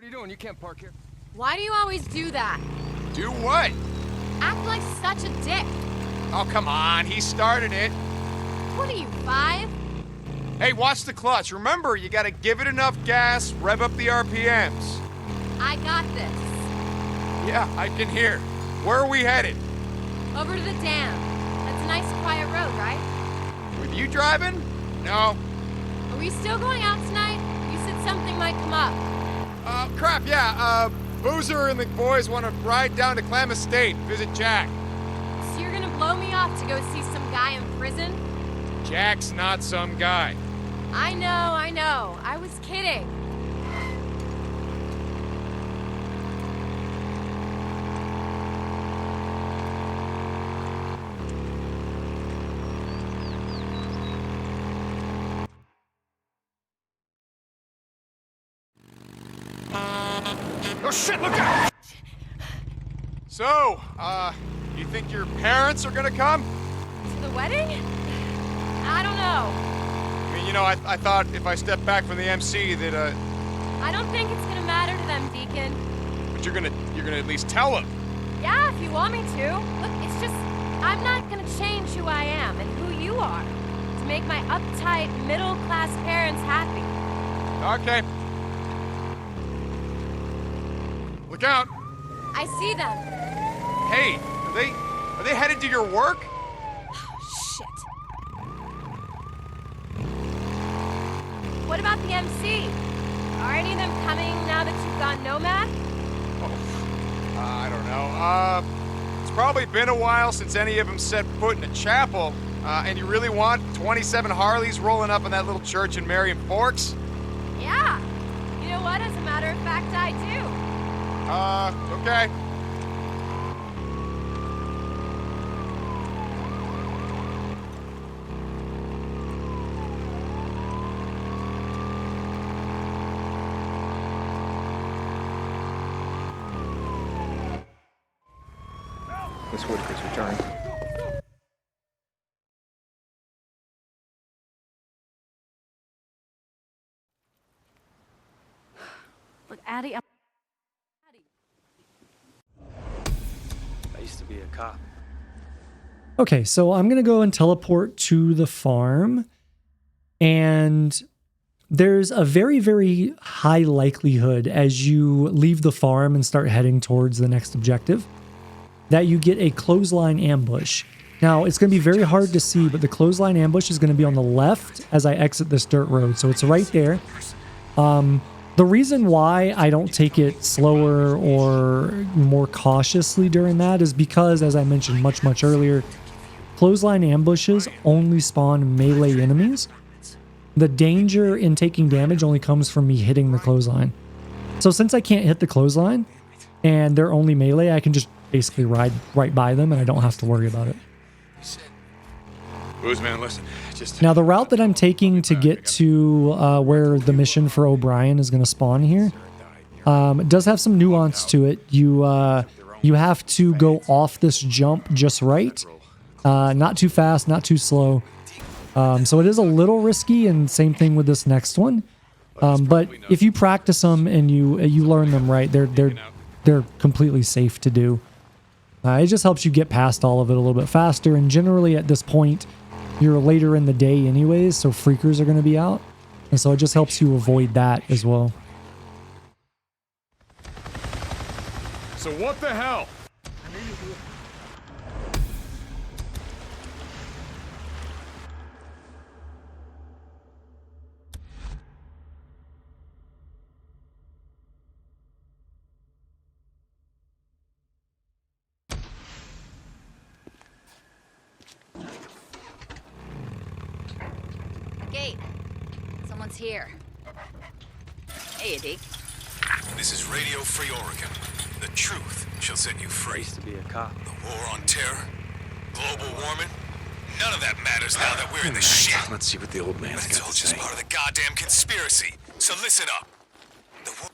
you doing? You can't park here. Why do you always do that? Do what? Act like such a dick. Oh, come on. He started it. What are you, 5? Hey, watch the clutch. Remember, you gotta give it enough gas, rev up the RPMs. I got this. Yeah, I can hear. Where are we headed? Over to the dam. That's a nice quiet road, right? With You driving? No. Are we still going out tonight? You said something might come up. Crap, yeah. Boozer and the boys want to ride down to Klamath State, visit Jack. So you're gonna blow me off to go see some guy in prison? Jack's not some guy. I know. I was kidding. Oh shit, look out! So, you think your parents are gonna come? To the wedding? I don't know. I mean, you know, I thought if I step back from the MC that, I don't think it's gonna matter to them, Deacon. but you're gonna at least tell them. Yeah, if you want me to. Look, it's just, I'm not gonna change who I am and who you are to make my uptight, middle-class parents happy. Okay. Look out! I see them. Hey, are they headed to your work? Shit. What about the MC? Are any of them coming now that you've gone nomad? I don't know. It's probably been a while since any of them set foot in a chapel. And you really want 27 Harleys rolling up in that little church in Marion Forks? Yeah. You know what? As a matter of fact, I do. Okay. Miss Whitaker's returning. Look, Addie, I used to be a cop. Okay, so I'm going to go and teleport to the farm. And there's a very, very high likelihood as you leave the farm and start heading towards the next objective that you get a clothesline ambush. Now, it's going to be very hard to see, but the clothesline ambush is going to be on the left as I exit this dirt road. So it's right there. The reason why I don't take it slower or more cautiously during that is because, as I mentioned much earlier, clothesline ambushes only spawn melee enemies. The danger in taking damage only comes from me hitting the clothesline. So since I can't hit the clothesline and they're only melee, I can just basically ride right by them and I don't have to worry about it. Booze, man, listen. Just Now, the route that I'm taking to get to where the mission for O'Brien is going to spawn here, it does have some nuance to it. You have to go off this jump just right. Not too fast, not too slow. So it is a little risky, and same thing with this next one. But if you practice them and you learn them right, they're completely safe to do. It just helps you get past all of it a little bit faster, and generally at this point, you're later in the day anyways, so freakers are going to be out. And so it just helps you avoid that as well. So what the hell? Gate. Someone's here. Hey, Deke. This is Radio Free Oregon. The truth shall set you free. Used to be a cop. The war on terror, global warming, none of that matters now that we're in the shit. Let's see what the old man's It's got all to just say. part of the goddamn conspiracy. So listen up. The war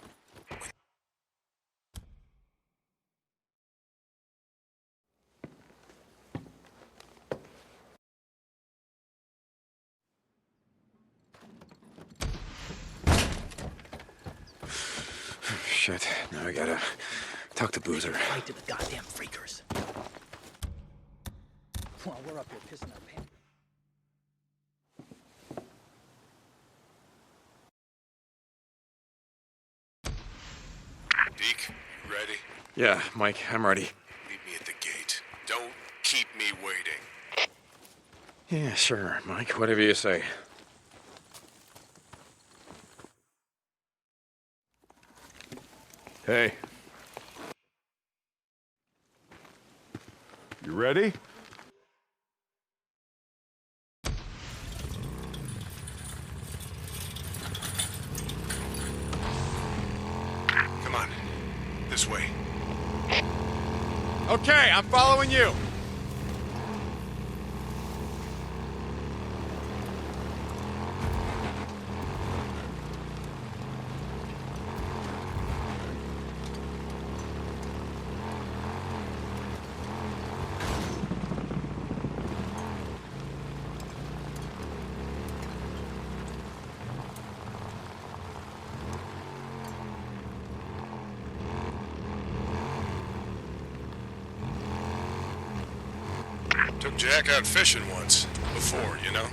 Shit, now I gotta talk to Boozer. Right to the goddamn freakers. Well, we're up here pissing our pants. Deke, you ready? Yeah, Mike, I'm ready. Meet me at the gate. Don't keep me waiting. Yeah, sure, Mike. Whatever you say. Hey. You ready? Come on. This way. Okay, I'm following you. Took Jack out fishing once. Before, you know?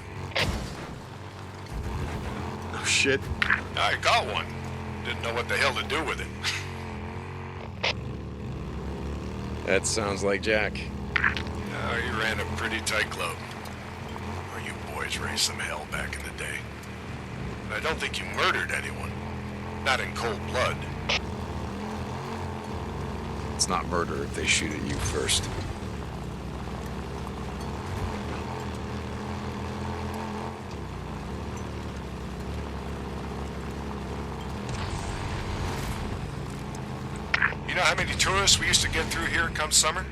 Oh, shit. I got one. Didn't know what the hell to do with it. That sounds like Jack. He ran a pretty tight club. Or you boys raised some hell back in the day. I don't think you murdered anyone. Not in cold blood. It's not murder if they shoot at you first. You know how many tourists we used to get through here come summer?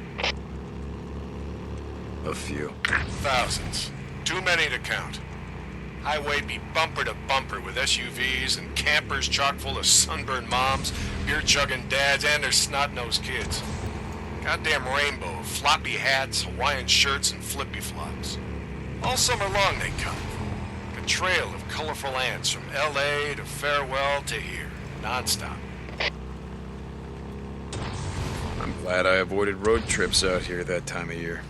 A few. Thousands. Too many to count. Highway'd be bumper to bumper with SUVs and campers chock full of sunburned moms, beer-chugging dads, and their snot-nosed kids. Goddamn rainbow of floppy hats, Hawaiian shirts, and flippy-flops. All summer long they come. Like a trail of colorful ants from L.A. to Farewell to here, non-stop. I'm glad I avoided road trips out here that time of year.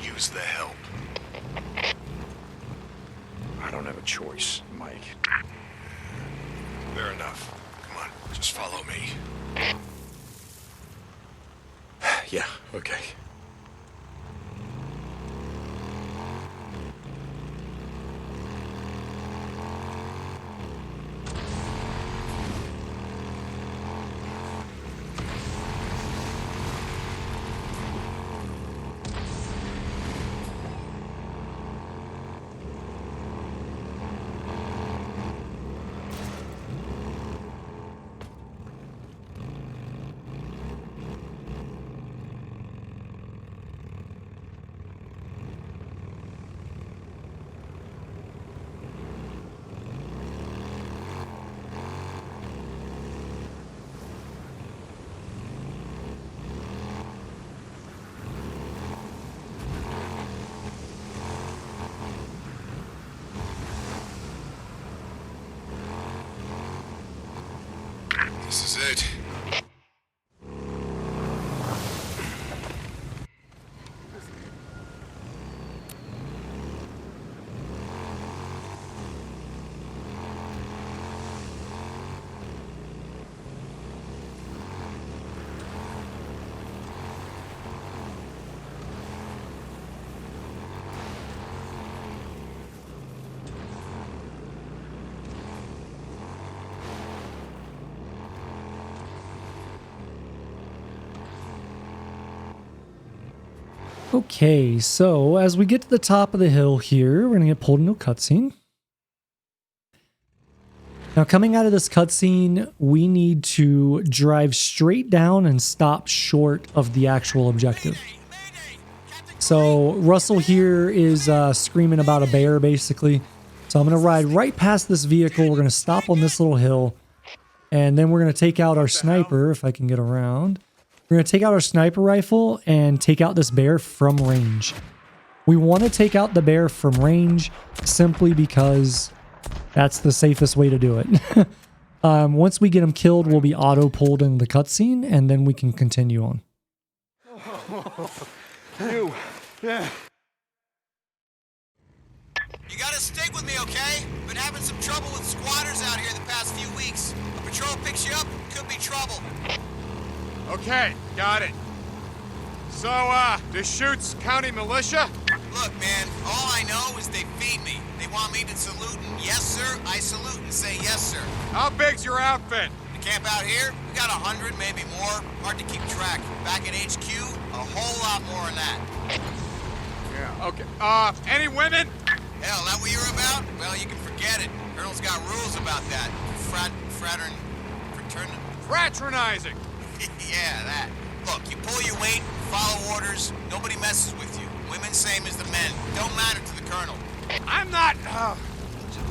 Use the help. I don't have a choice, Mike. Fair enough. Come on, just follow me. Yeah, okay. This is it. Okay, so as we get to the top of the hill here, we're going to get pulled into a cutscene. Now, coming out of this cutscene, we need to drive straight down and stop short of the actual objective. So Russell here is screaming about a bear, basically. So I'm going to ride right past this vehicle. We're going to stop on this little hill. And then we're going to take out our sniper, if I can get around. We're going to take out our sniper rifle and take out this bear from range. We want to take out the bear from range simply because that's the safest way to do it. Once we get him killed, we'll be auto-pulled in the cutscene, and then we can continue on. Yeah. You gotta stick with me, okay? Been having some trouble with squatters out here the past few weeks. A patrol picks you up, could be trouble. Okay, got it. So, this shoots county militia? Look, man, all I know is they feed me. They want me to salute and yes, sir, I salute and say yes, sir. How big's your outfit? The camp out here, we got 100, maybe more. Hard to keep track. Back at HQ, a whole lot more than that. Yeah, okay. Any women? Hell, that what you're about? Well, you can forget it. Colonel's got rules about that. Fraternizing. Yeah, that. Look, you pull your weight, follow orders, nobody messes with you. Women same as the men. Don't matter to the colonel. I'm not...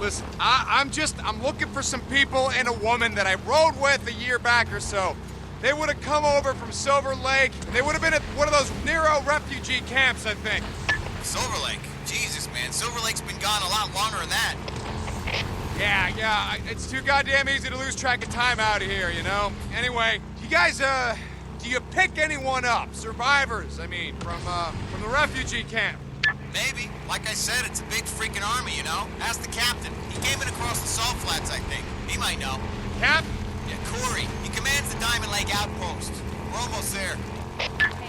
listen, I'm looking for some people and a woman that I rode with a year back or so. They would have come over from Silver Lake, and they would have been at one of those NERO refugee camps, I think. Silver Lake? Jesus, man. Silver Lake's been gone a lot longer than that. Yeah, it's too goddamn easy to lose track of time out here, you know? Anyway, you guys, do you pick anyone up? Survivors, I mean, from the refugee camp? Maybe. Like I said, it's a big freaking army, you know? Ask the captain. He came in across the salt flats, I think. He might know. Cap? Yeah, Corey. He commands the Diamond Lake outpost. We're almost there.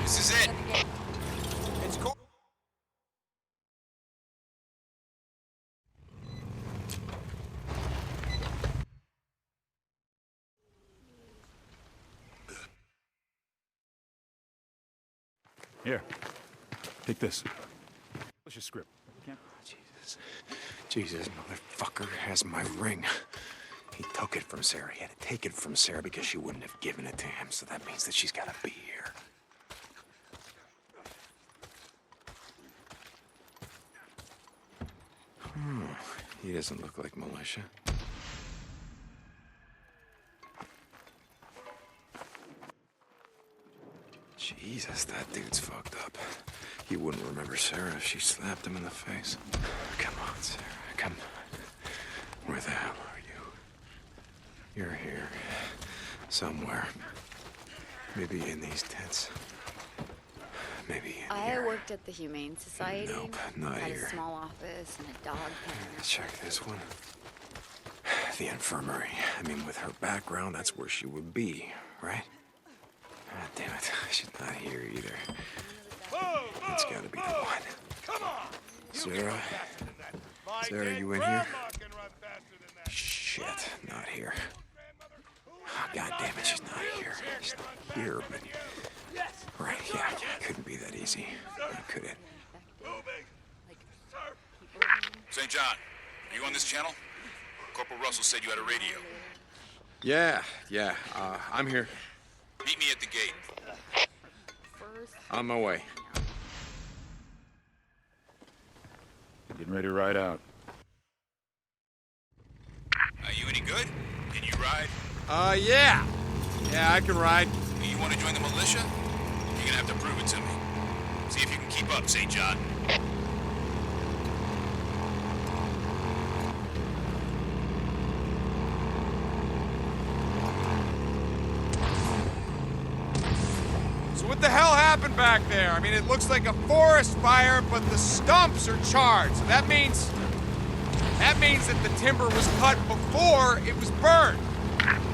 This is it. It's Corey. Here, take this. What's your script? Jesus, motherfucker has my ring. He took it from Sarah. He had to take it from Sarah because she wouldn't have given it to him, so that means that she's gotta be here. He doesn't look like militia. Jesus, that dude's fucked up. He wouldn't remember Sarah if she slapped him in the face. Come on, Sarah, come on. Where the hell are you? You're here. Somewhere. Maybe in these tents. Maybe in here. I worked at the Humane Society. Nope, not had here. a small office and a dog pen. Check this one. The infirmary. I mean, with her background, that's where she would be, right? Ah, damn it. She's not here either. It's gotta be the one. Come on! Sarah? Sarah, you in here? Shit, not here. Oh, God damn it, she's not here. She's not here, but... Right, yeah, couldn't be that easy. Could it? St. John, are you on this channel? Corporal Russell said you had a radio. Yeah, I'm here. Meet me at the gate. On my way. Getting ready to ride out. Are you any good? Can you ride? Yeah. Yeah, I can ride. You want to join the militia? You're gonna have to prove it to me. See if you can keep up, St. John. So what the hell happened back there? I mean, it looks like a forest fire, but the stumps are charred. So that means that the timber was cut before it was burned.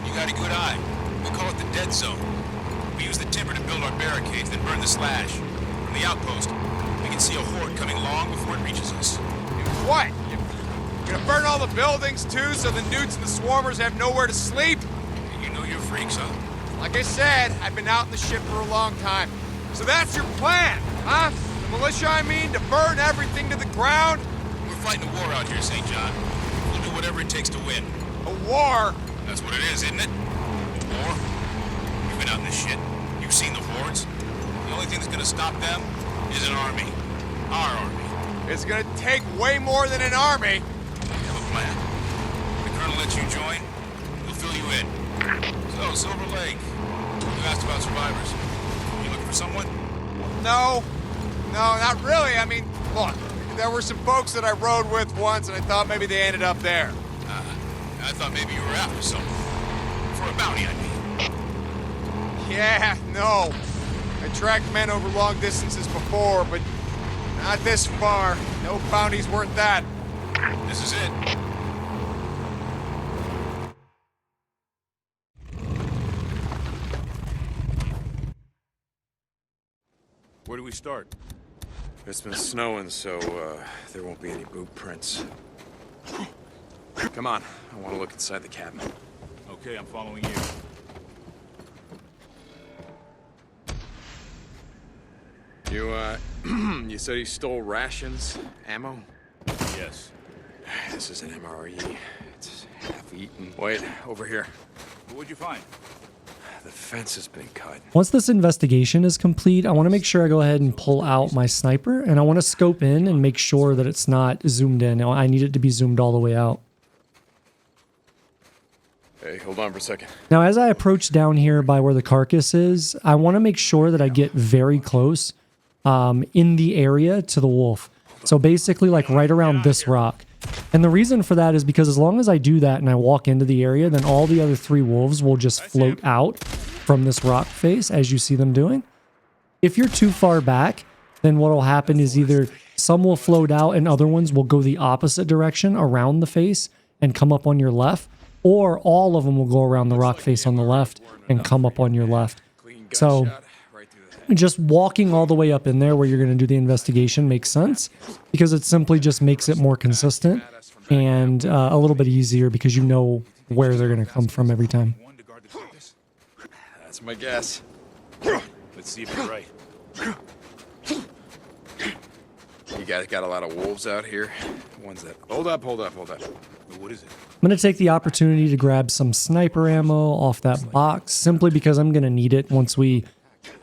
You got a good eye. We call it the dead zone. We use the timber to build our barricades, then burn the slash. From the outpost, we can see a horde coming long before it reaches us. What? You're gonna burn all the buildings too, so the newts and the swarmers have nowhere to sleep? You know you're freaks, huh? Like I said, I've been out in the shit for a long time. So that's your plan, huh? The militia, I mean, to burn everything to the ground? We're fighting a war out here, St. John. We'll do whatever it takes to win. A war? That's what it is, isn't it? War? You've been out in this shit. You've seen the hordes. The only thing that's gonna stop them is an army. Our army. It's gonna take way more than an army. plan. When the Colonel lets you join, he'll fill you in. So, Silver Lake, you asked about survivors. You looking for someone? No, not really. I mean, look, there were some folks that I rode with once, and I thought maybe they ended up there. I thought maybe you were after someone. For a bounty, I mean. Yeah, no. I tracked men over long distances before, but not this far. No bounty's worth that. This is it. Where do we start? It's been snowing, so there won't be any boot prints. Come on, I want to look inside the cabin. Okay, I'm following you. You said he stole rations, ammo? Yes. This is an MRE. It's half-eaten. Wait, over here. What'd you find? The fence has been cut. Once this investigation is complete, I want to make sure I go ahead and pull out my sniper, and I want to scope in and make sure that it's not zoomed in. I need it to be zoomed all the way out. Hey, hold on for a second. Now, as I approach down here by where the carcass is, I want to make sure that I get very close in the area to the wolf. So basically like right around this rock. And the reason for that is because as long as I do that and I walk into the area, then all the other 3 wolves will just float out from this rock face as you see them doing. If you're too far back, then what will happen is either some will float out and other ones will go the opposite direction around the face and come up on your left, or all of them will go around the rock face on the left and come up on your left. So just walking all the way up in there where you're going to do the investigation makes sense because it simply just makes it more consistent and a little bit easier because you know where they're going to come from every time. That's my guess. Let's see if you're right. You guys got a lot of wolves out here? Ones that... Hold up. What is it? I'm going to take the opportunity to grab some sniper ammo off that box simply because I'm going to need it once we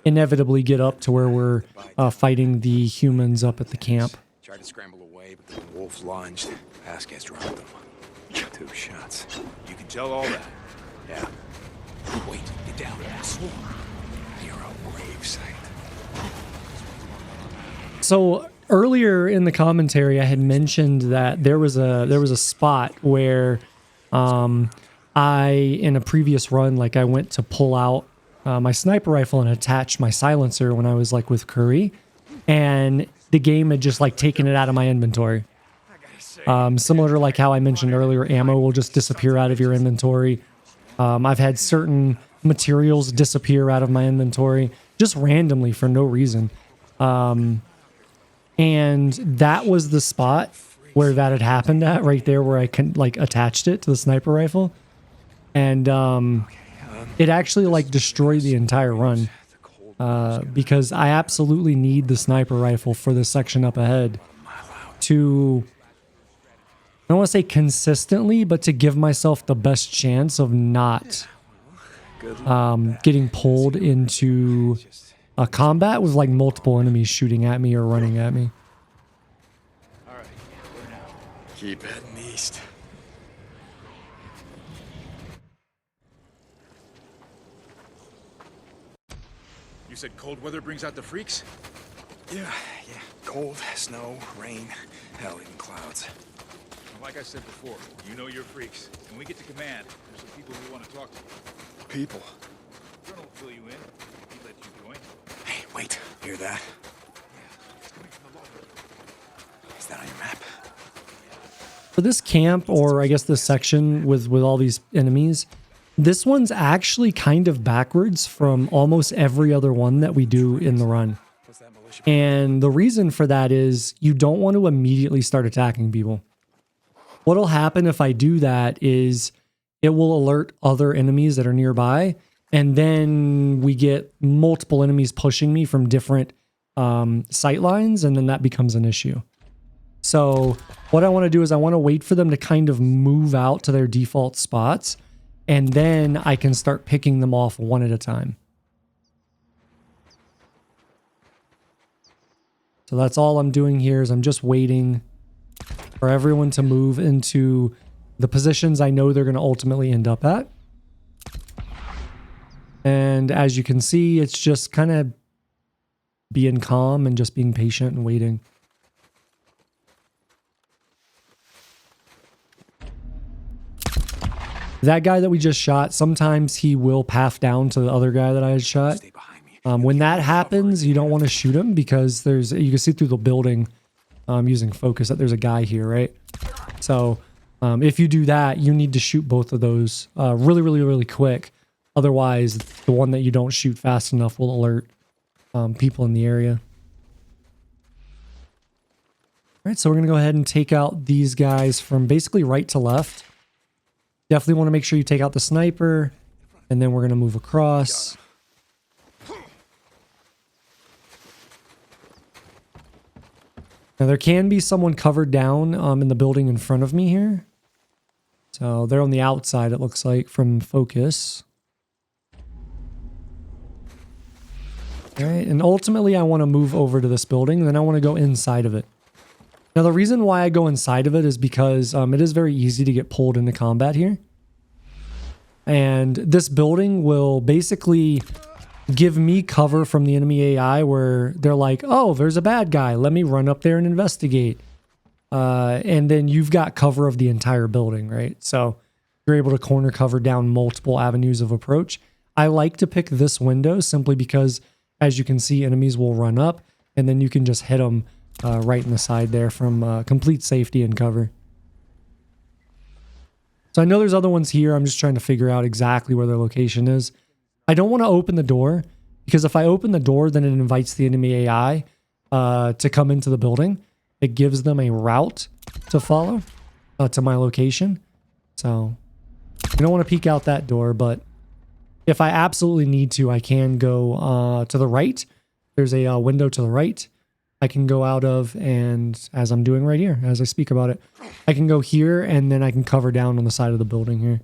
inevitably get up to where we're fighting the humans up at the camp. Tried to scramble away, but the wolves lunged. Vasquez dropped them. 2 shots. You can tell all that. Yeah. Wait, get down, asshole. NERO grave site. So earlier in the commentary, I had mentioned that there was a spot where in a previous run, like I went to pull out my sniper rifle and attach my silencer when I was like with Curry, and the game had just like taken it out of my inventory. Similar to like how I mentioned earlier, ammo will just disappear out of your inventory. I've had certain materials disappear out of my inventory just randomly for no reason. And that was the spot where that had happened at, right there where I like attached it to the sniper rifle. And it actually like destroyed the entire run because I absolutely need the sniper rifle for this section up ahead to, I don't want to say consistently, but to give myself the best chance of not getting pulled into a combat with like multiple enemies shooting at me or running at me. Keep heading east. You said cold weather brings out the freaks? Yeah. Cold, snow, rain, hell, even clouds. Well, like I said before, you know you're freaks. When we get to command, there's some people we want to talk to. People. Colonel will fill you in. He let you join. Hey, wait. Hear that? Is that on your map? For this camp, or I guess this section with all these enemies, this one's actually kind of backwards from almost every other one that we do in the run. And the reason for that is you don't want to immediately start attacking people. What'll happen if I do that is it will alert other enemies that are nearby, and then we get multiple enemies pushing me from different sight lines, and then that becomes an issue. So what I want to do is I want to wait for them to kind of move out to their default spots, and then I can start picking them off one at a time. So that's all I'm doing here is I'm just waiting for everyone to move into the positions I know they're going to ultimately end up at. And as you can see, it's just kind of being calm and just being patient and waiting. That guy that we just shot, sometimes he will path down to the other guy that I had shot. When that happens, you don't want to shoot him because you can see through the building using focus that there's a guy here, right? So if you do that, you need to shoot both of those really, really, really quick. Otherwise, the one that you don't shoot fast enough will alert people in the area. All right, so we're going to go ahead and take out these guys from basically right to left. Definitely want to make sure you take out the sniper, and then we're going to move across. Now, there can be someone covered down in the building in front of me here. So they're on the outside, it looks like, from focus. All right, and ultimately I want to move over to this building, and then I want to go inside of it. Now, the reason why I go inside of it is because it is very easy to get pulled into combat here. And this building will basically give me cover from the enemy AI where they're like, oh, there's a bad guy. Let me run up there and investigate. And then you've got cover of the entire building, right? So you're able to corner cover down multiple avenues of approach. I like to pick this window simply because, as you can see, enemies will run up and then you can just hit them right in the side there from complete safety and cover. So I know there's other ones here. I'm just trying to figure out exactly where their location is. I don't want to open the door because if I open the door, then it invites the enemy AI to come into the building. It gives them a route to follow to my location. So I don't want to peek out that door, but if I absolutely need to, I can go to the right. There's a window to the right I can go out of, and as I'm doing right here, as I speak about it, I can go here, and then I can cover down on the side of the building here.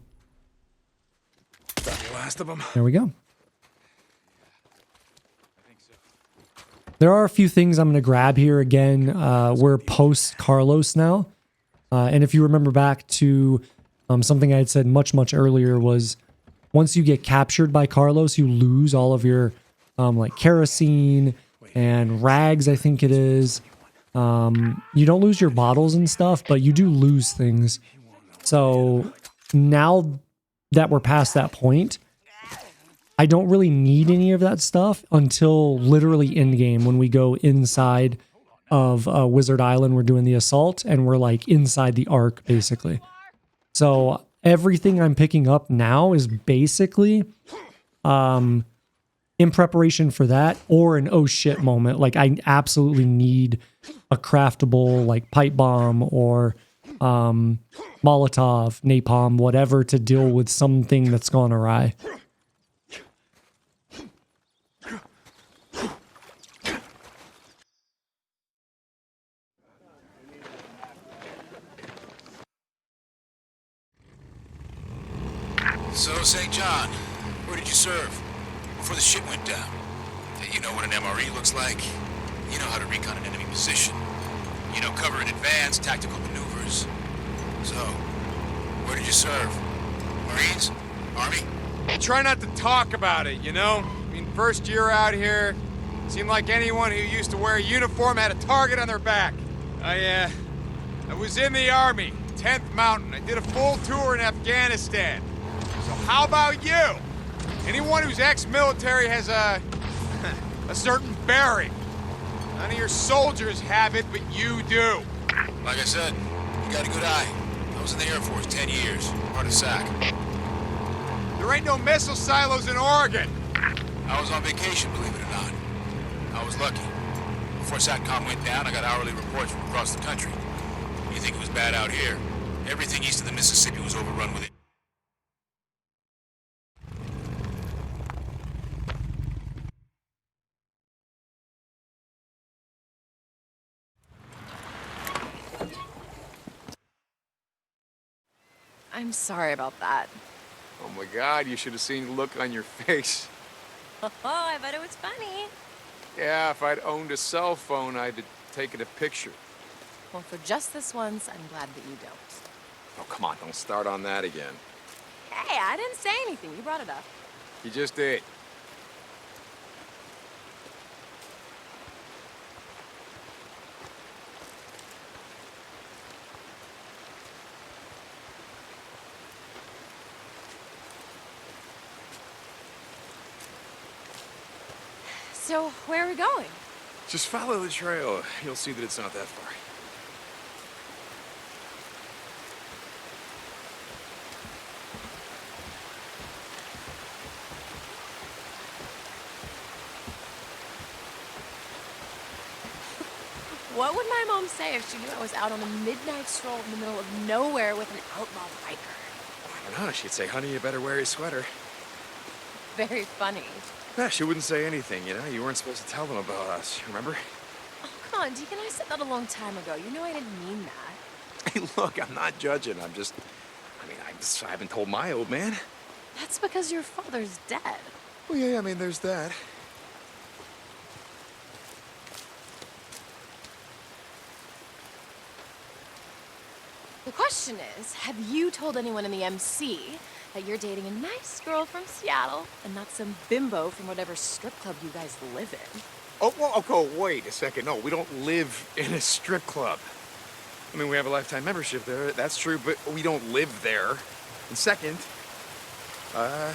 The last of them. There we go. There are a few things I'm going to grab here. Again, we're post Carlos now. And if you remember back to something I had said much, much earlier was once you get captured by Carlos, you lose all of your like kerosene and rags, I think it is. You don't lose your bottles and stuff, but you do lose things. So now that we're past that point, I don't really need any of that stuff until literally end game when we go inside of Wizard Island. We're doing the assault and we're like inside the Ark basically. So everything I'm picking up now is basically in preparation for that or an oh shit moment. Like I absolutely need a craftable like pipe bomb or Molotov, napalm, whatever to deal with something that's gone awry. So, St. John, where did you serve? Before the shit went down? You know what an MRE looks like? You know how to recon an enemy position. You know cover in advance, tactical maneuvers. So, where did you serve? Marines? Army? Try not to talk about it, you know? I mean, first year out here, seemed like anyone who used to wear a uniform had a target on their back. I was in the Army, 10th Mountain. I did a full tour in Afghanistan. So how about you? Anyone who's ex-military has a certain bearing. None of your soldiers have it, but you do. Like I said, you got a good eye. I was in the Air Force 10 years, part of SAC. There ain't no missile silos in Oregon. I was on vacation, believe it or not. I was lucky. Before SATCOM went down, I got hourly reports from across the country. You think it was bad out here? Everything east of the Mississippi was overrun with it. I'm sorry about that. Oh my God, you should have seen the look on your face. Oh, I bet it was funny. Yeah, if I'd owned a cell phone, I'd have taken a picture. Well, for just this once, I'm glad that you don't. Oh, come on, don't start on that again. Hey, I didn't say anything. You brought it up. You just did. So, where are we going? Just follow the trail. You'll see that it's not that far. What would my mom say if she knew I was out on a midnight stroll in the middle of nowhere with an outlaw biker? I don't know. She'd say, honey, you better wear your sweater. Very funny. Yeah, she wouldn't say anything, you know? You weren't supposed to tell them about us, remember? Oh, come on, Deacon, I said that a long time ago. You know I didn't mean that. Hey, look, I'm not judging. I haven't told my old man. That's because your father's dead. Well, yeah, I mean, there's that. The question is, have you told anyone in the MC that you're dating a nice girl from Seattle and not some bimbo from whatever strip club you guys live in? Oh, well, okay, wait a second. No, we don't live in a strip club. I mean, we have a lifetime membership there, that's true, but we don't live there. And second, I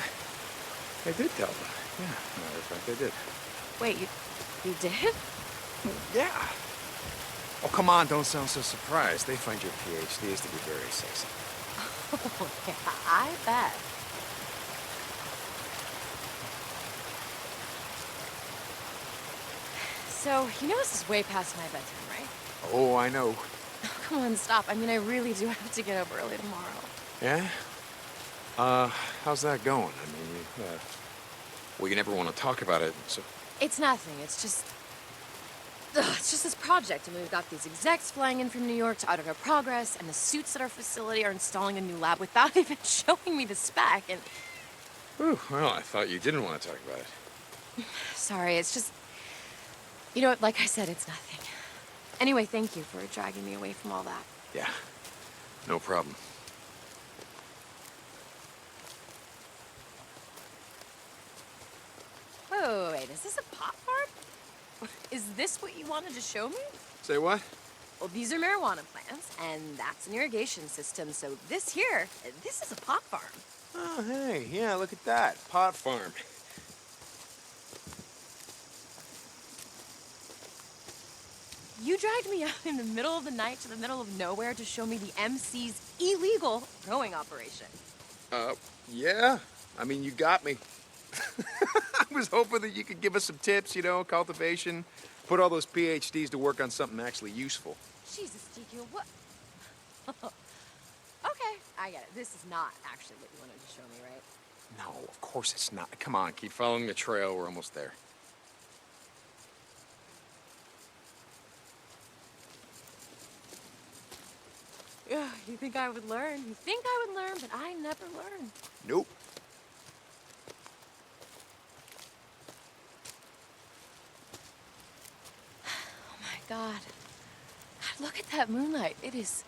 did tell them. Yeah, matter of fact, I did. Wait, you did? Yeah. Oh, come on, don't sound so surprised. They find your PhDs to be very sexy. Oh, yeah, I bet. So, you know this is way past my bedtime, right? Oh, I know. Oh, come on, stop. I mean, I really do have to get up early tomorrow. Yeah? How's that going? I mean, well, you never want to talk about it, so... It's nothing. It's just this project. I mean, we've got these execs flying in from New York to audit our progress, and the suits at our facility are installing a new lab without even showing me the spec, and... Whew, well, I thought you didn't want to talk about it. Sorry, it's just... You know what, like I said, it's nothing. Anyway, thank you for dragging me away from all that. Yeah, no problem. Wait, is this a pot farm? Is this what you wanted to show me? Say what? Well, these are marijuana plants, and that's an irrigation system, so this here, this is a pot farm. Oh, hey, yeah, look at that. Pot farm. You dragged me out in the middle of the night to the middle of nowhere to show me the MC's illegal growing operation. Yeah. I mean, you got me. I was hoping that you could give us some tips, you know, cultivation, put all those PhDs to work on something actually useful. Jesus, Deacon, what? Okay, I get it. This is not actually what you wanted to show me, right? No, of course it's not. Come on, keep following the trail. We're almost there. Yeah, you think I would learn? You think I would learn, but I never learn. Nope. Oh my God. God, look at that moonlight. It's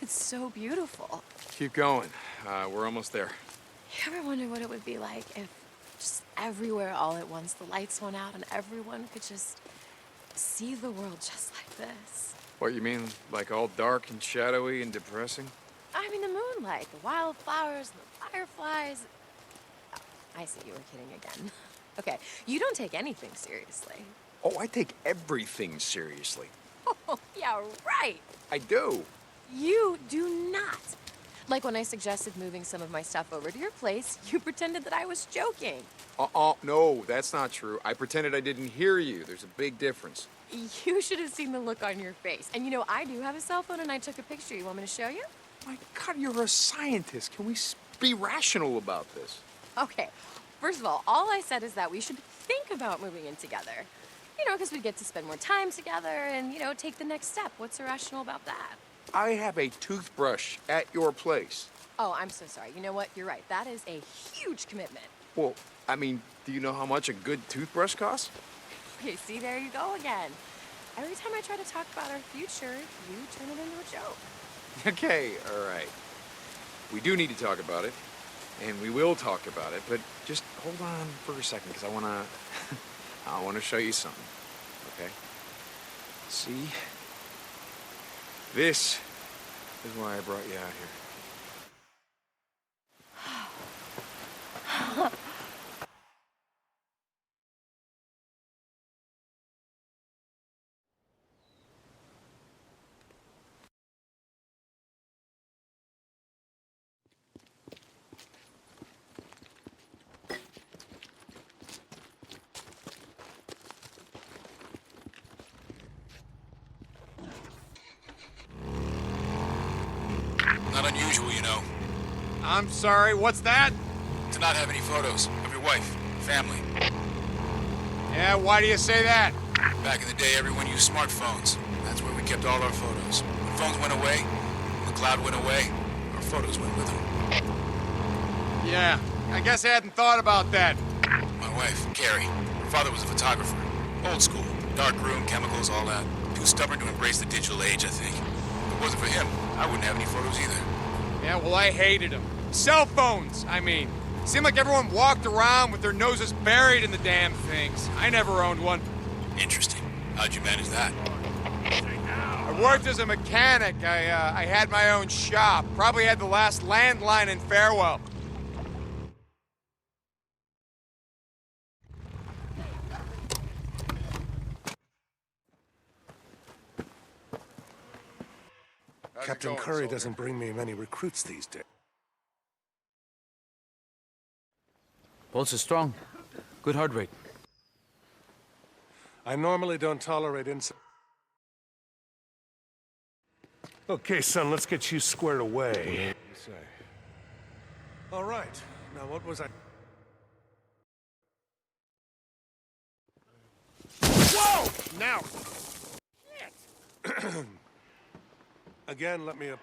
so beautiful. Keep going. We're almost there. You ever wonder what it would be like if just everywhere all at once the lights went out and everyone could just see the world just like this? What, you mean, like all dark and shadowy and depressing? I mean, the moonlight, the wildflowers, and the fireflies. Oh, I see you were kidding again. Okay, you don't take anything seriously. Oh, I take everything seriously. Oh, yeah, right. I do. You do not. Like when I suggested moving some of my stuff over to your place, you pretended that I was joking. No, that's not true. I pretended I didn't hear you. There's a big difference. You should have seen the look on your face. And you know, I do have a cell phone and I took a picture. You want me to show you? My God, you're a scientist. Can we be rational about this? Okay, first of all I said is that we should think about moving in together. You know, because we get to spend more time together and, you know, take the next step. What's irrational about that? I have a toothbrush at your place. Oh, I'm so sorry. You know what? You're right. That is a huge commitment. Well, I mean, do you know how much a good toothbrush costs? Okay, see, there you go again. Every time I try to talk about our future, you turn it into a joke. Okay, all right. We do need to talk about it, and we will talk about it, but just hold on for a second, because I want to show you something, okay? See? This is why I brought you out here. Not unusual, you know. I'm sorry, what's that? To not have any photos of your wife, family. Yeah, why do you say that? Back in the day, everyone used smartphones. That's where we kept all our photos. When phones went away, when the cloud went away, our photos went with them. Yeah, I guess I hadn't thought about that. My wife, Carrie, her father was a photographer. Old school, dark room, chemicals, all that. Too stubborn to embrace the digital age, I think. If it wasn't for him, I wouldn't have any photos either. Yeah, well, I hated them. Cell phones, I mean. Seemed like everyone walked around with their noses buried in the damn things. I never owned one. Interesting. How'd you manage that? I worked as a mechanic. I had my own shop. Probably had the last landline in Farewell. Captain Curry doesn't bring me many recruits these days. Pulse is strong. Good heart rate. I normally don't tolerate Okay, son, let's get you squared away. All right. Now, what was I... Whoa! Now! Again, let me up.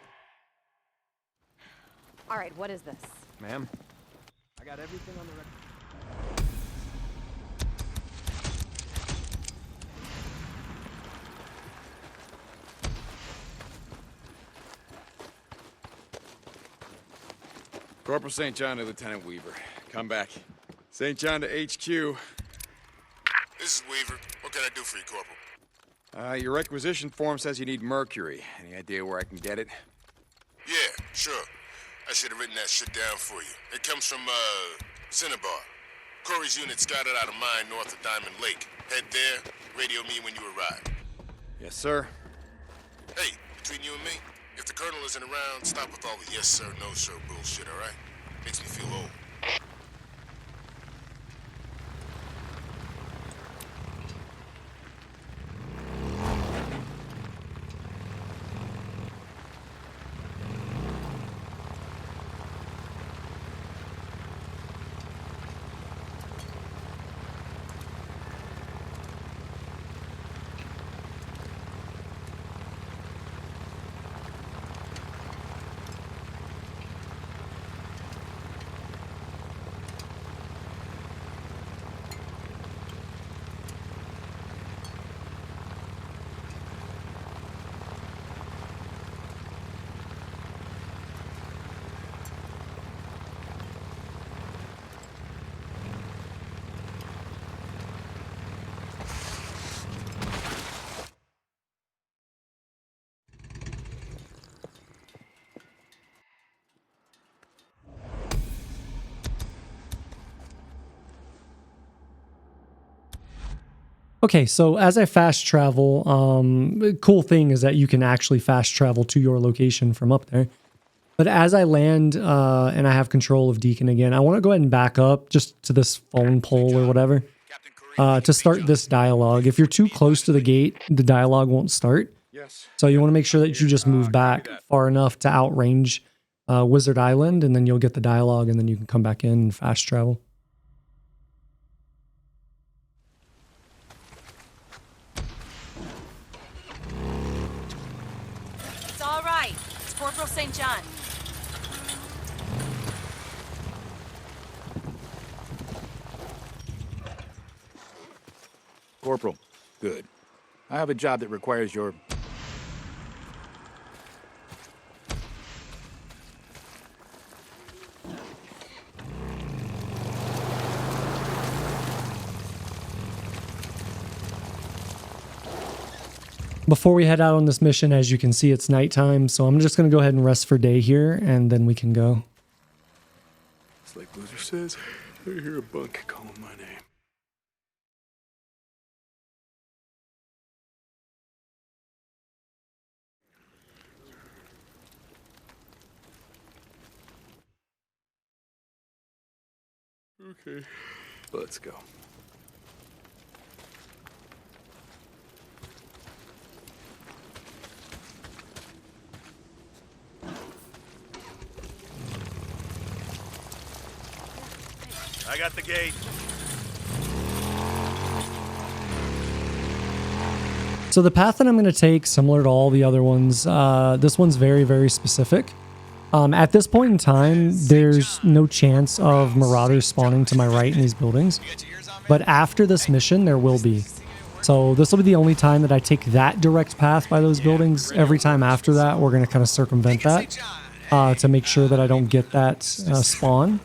All right, what is this? Ma'am? I got everything on the record. Corporal St. John to Lieutenant Weaver. Come back. St. John to HQ. This is Weaver. What can I do for you, Corporal? Your requisition form says you need mercury. Any idea where I can get it? Yeah, sure. I should have written that shit down for you. It comes from, Cinnabar. Corey's unit scouted out a mine north of Diamond Lake. Head there, radio me when you arrive. Yes, sir. Hey, between you and me, if the Colonel isn't around, stop with all the yes sir, no sir bullshit, all right? Makes me feel old. Okay, so as I fast travel, the cool thing is that you can actually fast travel to your location from up there. But as I land and I have control of Deacon again, I want to go ahead and back up just to this phone pole or whatever to start this dialogue. If you're too close to the gate, the dialogue won't start. So you want to make sure that you just move back far enough to outrange Wizard Island, and then you'll get the dialogue, and then you can come back in and fast travel. It's all right. It's Corporal St. John. Corporal, good. I have a job that requires your... before we head out on this mission, as you can see, it's nighttime, so I'm just going to go ahead and rest for day here, and then we can go. It's like Boozer says, I hear a bunk calling my name. Okay, let's go. I got the gate. So the path that I'm going to take, similar to all the other ones, this one's very, very specific. At this point in time, there's no chance of marauders spawning to my right in these buildings. But after this mission, there will be. So this will be the only time that I take that direct path by those buildings. Every time after that, we're going to kind of circumvent that to make sure that I don't get that spawn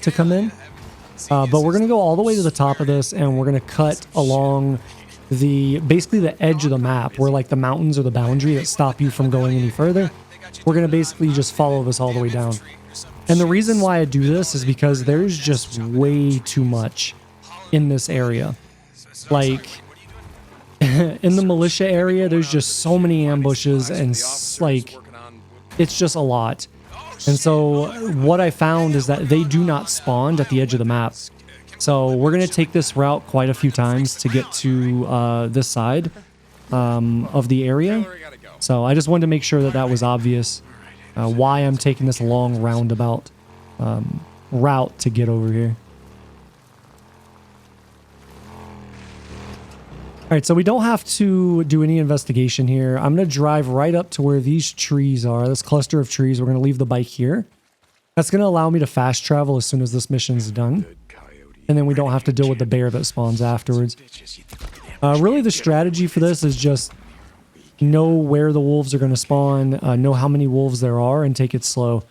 to come in. But we're going to go all the way to the top of this, and we're going to cut along basically the edge of the map, where like the mountains are the boundary that stop you from going any further. We're going to basically just follow this all the way down. And the reason why I do this is because there's just way too much in this area. Like, in the militia area, there's just so many ambushes, and like, it's just a lot. And so what I found is that they do not spawn at the edge of the map. So we're going to take this route quite a few times to get to this side of the area. So I just wanted to make sure that that was obvious why I'm taking this long roundabout route to get over here. All right, so we don't have to do any investigation here. I'm going to drive right up to where these trees are, this cluster of trees. We're going to leave the bike here. That's going to allow me to fast travel as soon as this mission's done. And then we don't have to deal with the bear that spawns afterwards. Really, the strategy for this is just know where the wolves are going to spawn, know how many wolves there are, and take it slow.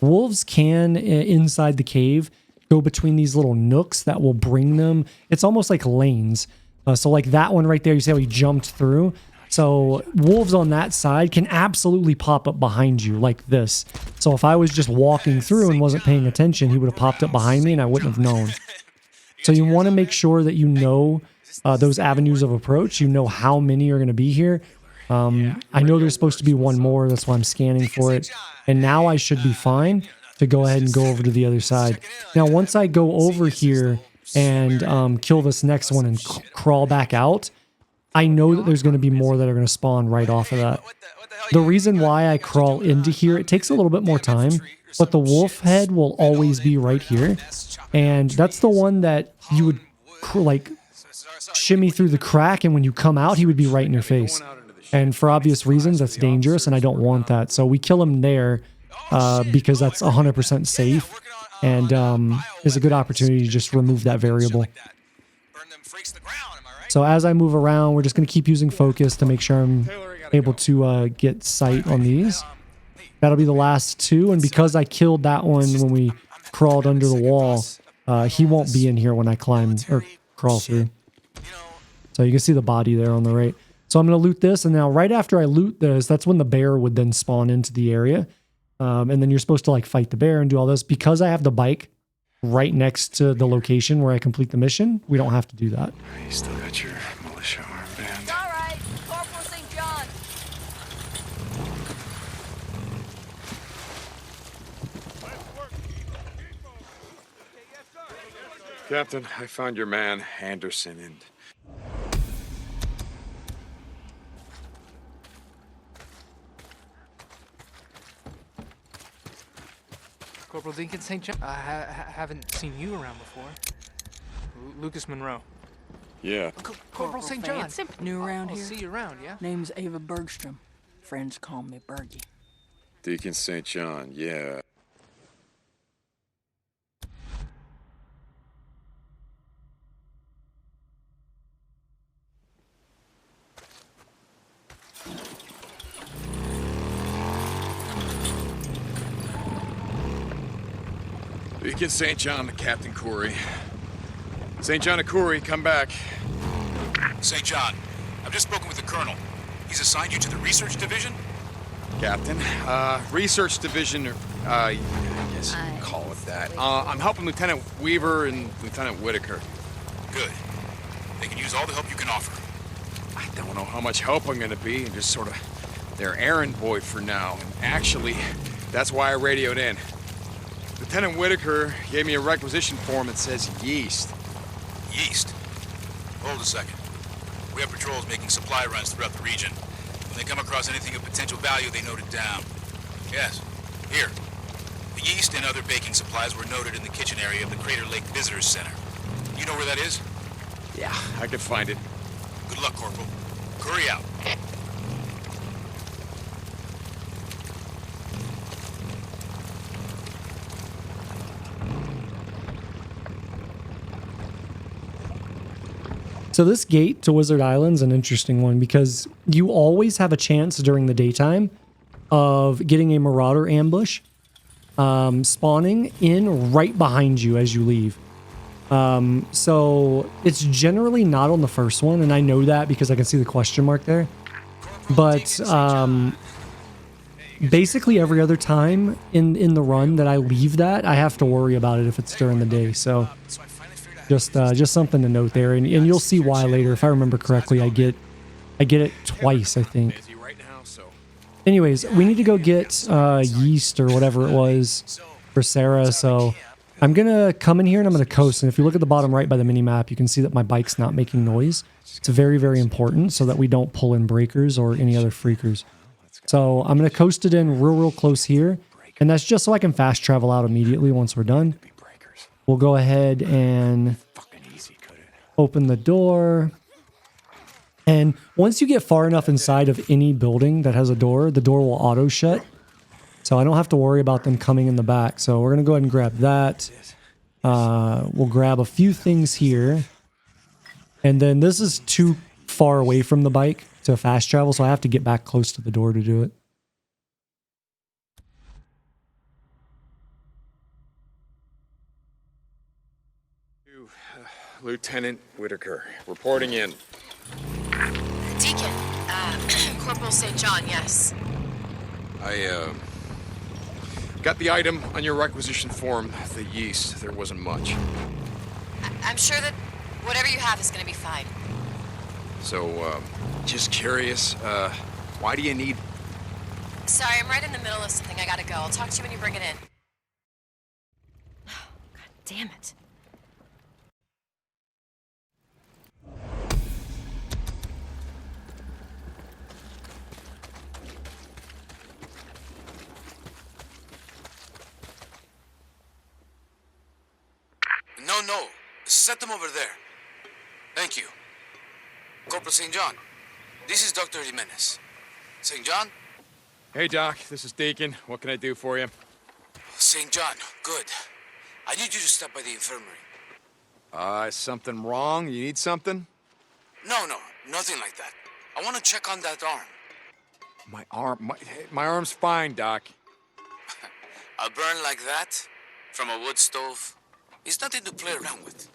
Wolves can, inside the cave, go between these little nooks that will bring them. It's almost like lanes. So like that one right there, you see how he jumped through? So wolves on that side can absolutely pop up behind you like this. So if I was just walking through and wasn't paying attention, he would have popped up behind me and I wouldn't have known. So you want to make sure that you know those avenues of approach. You know how many are going to be here. I know there's supposed to be one more. That's why I'm scanning for it. And now I should be fine to go ahead and go over to the other side. Now, once I go over here and kill this next one and crawl back out, I know that there's going to be more that are going to spawn right off of that. The reason why I crawl into here, it takes a little bit more time, but the wolf head will always be right here. And that's the one that you would like shimmy through the crack, and when you come out, he would be right in your face. And for obvious reasons, that's dangerous, and I don't want that. So we kill him there because that's 100% safe, and is a good opportunity to just remove that variable. So as I move around, we're just going to keep using focus to make sure I'm able to get sight on these. That'll be the last two, and because I killed that one when we crawled under the wall, he won't be in here when I climb or crawl through. So you can see the body there on the right. So I'm going to loot this, and now right after I loot this, that's when the bear would then spawn into the area. And then you're supposed to like fight the bear and do all this. Because I have the bike right next to the location where I complete the mission, we don't have to do that. You still got your militia armband. It's all right. Corporal St. John. Captain, I found your man, Anderson, and... Corporal Deacon St. John. I haven't seen you around before. Lucas Monroe. Yeah. Corporal St. John. New around I'll here? see you around, yeah? Name's Ava Bergstrom. Friends call me Bergie. Deacon St. John, yeah. Deacon St. John to Captain Corey. St. John to Corey, come back. St. John, I've just spoken with the Colonel. He's assigned you to the research division? Captain. Research division, or, I guess you can call it that. I'm helping Lieutenant Weaver and Lieutenant Whitaker. Good. They can use all the help you can offer. I don't know how much help I'm gonna be, and just sort of their errand boy for now. And actually, that's why I radioed in. Lieutenant Whitaker gave me a requisition form that says yeast. Yeast? Hold a second. We have patrols making supply runs throughout the region. When they come across anything of potential value, they note it down. Yes. Here. The yeast and other baking supplies were noted in the kitchen area of the Crater Lake Visitors Center. You know where that is? Yeah, I could find it. Good luck, Corporal. Curry out. So this gate to Wizard Island's an interesting one because you always have a chance during the daytime of getting a marauder ambush spawning in right behind you as you leave. So it's generally not on the first one, and I know that because I can see the question mark there. But basically every other time in the run that I leave that, I have to worry about it if it's during the day. So just something to note there, and you'll see why later. If I remember correctly, I get it twice, I think. Anyways, we need to go get yeast or whatever it was for Sarah, so I'm gonna come in here and I'm gonna coast, and if you look at the bottom right by the mini map, you can see that my bike's not making noise. It's very, very important so that we don't pull in breakers or any other freakers. So I'm gonna coast it in real close here, and that's just so I can fast travel out immediately once we're done. We'll go ahead and open the door. And once you get far enough inside of any building that has a door, the door will auto shut. So I don't have to worry about them coming in the back. So we're going to go ahead and grab that. We'll grab a few things here. And then this is too far away from the bike to fast travel, so I have to get back close to the door to do it. Lieutenant Whitaker, reporting in. Deacon, Corporal St. John, yes. I, got the item on your requisition form, the yeast. There wasn't much. I'm sure that whatever you have is gonna be fine. So, just curious, why do you need... Sorry, I'm right in the middle of something. I gotta go. I'll talk to you when you bring it in. God damn it. No. Set them over there. Thank you. Corporal St. John, this is Dr. Jimenez. St. John? Hey, Doc, this is Deacon. What can I do for you? St. John, good. I need you to stop by the infirmary. Is something wrong? You need something? No, nothing like that. I want to check on that arm. My arm's fine, Doc. A burn like that? From a wood stove? It's nothing to play around with.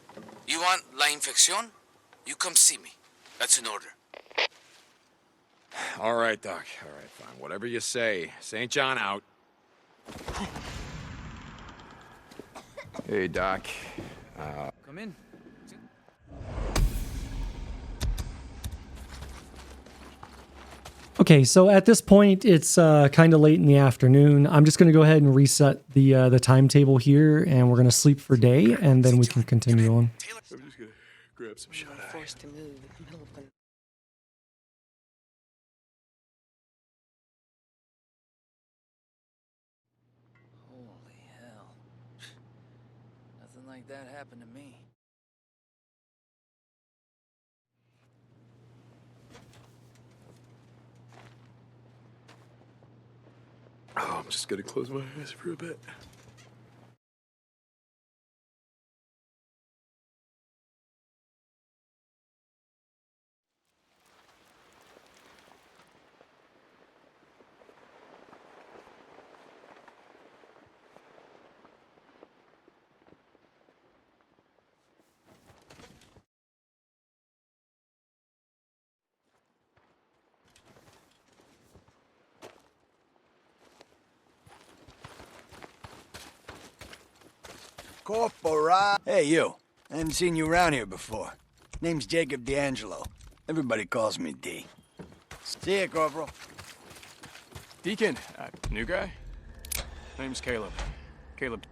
You want la infección? You come see me. That's an order. All right, Doc. All right, fine. Whatever you say. St. John out. Hey, Doc. Come in. Okay, so at this point, it's kind of late in the afternoon. I'm just going to go ahead and reset the timetable here, and we're going to sleep for day, and then we can continue on. I'm just going to grab some shut eye. Forced to move in the middle of the... Holy hell. Nothing like that happened to me. Oh, I'm just going to close my eyes for a bit. Corporal. Hey, you. I haven't seen you around here before. Name's Jacob D'Angelo. Everybody calls me D. See ya, Corporal. Deacon, new guy? Name's Caleb. Caleb.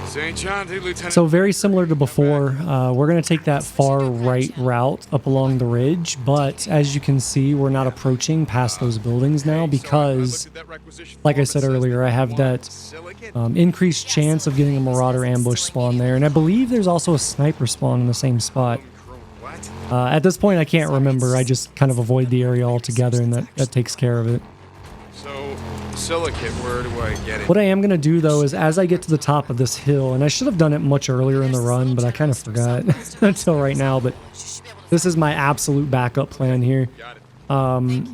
St. John, Lieutenant. So very similar to before, we're going to take that far right route up along the ridge, but as you can see, we're not approaching past those buildings now because, like I said earlier, I have that increased chance of getting a marauder ambush spawn there, and I believe there's also a sniper spawn in the same spot. At this point, I can't remember. I just kind of avoid the area altogether, and that takes care of it. So, silicate, where do I get it? What I am going to do, though, is as I get to the top of this hill, and I should have done it much earlier in the run, but I kind of forgot until right now, but this is my absolute backup plan here,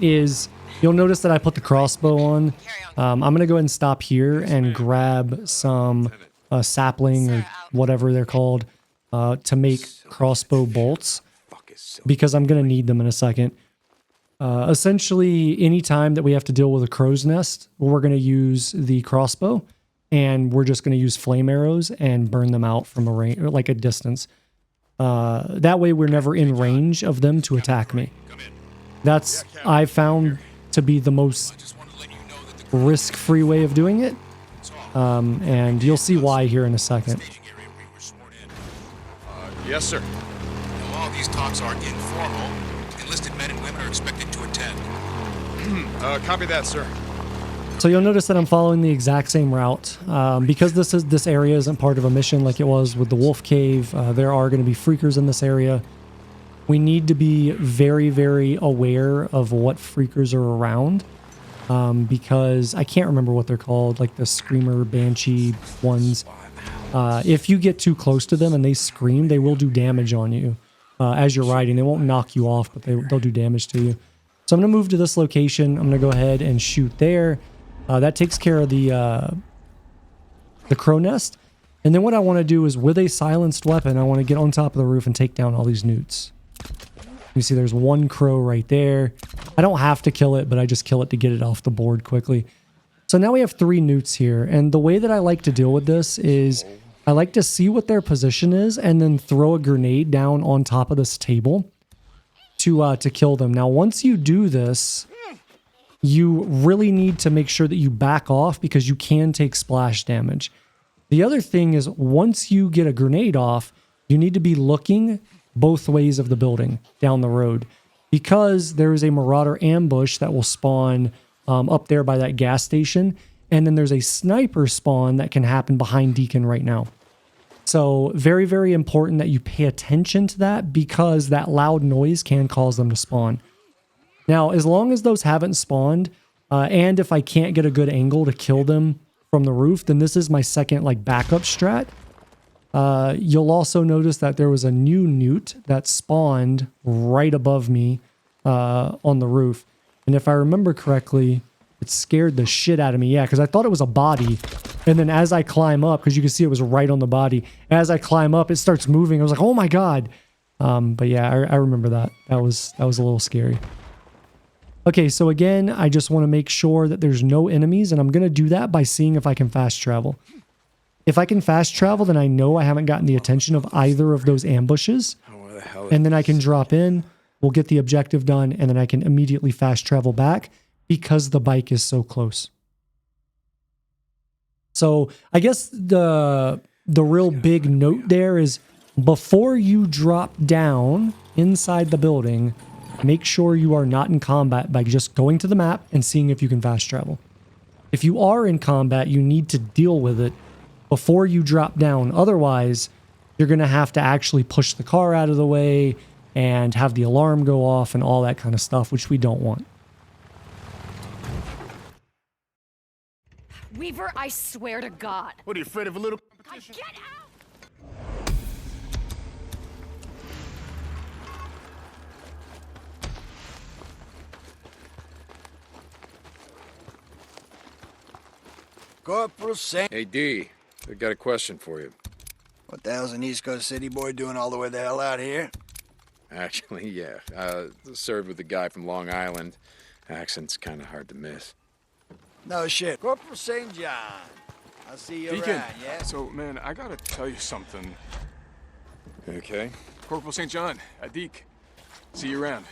is you'll notice that I put the crossbow on. I'm going to go ahead and stop here and grab some sapling or whatever they're called to make crossbow bolts, because I'm going to need them in a second. Essentially, any time that we have to deal with a crow's nest, we're going to use the crossbow, and we're just going to use flame arrows and burn them out from a range, or like a distance. That way, we're never in range of them to attack me. That's, I found, to be the most risk-free way of doing it, and you'll see why here in a second. Yes, sir. All these talks are informal. Enlisted men and women are expected to attend. Copy that, sir. So you'll notice that I'm following the exact same route. Because this area isn't part of a mission like it was with the Wolf Cave, there are going to be freakers in this area. We need to be very, very aware of what freakers are around, because I can't remember what they're called, like the Screamer, Banshee ones. If you get too close to them and they scream, they will do damage on you. As you're riding, they won't knock you off, but they'll do damage to you. So I'm going to move to this location. I'm going to go ahead and shoot there. That takes care of the crow nest. And then what I want to do is, with a silenced weapon, I want to get on top of the roof and take down all these newts. You see there's one crow right there. I don't have to kill it, but I just kill it to get it off the board quickly. So now we have 3 newts here. And the way that I like to deal with this is I like to see what their position is and then throw a grenade down on top of this table to kill them. Now, once you do this, you really need to make sure that you back off, because you can take splash damage. The other thing is, once you get a grenade off, you need to be looking both ways of the building down the road, because there is a marauder ambush that will spawn up there by that gas station. And then there's a sniper spawn that can happen behind Deacon right now. So very, very important that you pay attention to that, because that loud noise can cause them to spawn. Now, as long as those haven't spawned, and if I can't get a good angle to kill them from the roof, then this is my second backup strat. You'll also notice that there was a new newt that spawned right above me on the roof. And if I remember correctly, it scared the shit out of me. Yeah, because I thought it was a body. And then as I climb up, because you can see it was right on the body, as I climb up, it starts moving. I was like, oh my God. But yeah, I remember that. That was a little scary. Okay, so again, I just want to make sure that there's no enemies, and I'm going to do that by seeing if I can fast travel. If I can fast travel, then I know I haven't gotten the attention of either of those ambushes. And then I can drop in, we'll get the objective done, and then I can immediately fast travel back because the bike is so close. So I guess the real big note there is, before you drop down inside the building, make sure you are not in combat by just going to the map and seeing if you can fast travel. If you are in combat, you need to deal with it before you drop down. Otherwise, you're going to have to actually push the car out of the way and have the alarm go off and all that kind of stuff, which we don't want. Weaver, I swear to God. What, are you afraid of a little... Get out! Corporal Sam. Hey, D. I got a question for you. What the hell's an East Coast city boy doing all the way the hell out here? Actually, yeah. Served with a guy from Long Island. Accent's kind of hard to miss. No shit. Corporal St. John. I'll see you Deacon, around, yeah? so, man, I gotta tell you something. Okay. Corporal St. John, Deke. See you around.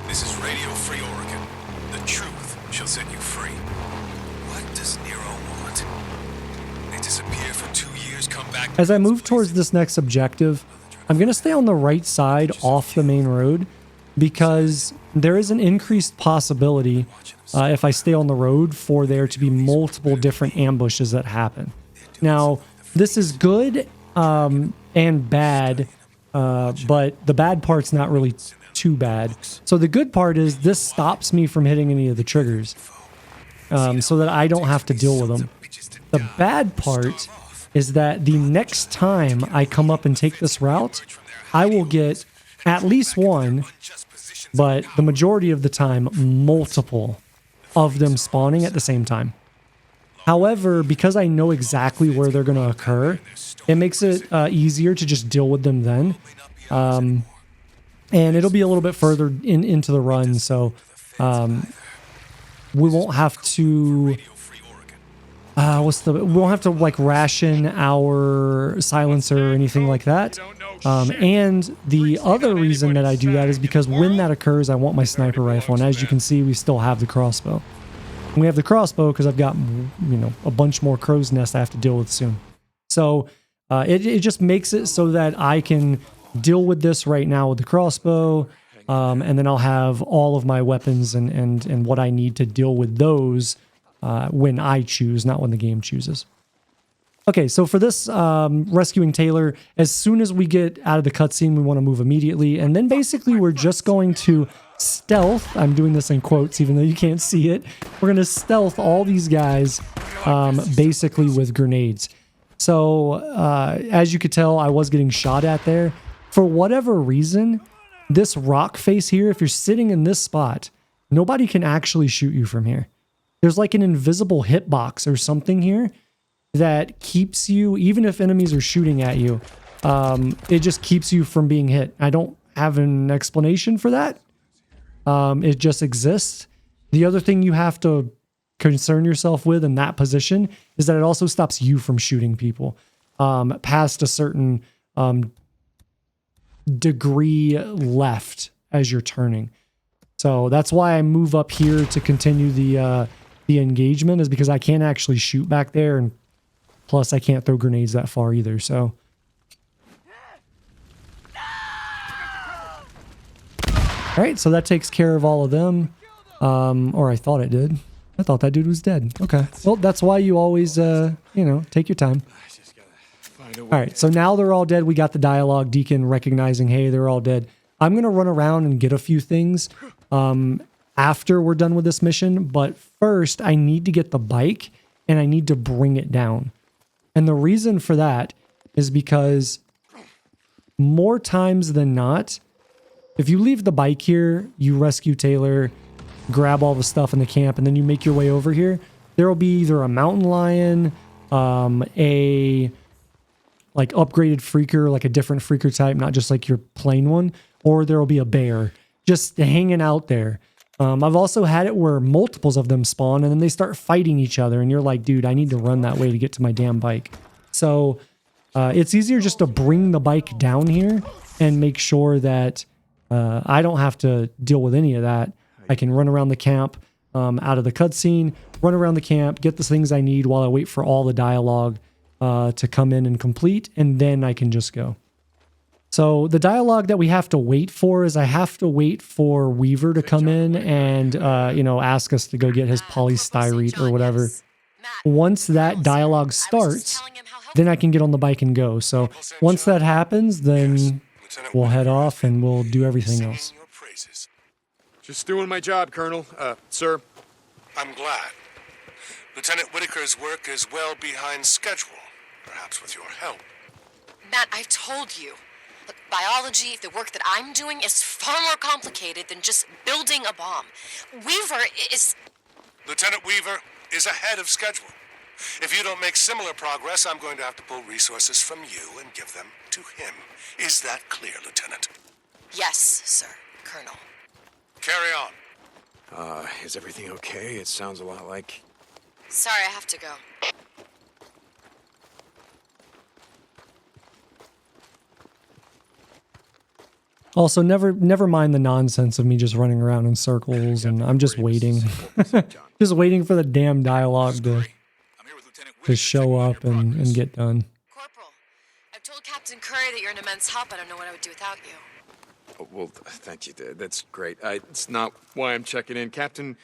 This is Radio Free Oregon. The truth shall set you free. What does NERO want? They disappear for 2 years, come back... As I move towards this next objective, I'm going to stay on the right side off the main road because there is an increased possibility if I stay on the road for there to be multiple different ambushes that happen. Now, this is good and bad, but the bad part's not really too bad. So the good part is this stops me from hitting any of the triggers so that I don't have to deal with them. The bad part is that the next time I come up and take this route, I will get at least one, but the majority of the time, multiple of them spawning at the same time. However, because I know exactly where they're going to occur, it makes it easier to just deal with them then. And it'll be a little bit further into the run, so we won't have to... we won't have to like ration our silencer or anything like that. And the other reason that I do that is because when that occurs, I want my sniper rifle. And as you can see, we still have the crossbow. And we have the crossbow because I've got, you know, a bunch more crow's nests I have to deal with soon. So it just makes it so that I can deal with this right now with the crossbow. And then I'll have all of my weapons and what I need to deal with those when I choose, not when the game chooses. Okay, so for this rescuing Taylor, as soon as we get out of the cutscene, we want to move immediately. And then basically we're just going to stealth. I'm doing this in quotes, even though you can't see it. We're going to stealth all these guys basically with grenades. So as you could tell, I was getting shot at there. For whatever reason, this rock face here, if you're sitting in this spot, nobody can actually shoot you from here. There's like an invisible hitbox or something here that keeps you, even if enemies are shooting at you, it just keeps you from being hit. I don't have an explanation for that. It just exists. The other thing you have to concern yourself with in that position is that it also stops you from shooting people past a certain degree left as you're turning. So that's why I move up here to continue the engagement, is because I can't actually shoot back there, and plus I can't throw grenades that far either. So all right, so that takes care of all of them, or I thought it did. I thought that dude was dead. Okay, well, that's why you always you know, take your time. All right, so now they're all dead. We got the dialogue, Deacon recognizing, hey, they're all dead. I'm going to run around and get a few things after we're done with this mission. But first, I need to get the bike, and I need to bring it down. And the reason for that is because more times than not, if you leave the bike here, you rescue Taylor, grab all the stuff in the camp, and then you make your way over here, there will be either a mountain lion, a like upgraded freaker, like a different freaker type, not just like your plain one, or there will be a bear just hanging out there. I've also had it where multiples of them spawn and then they start fighting each other and you're like, dude, I need to run that way to get to my damn bike. So it's easier just to bring the bike down here and make sure that I don't have to deal with any of that. I can run around the camp out of the cutscene, run around the camp, get the things I need while I wait for all the dialogue to come in and complete, and then I can just go. So the dialogue that we have to wait for is I have to wait for Weaver to come in and, ask us to go get his polystyrene or whatever. Once that dialogue starts, then I can get on the bike and go. So once that happens, then we'll head off and we'll do everything else. Just doing my job, Colonel. Sir. I'm glad. Lieutenant Whitaker's work is well behind schedule, perhaps with your help. Matt, I've told you. Look, biology, the work that I'm doing is far more complicated than just building a bomb. Weaver is... Lieutenant Weaver is ahead of schedule. If you don't make similar progress, I'm going to have to pull resources from you and give them to him. Is that clear, Lieutenant? Yes, sir, Colonel. Carry on. Is everything okay? It sounds a lot like... Sorry, I have to go. Also, never mind the nonsense of me just running around in circles and I'm just waiting. Just waiting for the damn dialogue to show up and get done. Corporal, I've told Captain Curry that you're an immense help. I don't know what I would do without you. Oh, well, thank you, Dad. That's great. It's not why I'm checking in. Captain,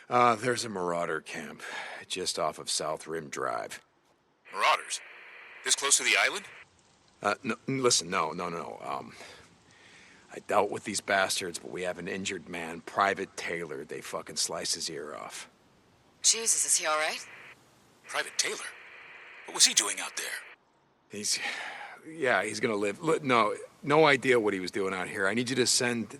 there's a marauder camp just off of South Rim Drive. Marauders? This close to the island? No, listen, no. I dealt with these bastards, but we have an injured man, Private Taylor. They fucking slice his ear off. Jesus, is he all right? Private Taylor? What was he doing out there? He's gonna live. No idea what he was doing out here. I need you to send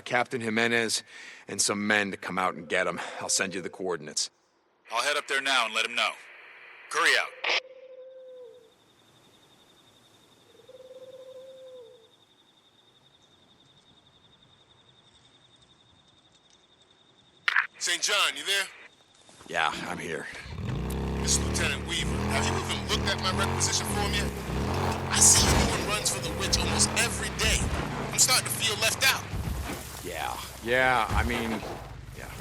Captain Jimenez and some men to come out and get him. I'll send you the coordinates. I'll head up there now and let him know. Curry out. St. John, you there? Yeah, I'm here. This is Lieutenant Weaver. Have you even looked at my requisition form yet? I see you doing runs for the witch almost every day. I'm starting to feel left out.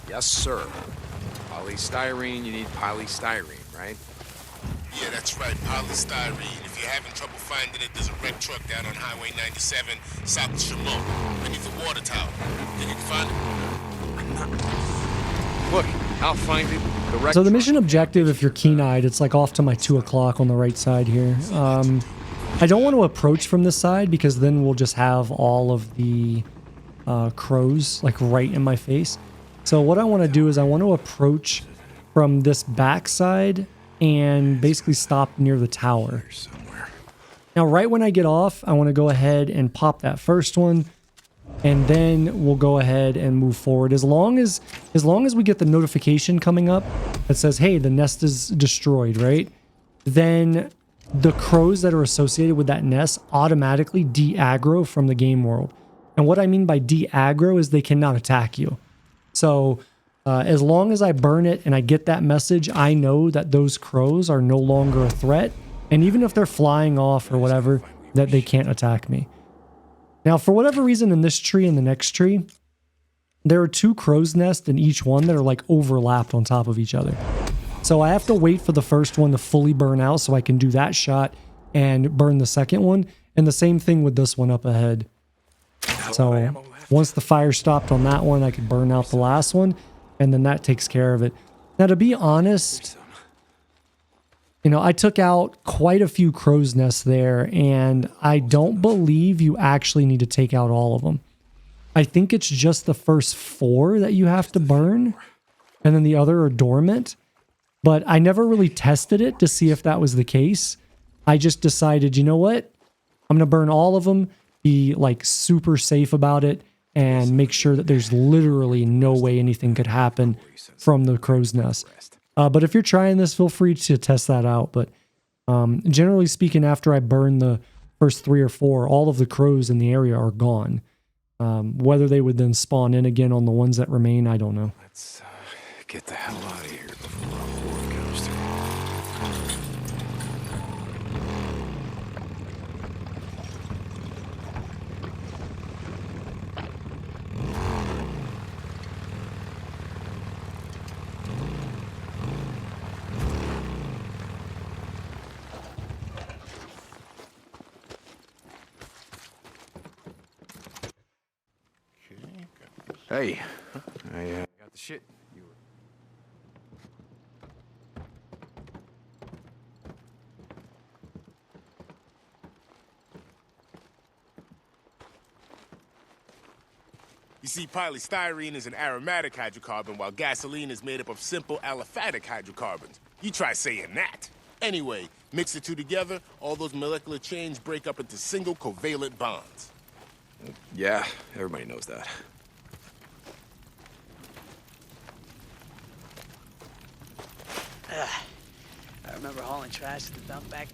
Yes, sir. Polystyrene, you need polystyrene, right? Yeah, that's right, polystyrene. If you're having trouble finding it, there's a wrecked truck down on Highway 97, south of Sherman, beneath the water tower. Think you can find it? Look, I'll find it. So the mission objective, if you're keen-eyed, it's like off to my 2 o'clock on the right side here. I don't want to approach from this side because then we'll just have all of the crows like right in my face. So what I want to do is I want to approach from this back side and basically stop near the tower. Now, right when I get off, I want to go ahead and pop that first one. And then we'll go ahead and move forward. As long as we get the notification coming up that says, hey, the nest is destroyed, right? Then the crows that are associated with that nest automatically de-aggro from the game world. And what I mean by de-aggro is they cannot attack you. So as long as I burn it and I get that message, I know that those crows are no longer a threat. And even if they're flying off or whatever, that they can't attack me. Now, for whatever reason, in this tree and the next tree, there are 2 crow's nests in each one that are like overlapped on top of each other. So I have to wait for the first one to fully burn out so I can do that shot and burn the second one. And the same thing with this one up ahead. So once the fire stopped on that one, I could burn out the last one, and then that takes care of it. Now, to be honest, I took out quite a few crow's nests there, and I don't believe you actually need to take out all of them. I think it's just the first 4 that you have to burn, and then the other are dormant. But I never really tested it to see if that was the case. I just decided, you know what? I'm going to burn all of them, be like super safe about it, and make sure that there's literally no way anything could happen from the crow's nest. But if you're trying this, feel free to test that out. But generally speaking, after I burn the first 3 or 4, all of the crows in the area are gone. Whether they would then spawn in again on the ones that remain, I don't know. Let's get the hell out of here before our horde comes through. Hey, I Got the shit. You were... You see, polystyrene is an aromatic hydrocarbon, while gasoline is made up of simple aliphatic hydrocarbons. You try saying that. Anyway, mix the two together, all those molecular chains break up into single covalent bonds. Yeah, everybody knows that. I remember hauling trash to the dump back.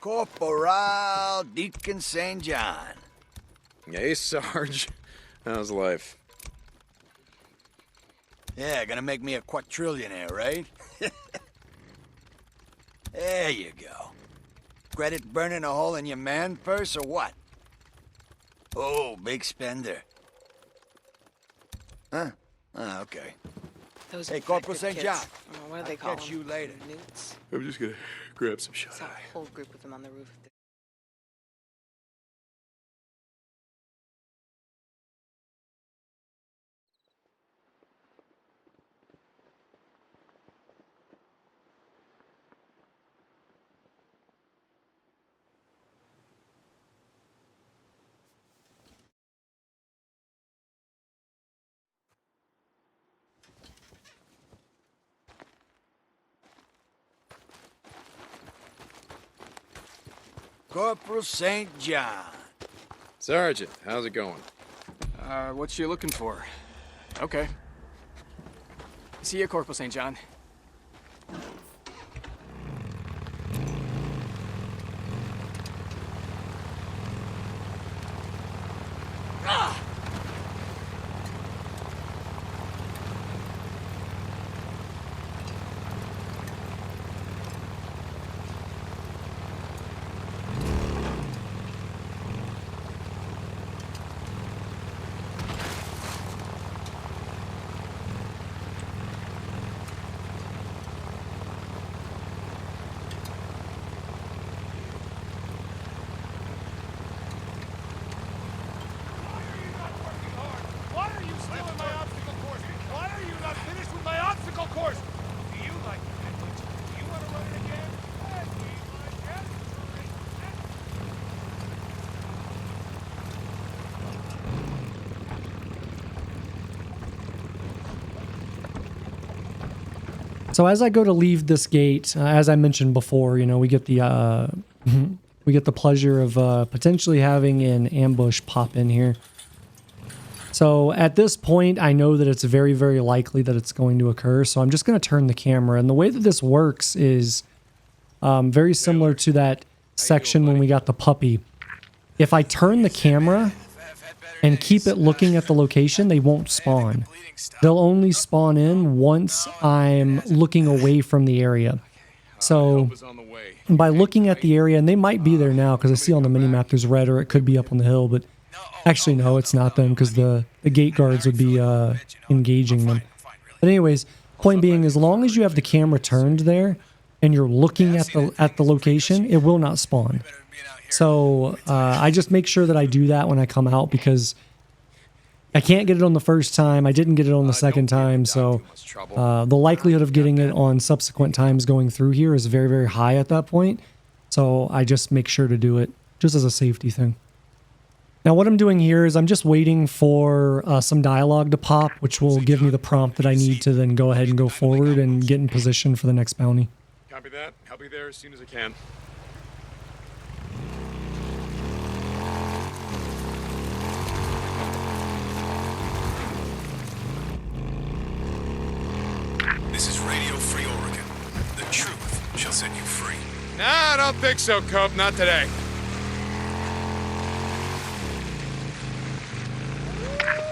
Corporal Deacon St. John. Hey, Sarge. How's life? Yeah, gonna make me a quadrillionaire, right? There you go. Credit burning a hole in your man purse or what? Oh, big spender. Huh? Ah, okay. Those Hey, Corporal St. kids. John. What do they I'll call catch them? you later. Newts. I'm just gonna grab some shut Saw a whole group of them on the roof. Corporal St. John. Sergeant, how's it going? What you looking for? Okay. See ya, Corporal St. John. Why are you still in my obstacle course? Why are you not finished with my obstacle course? Do you like the sandwich? Do you want to run it again? Yes, we like it. So as I go to leave this gate, as I mentioned before, you know, we get the pleasure of potentially having an ambush pop in here. So at this point, I know that it's very, very likely that it's going to occur. So I'm just going to turn the camera. And the way that this works is very similar to that section when we got the puppy. If I turn the camera and keep it looking at the location, they won't spawn. They'll only spawn in once I'm looking away from the area. So by looking at the area, and they might be there now because I see on the minimap there's red, or it could be up on the hill, but actually no, it's not them because the gate guards would be engaging them. But anyways, point being, as long as you have the camera turned there and you're looking at the location, it will not spawn. So I just make sure that I do that when I come out because I can't get it on the first time. I didn't get it on the second time. So the likelihood of getting it on subsequent times going through here is very, very high at that point. So I just make sure to do it just as a safety thing. Now what I'm doing here is I'm just waiting for some dialogue to pop, which will give me the prompt that I need to then go ahead and go forward and get in position for the next bounty. Copy that. I'll be there as soon as I can. This is Radio Free Oregon. The truth shall set you free. Nah, I don't think so, Cope. Not today.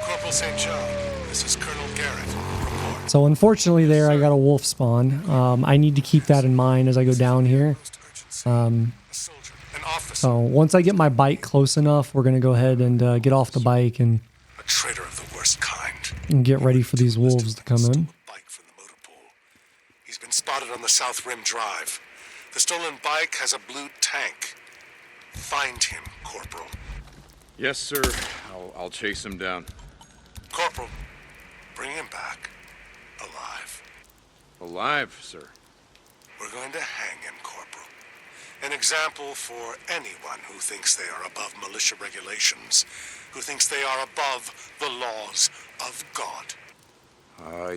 Corporal St. John, this is Colonel Garrett. Report. So unfortunately there I got a wolf spawn. I need to keep that in mind as I go down here. So once I get my bike close enough, we're going to go ahead and get off the bike and, A traitor of the worst kind. and get ready for these wolves to come in. He's been spotted on the South Rim Drive. The stolen bike has a blue tank. Find him, Corporal. Yes, sir. I'll chase him down. Corporal, bring him back. Alive. Alive, sir. We're going to hang him, Corporal. An example for anyone who thinks they are above militia regulations, who thinks they are above the laws of God.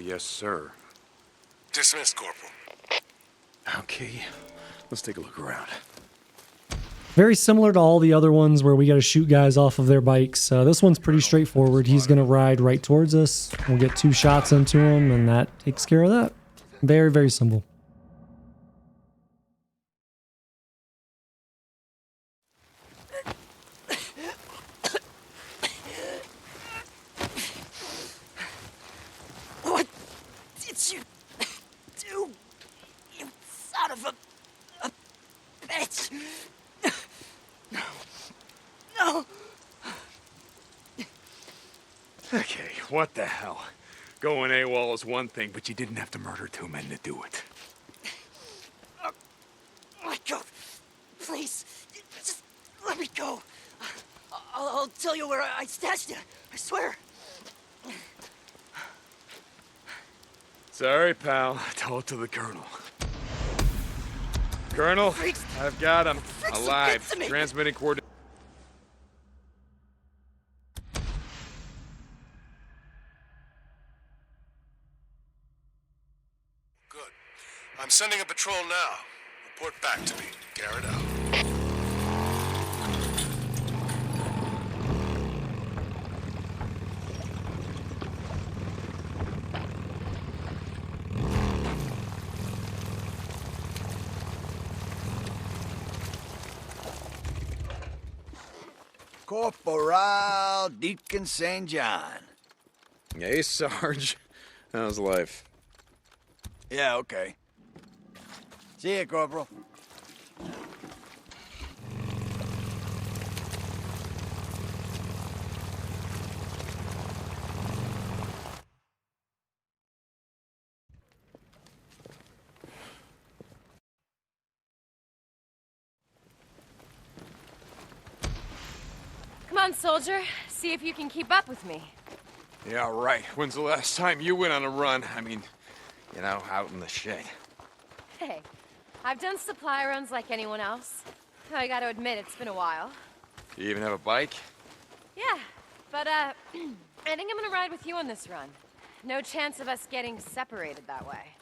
Yes, sir. Dismissed, Corporal. Okay, let's take a look around. Very similar to all the other ones where we got to shoot guys off of their bikes. This one's pretty straightforward. He's going to ride right towards us. We'll get 2 shots into him, and that takes care of that. Very, very simple. What did you do, you son of a bitch? No. Okay, what the hell? Going AWOL is one thing, but you didn't have to murder 2 men to do it. Let go. Please. Just let me go. I'll tell you where I stashed it. I swear. Sorry, pal. Tell it to the Colonel. Colonel, I've got him. Alive. Transmitting coordinates. I'm sending a patrol now. Report back to me. Garrett out. Corporal Deacon St. John. Hey, Sarge. How's life? Yeah, okay. See ya, Corporal. Come on, soldier. See if you can keep up with me. Yeah, right. When's the last time you went on a run? I mean, you know, out in the shade. Hey, I've done supply runs like anyone else. I gotta admit, it's been a while. You even have a bike? Yeah, but I think I'm gonna ride with you on this run. No chance of us getting separated that way.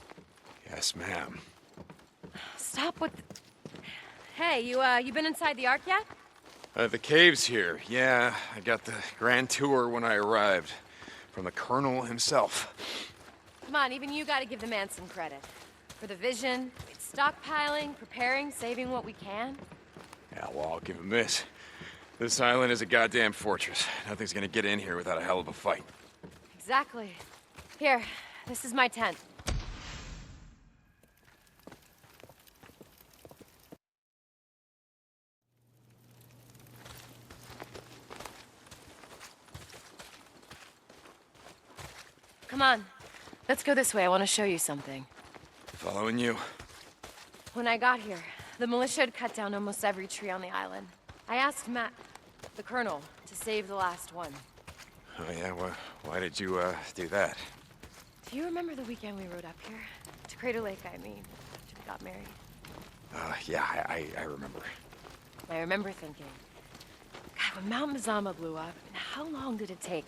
Yes, ma'am. Stop with the... Hey, you been inside the Ark yet? The cave's here. Yeah, I got the grand tour when I arrived. From the Colonel himself. Come on, even you gotta give the man some credit. For the vision, stockpiling, preparing, saving what we can. Yeah, well, I'll give him this. This island is a goddamn fortress. Nothing's gonna get in here without a hell of a fight. Exactly. Here, this is my tent. Come on. Let's go this way. I want to show you something. Following you. When I got here, the militia had cut down almost every tree on the island. I asked Matt, the colonel, to save the last one. Oh, yeah? Why did you, do that? Do you remember the weekend we rode up here? To Crater Lake, I mean, after we got married. Yeah, I remember. I remember thinking, God, when Mount Mazama blew up, and how long did it take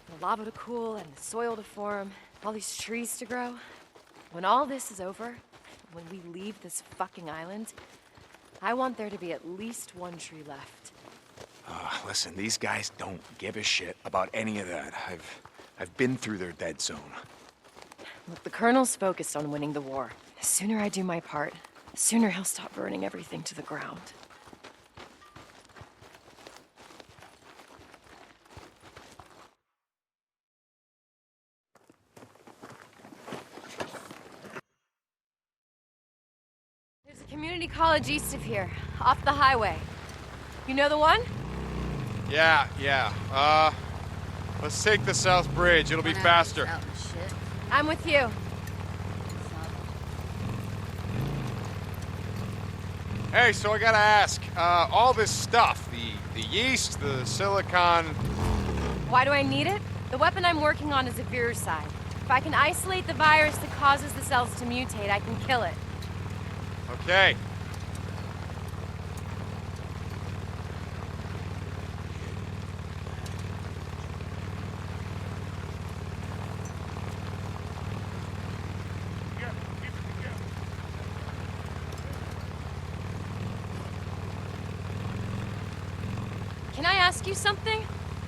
for the lava to cool and the soil to form, all these trees to grow? When all this is over, when we leave this fucking island, I want there to be at least one tree left. Listen, these guys don't give a shit about any of that. I've been through their dead zone. Look, the Colonel's focused on winning the war. The sooner I do my part, the sooner he'll stop burning everything to the ground. There's a community college east of here, off the highway. You know the one? Yeah. Let's take the South Bridge. It'll be faster. I'm with you. Hey, so I gotta ask, all this stuff, the yeast, the silicon... Why do I need it? The weapon I'm working on is a viricide. If I can isolate the virus that causes the cells to mutate, I can kill it. Okay. Can I ask you something?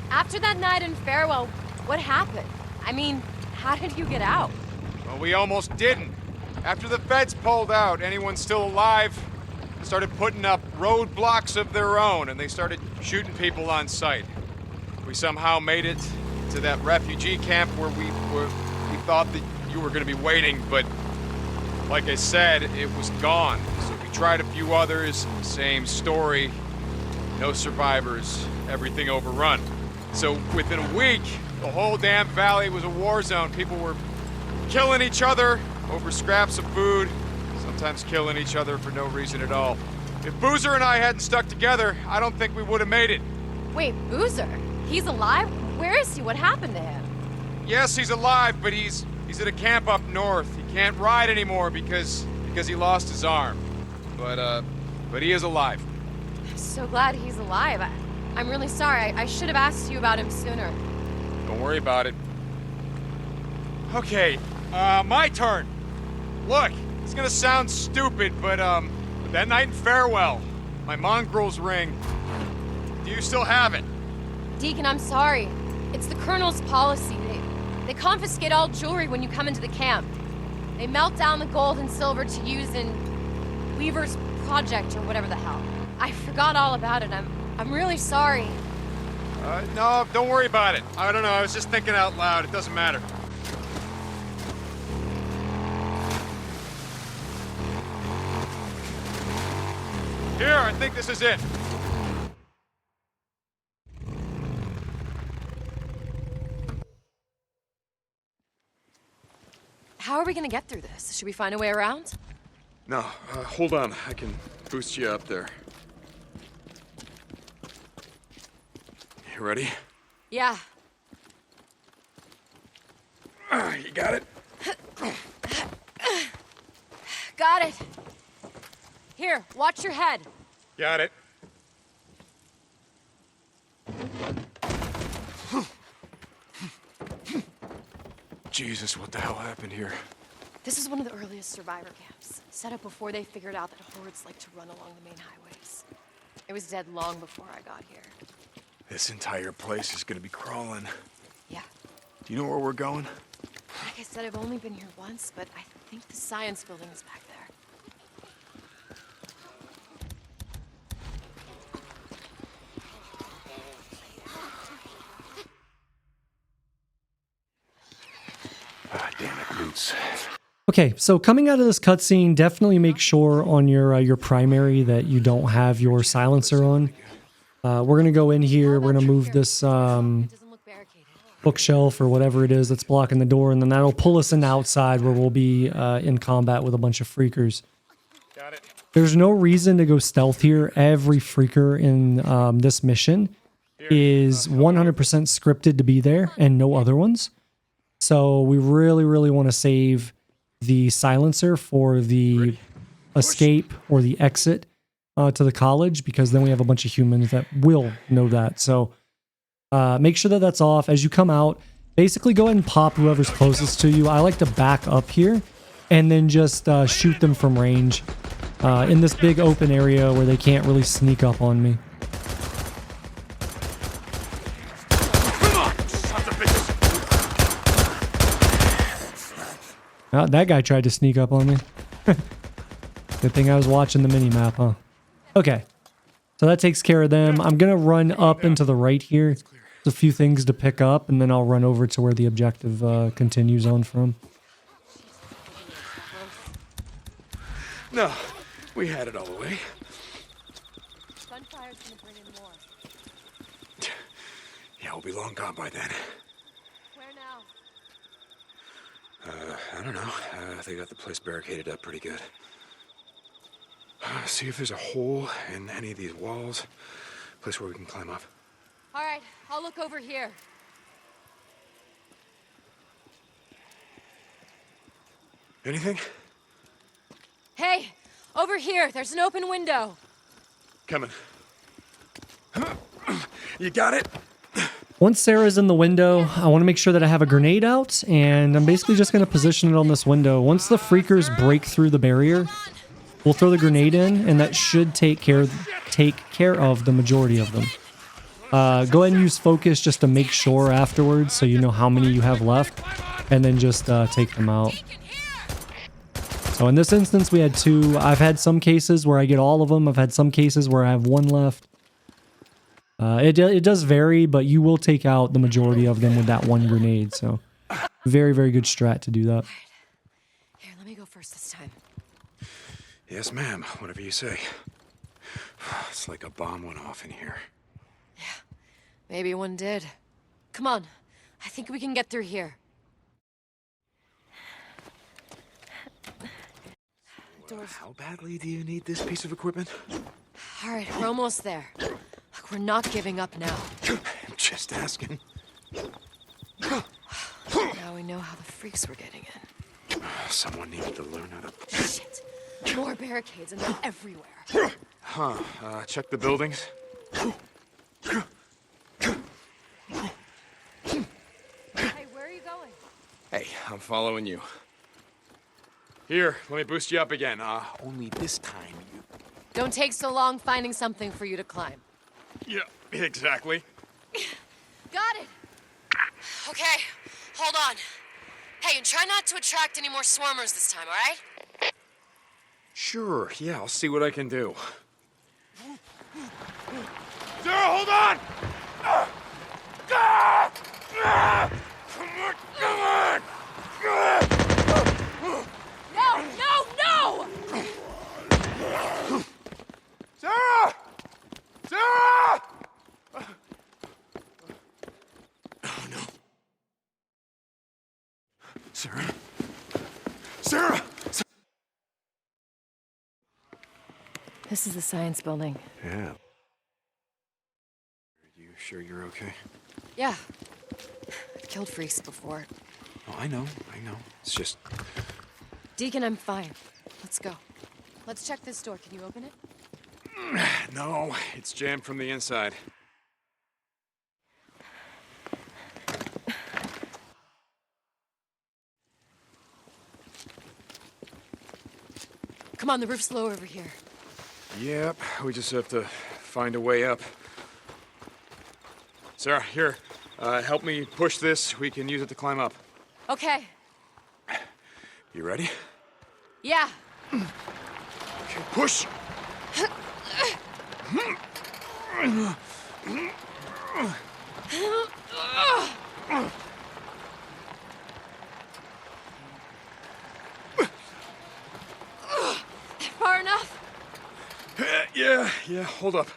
After that night in Farewell, what happened? I mean, how did you get out? Well, we almost didn't. After the feds pulled out, anyone still alive started putting up roadblocks of their own, and they started shooting people on sight. We somehow made it to that refugee camp where we thought that you were going to be waiting, but like I said, it was gone. So we tried a few others, same story. No survivors, everything overrun. So within a week, the whole damn valley was a war zone. People were killing each other over scraps of food, sometimes killing each other for no reason at all. If Boozer and I hadn't stuck together, I don't think we would have made it. Wait, Boozer? He's alive? Where is he? What happened to him? Yes, he's alive, but he's at a camp up north. He can't ride anymore because he lost his arm. But he is alive. I'm so glad he's alive. I'm really sorry. I should have asked you about him sooner. Don't worry about it. Okay, my turn. Look, it's gonna sound stupid, but that night in Farewell, my mongrel's ring, do you still have it? Deacon, I'm sorry. It's the Colonel's policy. They confiscate all jewelry when you come into the camp. They melt down the gold and silver to use in Weaver's project or whatever the hell. I forgot all about it. I'm really sorry. No, don't worry about it. I don't know, I was just thinking out loud. It doesn't matter. Here, I think this is it. How are we gonna get through this? Should we find a way around? No, hold on. I can boost you up there. You ready? Yeah. You got it? Got it. Here, watch your head. Got it. Jesus, what the hell happened here? This is one of the earliest survivor camps, set up before they figured out that hordes like to run along the main highways. It was dead long before I got here. This entire place is gonna be crawling. Yeah. Do you know where we're going? Like I said, I've only been here once, but I think the science building is back there. Ah, damn it, Roots. Okay, so coming out of this cutscene, definitely make sure on your primary that you don't have your silencer on. We're gonna go in here. We're gonna move this bookshelf or whatever it is that's blocking the door, and then that'll pull us in outside where we'll be in combat with a bunch of freakers. Got it. There's no reason to go stealth here. Every freaker in this mission is 100% scripted to be there, and no other ones. So we really want to save the silencer for the escape or the exit. to the college, because then we have a bunch of humans that will know that. So make sure that that's off. As you come out, basically go ahead and pop whoever's closest to you. I like to back up here and then just shoot them from range in this big open area where they can't really sneak up on me. That guy tried to sneak up on me. Good thing I was watching the mini-map, huh? Okay. So that takes care of them. I'm going to run up into the right here. There's a few things to pick up, and then I'll run over to where the objective continues on from. No, we had it all the way. Gunfire's gonna bring in more. Yeah, we'll be long gone by then. Where now? I don't know. They got the place barricaded up pretty good. See if there's a hole in any of these walls. Place where we can climb up. All right, I'll look over here. Anything? Hey, over here. There's an open window. Coming. You got it? Once Sarah's in the window, I want to make sure that I have a grenade out, and I'm basically just going to position it on this window. Once the freakers break through the barrier, we'll throw the grenade in, and that should take care of the majority of them. Go ahead and use focus just to make sure afterwards, so you know how many you have left, and then just take them out. So in this instance, we had 2. I've had some cases where I get all of them. I've had some cases where I have 1 left. It does vary, but you will take out the majority of them with that 1 grenade. So very, very good strat to do that. Here, let me go first this time. Yes, ma'am. Whatever you say. It's like a bomb went off in here. Maybe one did. Come on. I think we can get through here. How badly do you need this piece of equipment? All right, we're almost there. Look, we're not giving up now. I'm just asking. Now we know how the freaks were getting in. Someone needed to learn how to... Shit. More barricades, and they're everywhere. Huh. Check the buildings. Hey, where are you going? Hey, I'm following you. Here, let me boost you up again. Only this time you... Don't take so long finding something for you to climb. Yeah, exactly. Got it. Okay, hold on. Hey, and try not to attract any more swarmers this time, all right? Sure, yeah, I'll see what I can do. Sarah, hold on! Come on! No, no, no! Sarah! Sarah! Oh, no. Sarah? Sarah! This is the science building. Yeah. Are you sure you're okay? Yeah. I've killed freaks before. Oh, I know. It's just... Deacon, I'm fine. Let's go. Let's check this door. Can you open it? No, it's jammed from the inside. Come on, the roof's low over here. Yep, we just have to find a way up. Sarah, here, help me push this. We can use it to climb up. Okay. You ready? Yeah. Okay, push! Far enough? Yeah, hold up.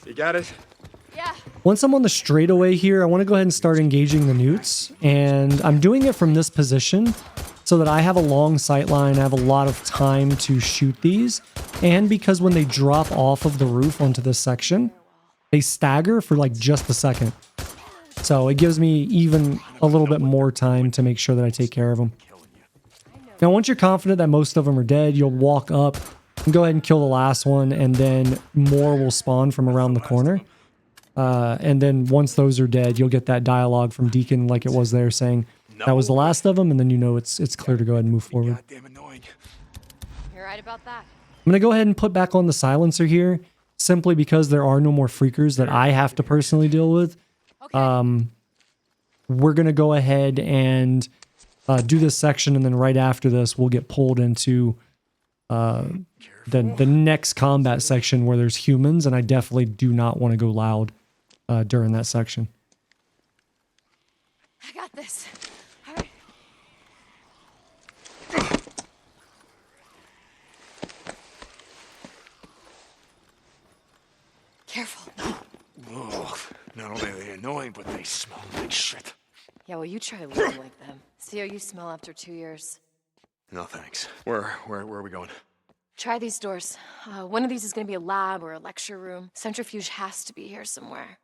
You got it? Yeah. Once I'm on the straightaway here, I want to go ahead and start engaging the newts. And I'm doing it from this position so that I have a long sight line. I have a lot of time to shoot these. And because when they drop off of the roof onto this section, they stagger for like just a second. So it gives me even a little bit more time to make sure that I take care of them. Now, once you're confident that most of them are dead, you'll walk up Go ahead and kill the last one, and then more will spawn from around the corner. And then once those are dead, you'll get that dialogue from Deacon like it was there saying that was the last of them, and then you know it's clear to go ahead and move forward. You're right about that. I'm going to go ahead and put back on the silencer here, simply because there are no more freakers that I have to personally deal with. We're going to go ahead and do this section, and then right after this, we'll get pulled into the next combat section where there's humans, and I definitely do not want to go loud during that section. I got this. All right. Careful. Oh, not only are they annoying, but they smell like shit. Yeah, well, you try living like them. See how you smell after 2 years. No thanks. Where are we going? Try these doors. One of these is going to be a lab or a lecture room. Centrifuge has to be here somewhere.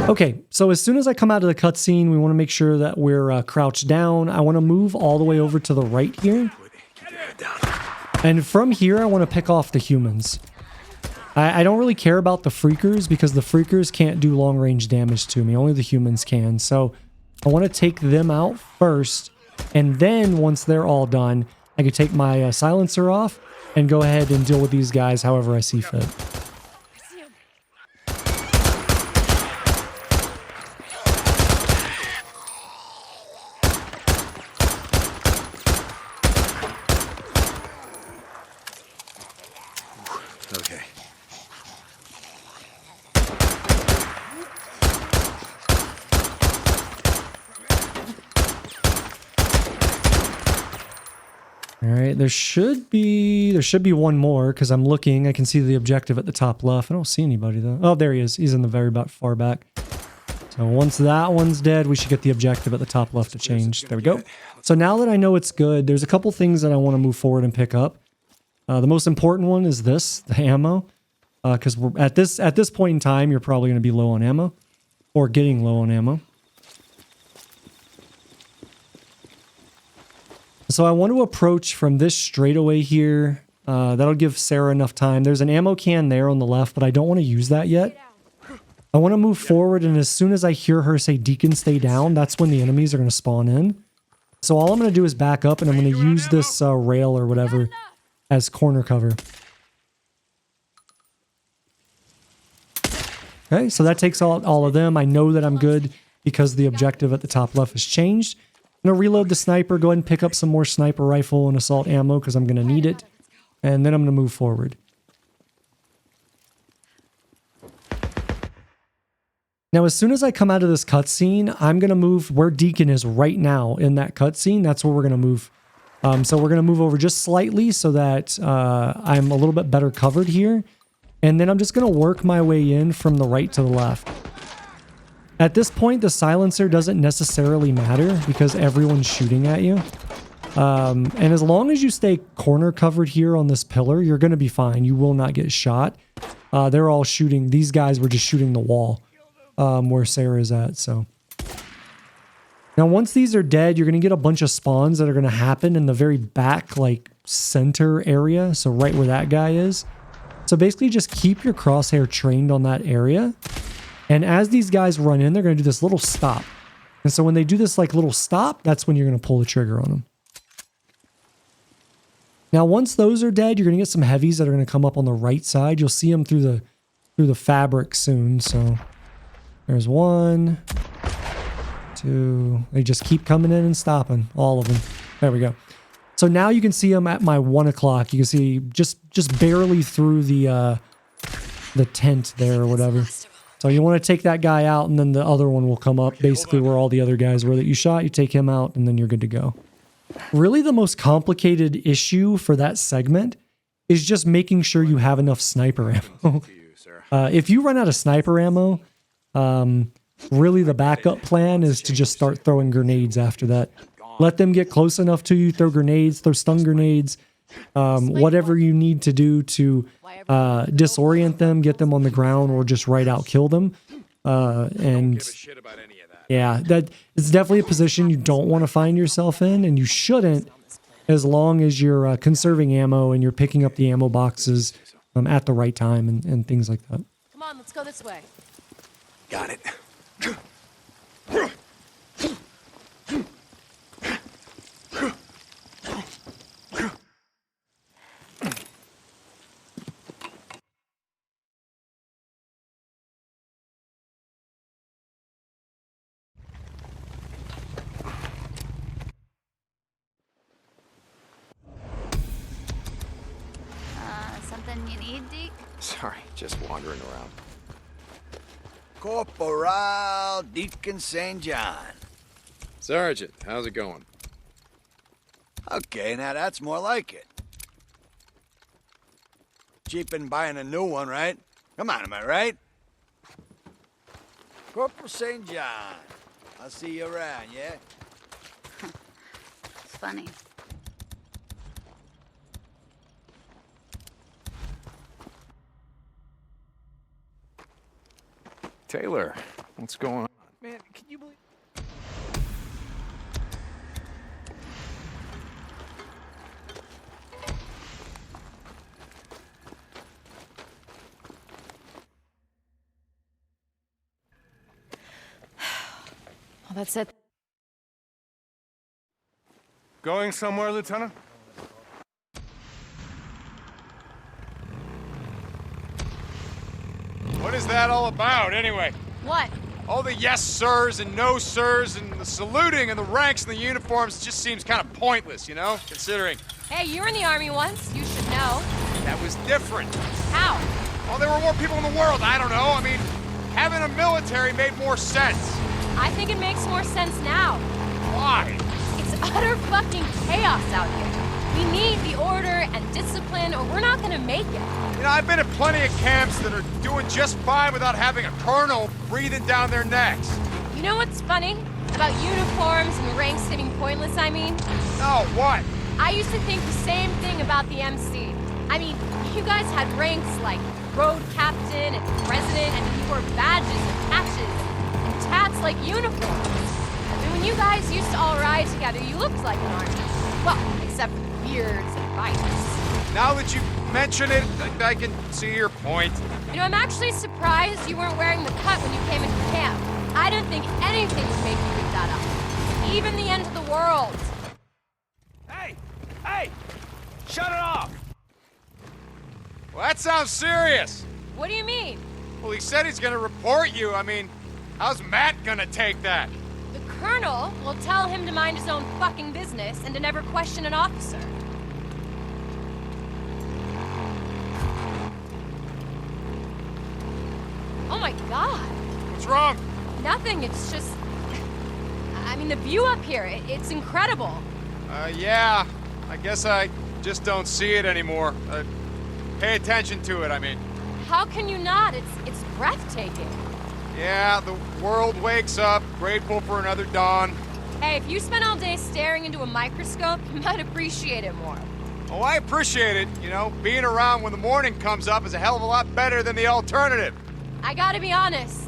Okay, so as soon as I come out of the cutscene, we want to make sure that we're crouched down. I want to move all the way over to the right here. And from here, I want to pick off the humans. I don't really care about the freakers because the freakers can't do long-range damage to me. Only the humans can. So I want to take them out first. And then once they're all done, I can take my silencer off and go ahead and deal with these guys however I see fit. Okay. All right, there should be one more because I'm looking. I can see the objective at the top left. I don't see anybody though. Oh, there he is. He's in the very far back. So once that one's dead, we should get the objective at the top left to change. There we go. So now that I know it's good, there's a couple things that I want to move forward and pick up. The most important one is this, the ammo, because we're at this point in time, you're probably going to be low on ammo or getting low on ammo. So I want to approach from this straightaway here. That'll give Sarah enough time. There's an ammo can there on the left, but I don't want to use that yet. I want to move forward, and as soon as I hear her say, Deacon, stay down, that's when the enemies are going to spawn in. So all I'm going to do is back up, and I'm going to use this rail or whatever as corner cover. Okay, so that takes all of them. I know that I'm good because the objective at the top left has changed. I'm going to reload the sniper, go ahead and pick up some more sniper rifle and assault ammo because I'm going to need it. And then I'm going to move forward. Now, as soon as I come out of this cutscene, I'm going to move where Deacon is right now in that cutscene. That's where we're going to move. So we're going to move over just slightly so that I'm a little bit better covered here. And then I'm just going to work my way in from the right to the left. At this point, the silencer doesn't necessarily matter because everyone's shooting at you. And as long as you stay corner covered here on this pillar, you're going to be fine. You will not get shot. They're all shooting. These guys were just shooting the wall where Sarah's at. So now once these are dead, you're going to get a bunch of spawns that are going to happen in the very back, like center area. So right where that guy is. So basically just keep your crosshair trained on that area. And as these guys run in, they're going to do this little stop. And so when they do this like little stop, that's when you're going to pull the trigger on them. Now, once those are dead, you're going to get some heavies that are going to come up on the right side. You'll see them through the fabric soon. So there's 1, 2. They just keep coming in and stopping, all of them. There we go. So now you can see them at my 1 o'clock. You can see just barely through the tent there or whatever. So you want to take that guy out, and then the other one will come up, basically where all the other guys were that you shot. You take him out, and then you're good to go. Really, the most complicated issue for that segment is just making sure you have enough sniper ammo. If you run out of sniper ammo, really the backup plan is to just start throwing grenades after that. Let them get close enough to you, throw grenades, throw stun grenades, whatever you need to do to disorient them, get them on the ground, or just right out kill them. And yeah, that it's definitely a position you don't want to find yourself in, and you shouldn't, as long as you're conserving ammo and you're picking up the ammo boxes at the right time and things like that. Come on, let's go this way. Got it. Something you need, Deke? Sorry, just wandering around. Corporal Deacon St. John. Sergeant, how's it going? Okay, now that's more like it. Cheap in buying a new one, right? Come on, am I right? Corporal St. John. I'll see you around, yeah? It's funny. Taylor, what's going on? Man, can you believe... Well, that's it. Going somewhere, Lieutenant? What is that all about, anyway? What? All the yes sirs and no sirs and the saluting and the ranks and the uniforms just seems kind of pointless, you know? Considering... Hey, you were in the army once. You should know. That was different. How? Well, there were more people in the world. I don't know. I mean, having a military made more sense. I think it makes more sense now. Why? It's utter fucking chaos out here. We need the order and discipline, or we're not gonna make it. You know, I've been at plenty of camps that are doing just fine without having a colonel breathing down their necks. You know what's funny? About uniforms and ranks seeming pointless, I mean? No, what? I used to think the same thing about the MC. I mean, you guys had ranks like road captain and president, and you wore badges and patches and tats like uniforms. I mean, when you guys used to all ride together, you looked like an army. Well, except for the beards and rifles. Now that you mention it, I can see your point. You know, I'm actually surprised you weren't wearing the cut when you came into camp. I didn't think anything would make you give that up. Even the end of the world. Hey! Hey! Shut it off! Well, that sounds serious. What do you mean? Well, he said he's gonna report you. I mean, how's Matt gonna take that? The colonel will tell him to mind his own fucking business and to never question an officer. Oh my god. What's wrong? Nothing, it's just... I mean, the view up here, it's incredible. Yeah. I guess I just don't see it anymore. Pay attention to it, I mean. How can you not? It's breathtaking. Yeah, the world wakes up, grateful for another dawn. Hey, if you spent all day staring into a microscope, you might appreciate it more. Oh, I appreciate it. You know, being around when the morning comes up is a hell of a lot better than the alternative. I gotta be honest.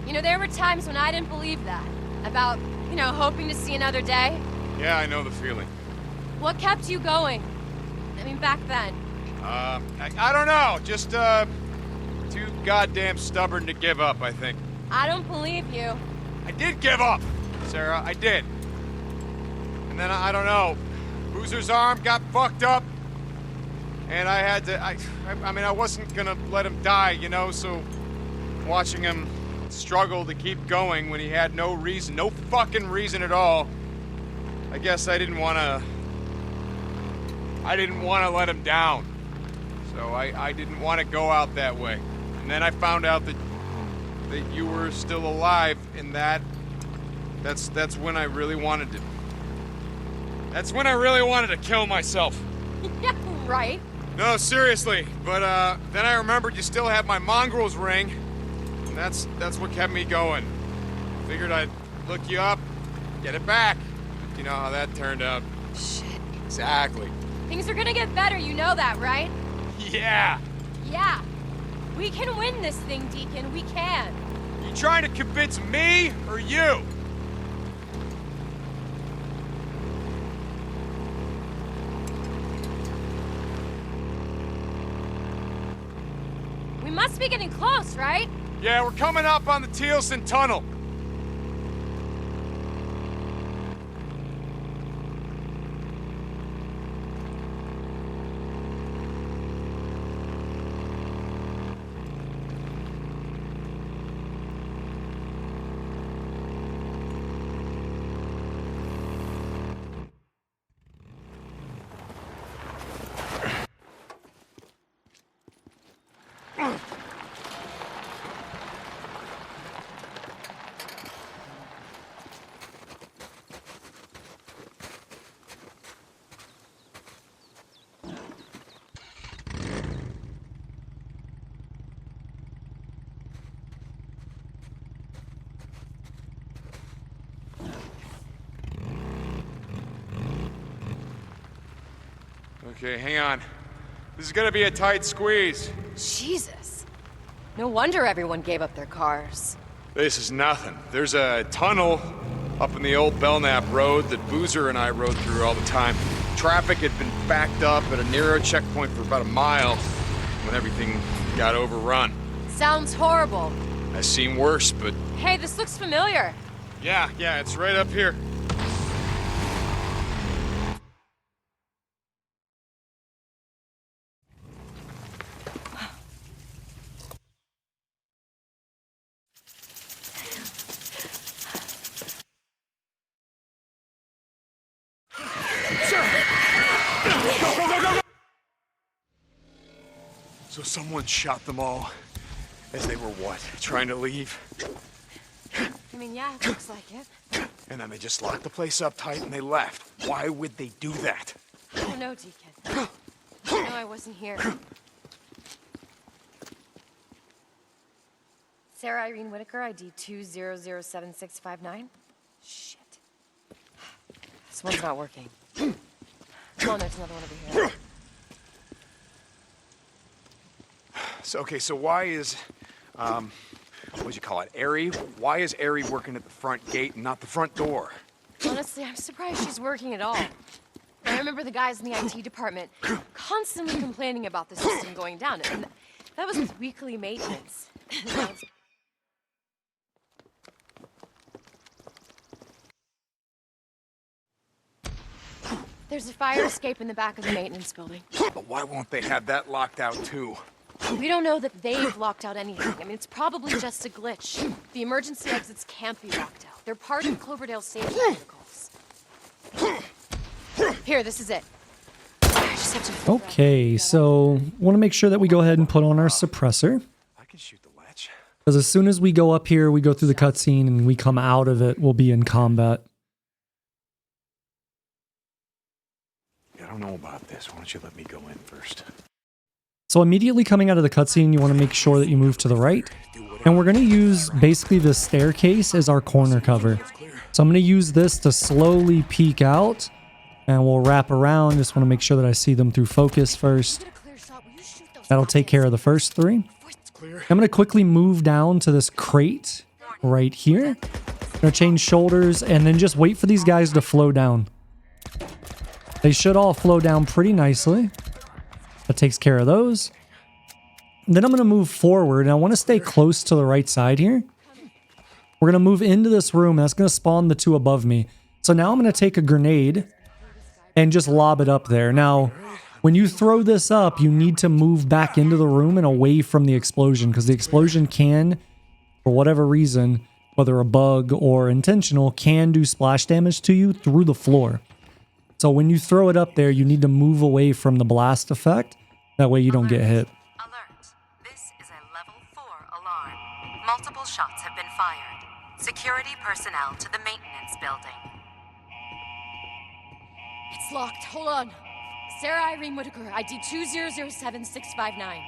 You know, there were times when I didn't believe that. About, you know, hoping to see another day. Yeah, I know the feeling. What kept you going? I mean, back then. I don't know. Just, too goddamn stubborn to give up, I think. I don't believe you. I did give up, Sarah. I did. And then, I don't know. Boozer's arm got fucked up. And I had to, I mean, I wasn't gonna let him die, you know, so watching him struggle to keep going when he had no reason, no fucking reason at all, I guess I didn't want to let him down. So I didn't want to go out that way. And then I found out that you were still alive, and that's when I really wanted to. That's when I really wanted to kill myself. Yeah, right. No, seriously. But then I remembered you still have my mongrel's ring, and that's what kept me going. Figured I'd look you up, get it back. But you know how that turned out. Shit. Exactly. Things are gonna get better, you know that, right? Yeah. Yeah. We can win this thing, Deacon. We can. You trying to convince me or you? We must be getting close, right? Yeah, we're coming up on the Tealson Tunnel. Okay, hang on. This is gonna be a tight squeeze. Jesus. No wonder everyone gave up their cars. This is nothing. There's a tunnel up in the old Belknap Road that Boozer and I rode through all the time. Traffic had been backed up at a NERO checkpoint for about a mile when everything got overrun. Sounds horrible. I've seen worse, but... Hey, this looks familiar. Yeah, it's right up here. So someone shot them all as they were what? Trying to leave? I mean, yeah, it looks like it. And then they just locked the place up tight and they left. Why would they do that? I don't know, Deacon. No, I wasn't here. Sarah Irene Whitaker, ID 2007659. Shit. This one's not working. Come on, there's another one over here. So why is, what'd you call it, Ari? Why is Ari working at the front gate and not the front door? Honestly, I'm surprised she's working at all. I remember the guys in the IT department constantly complaining about the system going down, and that was with weekly maintenance. There's a fire escape in the back of the maintenance building. But why won't they have that locked out too? We don't know that they've locked out anything. I mean, it's probably just a glitch. The emergency exits can't be locked out. They're part of Cloverdale's safety protocols. Here, this is it. I just have to Okay, so want to make sure that we go ahead and put on our suppressor. I can shoot the latch. Because as soon as we go up here, we go through the cutscene and we come out of it, we'll be in combat. I don't know about this. Why don't you let me go in first? So immediately coming out of the cutscene, you want to make sure that you move to the right. And we're going to use basically the staircase as our corner cover. So I'm going to use this to slowly peek out. And we'll wrap around. Just want to make sure that I see them through focus first. That'll take care of the first three. I'm going to quickly move down to this crate right here. I'm going to change shoulders and then just wait for these guys to flow down. They should all flow down pretty nicely. That takes care of those. And then I'm going to move forward, and I want to stay close to the right side here. We're going to move into this room, and that's going to spawn the two above me. So now I'm going to take a grenade and just lob it up there. Now, when you throw this up, you need to move back into the room and away from the explosion, because the explosion can, for whatever reason, whether a bug or intentional, can do splash damage to you through the floor. So when you throw it up there, you need to move away from the blast effect. That way you don't get hit. Alert. This is a level 4 alarm. Multiple shots have been fired. Security personnel to the maintenance building. It's locked. Hold on. Sarah Irene Whitaker, ID 2007659.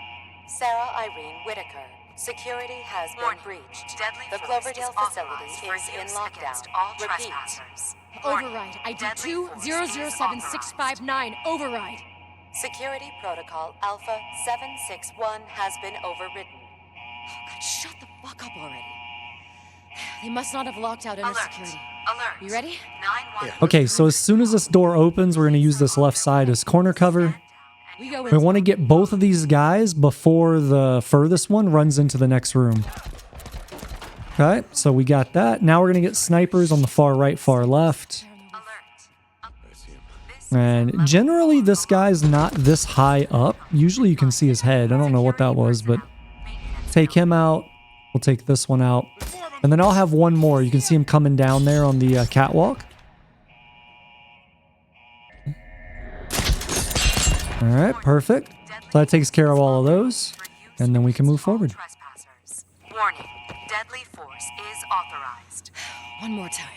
Sarah Irene Whitaker, Security has Warning. been breached. Deadly The force Cloverdale is facility authorized for is in use lockdown. against all Repeat. trespassers. Override. ID Deadly force is 2007659. Override. Security protocol Alpha 761 has been overridden. Oh, God, shut the fuck up already. They must not have locked out inner security. Alert. You ready? 911. Okay, so as soon as this door opens, we're going to use this left side as corner cover. We go We in. want to get both of these guys before the furthest one runs into the next room. Okay, so we got that. Now we're going to get snipers on the far right, far left. And generally, this guy's not this high up. Usually you can see his head. I don't know what that was, but take him out. We'll take this one out. And then I'll have one more. You can see him coming down there on the catwalk. All right, perfect. So that takes care of all of those. And then we can move forward. Warning. Deadly force is authorized. One more time.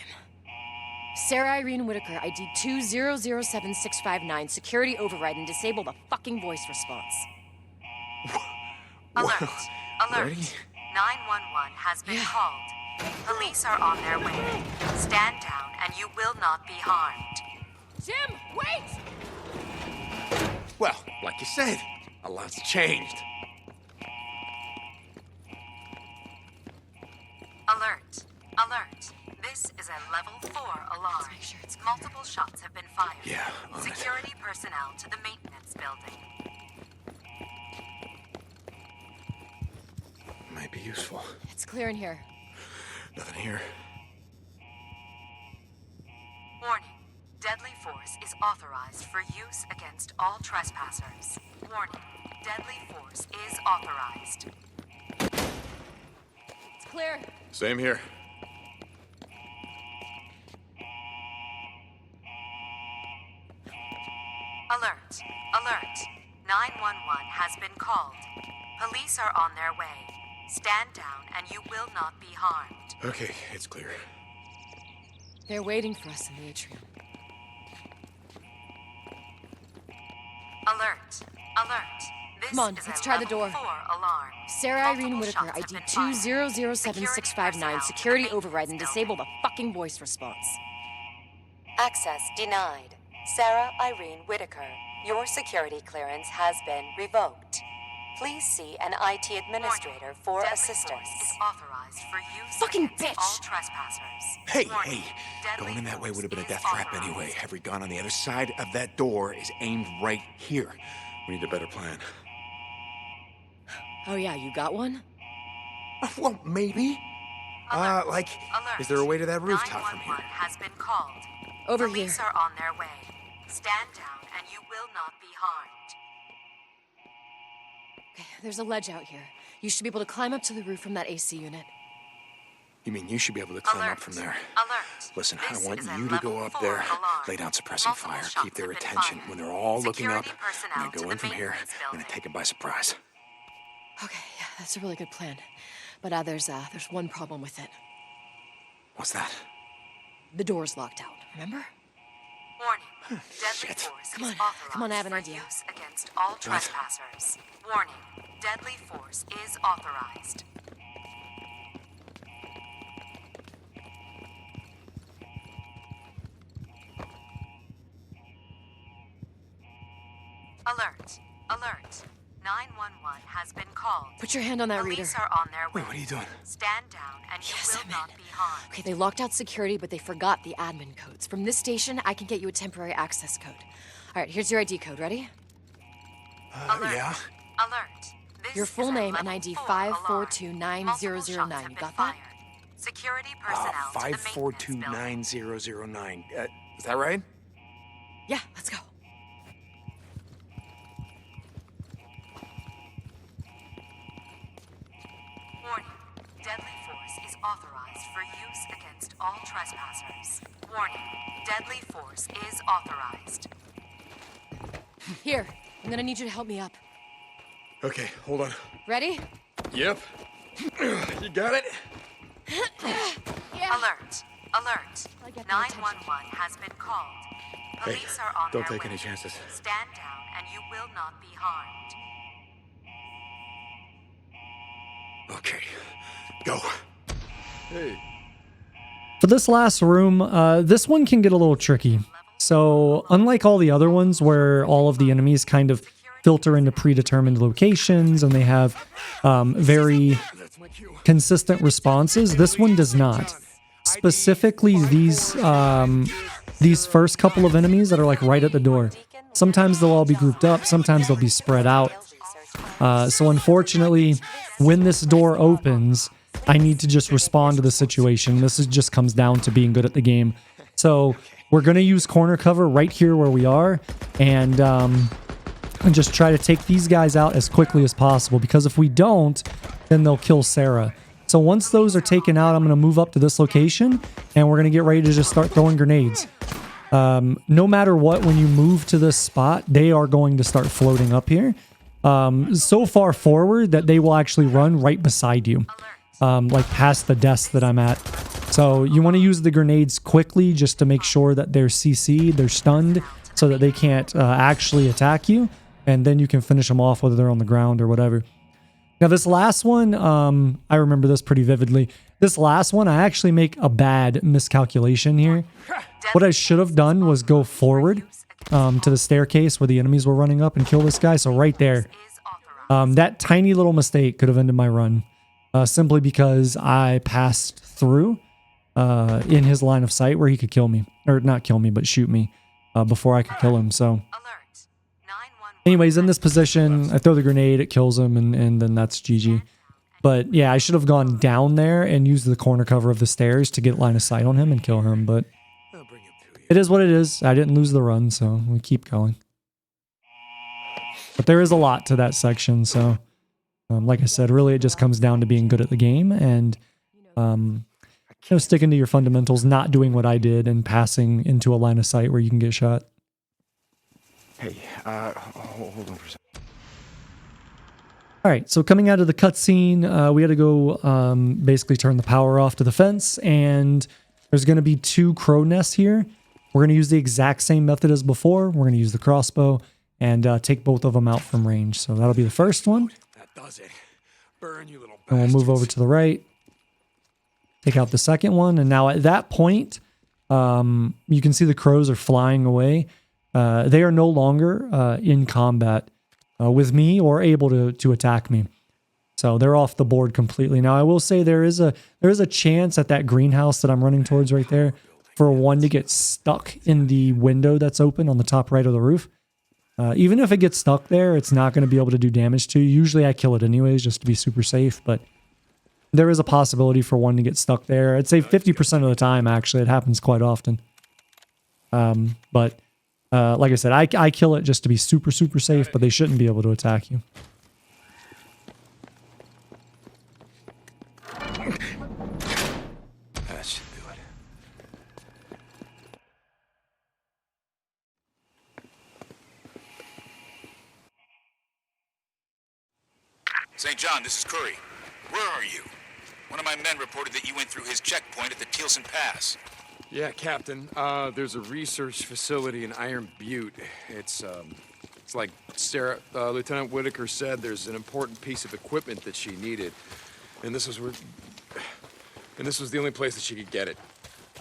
Sarah Irene Whitaker, ID 2007659. Security override and disable the fucking voice response. Alert. Alert. Ready? 911 has been called. Police are on their way. Stand down and you will not be harmed. Jim, wait! Well, like you said, a lot's changed. Alert. Alert. This is a level 4 alarm. Multiple shots have been fired. Yeah, on it. Security personnel to the maintenance building. Might be useful. It's clear in here. Nothing here. Warning. Deadly force is authorized for use against all trespassers. Warning. Deadly force is authorized. It's clear. Same here. Alert. Alert. 911 has been called. Police are on their way. Stand down and you will not be harmed. Okay, it's clear. They're waiting for us in the atrium. Alert. Alert. This Come on, is let's a try the level door. 4 alarm. Sarah Irene Multiple Whitaker, shots have ID been fired. 2007659. Security override and disable the fucking voice response. Access denied. Sarah Irene Whitaker, your security clearance has been revoked. Please see an IT administrator for assistance. Is authorized for use Fucking against bitch! all trespassers. Hey, Warning. hey. Deadly Going in that way would have been a force death is trap authorized. anyway. Every gun on the other side of that door is aimed right here. We need a better plan. Oh yeah, you got one? Well, maybe. Like, Alert. is there a way to that rooftop from here? 911 has been called. Over Police here. are on their way. Stand down and you will not be harmed. Okay, there's a ledge out here. You should be able to climb up to the roof from that AC unit. You mean you should be able to climb up from there? Alert. Listen, This I want is a you to go level up 4 there, alarm. lay down suppressing Multiple fire, shots keep their have been attention. fired. When they're all looking up, Security I'm personnel gonna to go the in from here. maintenance I'm gonna building. take them by surprise. Okay, yeah, that's a really good plan. But there's one problem with it. What's that? The door's locked out, remember? Warning. Deadly force Come on, is authorized come on, I have an for idea. use against all trespassers. Warning. Deadly force is authorized. Alert. Alert. 911 has been called. Put your hand on that reader. Police are on their way. Wait, what are you doing? Stand down and you will not be harmed. Okay, they locked out security, but they forgot the admin codes. From this station, I can get you a temporary access code. All right, here's your ID code. Ready? Alert. Yeah. Alert. This Your full is a name and level ID 4 alarm. 5429009. You got that? Security personnel to the maintenance building. 5429009. Is that right? Yeah, let's go. Warning. Deadly force is authorized for use against all trespassers. Warning. Deadly force is authorized. Here, I'm gonna need you to help me up. Okay, hold on. Ready? Yep. You got it? Yeah. Alert. Alert. 911 has been called. Police are on don't their take way. any chances. Stand down and you will not be harmed. Okay, go. Hey. For this last room, this one can get a little tricky. So unlike all the other ones where all of the enemies kind of filter into predetermined locations and they have very consistent responses, this one does not. Specifically these first couple of enemies that are like right at the door. Sometimes they'll all be grouped up, sometimes they'll be spread out. So unfortunately, when this door opens, I need to just respond to the situation. This just comes down to being good at the game. So we're going to use corner cover right here where we are and just try to take these guys out as quickly as possible, because if we don't, then they'll kill Sarah. So once those are taken out, I'm going to move up to this location and we're going to get ready to just start throwing grenades. No matter what, when you move to this spot, they are going to start floating up here. So far forward that they will actually run right beside you. Like past the desk that I'm at. So you want to use the grenades quickly just to make sure that they're CC'd, they're stunned, so that they can't actually attack you. And then you can finish them off whether they're on the ground or whatever. Now this last one, I remember this pretty vividly. This last one, I actually make a bad miscalculation here. What I should have done was go forward to the staircase where the enemies were running up and kill this guy. So right there, that tiny little mistake could have ended my run. Simply because I passed through in his line of sight where he could kill me. Or not kill me, but shoot me before I could kill him. So anyways, in this position, I throw the grenade, it kills him, and then that's GG. But yeah, I should have gone down there and used the corner cover of the stairs to get line of sight on him and kill him. But it is what it is. I didn't lose the run, so we keep going. But there is a lot to that section, so... like I said, really it just comes down to being good at the game and sticking to your fundamentals, not doing what I did and passing into a line of sight where you can get shot. Hey, hold on for a second. All right, so coming out of the cutscene, we had to go basically turn the power off to the fence, and there's going to be 2 crow nests here. We're going to use the exact same method as before. We're going to use the crossbow and take both of them out from range. So that'll be the first one. Does it. Burn, you little and we'll move over to the right, take out the second one, and now at that point, you can see the crows are flying away. They are no longer in combat with me or able to attack me. So they're off the board completely. Now I will say there is a chance at that greenhouse that I'm running towards right there for one to get stuck in the window that's open on the top right of the roof. Even if it gets stuck there, it's not going to be able to do damage to you. Usually I kill it anyways just to be super safe, but there is a possibility for one to get stuck there. I'd say 50% of the time, actually. It happens quite often. But like I said, I kill it just to be super, super safe, but they shouldn't be able to attack you. That should do it. St. John, this is Curry. Where are you? One of my men reported that you went through his checkpoint at the Tealson Pass. Yeah, Captain. There's a research facility in Iron Butte. It's like Sarah, Lieutenant Whitaker said, there's an important piece of equipment that she needed. And this was the only place that she could get it.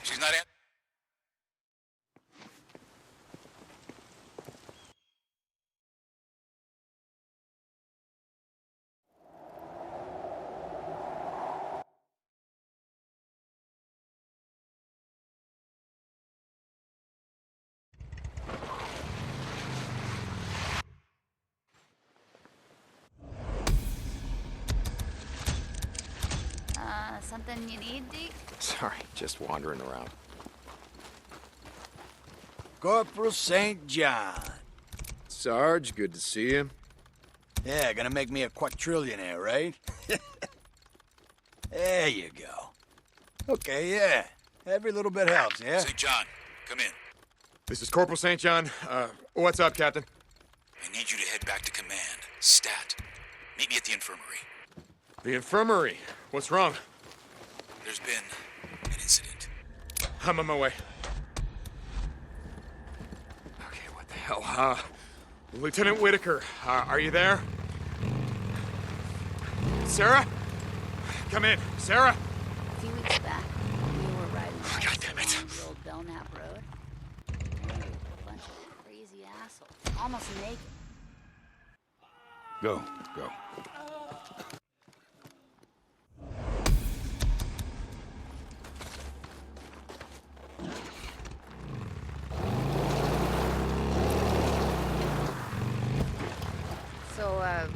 She's not in. Something you need, Deke? Sorry, just wandering around. Corporal St. John. Sarge, good to see you. Yeah, gonna make me a quadrillionaire, right? There you go. Okay, yeah. Every little bit helps, yeah? St. John, come in. This is Corporal St. John. What's up, Captain? I need you to head back to command. Stat. Meet me at the infirmary. The infirmary? What's wrong? There's been an incident. I'm on my way. Okay, what the hell? Lieutenant Whitaker, are you there? Sarah? Come in. Sarah? A few weeks back, we were riding God damn it. the old Belknap Road. A bunch of crazy assholes, almost naked. Go. So, a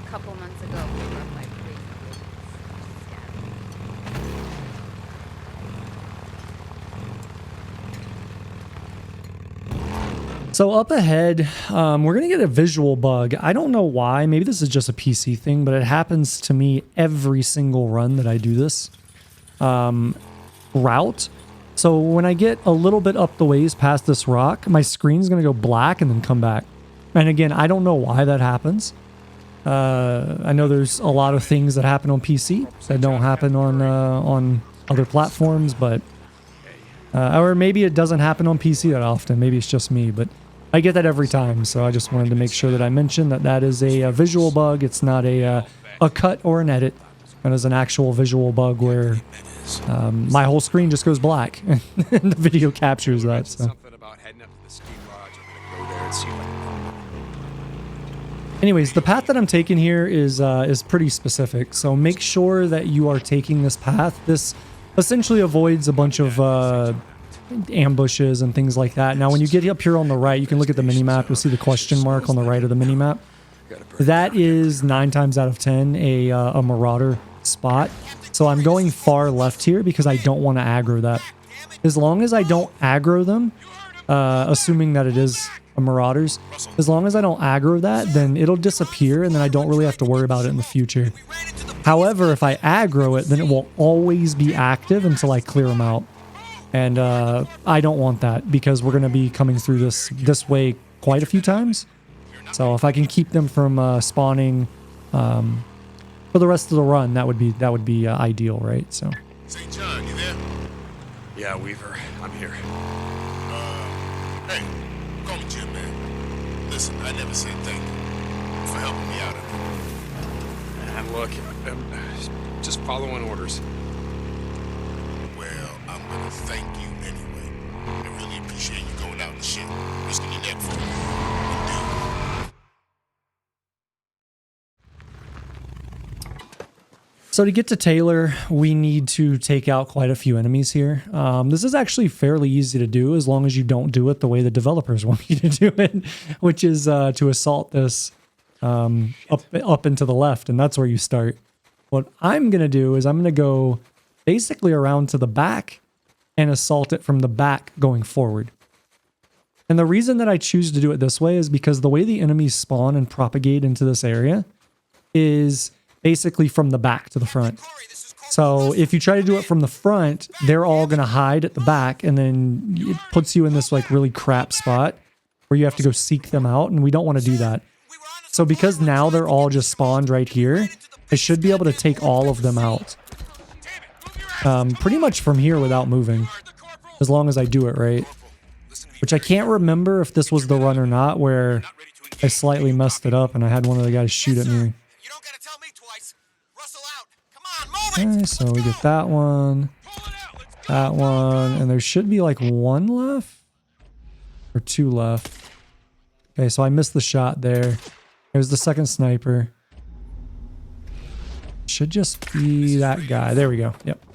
couple months ago, we were up by crazy So up ahead, we're going to get a visual bug. I don't know why. Maybe this is just a PC thing, but it happens to me every single run that I do this route. So when I get a little bit up the ways past this rock, my screen's going to go black and then come back. And again, I don't know why that happens. I know there's a lot of things that happen on PC that don't happen on other platforms, but or maybe it doesn't happen on PC that often. Maybe it's just me, but I get that every time. So I just wanted to make sure that I mentioned that that is a visual bug. It's not a cut or an edit. That is an actual visual bug where my whole screen just goes black and the video captures that. So. Anyways, the path that I'm taking here is pretty specific, so make sure that you are taking this path. This essentially avoids a bunch of ambushes and things like that. Now, when you get up here on the right, you can look at the minimap. You'll see the question mark on the right of the minimap. That is 9 times out of 10 a marauder spot. So I'm going far left here because I don't want to aggro that. As long as I don't aggro them, assuming that it is marauders, as long as I don't aggro that, then it'll disappear and then I don't really have to worry about it in the future. However, if I aggro it, then it will always be active until I clear them out. And I don't want that because we're going to be coming through this way quite a few times. So if I can keep them from spawning for the rest of the run, that would be ideal, right? So. St. John, you there? Yeah, Weaver, I'm here. Hey, call me Jim, man. Listen, I never said thank you for helping me out. And look, just following orders. Well, I'm gonna thank you anyway. I really appreciate you going out in the shit, risking your neck for me. So to get to Taylor, we need to take out quite a few enemies here. This is actually fairly easy to do as long as you don't do it the way the developers want you to do it, which is to assault this up and to the left, and that's where you start. What I'm going to do is I'm going to go basically around to the back and assault it from the back going forward. And the reason that I choose to do it this way is because the way the enemies spawn and propagate into this area is basically from the back to the front. So if you try to do it from the front, they're all going to hide at the back, and then it puts you in this like really crap spot where you have to go seek them out, and we don't want to do that. So because now they're all just spawned right here, I should be able to take all of them out. Pretty much from here without moving, as long as I do it right. Which I can't remember if this was the run or not, where I slightly messed it up and I had one of the guys shoot at me. Okay, so we get that one, and there should be like one left or two left. Okay, so I missed the shot there. There's the second sniper. Should just be that guy. There we go. Yep.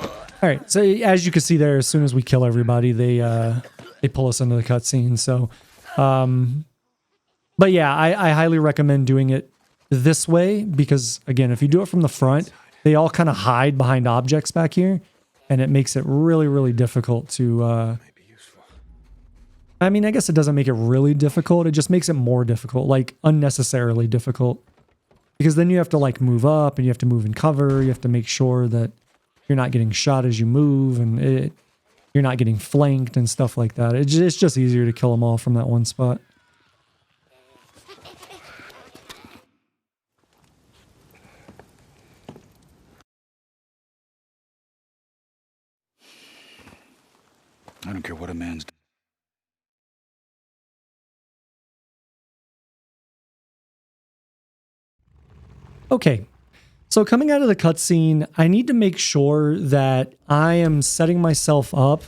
All right. So as you can see there, as soon as we kill everybody, they pull us into the cutscene. So, but yeah, I highly recommend doing it this way because, again, if you do it from the front, they all kind of hide behind objects back here, and it makes it really, really difficult to... I mean, I guess it doesn't make it really difficult. It just makes it more difficult, like unnecessarily difficult. Because then you have to like move up and you have to move in cover. You have to make sure that you're not getting shot as you move and you're not getting flanked and stuff like that. It's just easier to kill them all from that one spot. I don't care what a man's done. Okay, so coming out of the cutscene, I need to make sure that I am setting myself up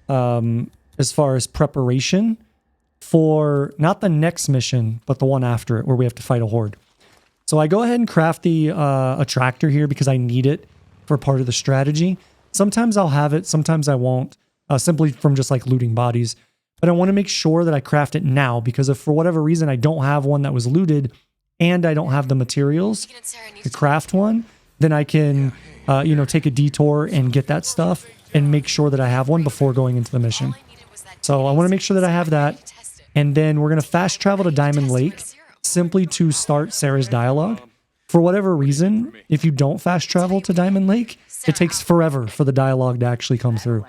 as far as preparation for not the next mission, but the one after it where we have to fight a horde. So I go ahead and craft the attractor here because I need it for part of the strategy. Sometimes I'll have it, sometimes I won't, simply from just like looting bodies. But I want to make sure that I craft it now because if for whatever reason I don't have one that was looted and I don't have the materials to craft one, then I can, take a detour and get that stuff and make sure that I have one before going into the mission. So I want to make sure that I have that. And then we're going to fast travel to Diamond Lake simply to start Sarah's dialogue. For whatever reason, if you don't fast travel to Diamond Lake, it takes forever for the dialogue to actually come through.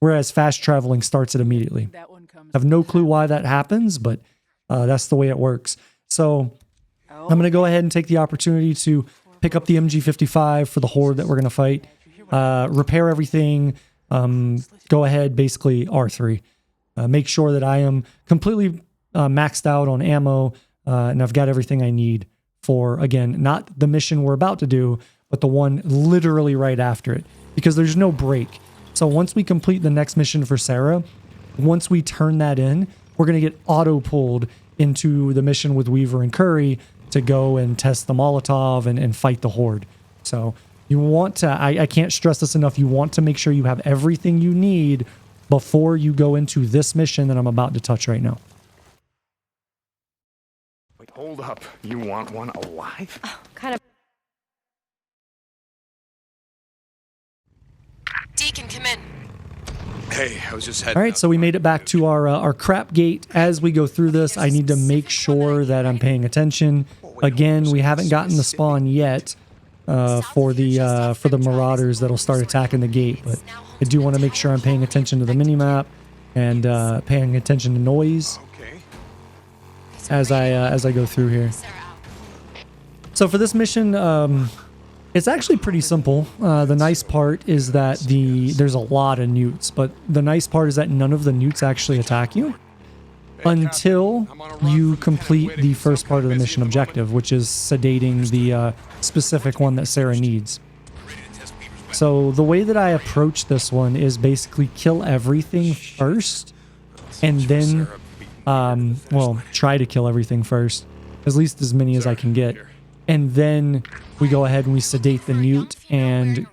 Whereas fast traveling starts it immediately. I have no clue why that happens, but that's the way it works. So I'm going to go ahead and take the opportunity to pick up the MG55 for the horde that we're going to fight, repair everything, go ahead, basically R3. Make sure that I am completely maxed out on ammo, and I've got everything I need for, again, not the mission we're about to do, but the one literally right after it, because there's no break. So once we complete the next mission for Sarah, once we turn that in, we're going to get auto-pulled into the mission with Weaver and Curry to go and test the Molotov and fight the horde. So you want to, I can't stress this enough, you want to make sure you have everything you need before you go into this mission that I'm about to touch right now. Wait, hold up. You want one alive? Oh, kind of. Deacon, come in. Hey, I was just heading. All right, so we made it back to our crap gate. As we go through this, I need to make sure that I'm paying attention. Again, we haven't gotten the spawn yet for the marauders that'll start attacking the gate, but I do want to make sure I'm paying attention to the minimap and paying attention to noise as I go through here. So for this mission, it's actually pretty simple. The nice part is that there's a lot of newts, but the nice part is that none of the newts actually attack you until you complete the first part of the mission objective, which is sedating the specific one that Sarah needs. So the way that I approach this one is basically kill everything first, and then, try to kill everything first, at least as many as I can get. And then we go ahead and we sedate the newt and,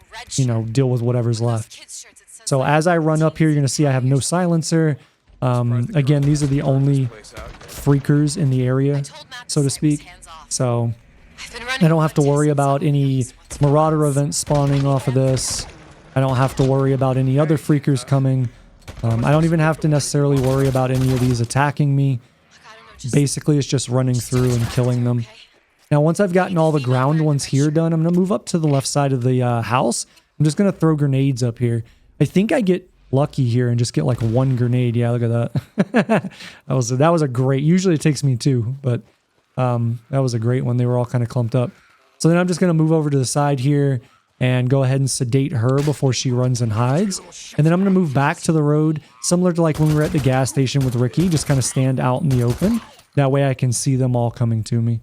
deal with whatever's left. So as I run up here, you're going to see I have no silencer. Again, these are the only freakers in the area, so to speak. So I don't have to worry about any marauder events spawning off of this. I don't have to worry about any other freakers coming. I don't even have to necessarily worry about any of these attacking me. Basically, it's just running through and killing them. Now, once I've gotten all the ground ones here done, I'm going to move up to the left side of the house. I'm just going to throw grenades up here. I think I get lucky here and just get like one grenade. Yeah, look at that. that was a great, usually it takes me two, but that was a great one. They were all kind of clumped up. So then I'm just going to move over to the side here and go ahead and sedate her before she runs and hides. And then I'm going to move back to the road, similar to like when we were at the gas station with Ricky, just kind of stand out in the open. That way I can see them all coming to me.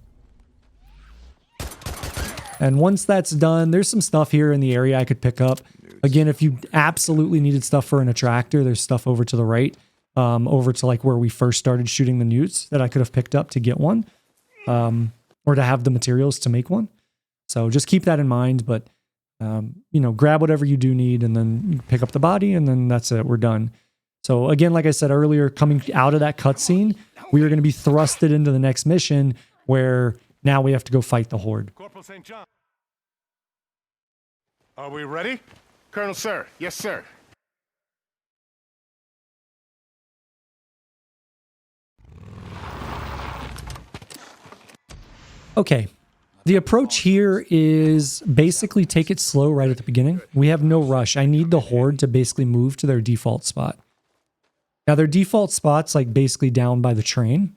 And once that's done, there's some stuff here in the area I could pick up. Again, if you absolutely needed stuff for an attractor, there's stuff over to the right, over to like where we first started shooting the newts that I could have picked up to get one, or to have the materials to make one. So just keep that in mind, but grab whatever you do need and then pick up the body, and then that's it. We're done. So again, like I said earlier, coming out of that cutscene, we are going to be thrusted into the next mission where now we have to go fight the horde. Corporal St. John. Are we ready? Colonel, sir. Yes, sir. Okay. The approach here is basically take it slow right at the beginning. We have no rush. I need the horde to basically move to their default spot. Now, their default spot's like basically down by the train.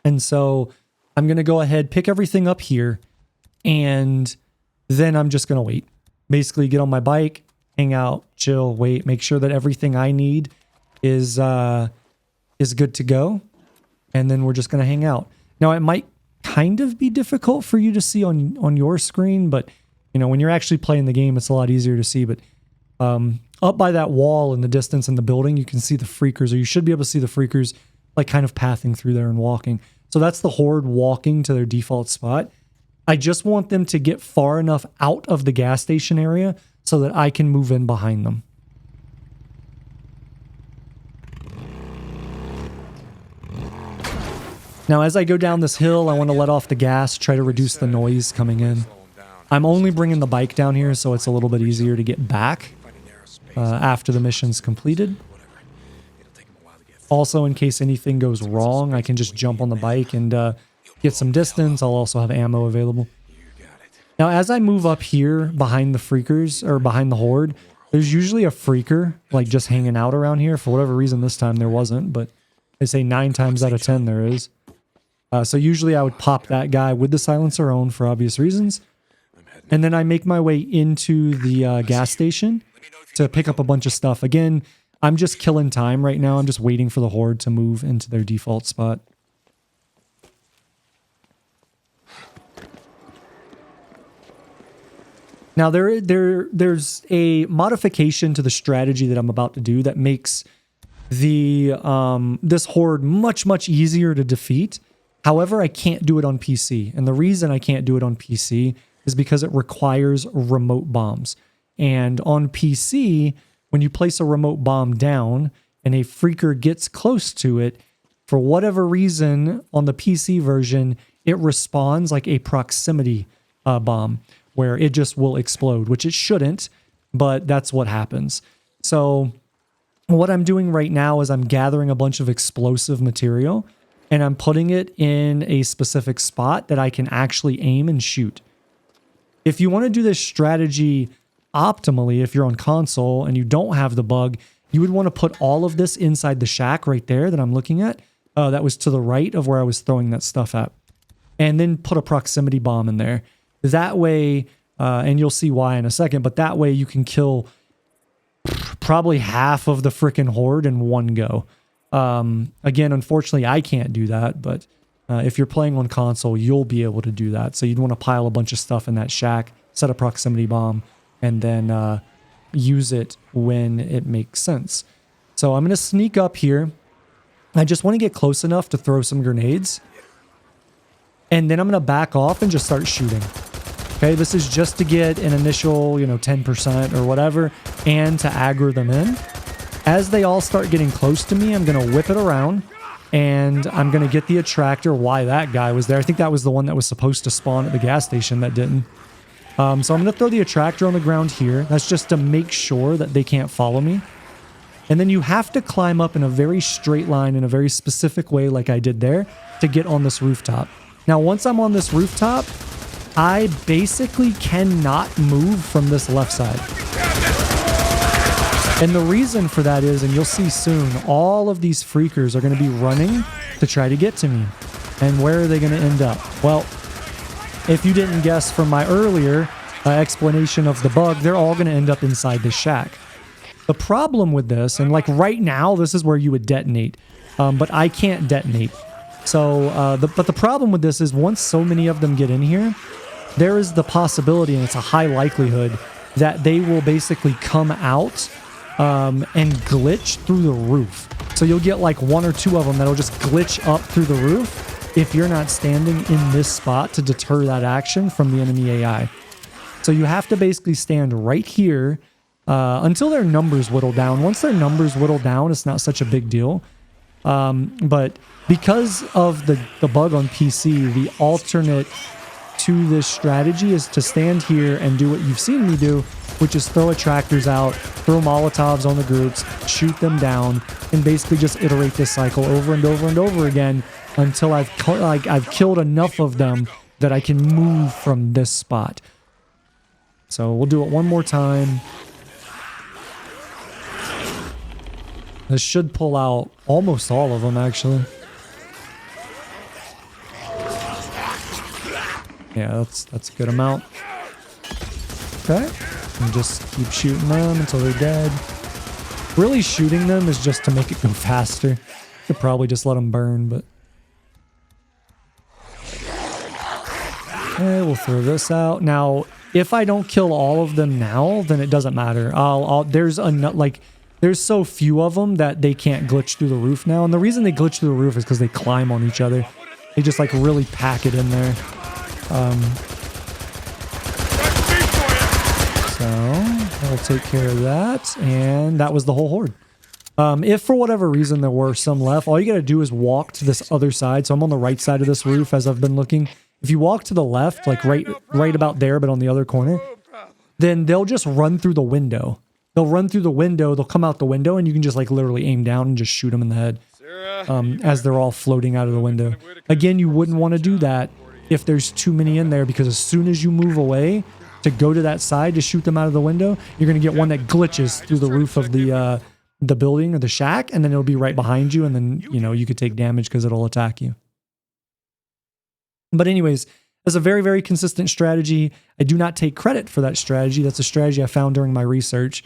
And so I'm going to go ahead, pick everything up here, and then I'm just going to wait. Basically get on my bike, hang out, chill, wait, make sure that everything I need is good to go. And then we're just going to hang out. Now, it might kind of be difficult for you to see on your screen, but you know, when you're actually playing the game, it's a lot easier to see. But up by that wall in the distance in the building, you can see the freakers, or you should be able to see the freakers like kind of pathing through there and walking. So that's the horde walking to their default spot. I just want them to get far enough out of the gas station area so that I can move in behind them. Now, as I go down this hill, I want to let off the gas, try to reduce the noise coming in. I'm only bringing the bike down here, so it's a little bit easier to get back after the mission's completed. Also, in case anything goes wrong, I can just jump on the bike and get some distance. I'll also have ammo available. Now, as I move up here behind the freakers, or behind the horde, there's usually a freaker, like, just hanging out around here. For whatever reason, this time there wasn't, but they say 9 times out of 10 there is. So usually I would pop that guy with the silencer on for obvious reasons. And then I make my way into the gas station to pick up a bunch of stuff. Again, I'm just killing time right now. I'm just waiting for the horde to move into their default spot. Now, there's a modification to the strategy that I'm about to do that makes the this horde much easier to defeat. However, I can't do it on PC. And the reason I can't do it on PC is because it requires remote bombs. And on PC, when you place a remote bomb down and a freaker gets close to it, for whatever reason, on the PC version, it responds like a proximity bomb, where it just will explode, which it shouldn't, but that's what happens. So what I'm doing right now is I'm gathering a bunch of explosive material, and I'm putting it in a specific spot that I can actually aim and shoot. If you want to do this strategy optimally, if you're on console and you don't have the bug, you would want to put all of this inside the shack right there that I'm looking at. That was to the right of where I was throwing that stuff at. And then put a proximity bomb in there. That way, and you'll see why in a second, but that way you can kill probably half of the frickin' horde in one go. Again, unfortunately, I can't do that, but if you're playing on console, you'll be able to do that. So you'd want to pile a bunch of stuff in that shack, set a proximity bomb, and then use it when it makes sense. So I'm going to sneak up here. I just want to get close enough to throw some grenades. And then I'm going to back off and just start shooting. Okay, this is just to get an initial, 10% or whatever, and to aggro them in. As they all start getting close to me, I'm going to whip it around, and I'm going to get the attractor. Why that guy was there. I think that was the one that was supposed to spawn at the gas station that didn't. So I'm going to throw the attractor on the ground here. That's just to make sure that they can't follow me. And then you have to climb up in a very straight line in a very specific way like I did there to get on this rooftop. Now, once I'm on this rooftop, I basically cannot move from this left side. And the reason for that is, and you'll see soon, all of these freakers are going to be running to try to get to me. And where are they going to end up? Well, if you didn't guess from my earlier explanation of the bug, they're all going to end up inside this shack. The problem with this, and like right now, this is where you would detonate, but I can't detonate. So, but the problem with this is once so many of them get in here, there is the possibility, and it's a high likelihood, that they will basically come out and glitch through the roof. So you'll get like 1 or 2 of them that'll just glitch up through the roof if you're not standing in this spot to deter that action from the enemy AI. So you have to basically stand right here until their numbers whittle down. Once their numbers whittle down, it's not such a big deal. But because of the bug on PC, the alternate to this strategy is to stand here and do what you've seen me do, which is throw attractors out, throw Molotovs on the groups, shoot them down, and basically just iterate this cycle over and over and over again until I've killed enough of them that I can move from this spot. So we'll do it one more time. This should pull out almost all of them, actually. Yeah, that's a good amount. Okay. And just keep shooting them until they're dead. Really shooting them is just to make it go faster. Could probably just let them burn, but... Okay, we'll throw this out. Now, if I don't kill all of them now, then it doesn't matter. There's so few of them that they can't glitch through the roof now. And the reason they glitch through the roof is because they climb on each other. They just like really pack it in there. So I'll take care of that. And that was the whole horde. If for whatever reason there were some left, all you got to do is walk to this other side. So I'm on the right side of this roof as I've been looking. If you walk to the left, like right about there, but on the other corner, then they'll just run through the window. They'll run through the window, they'll come out the window, and you can just like literally aim down and just shoot them in the head as they're all floating out of the window. Again, you wouldn't want to do that if there's too many in there, because as soon as you move away to go to that side to shoot them out of the window, you're going to get one that glitches through the roof of the building or the shack, and then it'll be right behind you, and then, you know, you could take damage because it'll attack you. But anyways, that's a very, very consistent strategy. I do not take credit for that strategy. That's a strategy I found during my research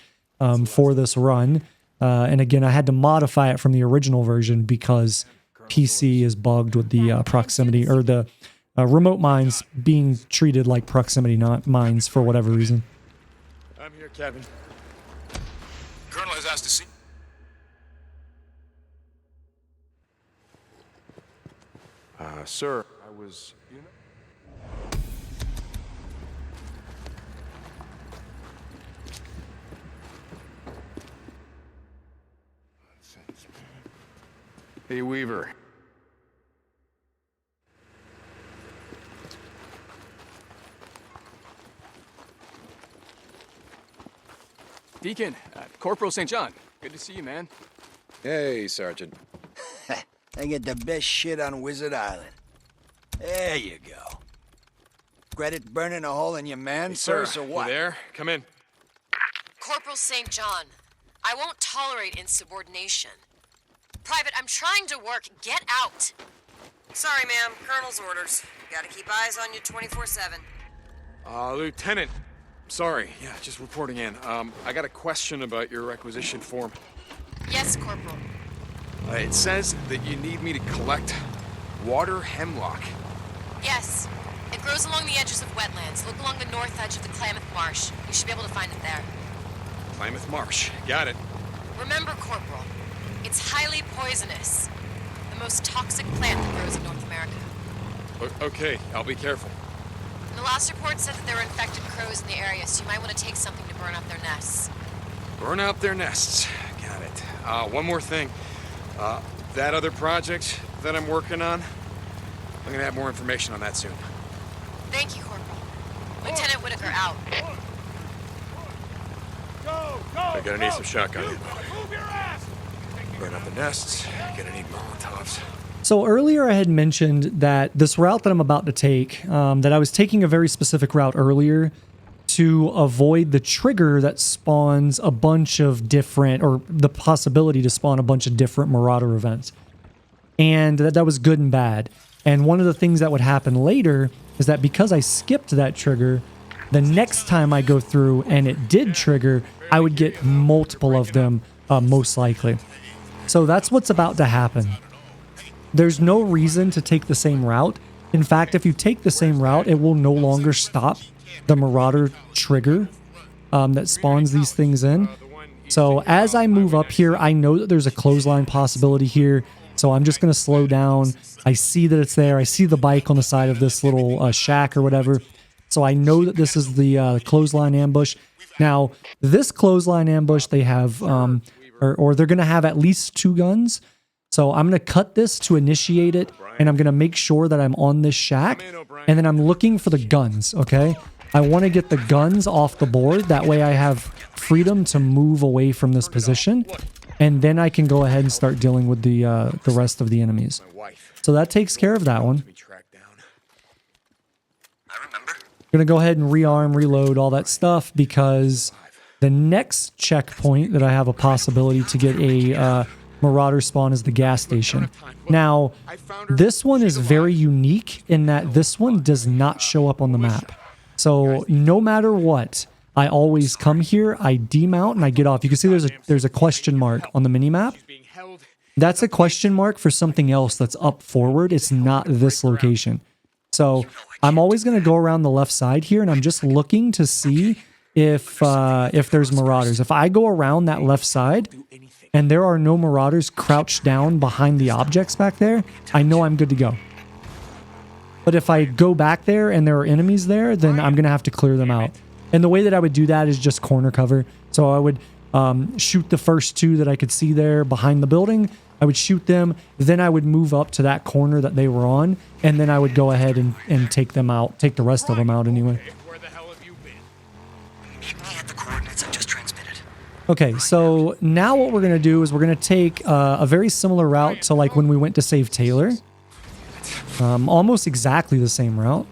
for this run. And again, I had to modify it from the original version because PC is bugged with the proximity, or the remote mines being treated like proximity mines for whatever reason. I'm here, Kevin. Colonel has asked to see. Sir, I was... Hey, Weaver. Deacon, Corporal St. John. Good to see you, man. Hey, Sergeant. I get the best shit on Wizard Island. There you go. Credit burning a hole in your man, sir, or what? You there? Come in. Corporal St. John, I won't tolerate insubordination. Private, I'm trying to work. Get out. Sorry, ma'am. Colonel's orders. Gotta keep eyes on you 24/7. Lieutenant. Sorry. Yeah, just reporting in. I got a question about your requisition form. Yes, Corporal. It says that you need me to collect water hemlock. Yes. It grows along the edges of wetlands. Look along the north edge of the Klamath Marsh. You should be able to find it there. Klamath Marsh. Got it. Remember, Corporal, it's highly poisonous. The most toxic plant that grows in North America. Okay, I'll be careful. And the last report said that there were infected crows in the area, so you might want to take something to burn up their nests. Burn out their nests. Got it. One more thing. That other project that I'm working on, I'm gonna have more information on that soon. Thank you, Corporal. Lieutenant Whitaker out. I'm gonna need some shotgun ammo. Burn out the nests. Gonna need Molotovs. So earlier I had mentioned that this route that I'm about to take, that I was taking a very specific route earlier to avoid the trigger that spawns a bunch of different, or the possibility to spawn a bunch of different Marauder events. And that was good and bad. And one of the things that would happen later is that because I skipped that trigger, the next time I go through and it did trigger, I would get multiple of them, most likely. So that's what's about to happen. There's no reason to take the same route. In fact, if you take the same route, it will no longer stop the Marauder trigger that spawns these things in. So as I move up here, I know that there's a clothesline possibility here. So I'm just going to slow down. I see that it's there. I see the bike on the side of this little shack or whatever. So I know that this is the clothesline ambush. Now, this clothesline ambush, they have, or they're going to have at least 2 guns. So I'm going to cut this to initiate it, and I'm going to make sure that I'm on this shack, and then I'm looking for the guns, okay? I want to get the guns off the board. That way I have freedom to move away from this position, and then I can go ahead and start dealing with the rest of the enemies. So that takes care of that one. I'm going to go ahead and rearm, reload, all that stuff, because the next checkpoint that I have a possibility to get a Marauder spawn is the gas station. Now, this one is very unique in that this one does not show up on the map. So no matter what, I always come here, I demount, and I get off. You can see there's a question mark on the mini-map. That's a question mark for something else that's up forward. It's not this location. So I'm always going to go around the left side here, and I'm just looking to see if there's marauders. If I go around that left side and there are no marauders crouched down behind the objects back there, I know I'm good to go. But if I go back there and there are enemies there, then I'm going to have to clear them out. And the way that I would do that is just corner cover. So I would shoot the first two that I could see there behind the building. I would shoot them. Then I would move up to that corner that they were on. And then I would go ahead and take them out. Take the rest of them out anyway. Where the hell have you been? Meet me at the coordinates I just transmitted. Okay, so now what we're going to do is we're going to take a very similar route to like when we went to save Taylor. Almost exactly the same route.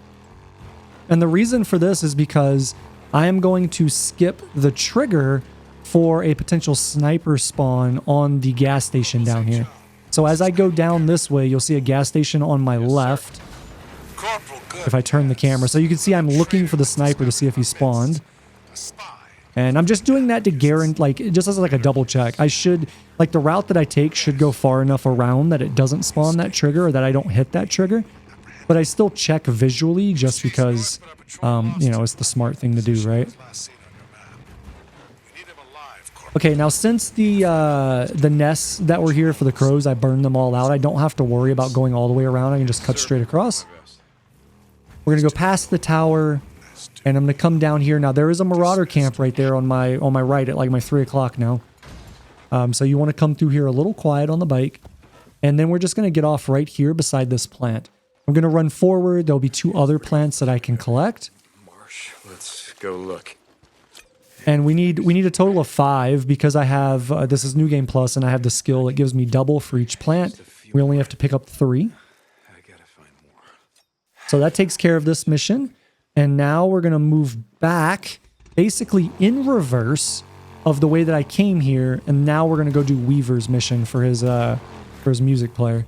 And the reason for this is because I am going to skip the trigger for a potential sniper spawn on the gas station down here. So as I go down this way, you'll see a gas station on my left. If I turn the camera. So you can see I'm looking for the sniper to see if he spawned. And I'm just doing that to guarantee, like, just as like a double check. I should, like, the route that I take should go far enough around that it doesn't spawn that trigger or that I don't hit that trigger. But I still check visually just because, you know, it's the smart thing to do, right? Okay, now since the nests that were here for the crows, I burned them all out. I don't have to worry about going all the way around. I can just cut straight across. We're going to go past the tower. And I'm going to come down here. Now, there is a marauder camp right there on my right at like my 3 o'clock now. So you want to come through here a little quiet on the bike. And then we're just going to get off right here beside this plant. I'm going to run forward. There'll be 2 other plants that I can collect. Marsh, let's go look. And we need a total of 5 because I have, this is New Game Plus, and I have the skill that gives me double for each plant. We only have to pick up 3. So that takes care of this mission. And now we're going to move back basically in reverse of the way that I came here. And now we're going to go do Weaver's mission for his music player.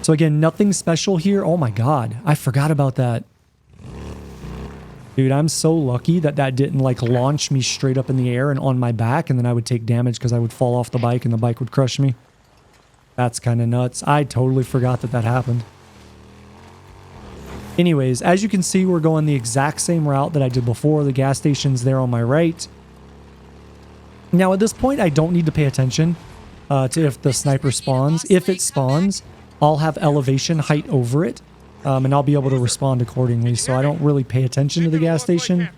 So again, nothing special here. Oh my God, I forgot about that. Dude, I'm so lucky that that didn't like launch me straight up in the air and on my back. And then I would take damage because I would fall off the bike and the bike would crush me. That's kind of nuts. I totally forgot that that happened. Anyways, as you can see, we're going the exact same route that I did before. The gas station's there on my right. Now, at this point, I don't need to pay attention to if the sniper spawns. If it spawns, I'll have elevation height over it, and I'll be able to respond accordingly. So I don't really pay attention to the gas station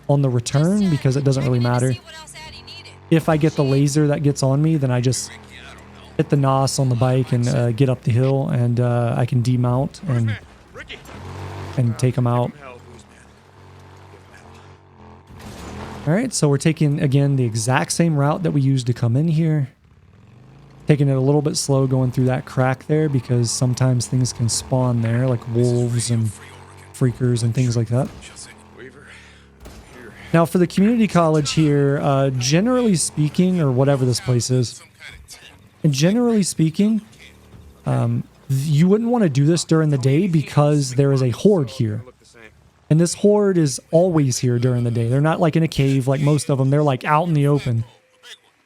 on the return because it doesn't really matter. If I get the laser that gets on me, then I just hit the NOS on the bike and get up the hill, and I can demount and take them out. All right, so we're taking, again, the exact same route that we used to come in here. Taking it a little bit slow going through that crack there because sometimes things can spawn there, like wolves and freakers and things like that. Now, for the community college here, generally speaking, or whatever this place is, generally speaking, you wouldn't want to do this during the day because there is a horde here. And this horde is always here during the day. They're not like in a cave like most of them. They're like out in the open.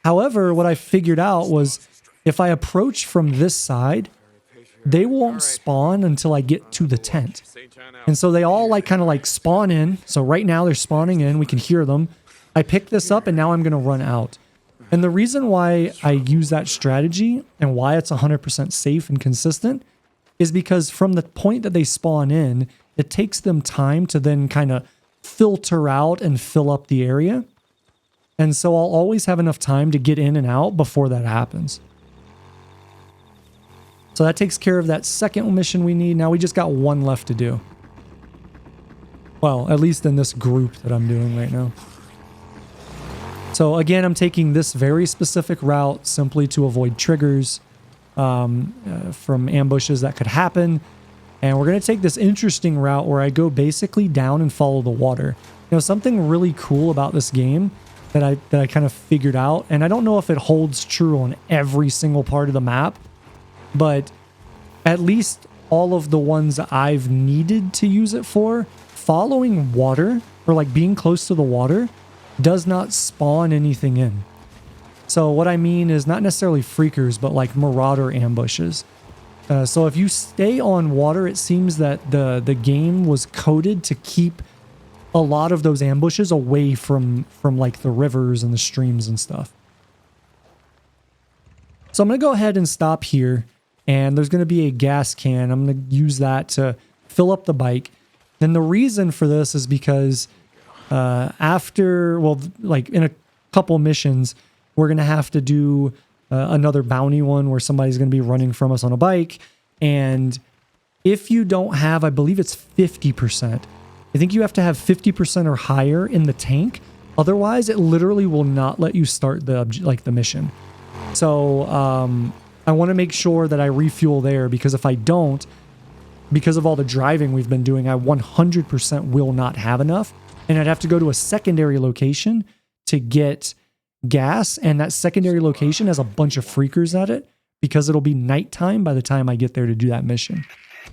However, what I figured out was if I approach from this side, they won't spawn until I get to the tent. And so they all like kind of like spawn in. So right now they're spawning in. We can hear them. I picked this up and now I'm going to run out. And the reason why I use that strategy and why it's 100% safe and consistent is because from the point that they spawn in, it takes them time to then kind of filter out and fill up the area. And so I'll always have enough time to get in and out before that happens. So that takes care of that second mission we need. Now we just got 1 left to do. Well, at least in this group that I'm doing right now. So again, I'm taking this very specific route simply to avoid triggers from ambushes that could happen. And we're going to take this interesting route where I go basically down and follow the water. You know, something really cool about this game that I kind of figured out, and I don't know if it holds true on every single part of the map, but at least all of the ones I've needed to use it for, following water or like being close to the water does not spawn anything in. So what I mean is not necessarily freakers, but like marauder ambushes. So if you stay on water, it seems that the game was coded to keep a lot of those ambushes away from like the rivers and the streams and stuff. So I'm going to go ahead and stop here, and there's going to be a gas can. I'm going to use that to fill up the bike. And the reason for this is because after, well, like in a couple missions, we're going to have to do another bounty one where somebody's going to be running from us on a bike. And if you don't have, I believe it's 50%. I think you have to have 50% or higher in the tank. Otherwise, it literally will not let you start the mission. So I want to make sure that I refuel there, because if I don't, because of all the driving we've been doing, I 100% will not have enough. And I'd have to go to a secondary location to get gas. And that secondary location has a bunch of freakers at it, because it'll be nighttime by the time I get there to do that mission.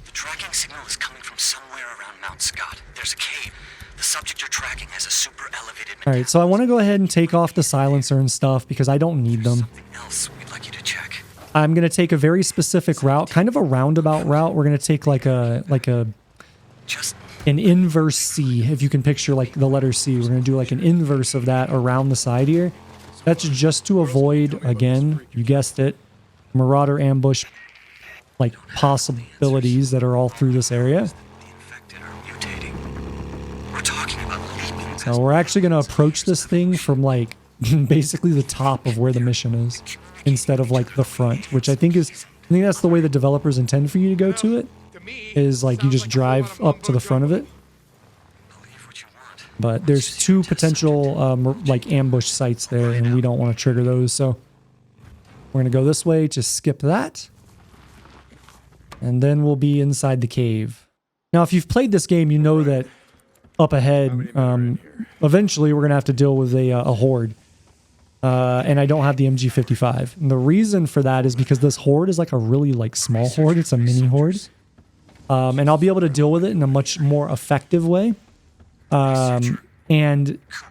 The tracking signal is coming from somewhere around Mount Scott. There's a cave. The subject you're tracking has a super elevated... All right, so I want to go ahead and take off the silencer and stuff because I don't need them. else we'd like you to check. I'm going to take a very specific route, kind of a roundabout route. We're going to take like an inverse C, if you can picture like the letter C. We're going to do like an inverse of that around the side here. That's just to avoid, again, you guessed it, marauder ambush like possibilities that are all through this area. So we're actually going to approach this thing from like basically the top of where the mission is, instead of like the front, which I think that's the way the developers intend for you to go to it, is like you just drive up to the front of it. But there's two potential like ambush sites there, and we don't want to trigger those, so we're going to go this way to skip that. And then we'll be inside the cave. Now, if you've played this game, you know that up ahead, eventually we're going to have to deal with a horde. And I don't have the MG55. And the reason for that is because this horde is like a really like small horde. It's a mini horde. And I'll be able to deal with it in a much more effective way. And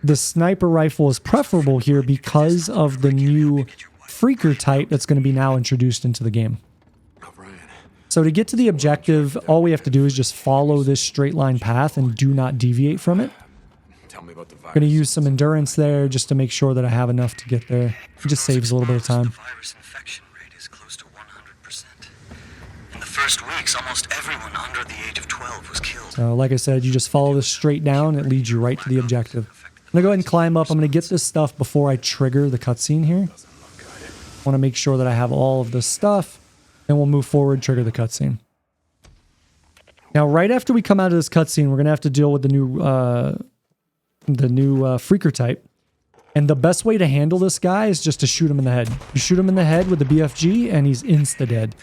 the sniper rifle is preferable here because of the new freaker type that's going to be now introduced into the game. So to get to the objective, all we have to do is just follow this straight line path and do not deviate from it. Tell me about the virus. Going to use some endurance there just to make sure that I have enough to get there. It just saves a little bit of time. The virus infection rate is close to 100%. In the first weeks, almost everyone under the age of 12 was killed. So like I said, you just follow this straight down. It leads you right to the objective. I'm going to go ahead and climb up. I'm going to get this stuff before I trigger the cutscene here. I want to make sure that I have all of this stuff. Then we'll move forward, trigger the cutscene. Now, right after we come out of this cutscene, we're going to have to deal with the new freaker type. And the best way to handle this guy is just to shoot him in the head. You shoot him in the head with the BFG, and he's insta-dead.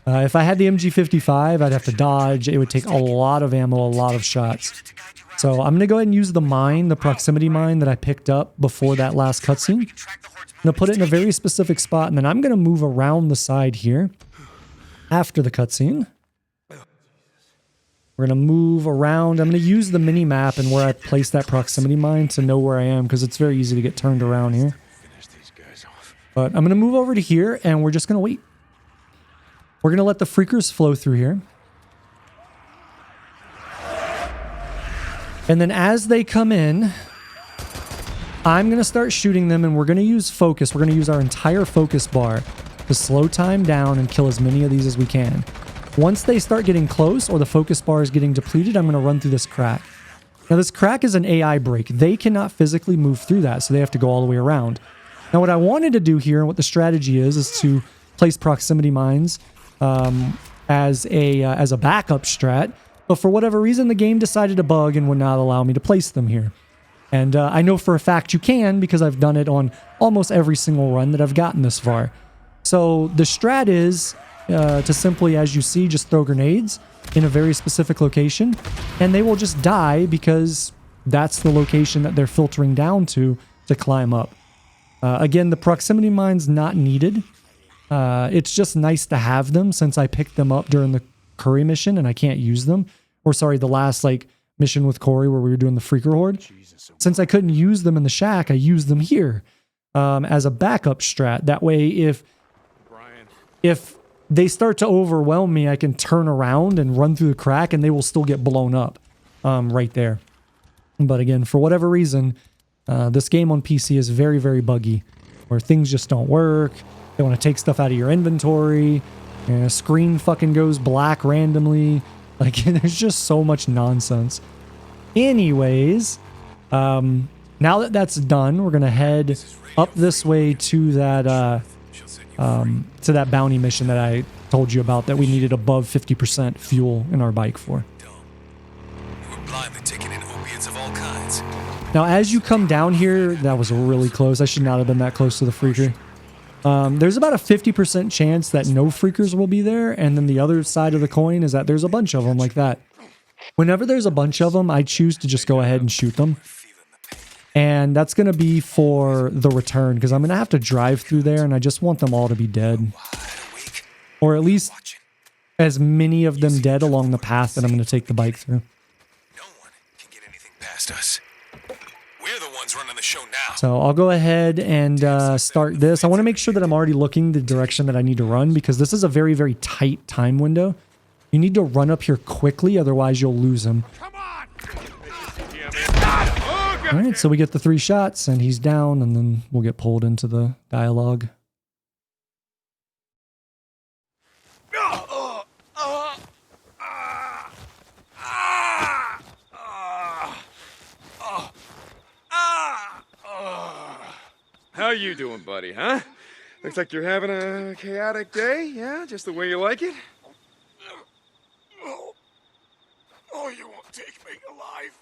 If I had the MG55, I'd have to dodge. It would take a lot of ammo, a lot of shots. So I'm going to go ahead and use the mine, the proximity mine that I picked up before that last cutscene. I'm going to put it in a very specific spot, and then I'm going to move around the side here after the cutscene. We're going to move around. I'm going to use the mini map and where I place that proximity mine to know where I am, because it's very easy to get turned around here. But I'm going to move over to here, and we're just going to wait. We're going to let the freakers flow through here. And then as they come in, I'm going to start shooting them, and we're going to use focus. We're going to use our entire focus bar to slow time down and kill as many of these as we can. Once they start getting close or the focus bar is getting depleted, I'm going to run through this crack. Now, this crack is an AI break. They cannot physically move through that, so they have to go all the way around. Now, what I wanted to do here and what the strategy is to place proximity mines as a backup strat. But for whatever reason, the game decided to bug and would not allow me to place them here. And I know for a fact you can, because I've done it on almost every single run that I've gotten this far. So the strat is to simply, as you see, just throw grenades in a very specific location, and they will just die because that's the location that they're filtering down to climb up. Again, the proximity mine's not needed. It's just nice to have them since I picked them up during the Curry mission and I can't use them. Or sorry, the last like mission with Corey where we were doing the freaker horde. Since I couldn't use them in the shack, I used them here as a backup strat. That way, if they start to overwhelm me, I can turn around and run through the crack and they will still get blown up right there. But again, for whatever reason, this game on PC is very, very buggy, where things just don't work. They want to take stuff out of your inventory. And a screen fucking goes black randomly. Like, there's just so much nonsense. Anyways, now that that's done, we're going to head up this way to that bounty mission that I told you about that we needed above 50% fuel in our bike for. We're blindly taking in opiates of all kinds. Now, as you come down here, that was really close. I should not have been that close to the freaker. There's about a 50% chance that no freakers will be there, and then the other side of the coin is that there's a bunch of them like that. Whenever there's a bunch of them, I choose to just go ahead and shoot them. And that's going to be for the return, because I'm going to have to drive through there, and I just want them all to be dead. Or at least as many of them dead along the path that I'm going to take the bike through. No one can get anything past us. We're the ones running the show now. So I'll go ahead and start this. I want to make sure that I'm already looking the direction that I need to run, because this is a very, very tight time window. You need to run up here quickly, otherwise you'll lose him. All right, so we get the 3 shots, and he's down, and then we'll get pulled into the dialogue. How you doing, buddy, huh? Looks like you're having a chaotic day, yeah? Just the way you like it? Oh, you won't take me alive.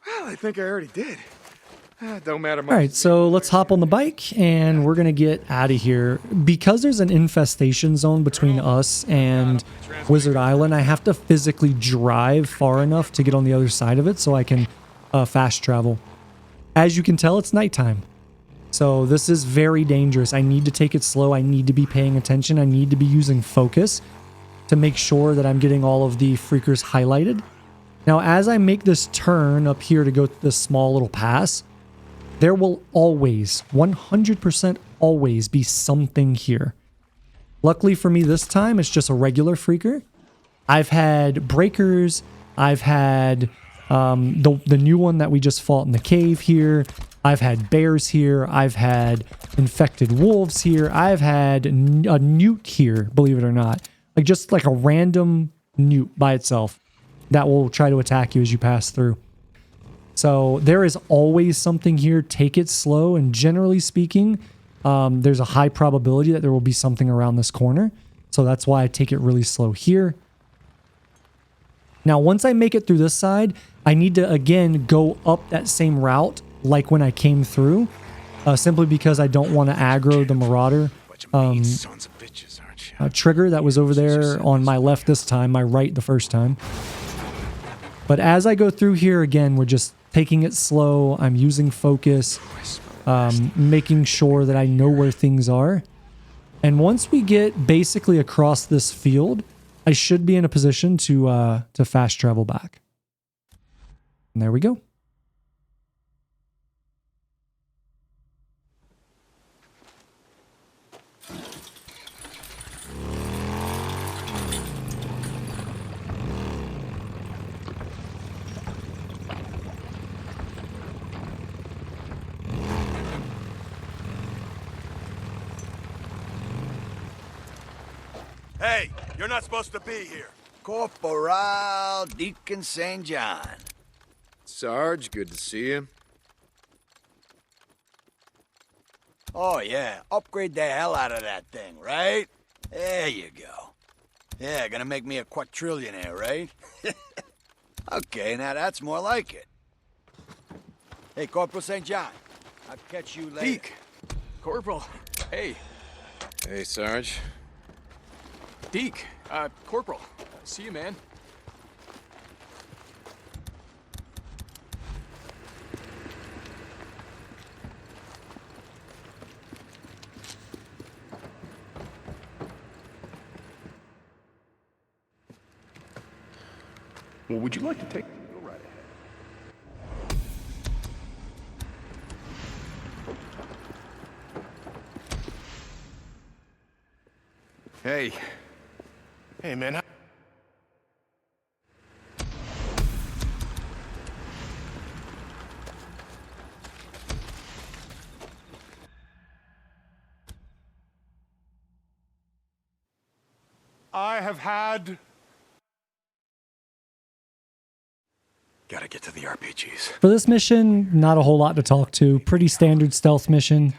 Well, I think I already did. Don't matter much. All right, so let's hop on the bike, and we're going to get out of here. Because there's an infestation zone between us and Wizard Island, I have to physically drive far enough to get on the other side of it so I can fast travel. As you can tell, it's nighttime. So this is very dangerous. I need to take it slow. I need to be paying attention. I need to be using focus to make sure that I'm getting all of the freakers highlighted. Now, as I make this turn up here to go to this small little pass, there will always, 100% always be something here. Luckily for me this time, it's just a regular freaker. I've had breakers. I've had the new one that we just fought in the cave here. I've had bears here. I've had infected wolves here. I've had a newt here, believe it or not. Like just like a random newt by itself that will try to attack you as you pass through. So there is always something here. Take it slow. And generally speaking, there's a high probability that there will be something around this corner. So that's why I take it really slow here. Now, once I make it through this side, I need to, again, go up that same route like when I came through, simply because I don't want to aggro the Marauder trigger that was over there on my left this time, my right the first time. But as I go through here, again, we're just taking it slow. I'm using focus, making sure that I know where things are. And once we get basically across this field, I should be in a position to fast travel back. And there we go. Hey, you're not supposed to be here. Corporal Deacon St. John. Sarge, good to see you. Oh, yeah. Upgrade the hell out of that thing, right? There you go. Yeah, gonna make me a quadrillionaire, right? Okay, now that's more like it. Hey, Corporal St. John. I'll catch you later. Deke. Corporal. Hey. Hey, Sarge. Deke. Corporal. See you, man. Well, would you like to take... Go right ahead. Hey. Hey, man. I have had... Gotta get to the RPGs. For this mission, not a whole lot to talk to. Pretty standard stealth mission.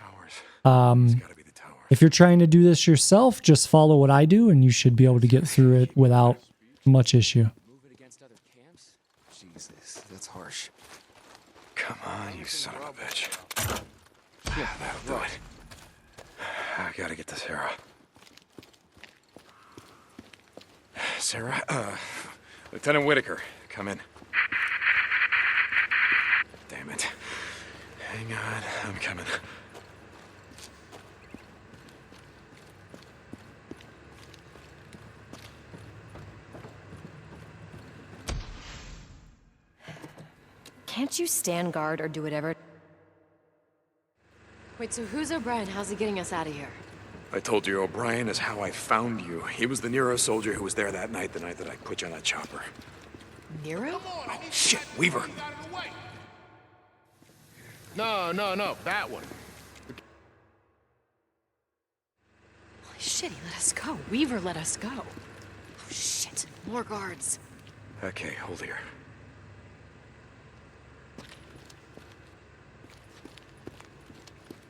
If you're trying to do this yourself, just follow what I do and you should be able to get through it without much issue. Jesus, that's harsh. Come on, you son of a bitch. That'll do it. I gotta get to Sarah. Sarah, Lieutenant Whitaker, come in. Damn it. Hang on, I'm coming. Can't you stand guard or do whatever? Wait, so who's O'Brien? How's he getting us out of here? I told you O'Brien is how I found you. He was the NERO soldier who was there that night, the night that I put you on that chopper. NERO? Oh, shit, Weaver. No, that one. Holy shit, he let us go. Weaver let us go. Oh shit, more guards. Okay, hold here.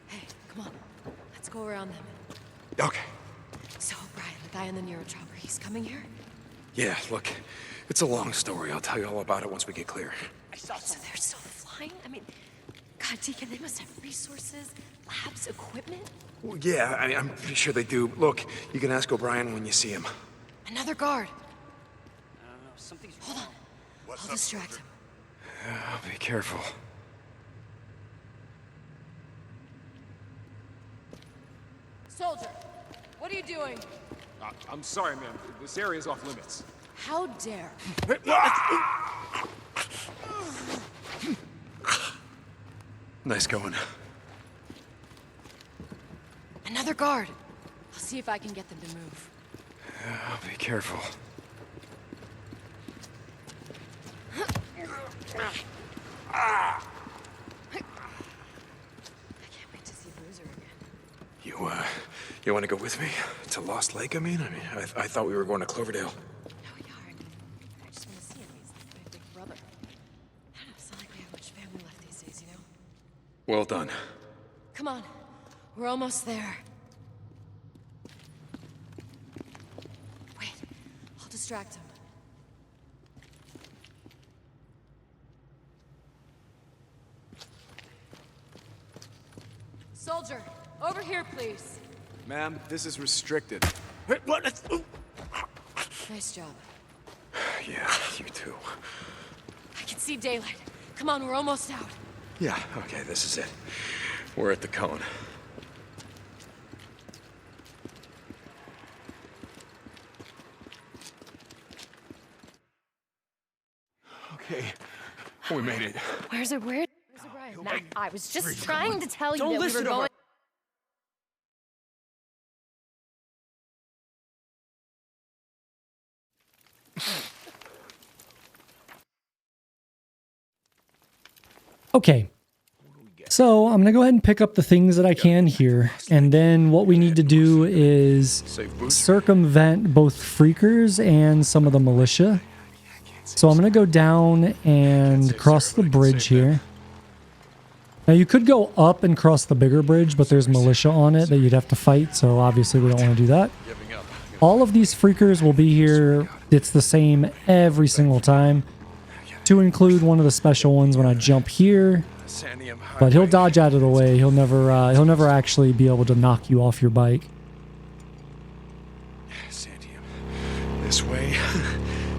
Hey, come on. Let's go around them. Okay. So O'Brien, the guy in the NERO chopper, he's coming here? Yeah, look, it's a long story. I'll tell you all about it once we get clear. So they're still flying? I mean, God, Deacon, they must have resources, labs, equipment. Well, yeah, I'm pretty sure they do. Look, you can ask O'Brien when you see him. Another guard. Hold on. I'll distract him. Be careful. Soldier, what are you doing? I'm sorry, ma'am. This area's off limits. How dare. Nice going. Another guard. I'll see if I can get them to move. Be careful. I can't wait to see Bruiser again. You want to go with me? To Lost Lake, I mean? I thought we were going to Cloverdale. No, we aren't. I just want to see him. He's like my big brother. I don't know, it's not like we have much family left these days, you know? Well done. Come on. We're almost there. Wait. I'll distract him. Soldier, over here, please. Ma'am, this is restricted. Nice job. Yeah, you too. I can see daylight. Come on, we're almost out. Yeah, okay, this is it. We're at the cone. Okay, we made it. Where's O'Brien? Matt, I was just trying to tell you that we were going... Okay, so I'm going to go ahead and pick up the things that I can here, and then what we need to do is circumvent both freakers and some of the militia. So I'm going to go down and cross the bridge here. Now you could go up and cross the bigger bridge, but there's militia on it that you'd have to fight, so obviously we don't want to do that. All of these freakers will be here. It's the same every single time, to include one of the special ones when I jump here. But he'll dodge out of the way. He'll never actually be able to knock you off your bike. This way.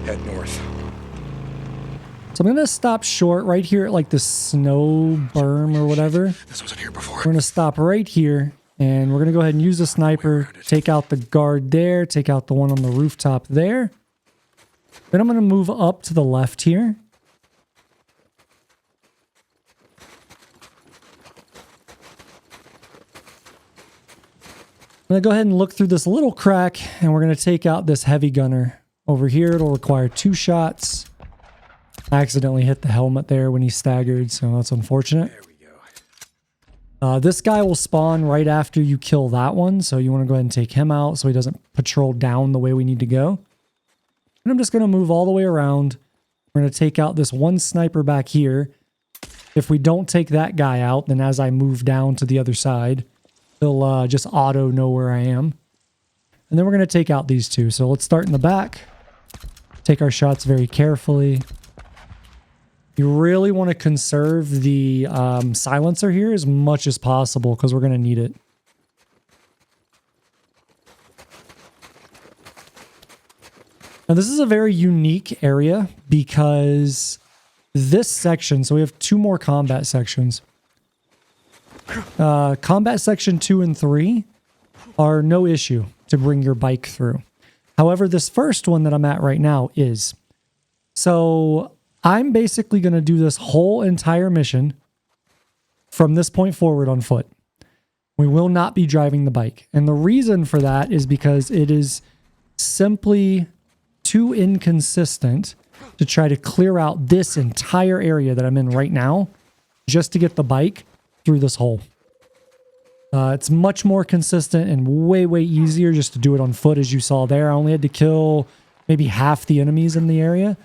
Head north. So I'm going to stop short right here at like the snow berm or whatever. This wasn't here before. We're going to stop right here, and we're going to go ahead and use the sniper, take out the guard there, take out the one on the rooftop there. Then I'm going to move up to the left here. I'm going to go ahead and look through this little crack, and we're going to take out this heavy gunner. Over here, it'll require 2 shots. I accidentally hit the helmet there when he staggered, so that's unfortunate. There we go. This guy will spawn right after you kill that one, so you want to go ahead and take him out so he doesn't patrol down the way we need to go. And I'm just going to move all the way around. We're going to take out this one sniper back here. If we don't take that guy out, then as I move down to the other side, he'll just auto know where I am. And then we're going to take out these 2. So let's start in the back. Take our shots very carefully. You really want to conserve the silencer here as much as possible because we're going to need it. Now this is a very unique area because this section, so we have 2 more combat sections. Combat section 2 and 3 are no issue to bring your bike through. However, this first one that I'm at right now is. So I'm basically going to do this whole entire mission from this point forward on foot. We will not be driving the bike. And the reason for that is because it is simply too inconsistent to try to clear out this entire area that I'm in right now just to get the bike through this hole. It's much more consistent and way, way easier just to do it on foot, as you saw there. I only had to kill maybe half the enemies in the area.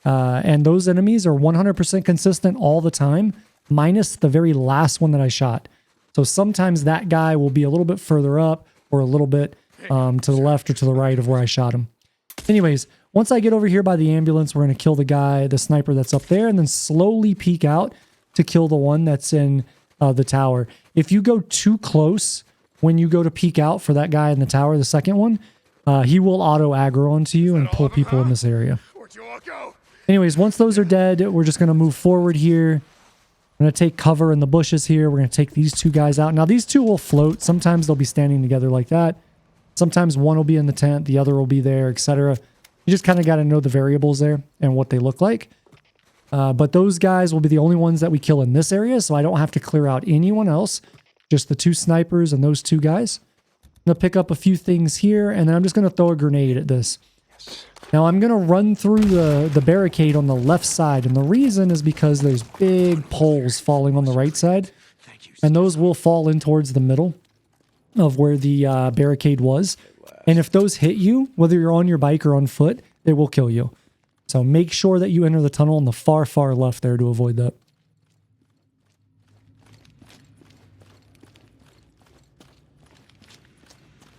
And those enemies are 100% consistent all the time, minus the very last one that I shot. So sometimes that guy will be a little bit further up or a little bit to the left or to the right of where I shot him. Anyways, once I get over here by the ambulance, we're going to kill the guy, the sniper that's up there, and then slowly peek out to kill the one that's in the tower. If you go too close when you go to peek out for that guy in the tower, the second one, he will auto aggro onto you and pull people in this area. Anyways, once those are dead, we're just going to move forward here. I'm going to take cover in the bushes here. We're going to take these 2 guys out. Now, these 2 will float. Sometimes they'll be standing together like that. Sometimes one will be in the tent, the other will be there, etc. You just kind of got to know the variables there and what they look like. But those guys will be the only ones that we kill in this area, so I don't have to clear out anyone else. Just the 2 snipers and those 2 guys. I'm going to pick up a few things here, and then I'm just going to throw a grenade at this. Now I'm going to run through the barricade on the left side, and the reason is because there's big poles falling on the right side, and those will fall in towards the middle of where the barricade was. And if those hit you, whether you're on your bike or on foot, they will kill you. So make sure that you enter the tunnel on the far, far left there to avoid that.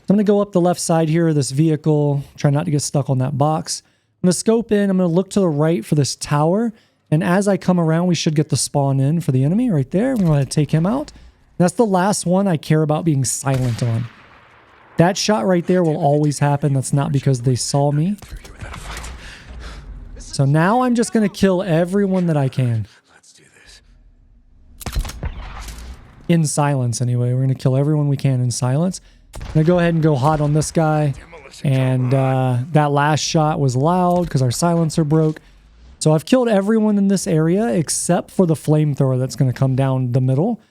I'm going to go up the left side here of this vehicle. Try not to get stuck on that box. I'm going to scope in. I'm going to look to the right for this tower. And as I come around, we should get the spawn in for the enemy right there. We're going to take him out. That's the last one I care about being silent on. That shot right there will always happen. That's not because they saw me. So now I'm just going to kill everyone that I can. Let's do this. In silence, anyway. We're going to kill everyone we can in silence. I'm going to go ahead and go hot on this guy. And that last shot was loud because our silencer broke. So I've killed everyone in this area except for the flamethrower that's going to come down the middle.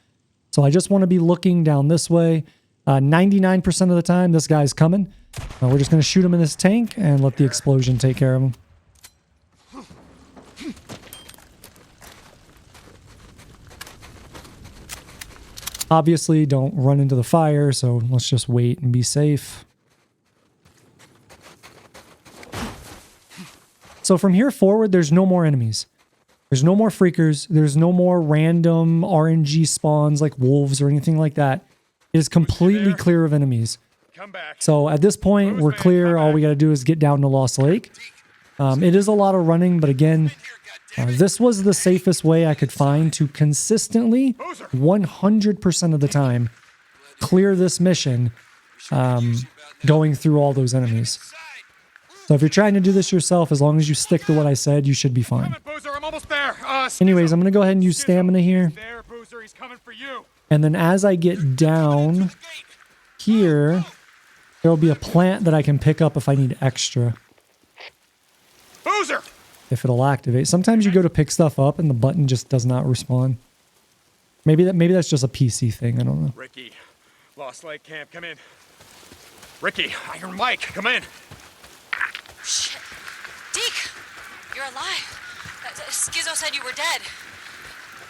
So I just want to be looking down this way. 99% of the time, this guy's coming. We're just going to shoot him in this tank and let the explosion take care of him. Obviously, don't run into the fire, so let's just wait and be safe. So from here forward, there's no more enemies. There's no more freakers. There's no more random RNG spawns like wolves or anything like that. It is completely clear of enemies. So at this point, we're clear. All we got to do is get down to Lost Lake. It is a lot of running, but again, this was the safest way I could find to consistently, 100% of the time, clear this mission going through all those enemies. So if you're trying to do this yourself, as long as you stick to what I said, you should be fine. Anyways, I'm going to go ahead and use stamina here. And then as I get down here, there will be a plant that I can pick up if I need extra. If it'll activate. Sometimes you go to pick stuff up and the button just does not respond. Maybe that's just a PC thing. I don't know. Ricky, Lost Lake camp, come in. Ricky, Iron Mike, come in. Shit. Deke, you're alive. Skizzo said you were dead.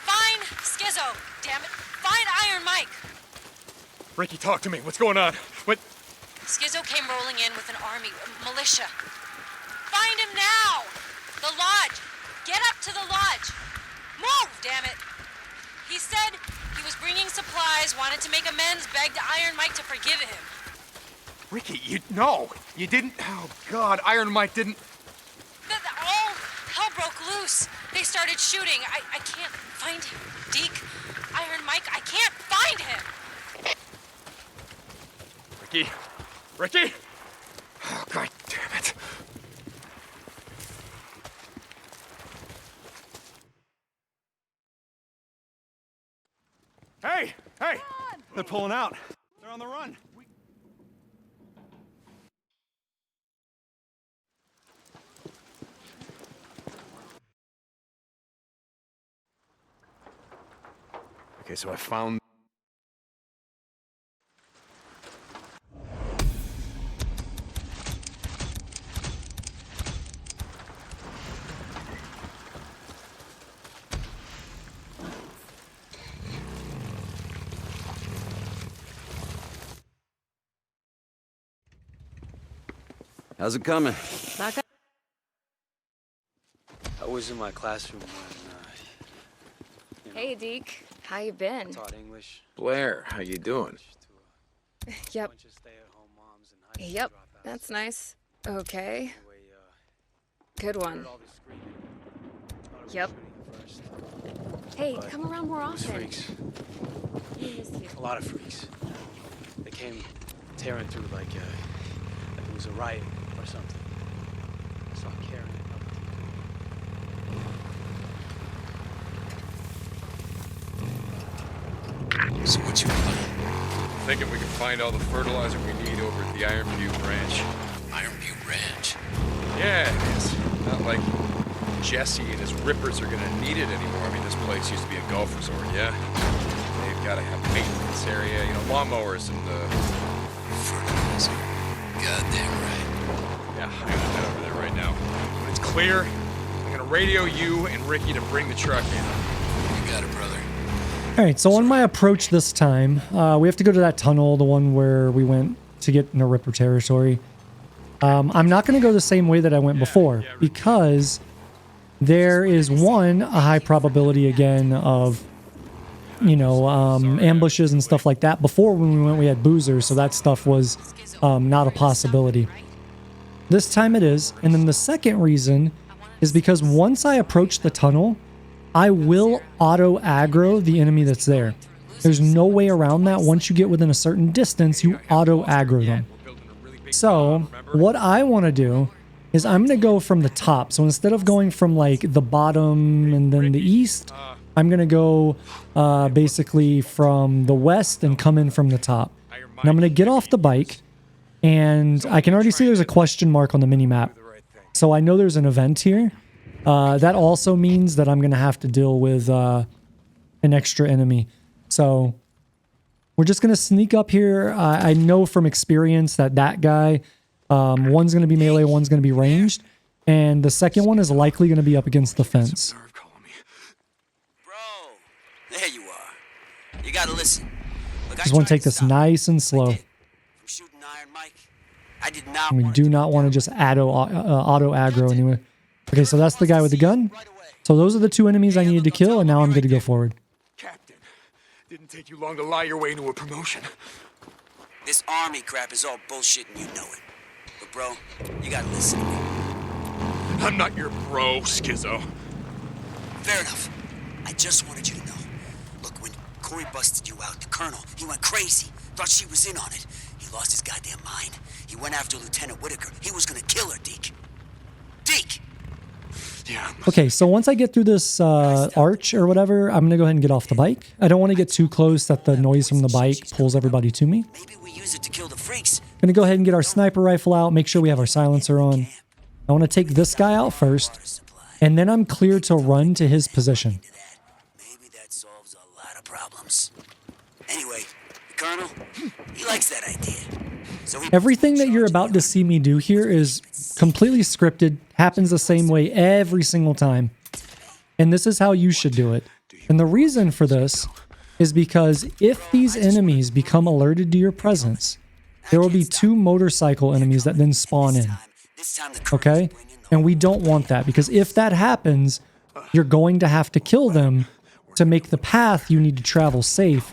Find Skizzo, damn it. Find Iron Mike. Ricky, talk to me. What's going on? What? Skizzo came rolling in with an army, militia. Find him now! The lodge! Get up to the lodge! Move, damn it! He said he was bringing supplies, wanted to make amends, begged Iron Mike to forgive him. Ricky, you didn't. Oh, God, Iron Mike didn't. All hell broke loose. They started shooting. I can't find him. Deke, Iron Mike, I can't find him! Ricky? Oh, God damn it. Hey! They're pulling out. They're on the run. Okay, so I found... How's it coming? Back up. I was in my classroom when, Hey, Deke. How you been? taught English. Blair, how you doing? Yep. Yep, that's nice. Okay. Good one. Yep. Hey, come around more often. Freaks. We miss you. A lot of freaks. They came tearing through like it was a riot or something. So I'm carrying it up. So what you want? Thinking we can find all the fertilizer we need over at the Iron Butte Ranch. Iron Butte Ranch? Yeah, it's not like Jesse and his rippers are gonna need it anymore. I mean, this place used to be a golf resort, yeah? They've gotta have maintenance area, lawnmowers and fertilizer. Goddamn right. Yeah, I'm gonna head over there right now. When it's clear, I'm gonna radio you and Ricky to bring the truck in. You got it, brother. All right, so on my approach this time, we have to go to that tunnel, the one where we went to get into Ripper territory. I'm not going to go the same way that I went before because there is a high probability again of, ambushes and stuff like that. Before when we went, we had boozers, so that stuff was not a possibility. This time it is. And then the second reason is because once I approach the tunnel, I will auto-aggro the enemy that's there. There's no way around that. Once you get within a certain distance, you auto-aggro them. So what I want to do is I'm going to go from the top. So instead of going from like the bottom and then the east, I'm going to go basically from the west and come in from the top. And I'm going to get off the bike, and I can already see there's a question mark on the mini-map. So I know there's an event here. That also means that I'm going to have to deal with an extra enemy. So we're just going to sneak up here. I know from experience that guy, one's going to be melee, one's going to be ranged. And the second one is likely going to be up against the fence. Bro, there you are. You gotta listen. Look, Just want to take this nice and slow. from shooting Iron Mike. I did not We do not want to just auto-aggro anyway. Okay, so that's the guy with the gun. So those are the two enemies I needed to kill, and now I'm good to go forward. Captain, didn't take you long to lie your way into a promotion. This army crap is all bullshit and you know it. But bro, you gotta listen to me. I'm not your bro, Skizzo. Fair enough. I just wanted you to know. Look, when Corey busted you out, the colonel, he went crazy. Thought she was in on it. He lost his goddamn mind. He went after Lieutenant Whitaker. He was gonna kill her, Deke. Deke! Yeah. Okay, so once I get through this arch or whatever, I'm going to go ahead and get off the bike. I don't want to get too close that the noise from the bike pulls everybody to me. Maybe we use it to kill the freaks. Going to go ahead and get our sniper rifle out, make sure we have our silencer on. I want to take this guy out first, and then I'm clear to run to his position. Maybe that solves a lot of problems. Anyway, the colonel, he likes that idea. Everything that you're about to see me do here is completely scripted, happens the same way every single time. And this is how you should do it. And the reason for this is because if these enemies become alerted to your presence, there will be 2 motorcycle enemies that then spawn in. Okay? And we don't want that, because if that happens, you're going to have to kill them to make the path you need to travel safe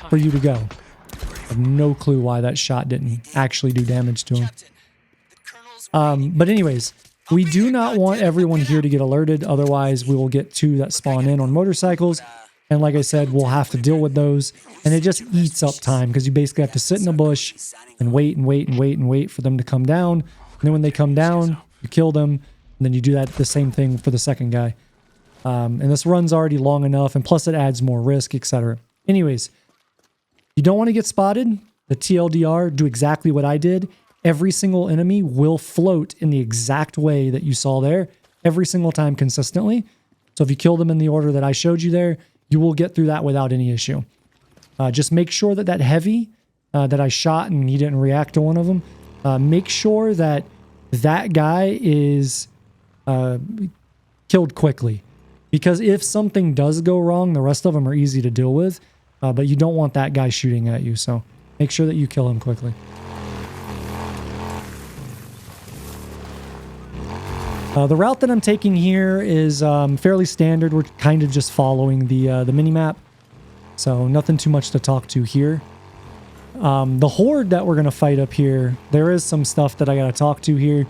for you to go. I have no clue why that shot didn't actually do damage to him. But anyways, we do not want everyone here to get alerted. Otherwise, we will get 2 that spawn in on motorcycles. And like I said, we'll have to deal with those. And it just eats up time because you basically have to sit in a bush and wait and wait and wait and wait for them to come down. And then when they come down, you kill them. And then you do that the same thing for the second guy. And this run's already long enough. And plus it adds more risk, etc. Anyways, you don't want to get spotted. The TLDR, do exactly what I did. Every single enemy will float in the exact way that you saw there. Every single time consistently. So if you kill them in the order that I showed you there, you will get through that without any issue. Just make sure that that heavy that I shot and he didn't react to one of them, make sure that that guy is killed quickly. Because if something does go wrong, the rest of them are easy to deal with. But you don't want that guy shooting at you, so make sure that you kill him quickly. The route that I'm taking here is fairly standard. We're kind of just following the mini-map. So nothing too much to talk to here. The horde that we're going to fight up here, there is some stuff that I got to talk to here.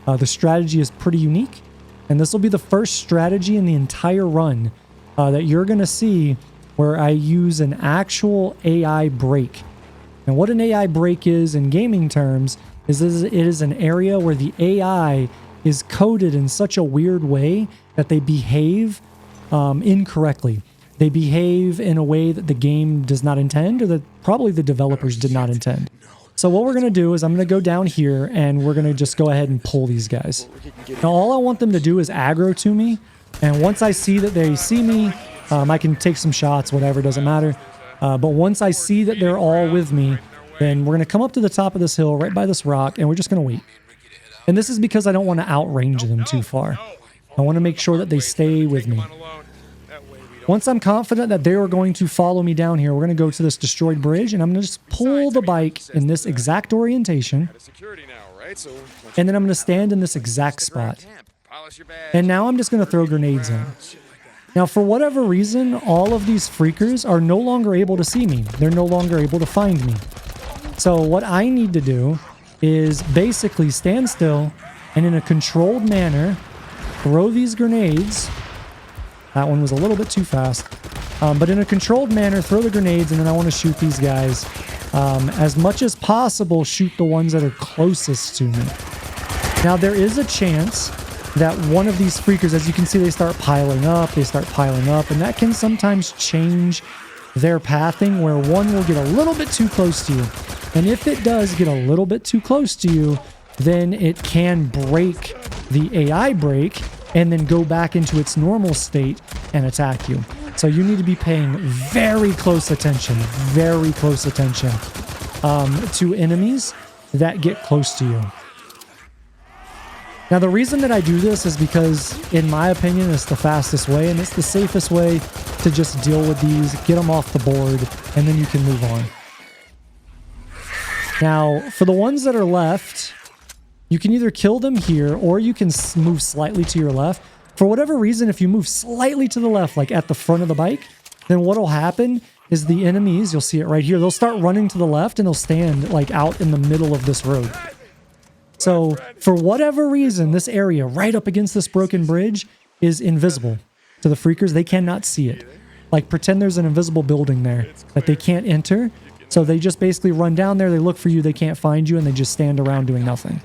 The strategy is pretty unique. And this will be the first strategy in the entire run that you're going to see where I use an actual AI break. And what an AI break is in gaming terms is it is an area where the AI is coded in such a weird way that they behave incorrectly. They behave in a way that the game does not intend, or that probably the developers did not intend. So what we're going to do is I'm going to go down here and we're going to just go ahead and pull these guys. Now all I want them to do is aggro to me. And once I see that they see me, I can take some shots, whatever, doesn't matter. But once I see that they're all with me, then we're going to come up to the top of this hill right by this rock and we're just going to wait. And this is because I don't want to outrange them too far. I want to make sure that they stay with me. Once I'm confident that they are going to follow me down here, we're going to go to this destroyed bridge, and I'm going to just pull the bike in this exact orientation. And then I'm going to stand in this exact spot. And now I'm just going to throw grenades in. Now, for whatever reason, all of these freakers are no longer able to see me. They're no longer able to find me. So what I need to do is basically stand still and in a controlled manner throw these grenades. That one was a little bit too fast. But in a controlled manner, throw the grenades, and then I want to shoot these guys. As much as possible, shoot the ones that are closest to me. Now, there is a chance that one of these freakers, as you can see, they start piling up, and that can sometimes change their pathing, where one will get a little bit too close to you. And if it does get a little bit too close to you, then it can break the AI break and then go back into its normal state and attack you. So you need to be paying very close attention to enemies that get close to you. Now, the reason that I do this is because, in my opinion, it's the fastest way and it's the safest way to just deal with these, get them off the board, and then you can move on. Now, for the ones that are left, you can either kill them here or you can move slightly to your left. For whatever reason, if you move slightly to the left, like at the front of the bike, then what will happen is the enemies, you'll see it right here, they'll start running to the left and they'll stand like out in the middle of this road. So for whatever reason, this area right up against this broken bridge is invisible to the freakers. They cannot see it. Like, pretend there's an invisible building there that they can't enter. So they just basically run down there, they look for you, they can't find you, and they just stand around doing nothing.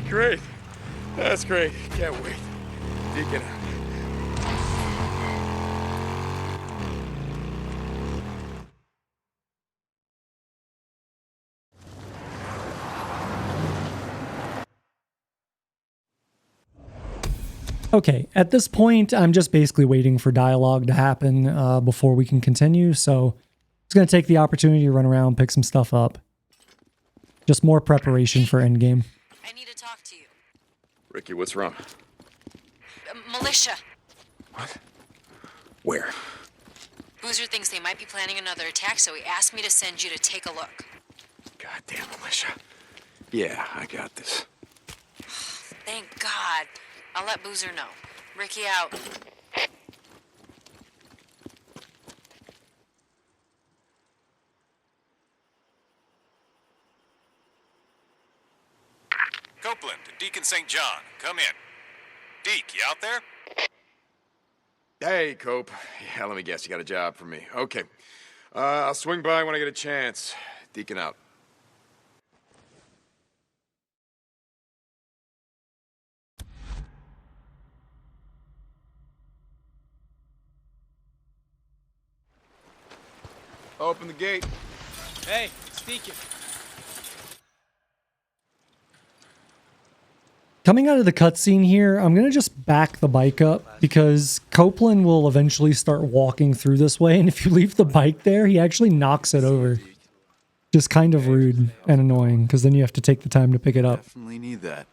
Great. That's great. Can't wait. Deacon. Okay, at this point, I'm just basically waiting for dialogue to happen before we can continue, so I'm just going to take the opportunity to run around, pick some stuff up. Just more preparation for endgame. I need to talk to you. Ricky, what's wrong? Militia. What? Where? Boozer thinks they might be planning another attack, so he asked me to send you to take a look. Goddamn militia. Yeah, I got this. Thank God. I'll let Boozer know. Ricky out. Copeland to Deacon St. John. Come in. Deke, you out there? Hey, Cope. Yeah, let me guess, you got a job for me. Okay. I'll swing by when I get a chance. Deacon out. Open the gate. Hey, it's Deacon. Coming out of the cutscene here, I'm going to just back the bike up because Copeland will eventually start walking through this way, and if you leave the bike there, he actually knocks it over. Just kind of rude and annoying because then you have to take the time to pick it up. Definitely need that.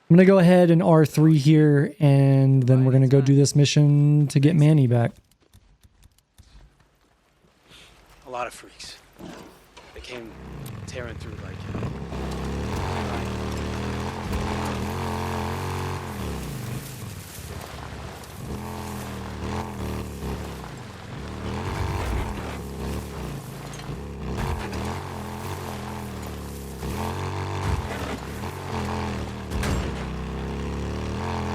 I'm going to go ahead and R3 here, and then we're going to go do this mission to get Manny back. A lot of freaks. They came tearing through like...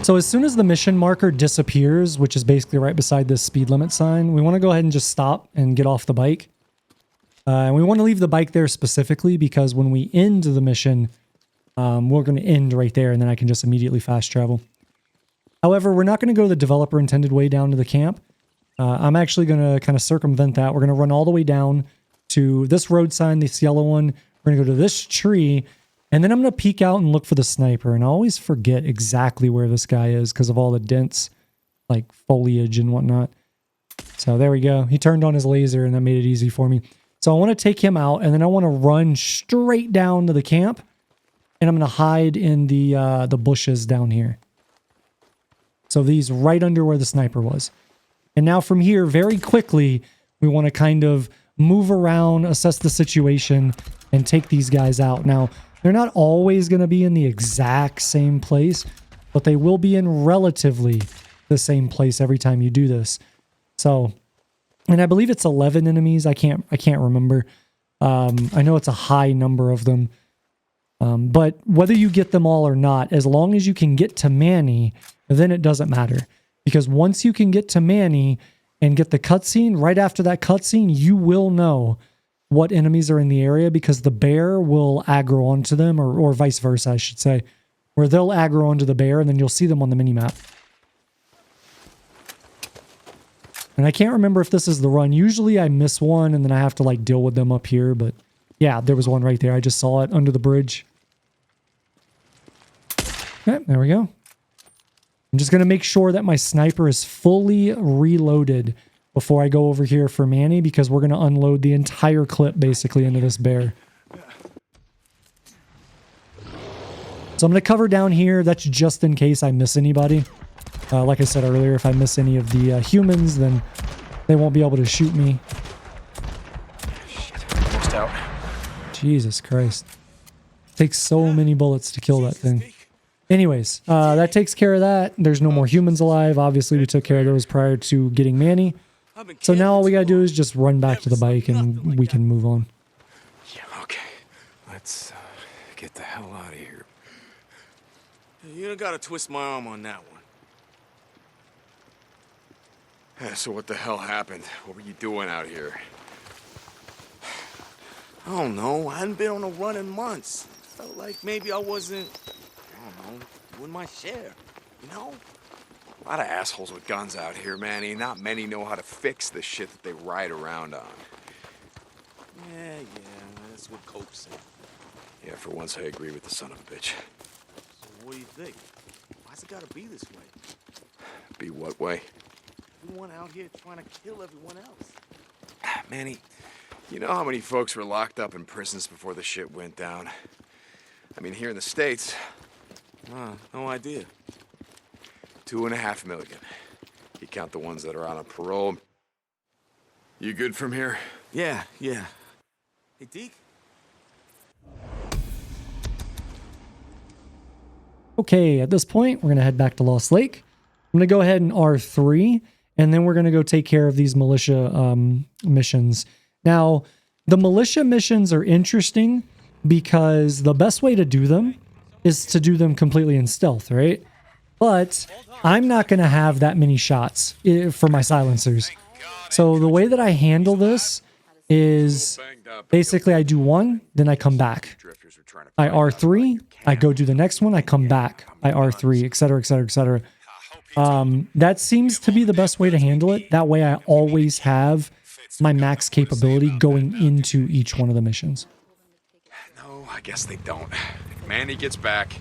So as soon as the mission marker disappears, which is basically right beside this speed limit sign, we want to go ahead and just stop and get off the bike. And we want to leave the bike there specifically because when we end the mission, we're going to end right there and then I can just immediately fast travel. However, we're not going to go the developer intended way down to the camp. I'm actually going to kind of circumvent that. We're going to run all the way down to this road sign, this yellow one. We're going to go to this tree. And then I'm going to peek out and look for the sniper. And I always forget exactly where this guy is because of all the dense like foliage and whatnot. So there we go. He turned on his laser and that made it easy for me. So I want to take him out and then I want to run straight down to the camp. And I'm going to hide in the bushes down here. So these right under where the sniper was. And now from here, very quickly, we want to kind of move around, assess the situation, and take these guys out. Now, they're not always going to be in the exact same place, but they will be in relatively the same place every time you do this. So, and I believe it's 11 enemies. I can't remember. I know it's a high number of them. But whether you get them all or not, as long as you can get to Manny, then it doesn't matter. Because once you can get to Manny and get the cutscene, right after that cutscene, you will know what enemies are in the area because the bear will aggro onto them, or vice versa, I should say, where they'll aggro onto the bear and then you'll see them on the minimap. And I can't remember if this is the run. Usually I miss one and then I have to like deal with them up here, but yeah, there was one right there. I just saw it under the bridge. Okay, there we go. I'm just going to make sure that my sniper is fully reloaded before I go over here for Manny, because we're going to unload the entire clip basically into this bear. So I'm going to cover down here. That's just in case I miss anybody. Like I said earlier, if I miss any of the humans, then they won't be able to shoot me. Shit, almost out. Jesus Christ. Takes so many bullets to kill that thing. Anyways, that takes care of that. There's no more humans alive. Obviously, we took care of those prior to getting Manny. So now all we gotta do is just run back to the bike and we can move on. Yeah, okay. Let's get the hell out of here. You don't gotta twist my arm on that one. Yeah, so what the hell happened? What were you doing out here? I don't know. I hadn't been on a run in months. Felt like maybe I wasn't, I don't know, doing my share, you know? A lot of assholes with guns out here, Manny. Not many know how to fix the shit that they ride around on. Yeah, that's what Cope said. Yeah, for once I agree with the son of a bitch. So what do you think? Why's it gotta be this way? Be what way? Everyone out here trying to kill everyone else. Manny, you know how many folks were locked up in prisons before the shit went down? I mean, here in the States, no idea. 2.5 million. You count the ones that are on a parole. You good from here? Yeah. Hey, Deke? Okay, at this point, we're going to head back to Lost Lake. I'm going to go ahead and R3, and then we're going to go take care of these militia missions. Now, the militia missions are interesting because the best way to do them is to do them completely in stealth, right? But I'm not going to have that many shots for my silencers. So the way that I handle this is basically I do one, then I come back. I R3, I go do the next one, I come back. I R3, etc., etc., etc. That seems to be the best way to handle it. That way I always have my max capability going into each one of the missions. No, I guess they don't. Manny gets back.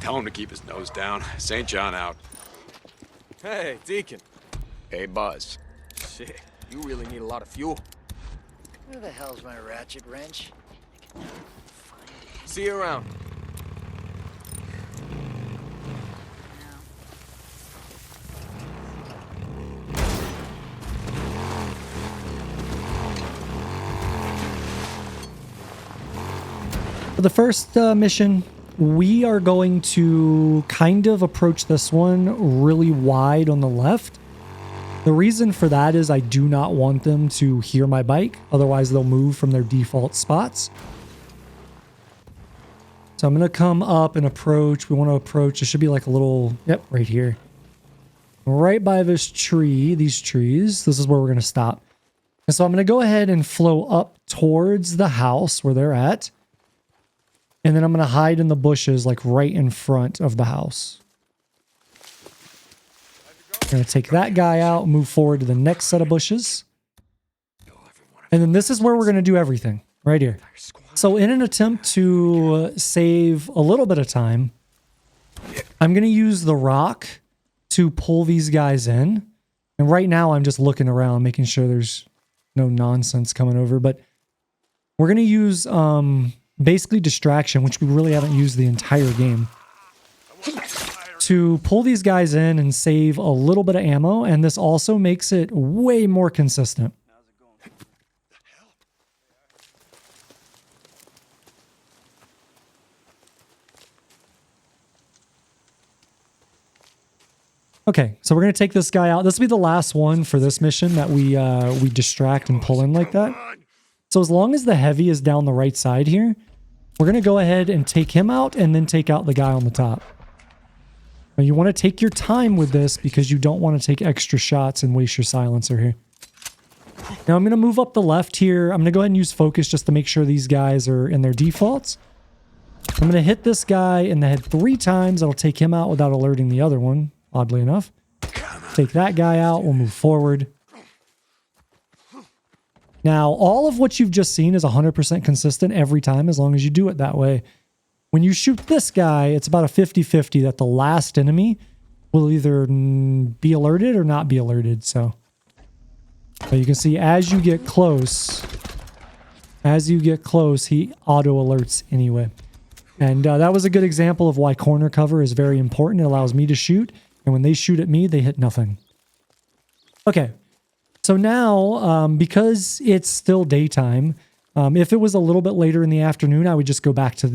Tell him to keep his nose down. St. John out. Hey, Deacon. Hey, Buzz. Shit, you really need a lot of fuel. Where the hell's my ratchet wrench? See you around. For the first mission, we are going to kind of approach this one really wide on the left. The reason for that is I do not want them to hear my bike. Otherwise, they'll move from their default spots. So I'm going to come up and approach. We want to approach. It should be like a little, yep, right here. Right by this tree, these trees. This is where we're going to stop. And so I'm going to go ahead and flow up towards the house where they're at. And then I'm going to hide in the bushes, like right in front of the house. I'm going to take that guy out, move forward to the next set of bushes. And then this is where we're going to do everything, right here. So in an attempt to save a little bit of time, I'm going to use the rock to pull these guys in. And right now I'm just looking around, making sure there's no nonsense coming over. But we're going to use... basically distraction, which we really haven't used the entire game, to pull these guys in and save a little bit of ammo, and this also makes it way more consistent. Okay, so we're going to take this guy out. This will be the last one for this mission that we distract and pull in like that. So as long as the heavy is down the right side here, we're going to go ahead and take him out and then take out the guy on the top. Now you want to take your time with this because you don't want to take extra shots and waste your silencer here. Now I'm going to move up the left here. I'm going to go ahead and use focus just to make sure these guys are in their defaults. I'm going to hit this guy in the head 3 times. That'll take him out without alerting the other one, oddly enough. Take that guy out. We'll move forward. Now, all of what you've just seen is 100% consistent every time as long as you do it that way. When you shoot this guy, it's about a 50-50 that the last enemy will either be alerted or not be alerted. So you can see as you get close, he auto alerts anyway. And that was a good example of why corner cover is very important. It allows me to shoot, and when they shoot at me, they hit nothing. Okay. So now, because it's still daytime, if it was a little bit later in the afternoon, I would just go back to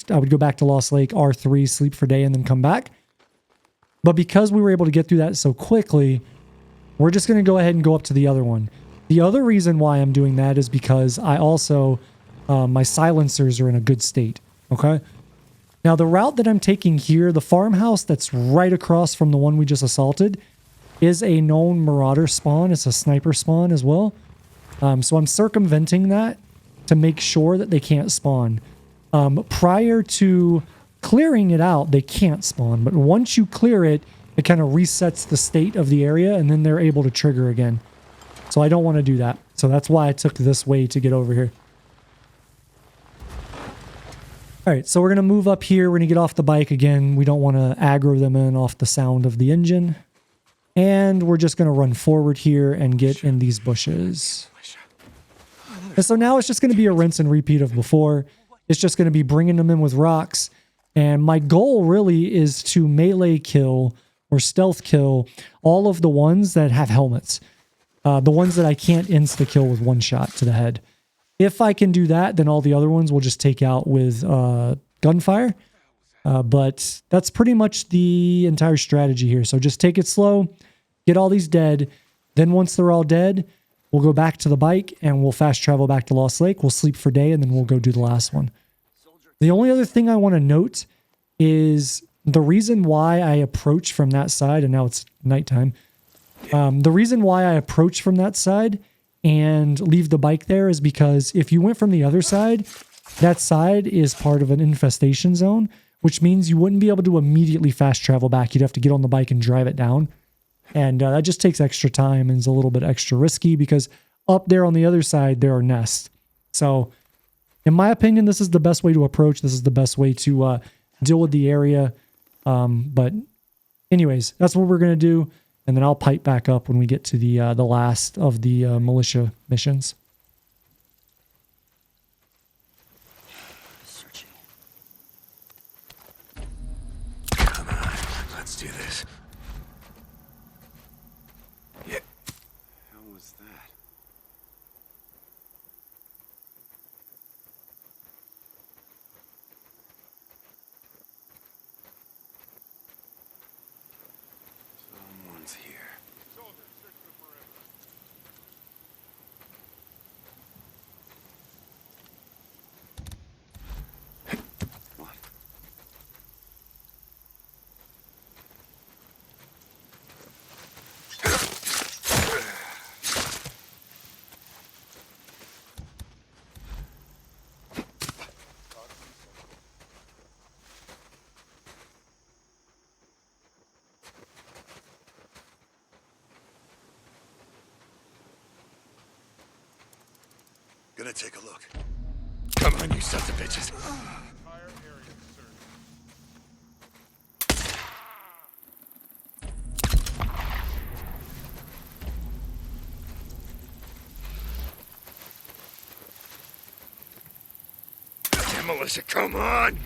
I would go back to Lost Lake, R3, sleep for day, and then come back. But because we were able to get through that so quickly, we're just going to go ahead and go up to the other one. The other reason why I'm doing that is because I also, my silencers are in a good state. Okay. Now the route that I'm taking here, the farmhouse that's right across from the one we just assaulted, is a known marauder spawn. It's a sniper spawn as well. So I'm circumventing that to make sure that they can't spawn. Prior to clearing it out, they can't spawn. But once you clear it, it kind of resets the state of the area, and then they're able to trigger again. So I don't want to do that. So that's why I took this way to get over here. All right, so we're going to move up here. We're going to get off the bike again. We don't want to aggro them in off the sound of the engine. And we're just going to run forward here and get in these bushes. And so now it's just going to be a rinse and repeat of before. It's just going to be bringing them in with rocks. And my goal really is to melee kill or stealth kill all of the ones that have helmets. The ones that I can't insta-kill with one shot to the head. If I can do that, then all the other ones will just take out with gunfire. But that's pretty much the entire strategy here. So just take it slow, get all these dead. Then once they're all dead, we'll go back to the bike and we'll fast travel back to Lost Lake. We'll sleep for day and then we'll go do the last one. The only other thing I want to note is the reason why I approach from that side, and now it's nighttime. The reason why I approach from that side and leave the bike there is because if you went from the other side, that side is part of an infestation zone, which means you wouldn't be able to immediately fast travel back. You'd have to get on the bike and drive it down. And that just takes extra time and is a little bit extra risky because up there on the other side, there are nests. So in my opinion, this is the best way to approach. This is the best way to deal with the area. But anyways, that's what we're going to do. And then I'll pipe back up when we get to the last of the militia missions. Come on, let's do this. Yeah. How was that? Someone's here. Gonna take a look. Come on, you sons of bitches. Damn, militia, come on!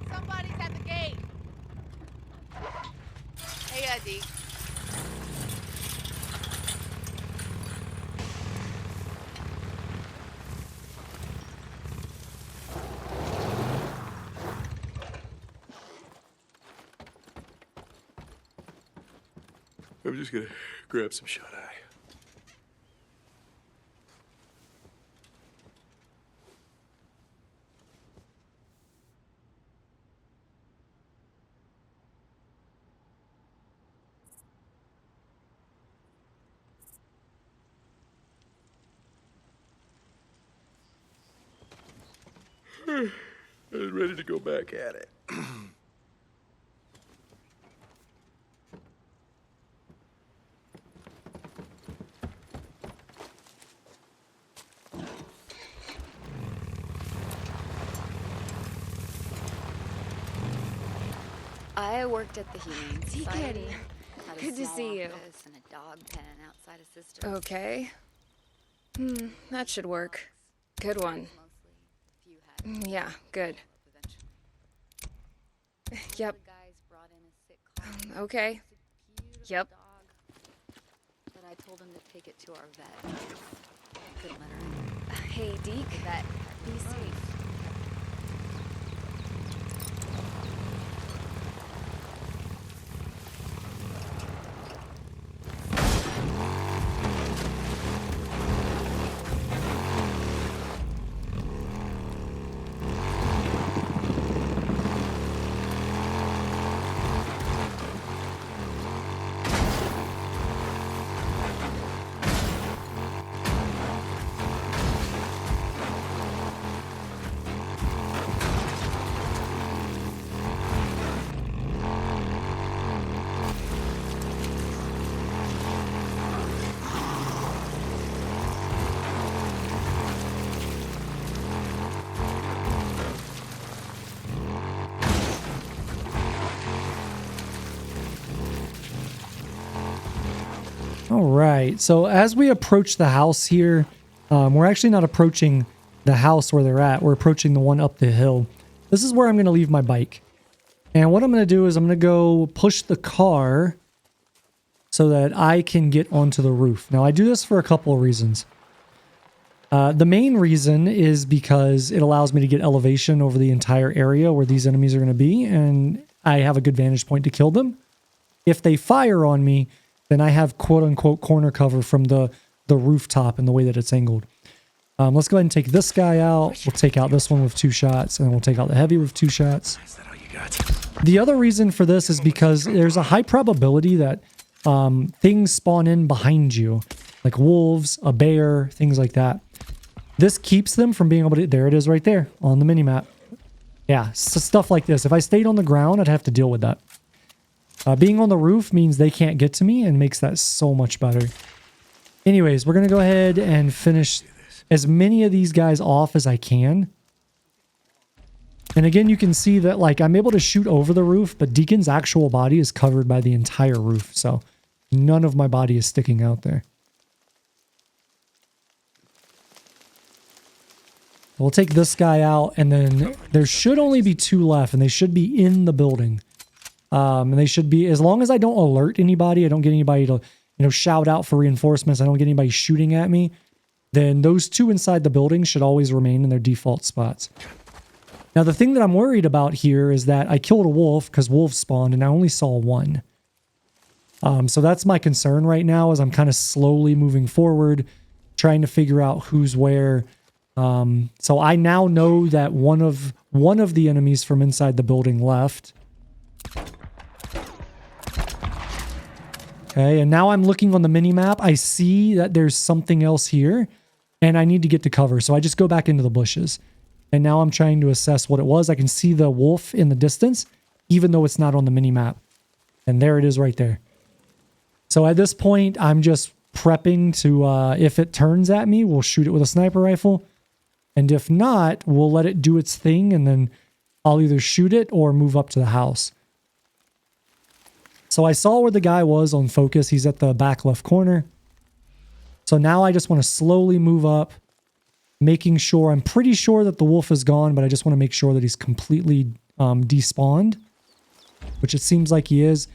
Somebody's at the gate. Hayete. I'm just gonna grab some shut-eye. I was ready to go back at it. I worked at the Humane Society. Deacon, Had a good to small see you. office and a dog pen outside of Sister's. Okay. That should work. Good one. Yeah, good. Yep. Okay. Yep. But I told him to take it to our vet. Couldn't let her in. Hey, Deke. Vet, be safe. All right, so as we approach the house here, we're actually not approaching the house where they're at. We're approaching the one up the hill. This is where I'm going to leave my bike. And what I'm going to do is I'm going to go push the car so that I can get onto the roof. Now, I do this for a couple of reasons. The main reason is because it allows me to get elevation over the entire area where these enemies are going to be, and I have a good vantage point to kill them. If they fire on me, then I have quote-unquote corner cover from the rooftop and the way that it's angled. Let's go ahead and take this guy out. We'll take out this one with 2 shots, and then we'll take out the heavy with 2 shots. Is that all you got? The other reason for this is because there's a high probability that things spawn in behind you, like wolves, a bear, things like that. This keeps them from being able to... There it is right there on the minimap. Yeah, so stuff like this. If I stayed on the ground, I'd have to deal with that. Being on the roof means they can't get to me and makes that so much better. Anyways, we're going to go ahead and finish as many of these guys off as I can. And again, you can see that like I'm able to shoot over the roof, but Deacon's actual body is covered by the entire roof. So none of my body is sticking out there. We'll take this guy out, and then there should only be 2 left, and they should be in the building. And they should be, as long as I don't alert anybody, I don't get anybody to, shout out for reinforcements, I don't get anybody shooting at me, then those 2 inside the building should always remain in their default spots. Now, the thing that I'm worried about here is that I killed a wolf because wolves spawned, and I only saw 1. So that's my concern right now, is I'm kind of slowly moving forward, trying to figure out who's where. So I now know that one of the enemies from inside the building left. Okay, and now I'm looking on the mini-map. I see that there's something else here, and I need to get to cover. So I just go back into the bushes. And now I'm trying to assess what it was. I can see the wolf in the distance, even though it's not on the mini-map. And there it is right there. So at this point, I'm just prepping to, if it turns at me, we'll shoot it with a sniper rifle. And if not, we'll let it do its thing, and then I'll either shoot it or move up to the house. So I saw where the guy was on focus. He's at the back left corner. So now I just want to slowly move up, making sure, I'm pretty sure that the wolf is gone, but I just want to make sure that he's completely despawned, which it seems like he is.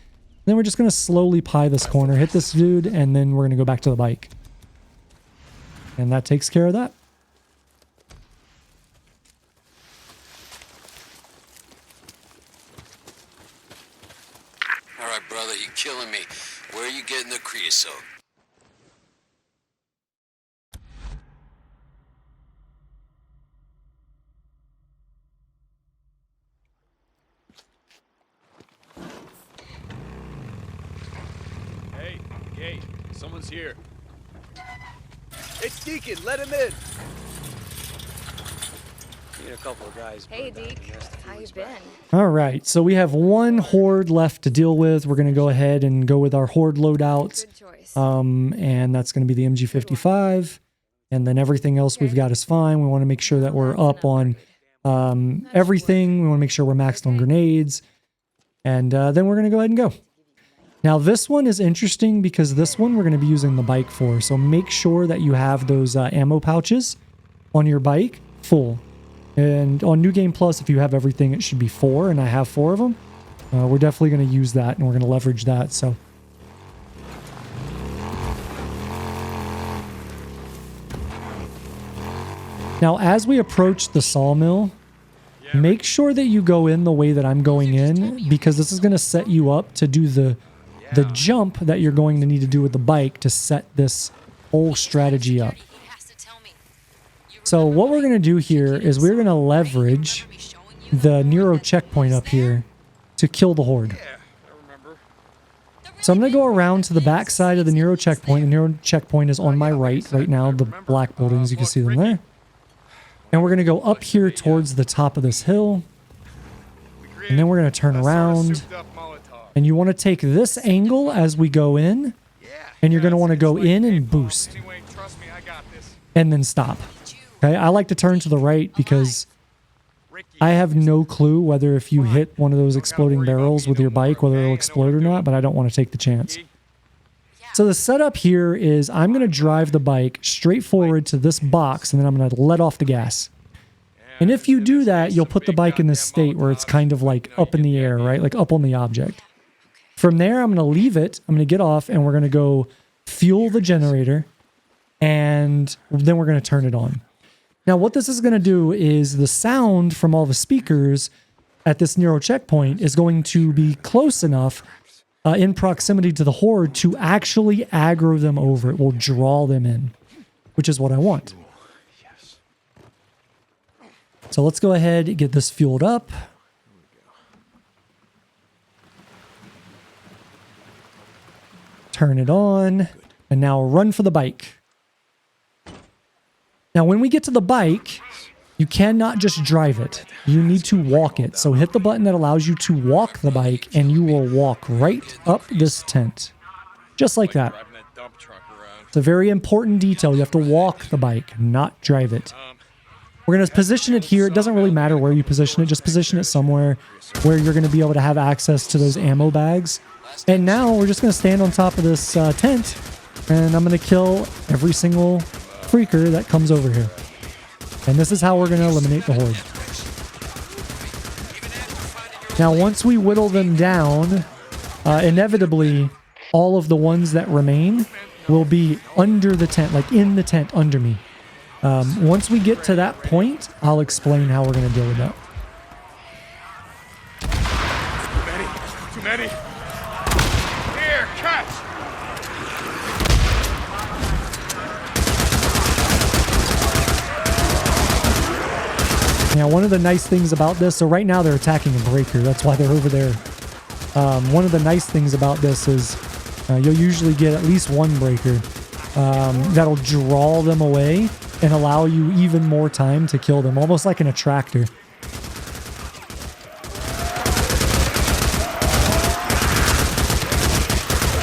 Then we're just going to slowly pie this corner, hit this dude, and then we're going to go back to the bike. And that takes care of that. All right, brother, you're killing me. Where are you getting the creosote? Hey, gate. Someone's here. It's Deacon. Let him in. Seen a couple of guys. Hey, Deke. How you been? All right, so we have 1 horde left to deal with. We're going to go ahead and go with our horde loadouts. And that's going to be the MG55. And then everything else we've got is fine. We want to make sure that we're up on everything. We want to make sure we're maxed on grenades. And then we're going to go ahead and go. Now, this one is interesting because this one we're going to be using the bike for. So make sure that you have those ammo pouches on your bike full. And on New Game Plus, if you have everything, it should be 4, and I have 4 of them. We're definitely going to use that, and we're going to leverage that. So, now as we approach the sawmill, make sure that you go in the way that I'm going in, because this is going to set you up to do the jump that you're going to need to do with the bike to set this whole strategy up. So what we're going to do here is we're going to leverage the NERO checkpoint up here to kill the horde. So I'm going to go around to the back side of the NERO checkpoint. The NERO checkpoint is on my right now, the black buildings, you can see them there. And we're going to go up here towards the top of this hill. And then we're going to turn around. And you want to take this angle as we go in. And you're going to want to go in and boost. And then stop. Okay, I like to turn to the right because I have no clue whether if you hit one of those exploding barrels with your bike, whether it'll explode or not, but I don't want to take the chance. So the setup here is I'm going to drive the bike straight forward to this box, and then I'm going to let off the gas. And if you do that, you'll put the bike in this state where it's kind of like up in the air, right? Like up on the object. From there, I'm going to leave it. I'm going to get off, and we're going to go fuel the generator, and then we're going to turn it on. Now, what this is going to do is the sound from all the speakers at this NERO checkpoint is going to be close enough in proximity to the horde to actually aggro them over. It will draw them in, which is what I want. So let's go ahead and get this fueled up. Turn it on. And now run for the bike. Now, when we get to the bike, you cannot just drive it. You need to walk it. So hit the button that allows you to walk the bike, and you will walk right up this tent. Just like that. It's a very important detail. You have to walk the bike, not drive it. We're going to position it here. It doesn't really matter where you position it. Just position it somewhere where you're going to be able to have access to those ammo bags. And now we're just going to stand on top of this tent, and I'm going to kill every single freaker that comes over here. And this is how we're going to eliminate the horde. Now, once we whittle them down, inevitably, all of the ones that remain will be under the tent, like in the tent under me. Once we get to that point, I'll explain how we're going to deal with that. Too many. Here, catch! Now, one of the nice things about this, so right now they're attacking a breaker. That's why they're over there. One of the nice things about this is you'll usually get at least one breaker that'll draw them away and allow you even more time to kill them, almost like an attractor.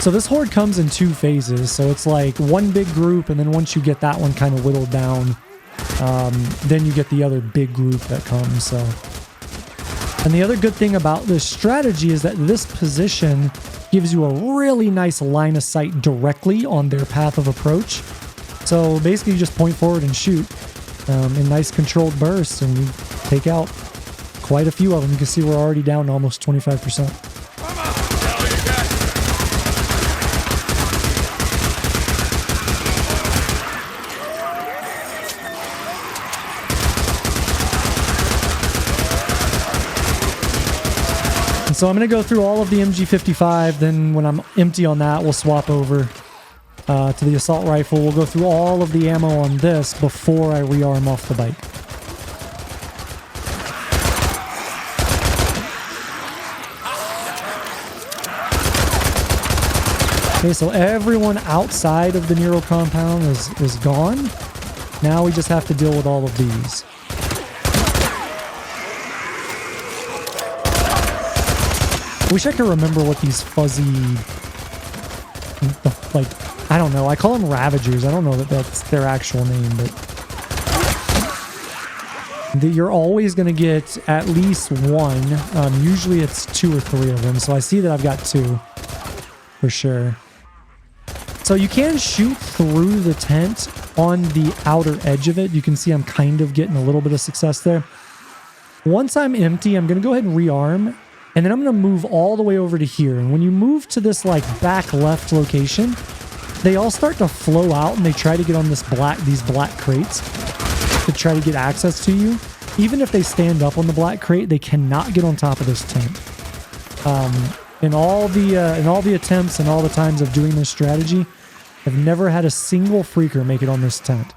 So this horde comes in 2 phases. So it's like one big group, and then once you get that one kind of whittled down, then you get the other big group that comes. So, and the other good thing about this strategy is that this position gives you a really nice line of sight directly on their path of approach. So basically you just point forward and shoot in nice controlled bursts, and you take out quite a few of them. You can see we're already down to almost 25%. So I'm going to go through all of the MG55, then when I'm empty on that, we'll swap over to the assault rifle. We'll go through all of the ammo on this before I rearm off the bike. Okay, so everyone outside of the NERO compound is gone. Now we just have to deal with all of these. I wish I could remember what these fuzzy, like, I don't know. I call them Ravagers. I don't know that that's their actual name, but you're always going to get at least one. Usually it's 2 or 3 of them. So I see that I've got 2 for sure. So you can shoot through the tent on the outer edge of it. You can see I'm kind of getting a little bit of success there. Once I'm empty, I'm going to go ahead and rearm. And then I'm going to move all the way over to here. And when you move to this like back left location, they all start to flow out, and they try to get on these black crates to try to get access to you. Even if they stand up on the black crate, they cannot get on top of this tent. In all the attempts and all the times of doing this strategy, I've never had a single freaker make it on this tent.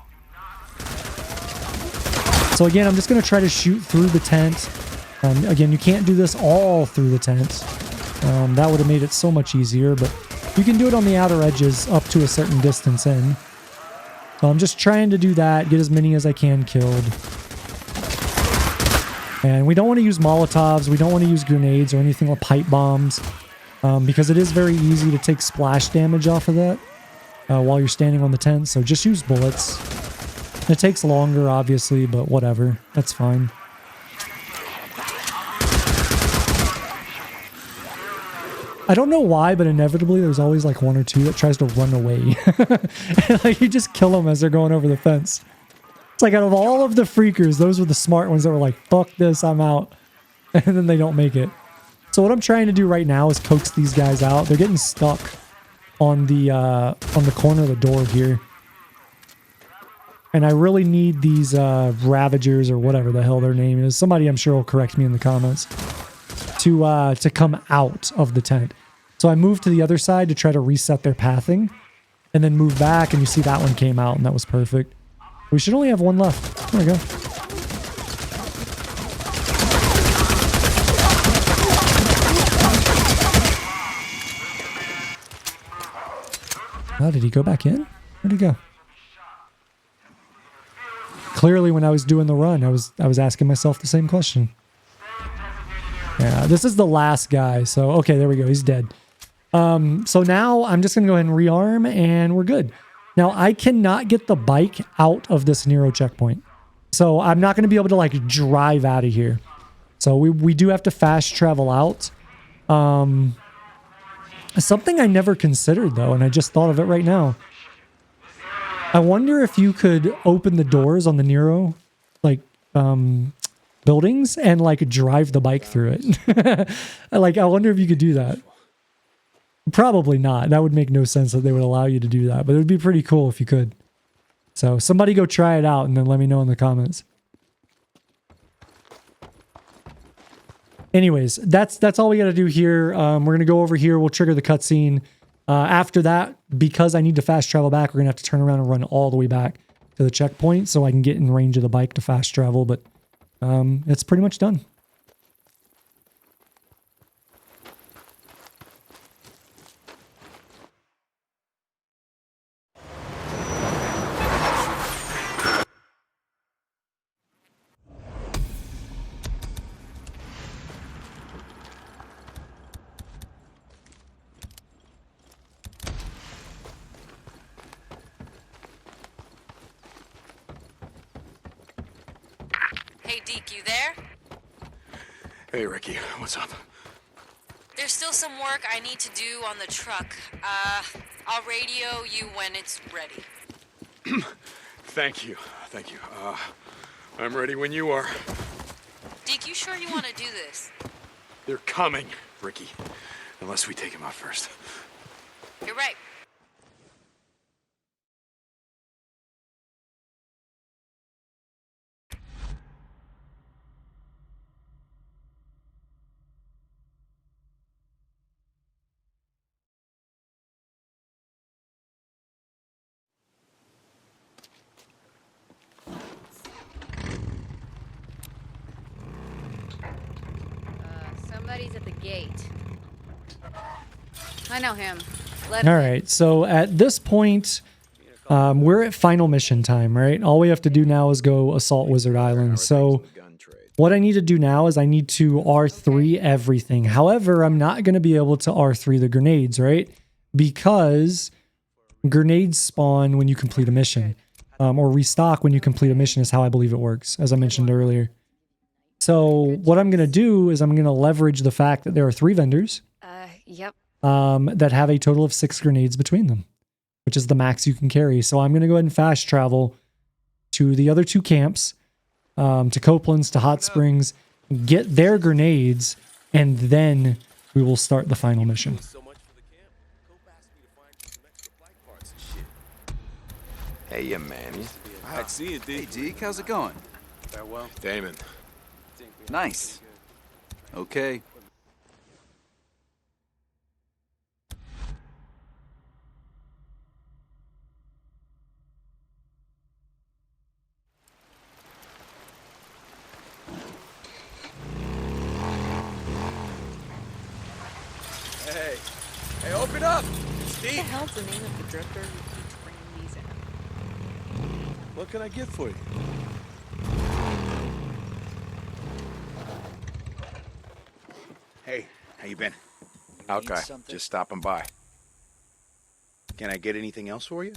So again, I'm just going to try to shoot through the tent. Again, you can't do this all through the tent. That would have made it so much easier, but you can do it on the outer edges up to a certain distance in. So I'm just trying to do that, get as many as I can killed. And we don't want to use Molotovs, we don't want to use grenades or anything like pipe bombs, because it is very easy to take splash damage off of that while you're standing on the tent, so just use bullets. It takes longer, obviously, but whatever, that's fine. I don't know why, but inevitably there's always like one or two that tries to run away. And, like, you just kill them as they're going over the fence. It's like out of all of the freakers, those were the smart ones that were like, fuck this, I'm out. And then they don't make it. So what I'm trying to do right now is coax these guys out. They're getting stuck on the corner of the door here. And I really need these Ravagers or whatever the hell their name is. Somebody I'm sure will correct me in the comments. To come out of the tent. So I moved to the other side to try to reset their pathing. And then move back and you see that one came out and that was perfect. We should only have one left. There we go. Oh, did he go back in? Where'd he go? Clearly when I was doing the run, I was asking myself the same question. Yeah, this is the last guy. So, okay, there we go. He's dead. So now I'm just going to go ahead and rearm and we're good. Now I cannot get the bike out of this NERO checkpoint. So I'm not going to be able to like drive out of here. So we do have to fast travel out. Something I never considered though, and I just thought of it right now. I wonder if you could open the doors on the NERO, like, buildings and like drive the bike through it. Like, I wonder if you could do that. Probably not. That would make no sense that they would allow you to do that, but it would be pretty cool if you could. So somebody go try it out and then let me know in the comments. Anyways, that's all we got to do here. We're going to go over here. We'll trigger the cutscene. After that, because I need to fast travel back, we're going to have to turn around and run all the way back to the checkpoint so I can get in range of the bike to fast travel. But it's pretty much done. Hey, Deke, you there? Hey, Ricky, what's up? There's still some work I need to do on the truck. I'll radio you when it's ready. Thank you. Thank you. I'm ready when you are. Deke, you sure you want to do this? They're coming, Ricky. Unless we take him out first. You're right. Somebody's at the gate. I know him. All right, so at this point, we're at final mission time, right? All we have to do now is go assault Wizard Island. So what I need to do now is I need to R3 everything. However, I'm not going to be able to R3 the grenades, right? Because grenades spawn when you complete a mission. Or restock when you complete a mission is how I believe it works, as I mentioned earlier. So what I'm going to do is I'm going to leverage the fact that there are 3 vendors. Yep. That have a total of 6 grenades between them, which is the max you can carry. So I'm going to go ahead and fast travel to the other 2 camps, to Copeland's, to Hot Springs, get their grenades, and then we will start the final mission. Hey, you Manny. I'd see you, Deke. Hey, Deke, how's it going? Farewell. Damon. Nice. Okay. Hey, open up! What the hell's the name of the drifter who keeps bringing these in? What can I get for you? Hey, how you been? Okay, something? just stopping by. Can I get anything else for you?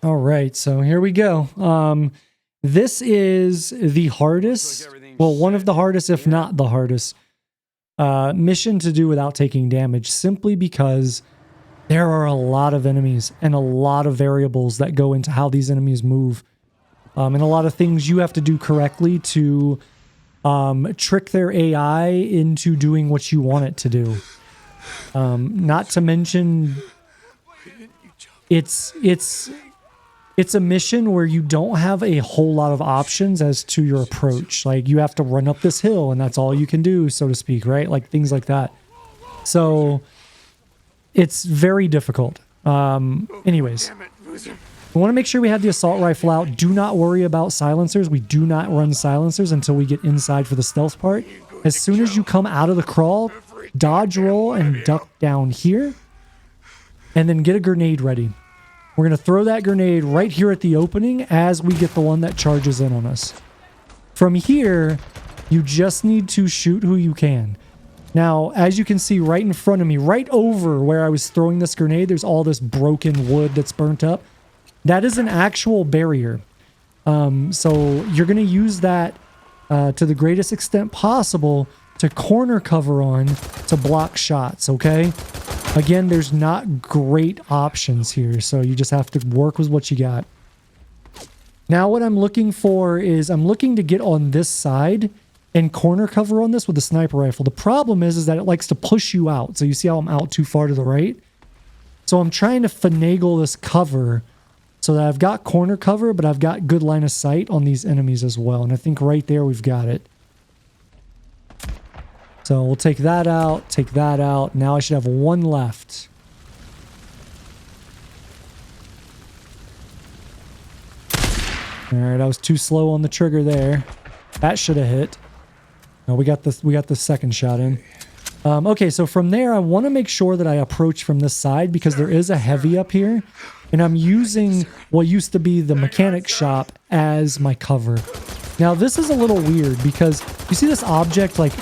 All right, so here we go. This is the hardest, well, one of the hardest, if not the hardest, mission to do without taking damage, simply because there are a lot of enemies and a lot of variables that go into how these enemies move. And a lot of things you have to do correctly to trick their AI into doing what you want it to do. Not to mention, it's a mission where you don't have a whole lot of options as to your approach. Like, you have to run up this hill and that's all you can do, so to speak, right? Like, things like that. So it's very difficult. Anyways, we want to make sure we have the assault rifle out. Do not worry about silencers. We do not run silencers until we get inside for the stealth part. As soon as you come out of the crawl, dodge roll and duck down here, and then get a grenade ready. We're going to throw that grenade right here at the opening as we get the one that charges in on us. From here, you just need to shoot who you can. Now, as you can see right in front of me, right over where I was throwing this grenade, there's all this broken wood that's burnt up. That is an actual barrier. So you're going to use that to the greatest extent possible to corner cover on to block shots, okay? Again, there's not great options here, so you just have to work with what you got. Now what I'm looking for is I'm looking to get on this side and corner cover on this with a sniper rifle. The problem is that it likes to push you out. So you see how I'm out too far to the right? So I'm trying to finagle this cover so that I've got corner cover, but I've got good line of sight on these enemies as well. And I think right there we've got it. So we'll take that out, take that out. Now I should have one left. All right, I was too slow on the trigger there. That should have hit. No, we got the second shot in. Okay, so from there, I want to make sure that I approach from this side because there is a heavy up here. And I'm using what used to be the mechanic shop as my cover. Now, this is a little weird because you see this object, like,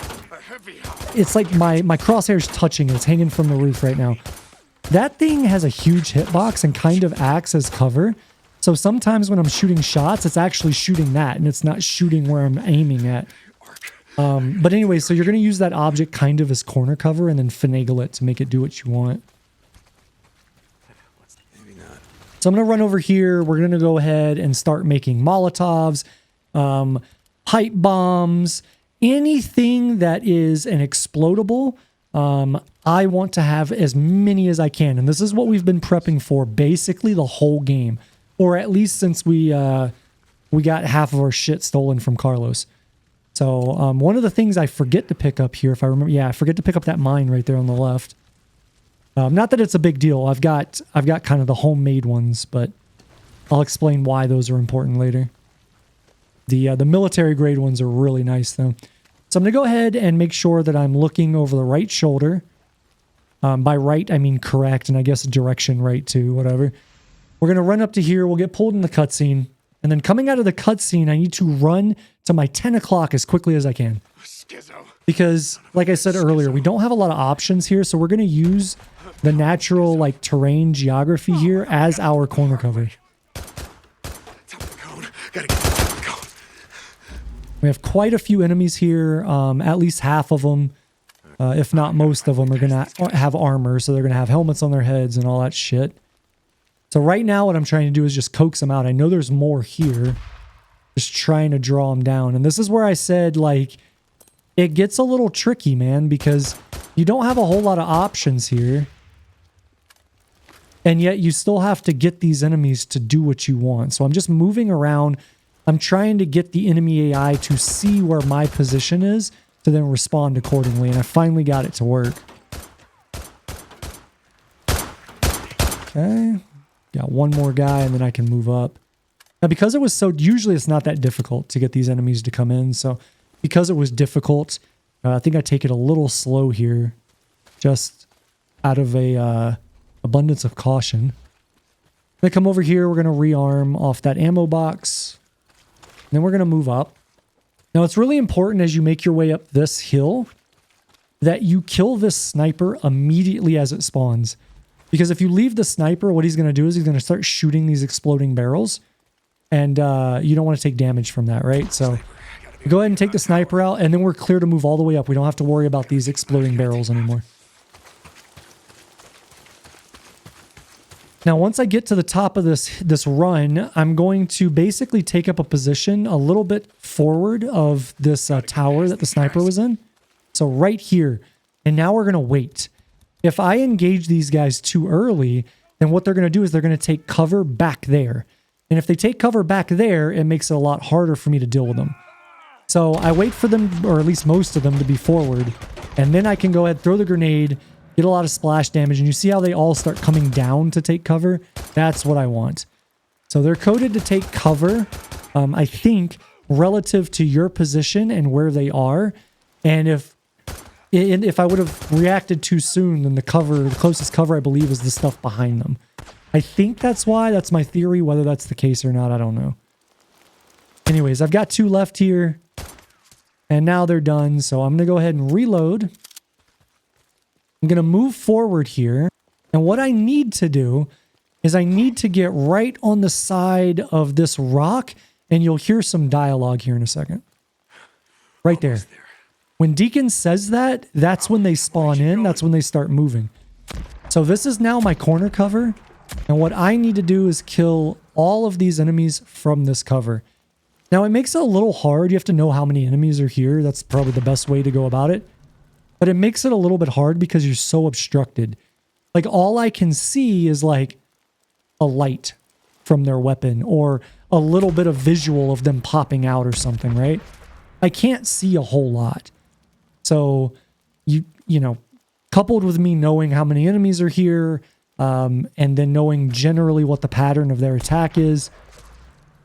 it's like my crosshair's touching it. It's hanging from the roof right now. That thing has a huge hitbox and kind of acts as cover. So sometimes when I'm shooting shots, it's actually shooting that, and it's not shooting where I'm aiming at. But anyway, so you're going to use that object kind of as corner cover and then finagle it to make it do what you want. So I'm going to run over here. We're going to go ahead and start making Molotovs, pipe bombs, anything that is an explodable. I want to have as many as I can. And this is what we've been prepping for basically the whole game. Or at least since we got half of our shit stolen from Carlos. So one of the things I forget to pick up here, if I remember, yeah, I forget to pick up that mine right there on the left. Not that it's a big deal. I've got kind of the homemade ones, but I'll explain why those are important later. The military grade ones are really nice though. So I'm going to go ahead and make sure that I'm looking over the right shoulder. By right, I mean correct, and I guess direction right too, whatever. We're going to run up to here. We'll get pulled in the cutscene. And then coming out of the cutscene, I need to run to my 10 o'clock as quickly as I can. Because, like I said earlier, we don't have a lot of options here, so we're going to use the natural, like, terrain geography here as our corner cover. We have quite a few enemies here. At least half of them, if not most of them, are going to have armor, so they're going to have helmets on their heads and all that shit. So right now what I'm trying to do is just coax them out. I know there's more here. Just trying to draw them down. And this is where I said, like, it gets a little tricky, man, because you don't have a whole lot of options here. And yet you still have to get these enemies to do what you want. So I'm just moving around. I'm trying to get the enemy AI to see where my position is to then respond accordingly. And I finally got it to work. Okay. Got one more guy and then I can move up. Now, because it was so... Usually it's not that difficult to get these enemies to come in. So because it was difficult, I think I take it a little slow here. Just out of a abundance of caution. Then come over here. We're going to rearm off that ammo box. And then we're going to move up. Now, it's really important as you make your way up this hill that you kill this sniper immediately as it spawns. Because if you leave the sniper, what he's going to do is he's going to start shooting these exploding barrels. And you don't want to take damage from that, right? So go ahead and take the sniper out, and then we're clear to move all the way up. We don't have to worry about these exploding barrels anymore. Now, once I get to the top of this run, I'm going to basically take up a position a little bit forward of this tower that the sniper was in. So right here. And now we're going to wait. If I engage these guys too early, then what they're going to do is they're going to take cover back there. And if they take cover back there, it makes it a lot harder for me to deal with them. So I wait for them, or at least most of them, to be forward. And then I can go ahead, throw the grenade, get a lot of splash damage. And you see how they all start coming down to take cover? That's what I want. So they're coded to take cover, I think, relative to your position and where they are. And if I would have reacted too soon, then the closest cover, I believe, is the stuff behind them. I think that's why. That's my theory. Whether that's the case or not, I don't know. Anyways, I've got 2 left here. And now they're done. So I'm going to go ahead and reload. I'm going to move forward here. And what I need to do is I need to get right on the side of this rock. And you'll hear some dialogue here in a second. Right there. When Deacon says that, that's when they spawn in. That's when they start moving. So this is now my corner cover. And what I need to do is kill all of these enemies from this cover. Now, it makes it a little hard. You have to know how many enemies are here. That's probably the best way to go about it. But it makes it a little bit hard because you're so obstructed. Like, all I can see is like a light from their weapon or a little bit of visual of them popping out or something, right? I can't see a whole lot. So, you know, coupled with me knowing how many enemies are here, and then knowing generally what the pattern of their attack is,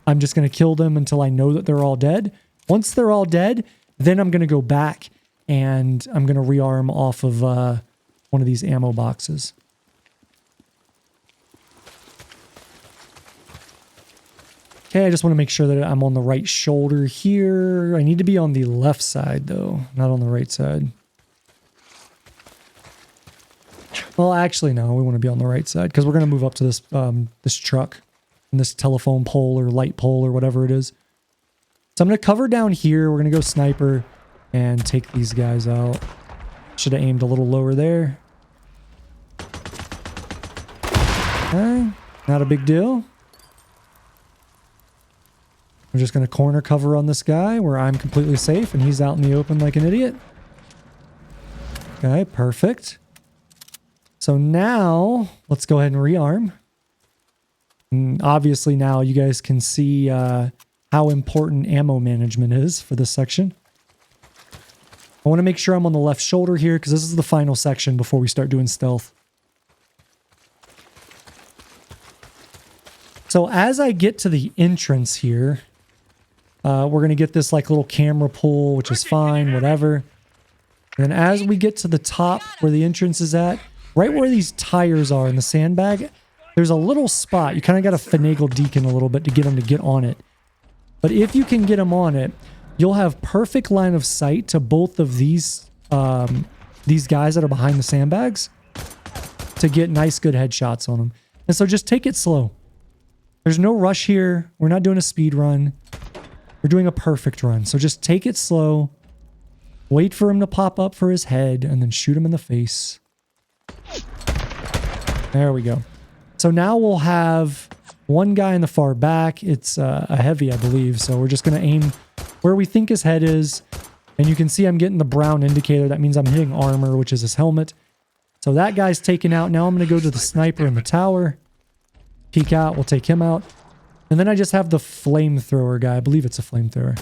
I'm just going to kill them until I know that they're all dead. Once they're all dead, then I'm going to go back and I'm going to rearm off of one of these ammo boxes. Okay, I just want to make sure that I'm on the right shoulder here. I need to be on the left side, though, not on the right side. Well, actually, no, we want to be on the right side because we're going to move up to this this truck and this telephone pole or light pole or whatever it is. So I'm going to cover down here. We're going to go sniper and take these guys out. Should have aimed a little lower there. Okay, not a big deal. I'm just going to corner cover on this guy where I'm completely safe and he's out in the open like an idiot. Okay, perfect. So now, let's go ahead and rearm. And obviously now you guys can see how important ammo management is for this section. I want to make sure I'm on the left shoulder here because this is the final section before we start doing stealth. So as I get to the entrance here, we're going to get this like little camera pull, which is fine, whatever. And then as we get to the top where the entrance is at, right where these tires are in the sandbag, there's a little spot. You kind of got to finagle Deacon a little bit to get him to get on it. But if you can get him on it, you'll have perfect line of sight to both of these guys that are behind the sandbags to get nice, good headshots on them. And so just take it slow. There's no rush here. We're not doing a speed run. We're doing a perfect run. So just take it slow. Wait for him to pop up for his head and then shoot him in the face. There we go. So now we'll have one guy in the far back. It's a heavy, I believe. So we're just going to aim where we think his head is. And you can see I'm getting the brown indicator. That means I'm hitting armor, which is his helmet. So that guy's taken out. Now I'm going to go to the sniper in the tower. Peek out. We'll take him out. And then I just have the flamethrower guy. I believe it's a flamethrower.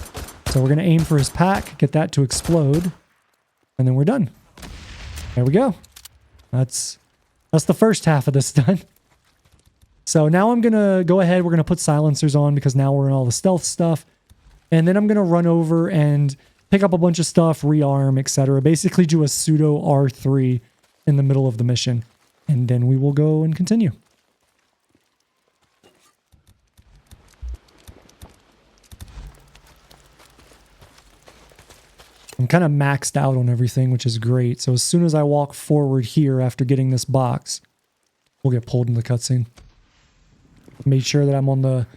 So we're going to aim for his pack, get that to explode. And then we're done. There we go. That's the first half of this done. So now I'm going to go ahead. We're going to put silencers on because now we're in all the stealth stuff. And then I'm going to run over and pick up a bunch of stuff, rearm, etc. Basically do a pseudo R3 in the middle of the mission. And then we will go and continue. I'm kind of maxed out on everything, which is great. So as soon as I walk forward here after getting this box, We'll get pulled in the cutscene. Made sure that I'm on the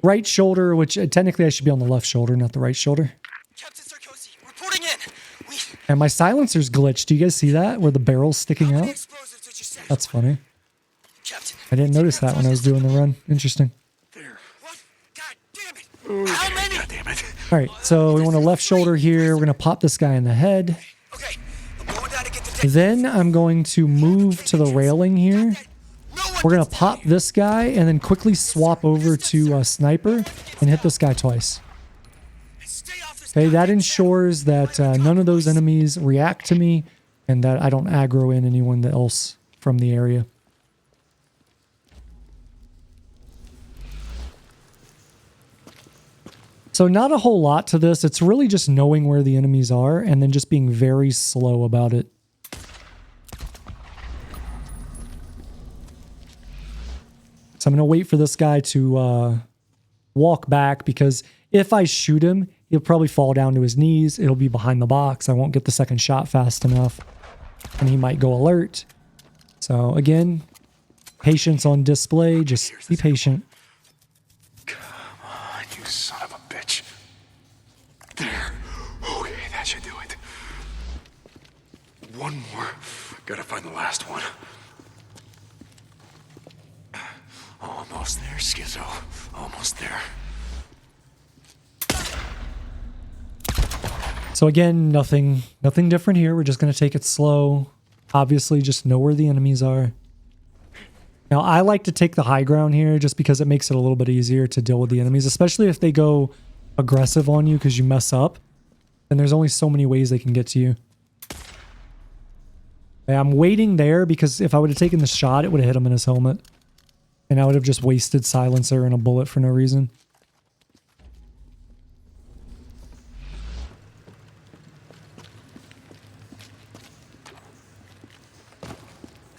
right shoulder, which technically I should be on the left shoulder, not the right shoulder. And my silencer's glitched. Do you guys see that? Where the barrel's sticking out? That's funny. I didn't notice that when I was doing the run. Interesting. Alright, so we want a left shoulder here. We're going to pop this guy in the head. Then I'm going to move to the railing here. We're going to pop this guy and then quickly swap over to Sniper and hit this guy twice. Okay, that ensures that none of those enemies react to me and that I don't aggro in anyone else from the area. So not a whole lot to this. It's really just knowing where the enemies are and then just being very slow about it. So I'm going to wait for this guy to walk back, because if I shoot him, he'll probably fall down to his knees. It'll be behind the box. I won't get the second shot fast enough, and he might go alert. So again, patience on display. Just be patient. Come on, you son of a bitch. There. Okay, that should do it. One more. Gotta find the last one. Almost there, Schizo. Almost there. So again, nothing different here. We're just going to take it slow. Obviously, just know where the enemies are. Now, I like to take the high ground here just because it makes it a little bit easier to deal with the enemies, especially if they go aggressive on you because you mess up. And there's only so many ways they can get to you. I'm waiting there because if I would have taken the shot, it would have hit him in his helmet. And I would have just wasted silencer and a bullet for no reason.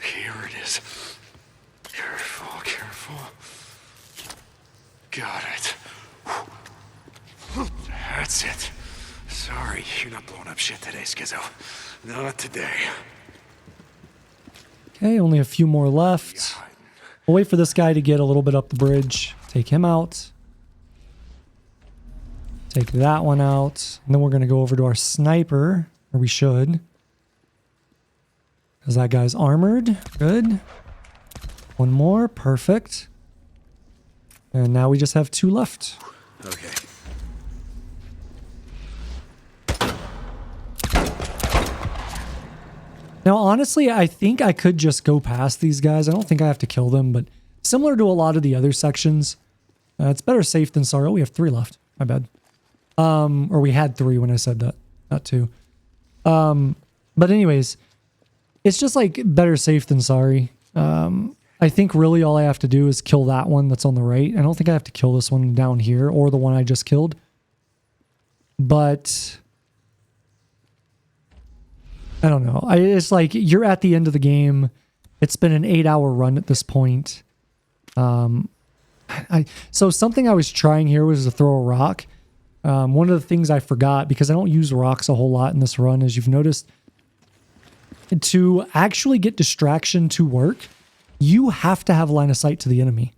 Here it is. Careful, careful. Got it. That's it. Sorry, you're not blowing up shit today, Schizo. Not today. Okay, only a few more left. We'll wait for this guy to get a little bit up the bridge. Take him out. Take that one out. And then we're going to go over to our sniper. Or we should. Because that guy's armored. Good. One more. Perfect. And now we just have 2 left. Okay. Now, honestly, I think I could just go past these guys. I don't think I have to kill them, but similar to a lot of the other sections, it's better safe than sorry. Oh, we have 3 left. My bad. Or we had 3 when I said that, not 2. But anyways, it's just like better safe than sorry. I think really all I have to do is kill that one that's on the right. I don't think I have to kill this one down here or the one I just killed. But I don't know. It's like you're at the end of the game. It's been an 8-hour run at this point. So something I was trying here was to throw a rock. One of the things I forgot, because I don't use rocks a whole lot in this run, as you've noticed, to actually get distraction to work, you have to have line of sight to the enemy.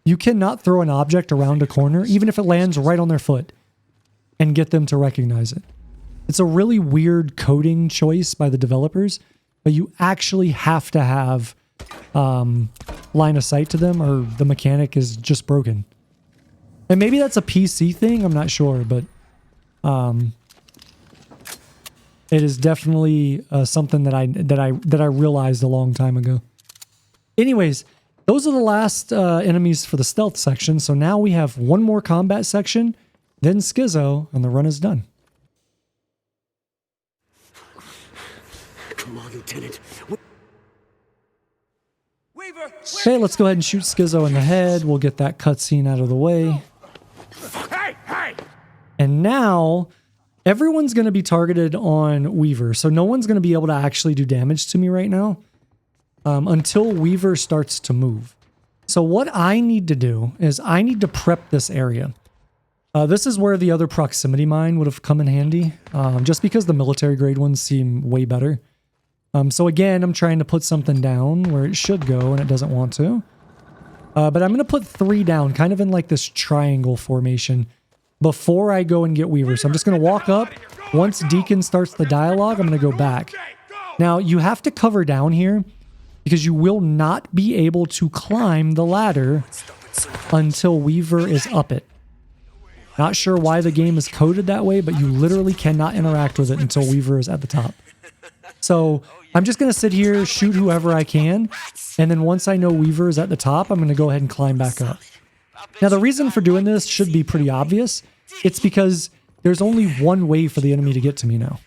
You cannot throw an object around a corner, even if it lands right on their foot, and get them to recognize it. It's a really weird coding choice by the developers, but you actually have to have line of sight to them, or the mechanic is just broken. And maybe that's a PC thing, I'm not sure, but it is definitely something that I realized a long time ago. Anyways, those are the last enemies for the stealth section. So now we have one more combat section, then Schizo, and the run is done. Come on, Lieutenant. Okay, let's go ahead and shoot Schizo in the head. We'll get that cutscene out of the way. And now everyone's going to be targeted on Weaver. So no one's going to be able to actually do damage to me right now until Weaver starts to move. So what I need to do is I need to prep this area. This is where the other proximity mine would have come in handy, just because the military grade ones seem way better. So again, I'm trying to put something down where it should go and it doesn't want to. But I'm going to put 3 down, kind of in like this triangle formation before I go and get Weaver. So I'm just going to walk up. Once Deacon starts the dialogue, I'm going to go back. Now, you have to cover down here because you will not be able to climb the ladder until Weaver is up it. Not sure why the game is coded that way, but you literally cannot interact with it until Weaver is at the top. So I'm just going to sit here, shoot whoever I can, and then once I know Weaver is at the top, I'm going to go ahead and climb back up. Now, the reason for doing this should be pretty obvious. It's because there's only one way for the enemy to get to me now.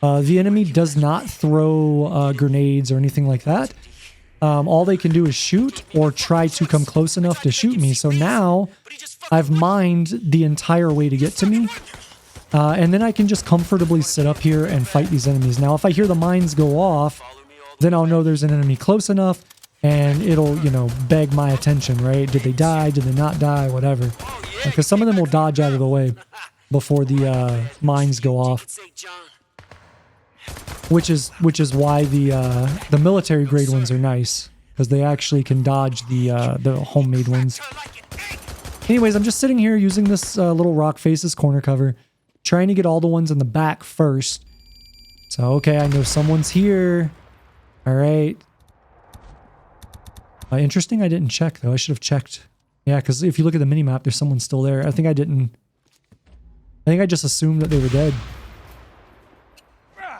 The enemy does not throw grenades or anything like that. All they can do is shoot or try to come close enough to shoot me. So now I've mined the entire way to get to me. And then I can just comfortably sit up here and fight these enemies. Now, if I hear the mines go off, then I'll know there's an enemy close enough and it'll, you know, beg my attention, right? Did they die? Did they not die? Whatever. Because some of them will dodge out of the way before the mines go off. Which is why the military grade ones are nice, because they actually can dodge the homemade ones. Anyways, I'm just sitting here using this little rock faces corner cover, trying to get all the ones in the back first. So, okay, I know someone's here. All right. Interesting, I didn't check, though. I should have checked. Yeah, because if you look at the minimap, there's someone still there. I think I didn't. I think I just assumed that they were dead.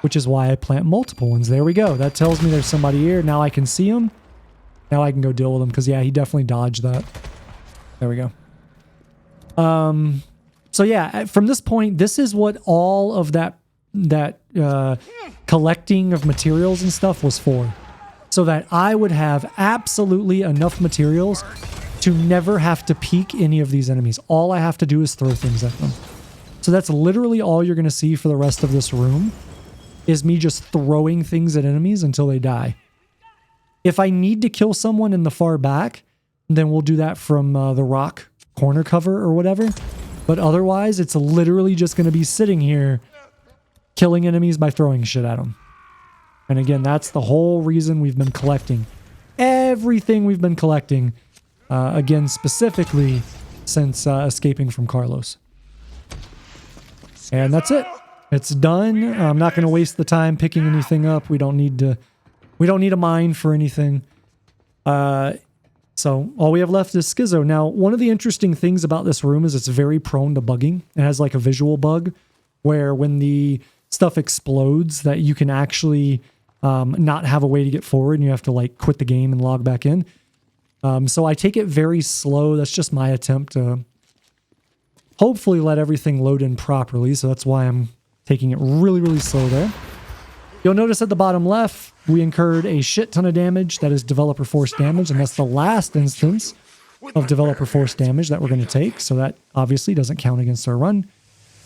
Which is why I plant multiple ones. There we go. That tells me there's somebody here. Now I can see him. Now I can go deal with him, because, yeah, he definitely dodged that. There we go. So yeah, from this point, this is what all of that collecting of materials and stuff was for. So that I would have absolutely enough materials to never have to peek any of these enemies. All I have to do is throw things at them. So that's literally all you're going to see for the rest of this room, is me just throwing things at enemies until they die. If I need to kill someone in the far back, then we'll do that from the rock corner cover or whatever. But otherwise, it's literally just going to be sitting here killing enemies by throwing shit at them. And again, that's the whole reason we've been collecting everything we've been collecting, again, specifically since escaping from Carlos. And that's it. It's done. I'm not going to waste the time picking anything up. We don't need a mine for anything. So all we have left is Schizo. Now, one of the interesting things about this room is it's very prone to bugging. It has like a visual bug where when the stuff explodes that you can actually not have a way to get forward and you have to like quit the game and log back in. So I take it very slow. That's just my attempt to hopefully let everything load in properly. So that's why I'm taking it really, really slow there. You'll notice at the bottom left, we incurred a shit ton of damage. That is developer force damage, and that's the last instance of developer force damage that we're going to take. So that obviously doesn't count against our run.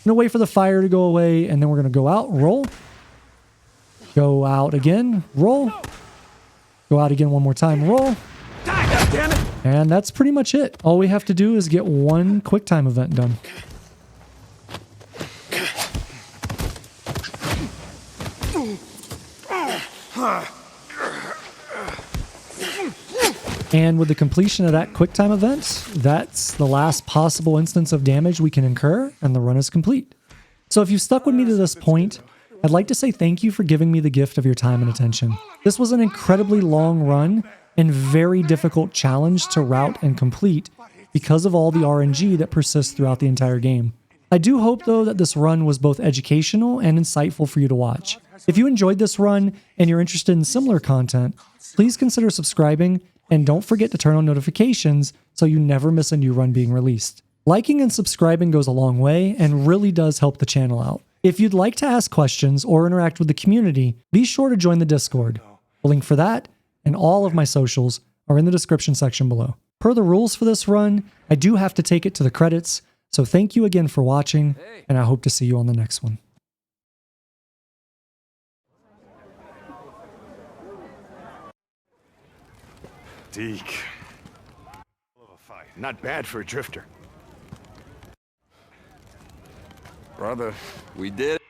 No way for the fire to go away, and then we're going to go out, roll. Go out again, roll. Go out again one more time, roll. And that's pretty much it. All we have to do is get one quick time event done. And with the completion of that quick time event, that's the last possible instance of damage we can incur, and the run is complete. So if you've stuck with me to this point, I'd like to say thank you for giving me the gift of your time and attention. This was an incredibly long run and very difficult challenge to route and complete because of all the RNG that persists throughout the entire game. I do hope, though, that this run was both educational and insightful for you to watch. If you enjoyed this run and you're interested in similar content, please consider subscribing, and don't forget to turn on notifications so you never miss a new run being released. Liking and subscribing goes a long way and really does help the channel out. If you'd like to ask questions or interact with the community, be sure to join the Discord. The link for that and all of my socials are in the description section below. Per the rules for this run, I do have to take it to the credits, so thank you again for watching, and I hope to see you on the next one. Deke. Not bad for a drifter. Brother, we did it.